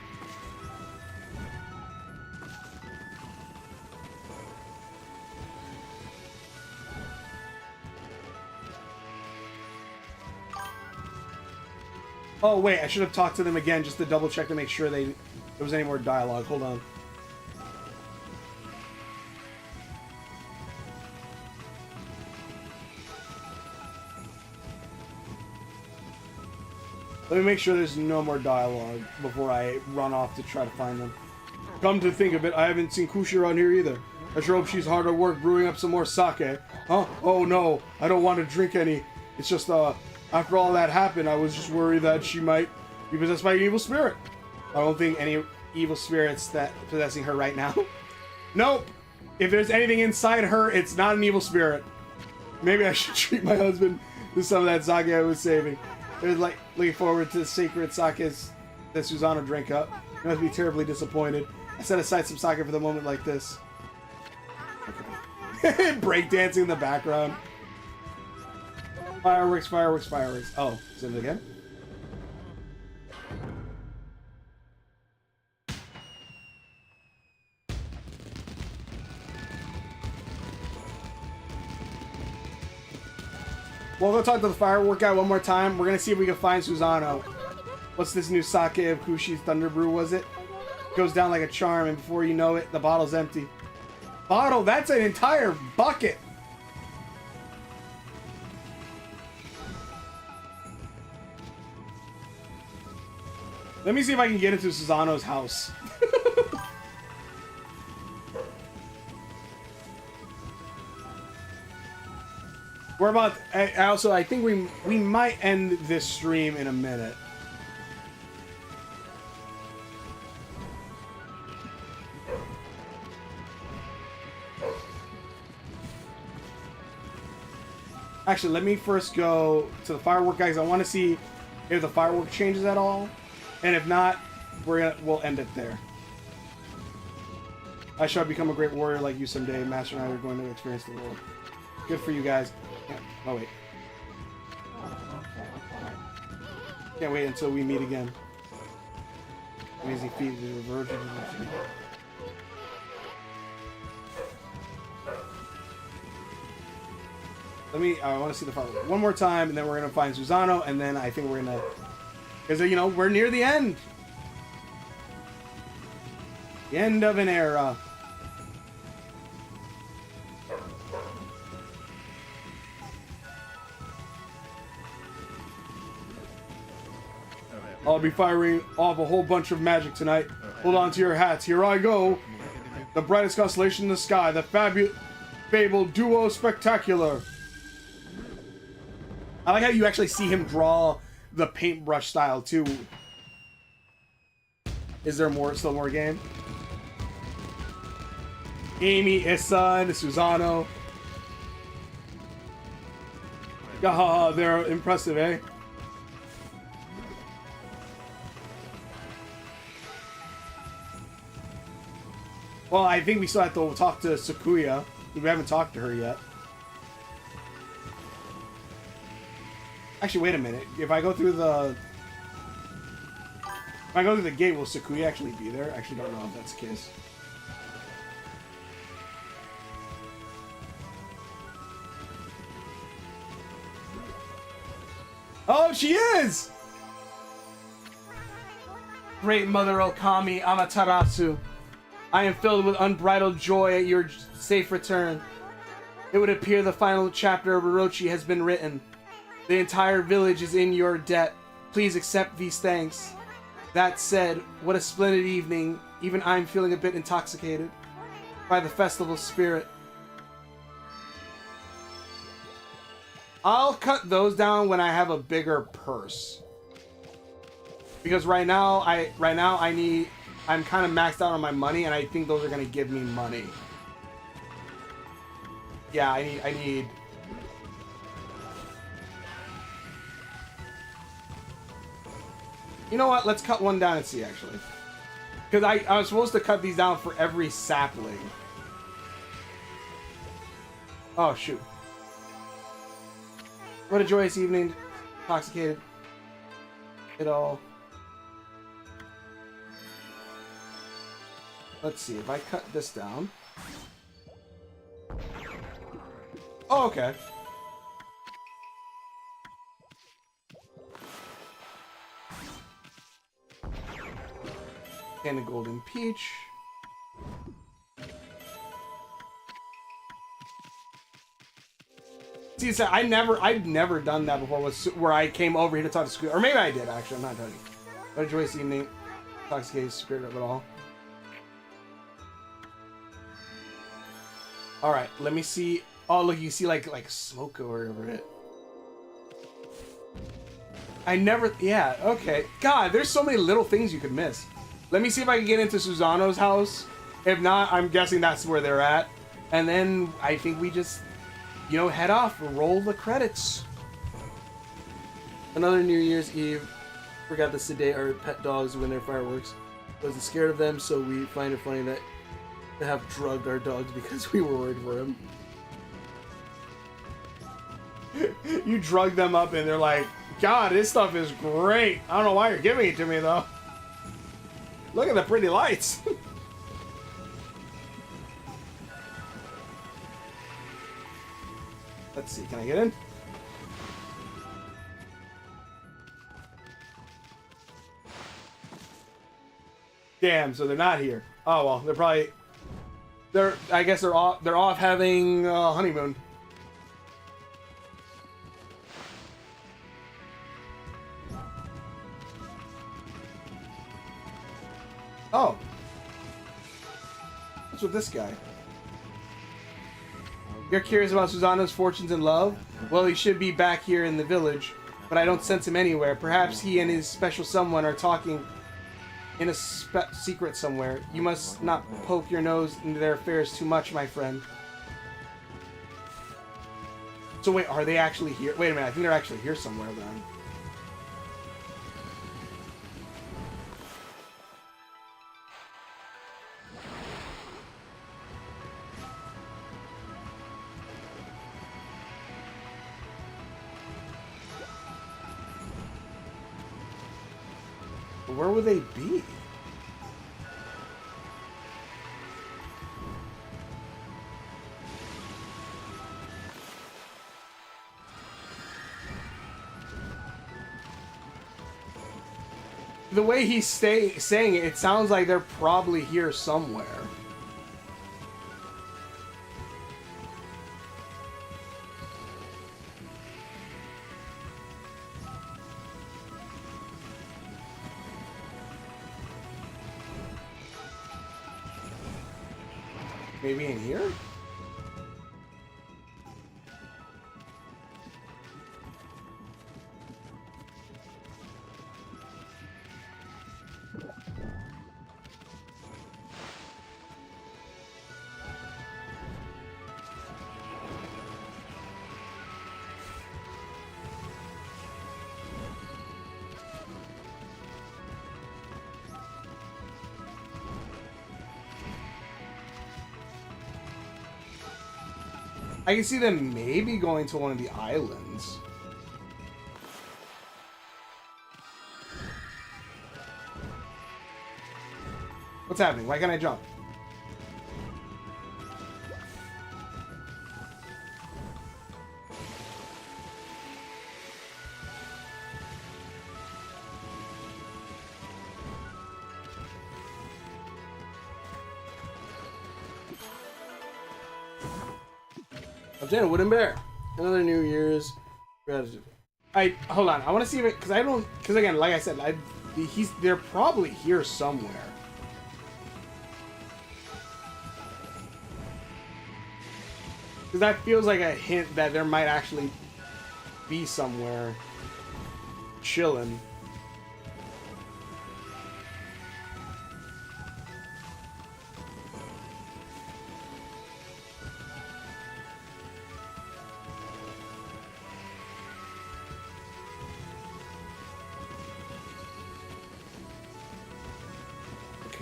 Oh, wait, I should have talked to them again just to double check to make sure there was any more dialogue. Hold on. Let me make sure there's no more dialogue before I run off to try to find them. Come to think of it, I haven't seen Kushi around here either. I sure hope she's hard at work brewing up some more sake. Huh? Oh no, I don't want to drink any. It's just, after all that happened, I was just worried that she might be possessed by an evil spirit. I don't think any evil spirits that possessing her right now. Nope. If there's anything inside her, it's not an evil spirit. Maybe I should treat my husband to some of that sake I was saving. It was like looking forward to the sacred sakes that Susano drank up. I must be terribly disappointed. I set aside some sake for the moment like this. Okay. Breakdancing in the background. Fireworks, fireworks, fireworks. Oh, is it again? We'll go talk to the firework guy one more time. We're gonna see if we can find Susano. What's this new sake of Kushi's Thunder Brew, was it? Goes down like a charm, and before you know it, the bottle's empty. Bottle? That's an entire bucket! Let me see if I can get into Susano's house. We're about. I think we might end this stream in a minute. Actually, let me first go to the firework guys. I want to see if the firework changes at all, and if not, we'll end it there. I shall become a great warrior like you someday. Master and I are going to experience the world. Good for you guys. Oh wait. Can't wait until we meet again. Amazing feat is a virgin. I want to see the firework one more time, and then we're gonna find Susano, and then I think we're gonna, because you know we're near the end. The end of an era. I'll be firing off a whole bunch of magic tonight. Hold on to your hats. Here I go. The brightest constellation in the sky. The fabled duo spectacular. I like how you actually see him draw the paintbrush style too. Is there still more game? Amy, Issa, and Susano. Gaha, they're impressive, eh? Well, I think we still have to talk to Sakuya. We haven't talked to her yet. Actually, wait a minute. If I go through the gate, will Sakuya actually be there? I actually don't know if that's the case. Oh, she is! Great Mother Okami Amaterasu. I am filled with unbridled joy at your safe return. It would appear the final chapter of Orochi has been written. The entire village is in your debt. Please accept these thanks. That said, what a splendid evening. Even I'm feeling a bit intoxicated by the festival spirit. I'll cut those down when I have a bigger purse. Because right now I'm kind of maxed out on my money, and I think those are going to give me money. Yeah, I need... You know what? Let's cut one down and see, actually. Because I was supposed to cut these down for every sapling. Oh, shoot. What a joyous evening. Intoxicated. It all... Let's see, if I cut this down... Oh, okay. And a golden peach. See, so I've never done that before, where I came over here to talk to Squeak. Or maybe I did, actually, I'm not telling you. What a joyous evening. Intoxicated spirit of it all. Alright, let me see. Oh, look, you see like smoke over it. Yeah, okay. God, there's so many little things you could miss. Let me see if I can get into Susano's house. If not, I'm guessing that's where they're at. And then I think we just, head off, roll the credits. Another New Year's Eve. Forgot to sedate our pet dogs when they're fireworks. Wasn't scared of them, so we find it funny that to have drugged our dogs because we were worried for him. You drug them up and they're like, God, this stuff is great. I don't know why you're giving it to me, though. Look at the pretty lights. Let's see, can I get in? Damn, so they're not here. Oh well, I guess they're off having a honeymoon. Oh. What's with this guy? You're curious about Susanna's fortunes in love? Well, he should be back here in the village, but I don't sense him anywhere. Perhaps he and his special someone are talking in a secret somewhere. You must not poke your nose into their affairs too much, my friend. So wait, are they actually here? Wait a minute, I think they're actually here somewhere then. Where would they be? The way he's saying it, it sounds like they're probably here somewhere. Maybe in here? I can see them maybe going to one of the islands. What's happening? Why can't I jump? Jenna, Wooden Bear. Another New Year's gratitude. Hold on. I want to see if it, because again, like I said, they're probably here somewhere. Because that feels like a hint that there might actually be somewhere chilling.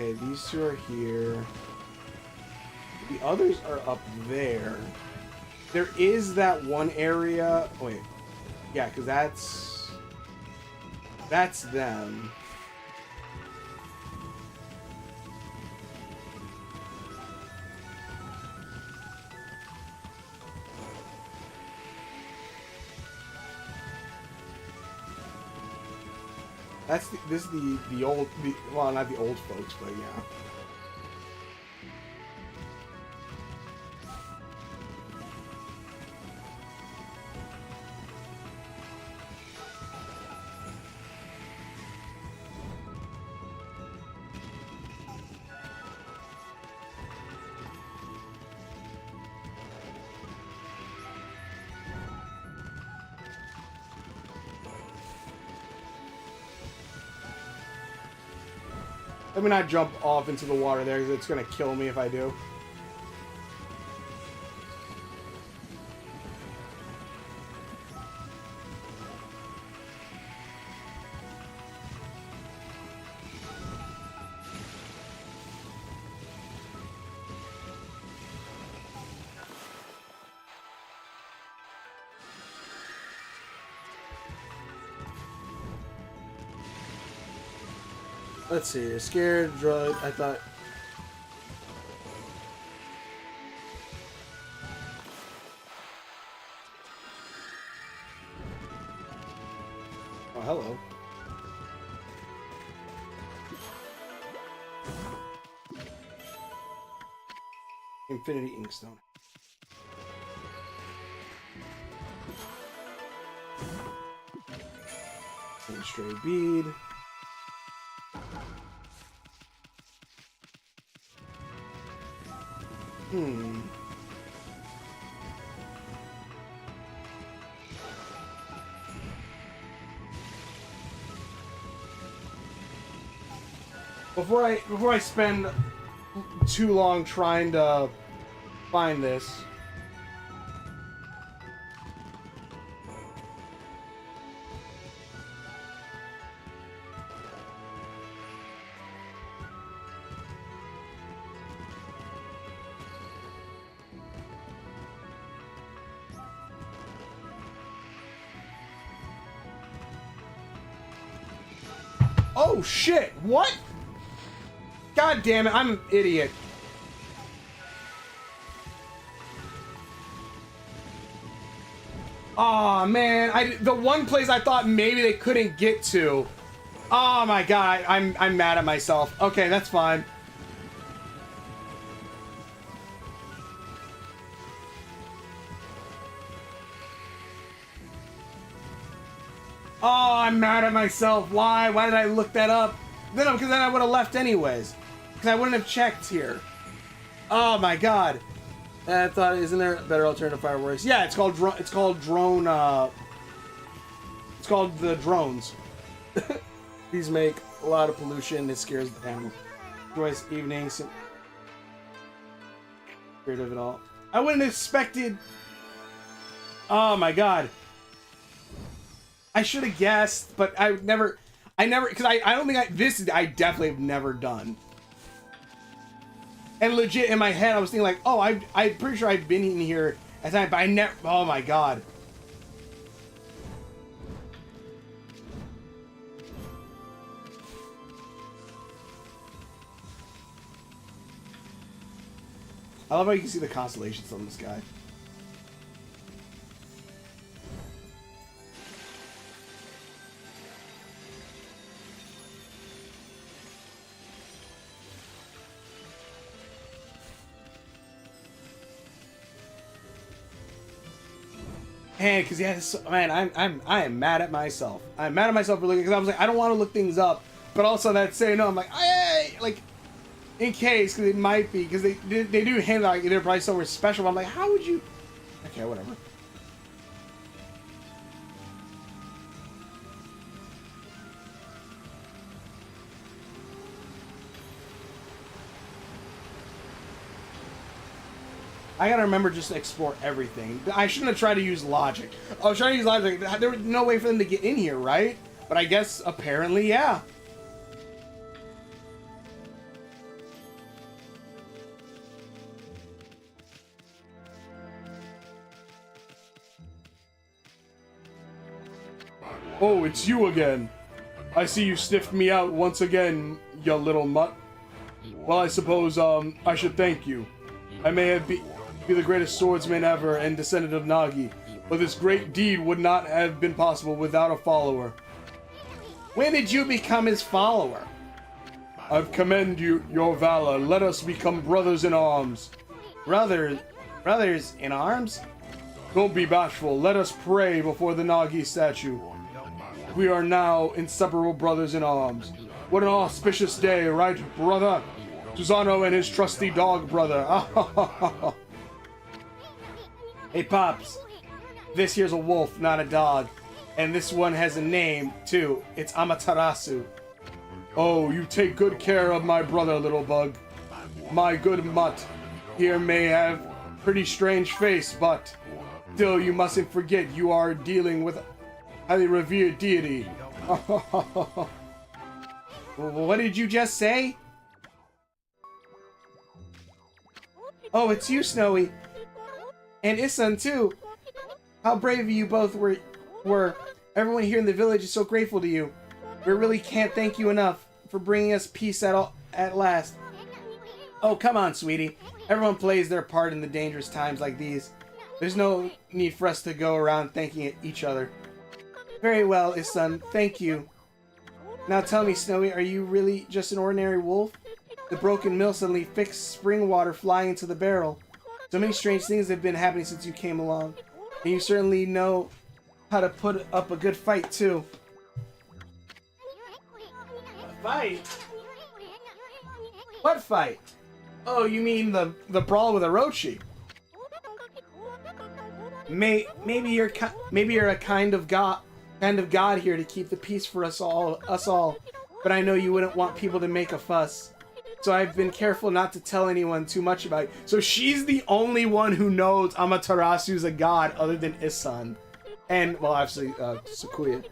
Okay, these two are here. The others are up there. There is that one area. Oh, wait. Yeah, because that's them. This is the old, well, not the old folks, but yeah. Let me not jump off into the water there, because it's going to kill me if I do. Let's see. Scared, drugged. I thought. Oh, hello. Infinity Inkstone. And stray bead. Before I spend too long trying to find this. Oh shit! What? God damn it! I'm an idiot. Oh man, the one place I thought maybe they couldn't get to. Oh my god, I'm mad at myself. Okay, that's fine. Oh, I'm mad at myself. Why? Why did I look that up? Because then I would have left anyways. Because I wouldn't have checked here. Oh my god. I thought, isn't there a better alternative fireworks? Yeah, it's called drone. It's called the drones. These make a lot of pollution. It scares the animals. Joyous evenings. Weird of it all. I wouldn't have expected. Oh my god. I should have guessed, but I never, because I don't think I definitely have never done. And legit in my head, I was thinking like, oh, I'm pretty sure I've been in here at time, but I never, oh my god. I love how you can see the constellations on the sky. Man, because yeah, man, I am mad at myself. I'm mad at myself for looking, because I was like, I don't want to look things up, but also that saying no, I'm like, hey, like, in case, because it might be, because they do hint like they're probably somewhere special. But I'm like, how would you? Okay, whatever. I gotta remember just to explore everything. I shouldn't have tried to use logic. I was trying to use logic. There was no way for them to get in here, right? But I guess apparently, yeah. Oh, it's you again. I see you sniffed me out once again, you little mutt. Well, I suppose, I should thank you. I may have be the greatest swordsman ever and descendant of Nagi, but this great deed would not have been possible without a follower. When did you become his follower? I've commend you your valor. Let us become brothers in arms. Brothers in arms? Don't be bashful. Let us pray before the Nagi statue. We are now inseparable brothers in arms. What an auspicious day, right, brother? Susano and his trusty dog brother. Hey, Pops. This here's a wolf, not a dog. And this one has a name, too. It's Amaterasu. Oh, you take good care of my brother, little bug. My good mutt here may have pretty strange face, but still you mustn't forget you are dealing with a highly revered deity. What did you just say? Oh, it's you, Snowy. And Isun, too. How brave you both were. Everyone here in the village is so grateful to you. We really can't thank you enough. for bringing us peace at last. Oh, come on, sweetie. Everyone plays their part in the dangerous times like these. There's no need for us to go around thanking each other. Very well, Isun. Thank you. Now tell me, Snowy, are you really just an ordinary wolf? The broken mill suddenly fixed spring water flying into the barrel. So many strange things have been happening since you came along. And you certainly know how to put up a good fight, too. A fight? What fight? Oh, you mean the brawl with Orochi? Maybe you're a kind of god here to keep the peace for us all. But I know you wouldn't want people to make a fuss. So I've been careful not to tell anyone too much about it. So she's the only one who knows Amaterasu's a god other than Isun. And, well, obviously, Sakuya.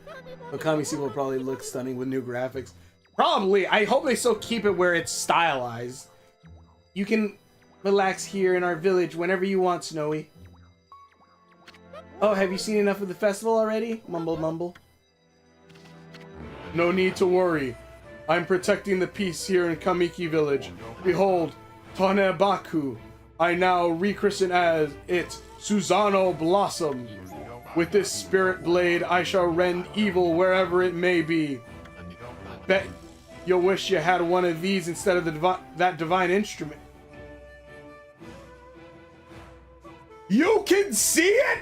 Okami sequel will probably look stunning with new graphics. Probably. I hope they still keep it where it's stylized. You can relax here in our village whenever you want, Snowy. Oh, have you seen enough of the festival already? Mumble, mumble. No need to worry. I'm protecting the peace here in Kamiki village. Behold, Tanebaku. I now rechristen as it Susano Blossom. With this spirit blade, I shall rend evil wherever it may be. Bet you'll wish you had one of these instead of that divine instrument. You can see it?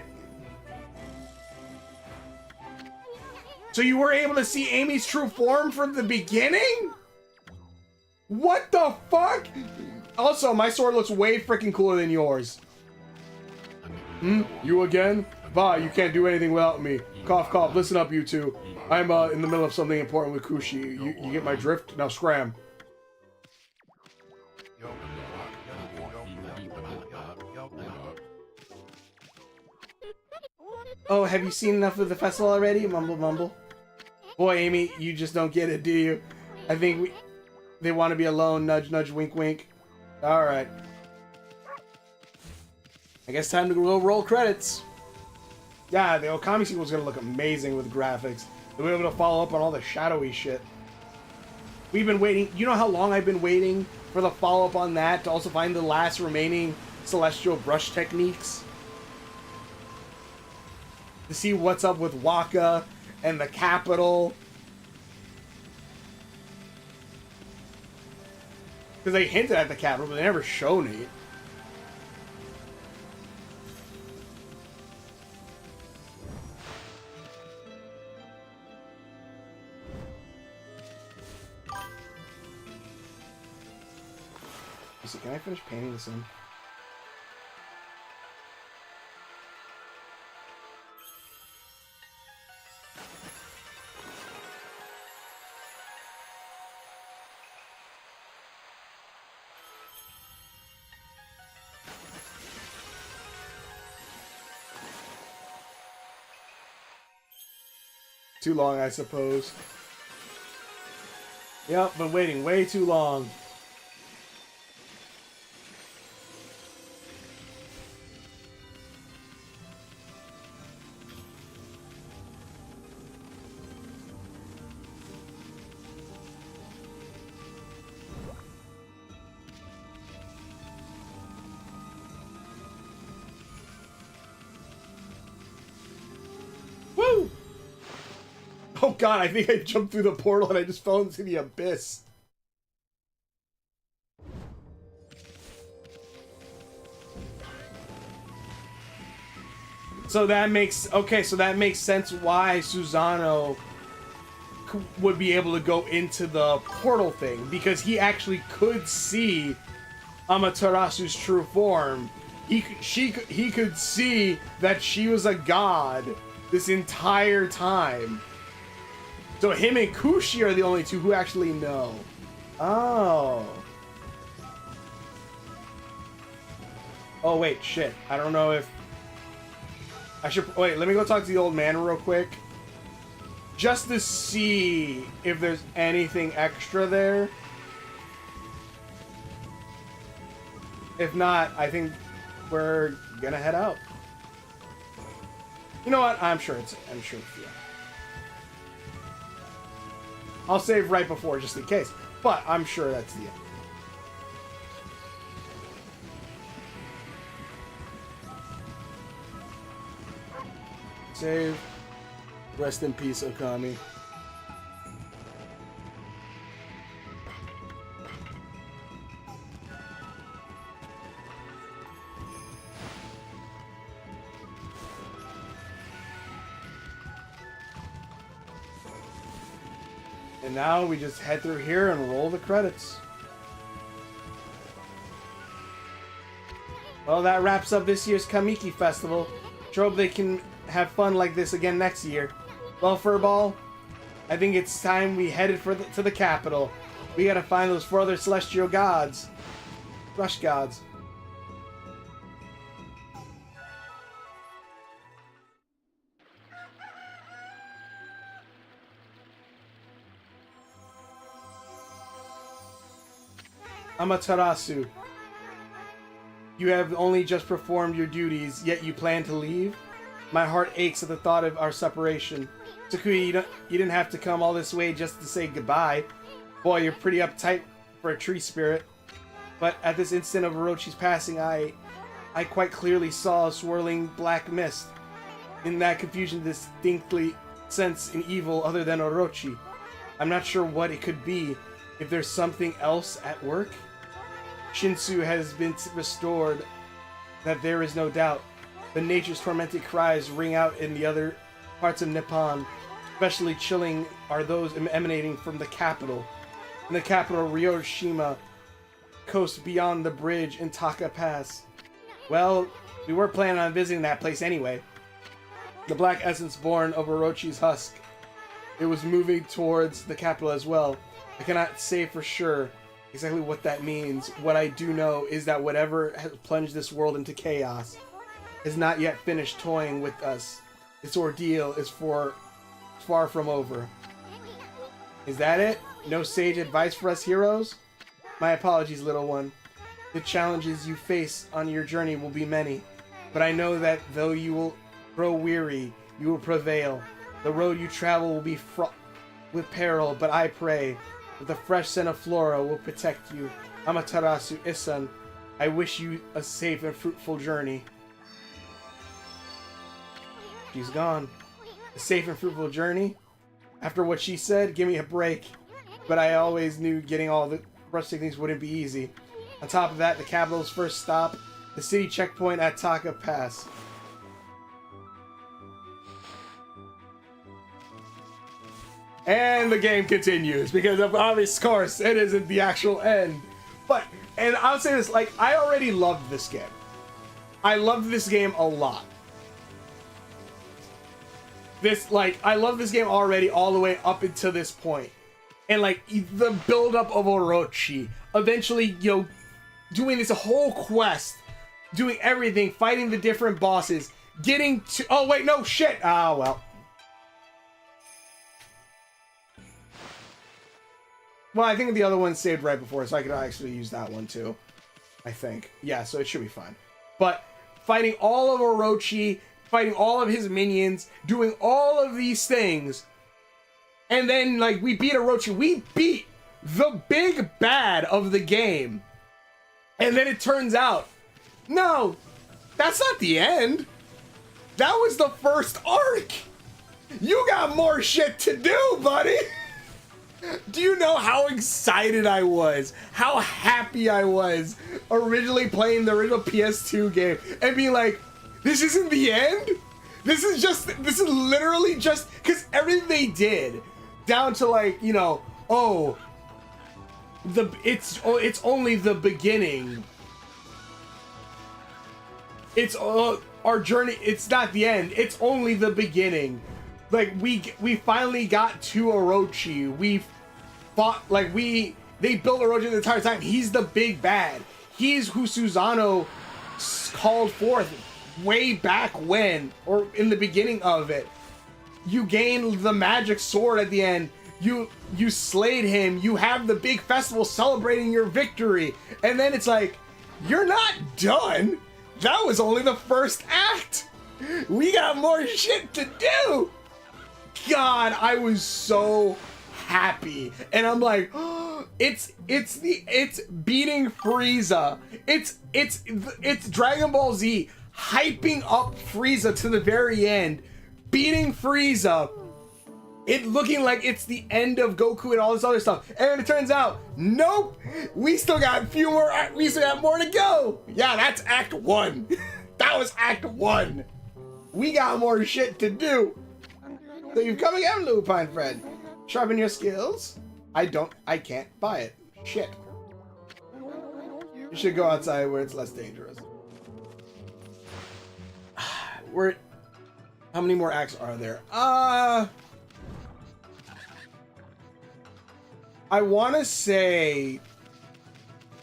So you were able to see Amy's true form from the beginning? What the fuck? Also, my sword looks way freaking cooler than yours. You again? Bah, you can't do anything without me. Cough, cough. Listen up, you two. I'm in the middle of something important with Kushi. You get my drift? Now scram. Oh, have you seen enough of the festival already? Mumble, mumble. Boy, Amy, you just don't get it, do you? I think they want to be alone. Nudge, nudge, wink, wink. Alright. I guess time to go roll credits. Yeah, the Okami sequel is going to look amazing with graphics. They'll be able to follow up on all the shadowy shit. We've been waiting. You know how long I've been waiting for the follow-up on that to also find the last remaining celestial brush techniques? To see what's up with Waka and the capital. Because they hinted at the capital, but they never shown it. Can I finish painting this in? Too long, I suppose. Yep, been waiting way too long. Woo! Oh god, I think I jumped through the portal and I just fell into the abyss. So that makes... Okay, so that makes sense why Susano would be able to go into the portal thing. Because he actually could see Amaterasu's true form. He could see that she was a god this entire time. So him and Kushi are the only two who actually know. Oh. Oh, wait, shit. I don't know if... I should... Wait, let me go talk to the old man real quick. Just to see if there's anything extra there. If not, I think we're gonna head out. You know what? I'm sure it's... yeah. I'll save right before just in case. But I'm sure that's the end. Save. Rest in peace, Okami. And now we just head through here and roll the credits. Well, that wraps up this year's Kamiki Festival. Sure hope they can have fun like this again next year. Well, Furball, I think it's time we headed to the capital. We gotta find those 4 other celestial gods. Rush gods. Amaterasu, you have only just performed your duties, yet you plan to leave? My heart aches at the thought of our separation. Takuya, you didn't have to come all this way just to say goodbye. Boy, you're pretty uptight for a tree spirit. But at this instant of Orochi's passing, I quite clearly saw a swirling black mist. In that confusion, distinctly sense an evil other than Orochi. I'm not sure what it could be. If there's something else at work? Shinsu has been restored, that there is no doubt. But nature's tormented cries ring out in the other parts of Nippon. Especially chilling are those emanating from the capital. In the capital, Ryoshima, coast beyond the bridge in Taka Pass. Well, we were planning on visiting that place anyway. The black essence born of Orochi's husk. It was moving towards the capital as well. I cannot say for sure exactly what that means. What I do know is that whatever has plunged this world into chaos has not yet finished toying with us. Its ordeal is far from over. Is that it? No sage advice for us heroes? My apologies, little one. The challenges you face on your journey will be many, but I know that though you will grow weary, you will prevail. The road you travel will be fraught with peril, but I pray that the fresh scent of flora will protect you. Amaterasu Isan, I wish you a safe and fruitful journey. She's gone. A safe and fruitful journey? After what she said, give me a break. But I always knew getting all the rustic things wouldn't be easy. On top of that, the capital's first stop, the city checkpoint at Taka Pass. And the game continues, because of obvious course, it isn't the actual end. But, and I'll say this, like, I already loved this game. I loved this game a lot. I love this game already all the way up until this point. And, like, the build-up of Orochi, eventually, you know, doing this whole quest, doing everything, fighting the different bosses, getting to, oh wait, no, shit! Ah, well. Well, I think the other one saved right before, so I could actually use that one too. I think. Yeah, so it should be fine. But fighting all of Orochi, fighting all of his minions, doing all of these things, and then, like, we beat Orochi. We beat the big bad of the game. And then it turns out, no, that's not the end. That was the first arc. You got more shit to do, buddy. Do you know how excited I was? How happy I was originally playing the original PS2 game and being like, this isn't the end? This is literally just, because everything they did, down to, like, you know, oh, it's only the beginning. It's our journey, it's not the end, it's only the beginning. Like, we finally got to Orochi. We fought, like, they built Orochi the entire time. He's the big bad. He's who Susanoo called forth way back when, or in the beginning of it. You gain the magic sword at the end. You slayed him. You have the big festival celebrating your victory. And then it's like, you're not done. That was only the first act. We got more shit to do. God, I was so happy, and I'm like, oh, it's beating Frieza. It's Dragon Ball Z hyping up Frieza to the very end, beating Frieza. It looking like it's the end of Goku and all this other stuff, and then it turns out, nope, we still got more to go. Yeah, that's Act 1. That was Act 1. We got more shit to do. So you've come again, Lupine friend. Sharpen your skills. I can't buy it. Shit. You should go outside where it's less dangerous. How many more acts are there? I want to say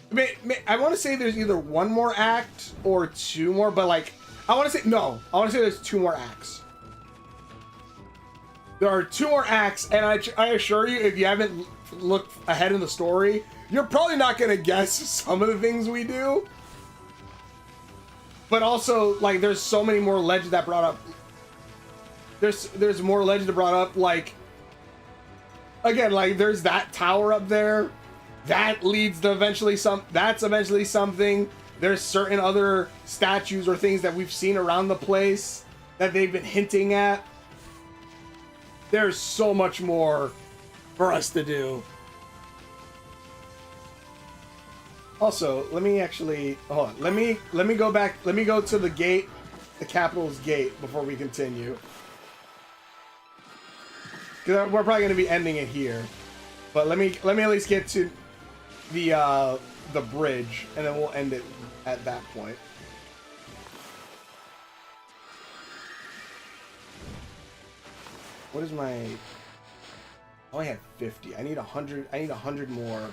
there's either one more act or two more, but like, I want to say there's two more acts. There are two more acts, and I assure you, if you haven't looked ahead in the story, you're probably not going to guess some of the things we do. But also, like, there's so many more legends that brought up. There's more legends that brought up, like, again, like, there's that tower up there. That leads to that's eventually something. There's certain other statues or things that we've seen around the place that they've been hinting at. There's so much more for us to do. Also, let me actually hold on. Let me go back. Let me go to the gate, the capital's gate, before we continue. Because we're probably going to be ending it here. But let me at least get to the bridge, and then we'll end it at that point. What is my... I only had 50. I need 100. I need 100 more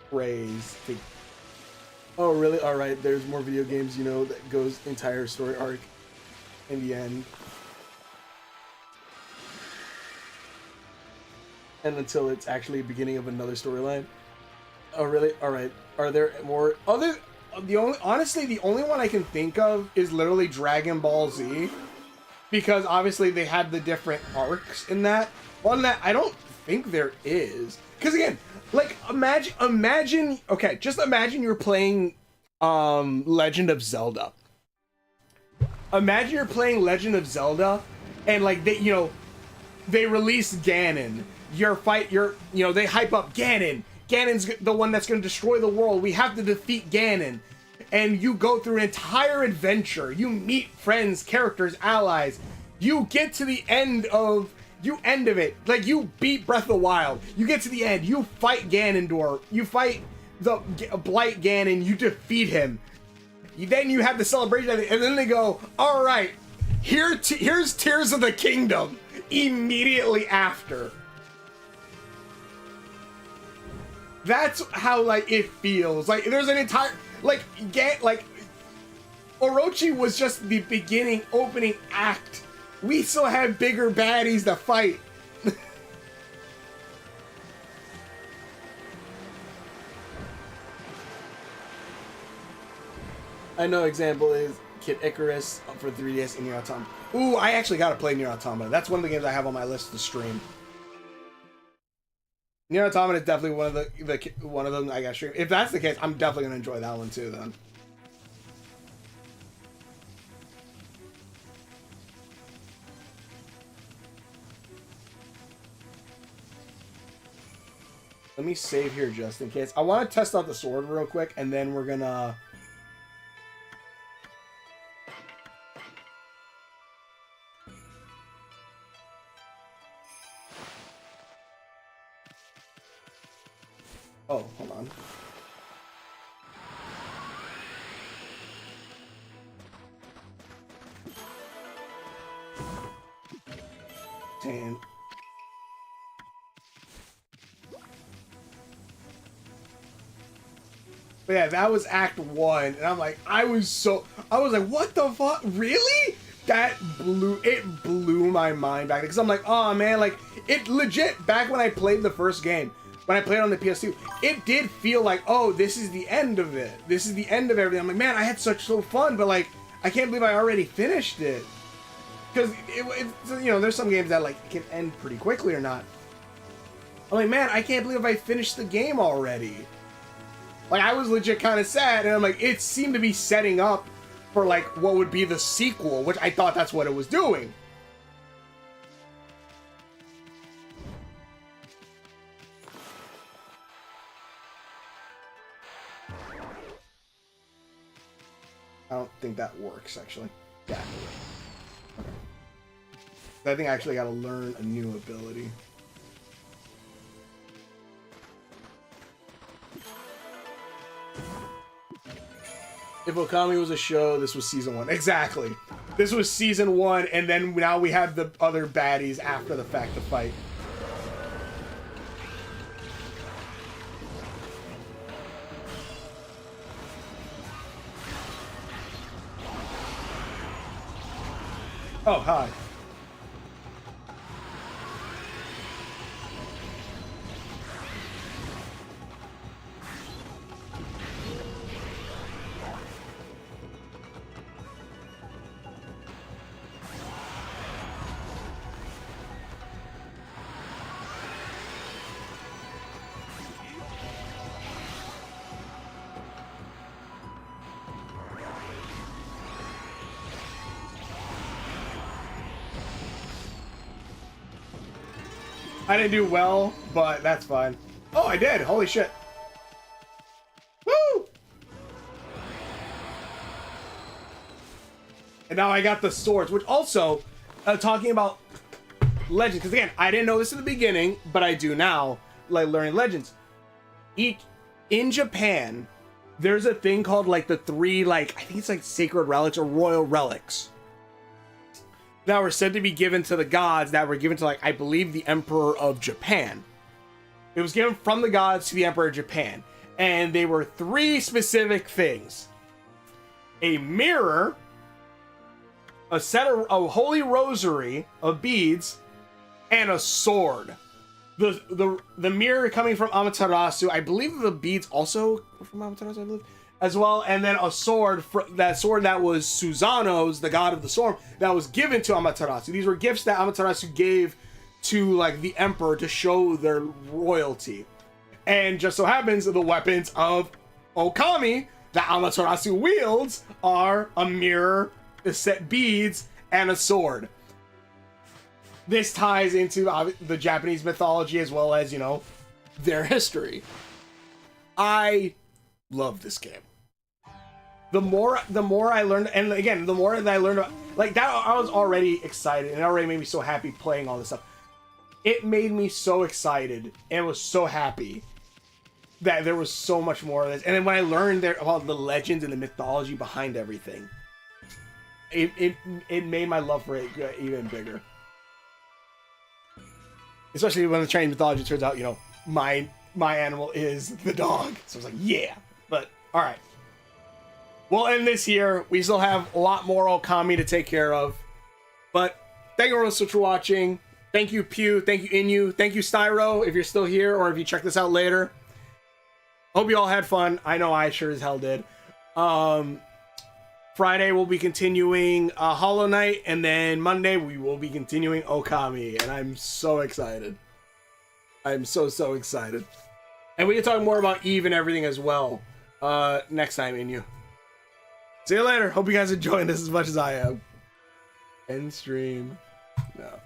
praise to... Oh, really? Alright, there's more video games, you know, that goes entire story arc in the end. And until it's actually the beginning of another storyline. Oh, really? Alright. Are there more... Honestly, the only one I can think of is literally Dragon Ball Z. Because obviously they had the different arcs in that. On that, I don't think there is. Because again, like, imagine, okay, just imagine you're playing Legend of Zelda. Imagine you're playing Legend of Zelda, and like they release Ganon. They hype up Ganon. Ganon's the one that's going to destroy the world. We have to defeat Ganon. And you go through an entire adventure. You meet friends, characters, allies. You get to the end of it. Like, you beat Breath of the Wild. You get to the end. You fight Ganondorf. You fight the Blight Ganon. You defeat him. Then you have the celebration, and then they go, all right, here's Tears of the Kingdom immediately after. That's how, like, it feels. Like, there's an entire... Orochi was just the beginning, opening act. We still have bigger baddies to fight. I know example is Kid Icarus for 3DS and Nier Automata. Ooh, I actually gotta play Nier Automata. That's one of the games I have on my list to stream. Nier Automata is definitely one of them I gotta stream. If that's the case, I'm definitely gonna enjoy that one too then. Let me save here just in case. I want to test out the sword real quick, and then we're gonna... Oh, hold on. Damn. But yeah, that was Act 1, and I'm like, I was like, what the fuck? Really? That blew my mind back. Because I'm like, oh man, like, it legit, back when I played the first game, when I played on the PS2, it did feel like, oh, this is the end of it. This is the end of everything. I'm like, man, I had so fun, but like, I can't believe I already finished it. Because, there's some games that like can end pretty quickly or not. I'm like, man, I can't believe I finished the game already. Like, I was legit kind of sad, and I'm like, it seemed to be setting up for, like, what would be the sequel, which I thought that's what it was doing. I don't think that works, actually. Yeah. Okay. I think I actually gotta learn a new ability. If Okami was a show, this was season 1. Exactly. This was season 1, and then now we have the other baddies after the fact to fight. Oh, hi. I didn't do well, but that's fine. Oh, I did! Holy shit. Woo! And now I got the swords, which also, talking about legends, because again, I didn't know this in the beginning, but I do now, like learning legends. In Japan, there's a thing called like the 3, like, I think it's like sacred relics or royal relics that were said to be given to the gods, that were given to, like, I believe the Emperor of Japan. It was given from the gods to the Emperor of Japan. And they were 3 specific things. A mirror, a holy rosary of beads, and a sword. The mirror coming from Amaterasu. I believe the beads also were from Amaterasu, I believe. As well, and then a sword, that sword that was Susanoo's, the god of the storm, that was given to Amaterasu. These were gifts that Amaterasu gave to, like, the emperor to show their royalty. And just so happens, the weapons of Okami that Amaterasu wields are a mirror, a set beads, and a sword. This ties into the Japanese mythology as well as, you know, their history. I love this game. The more I learned, and again, the more that I learned about, like, that, I was already excited, and it already made me so happy playing all this stuff. It made me so excited, and was so happy that there was so much more of this. And then when I learned about the legends and the mythology behind everything, it made my love for it even bigger. Especially when the Chinese mythology turns out, you know, my animal is the dog. So I was like, yeah. But, alright. We'll end this here. We still have a lot more Okami to take care of. But thank you very much for watching. Thank you, Pew. Thank you, Inu. Thank you, Styro, if you're still here or if you check this out later. Hope you all had fun. I know I sure as hell did. Friday we'll be continuing Hollow Knight, and then Monday we will be continuing Okami, and I'm so excited. I'm so excited. And we can talk more about Eve and everything as well next time, Inu. See you later. Hope you guys enjoying this as much as I am. End stream. No.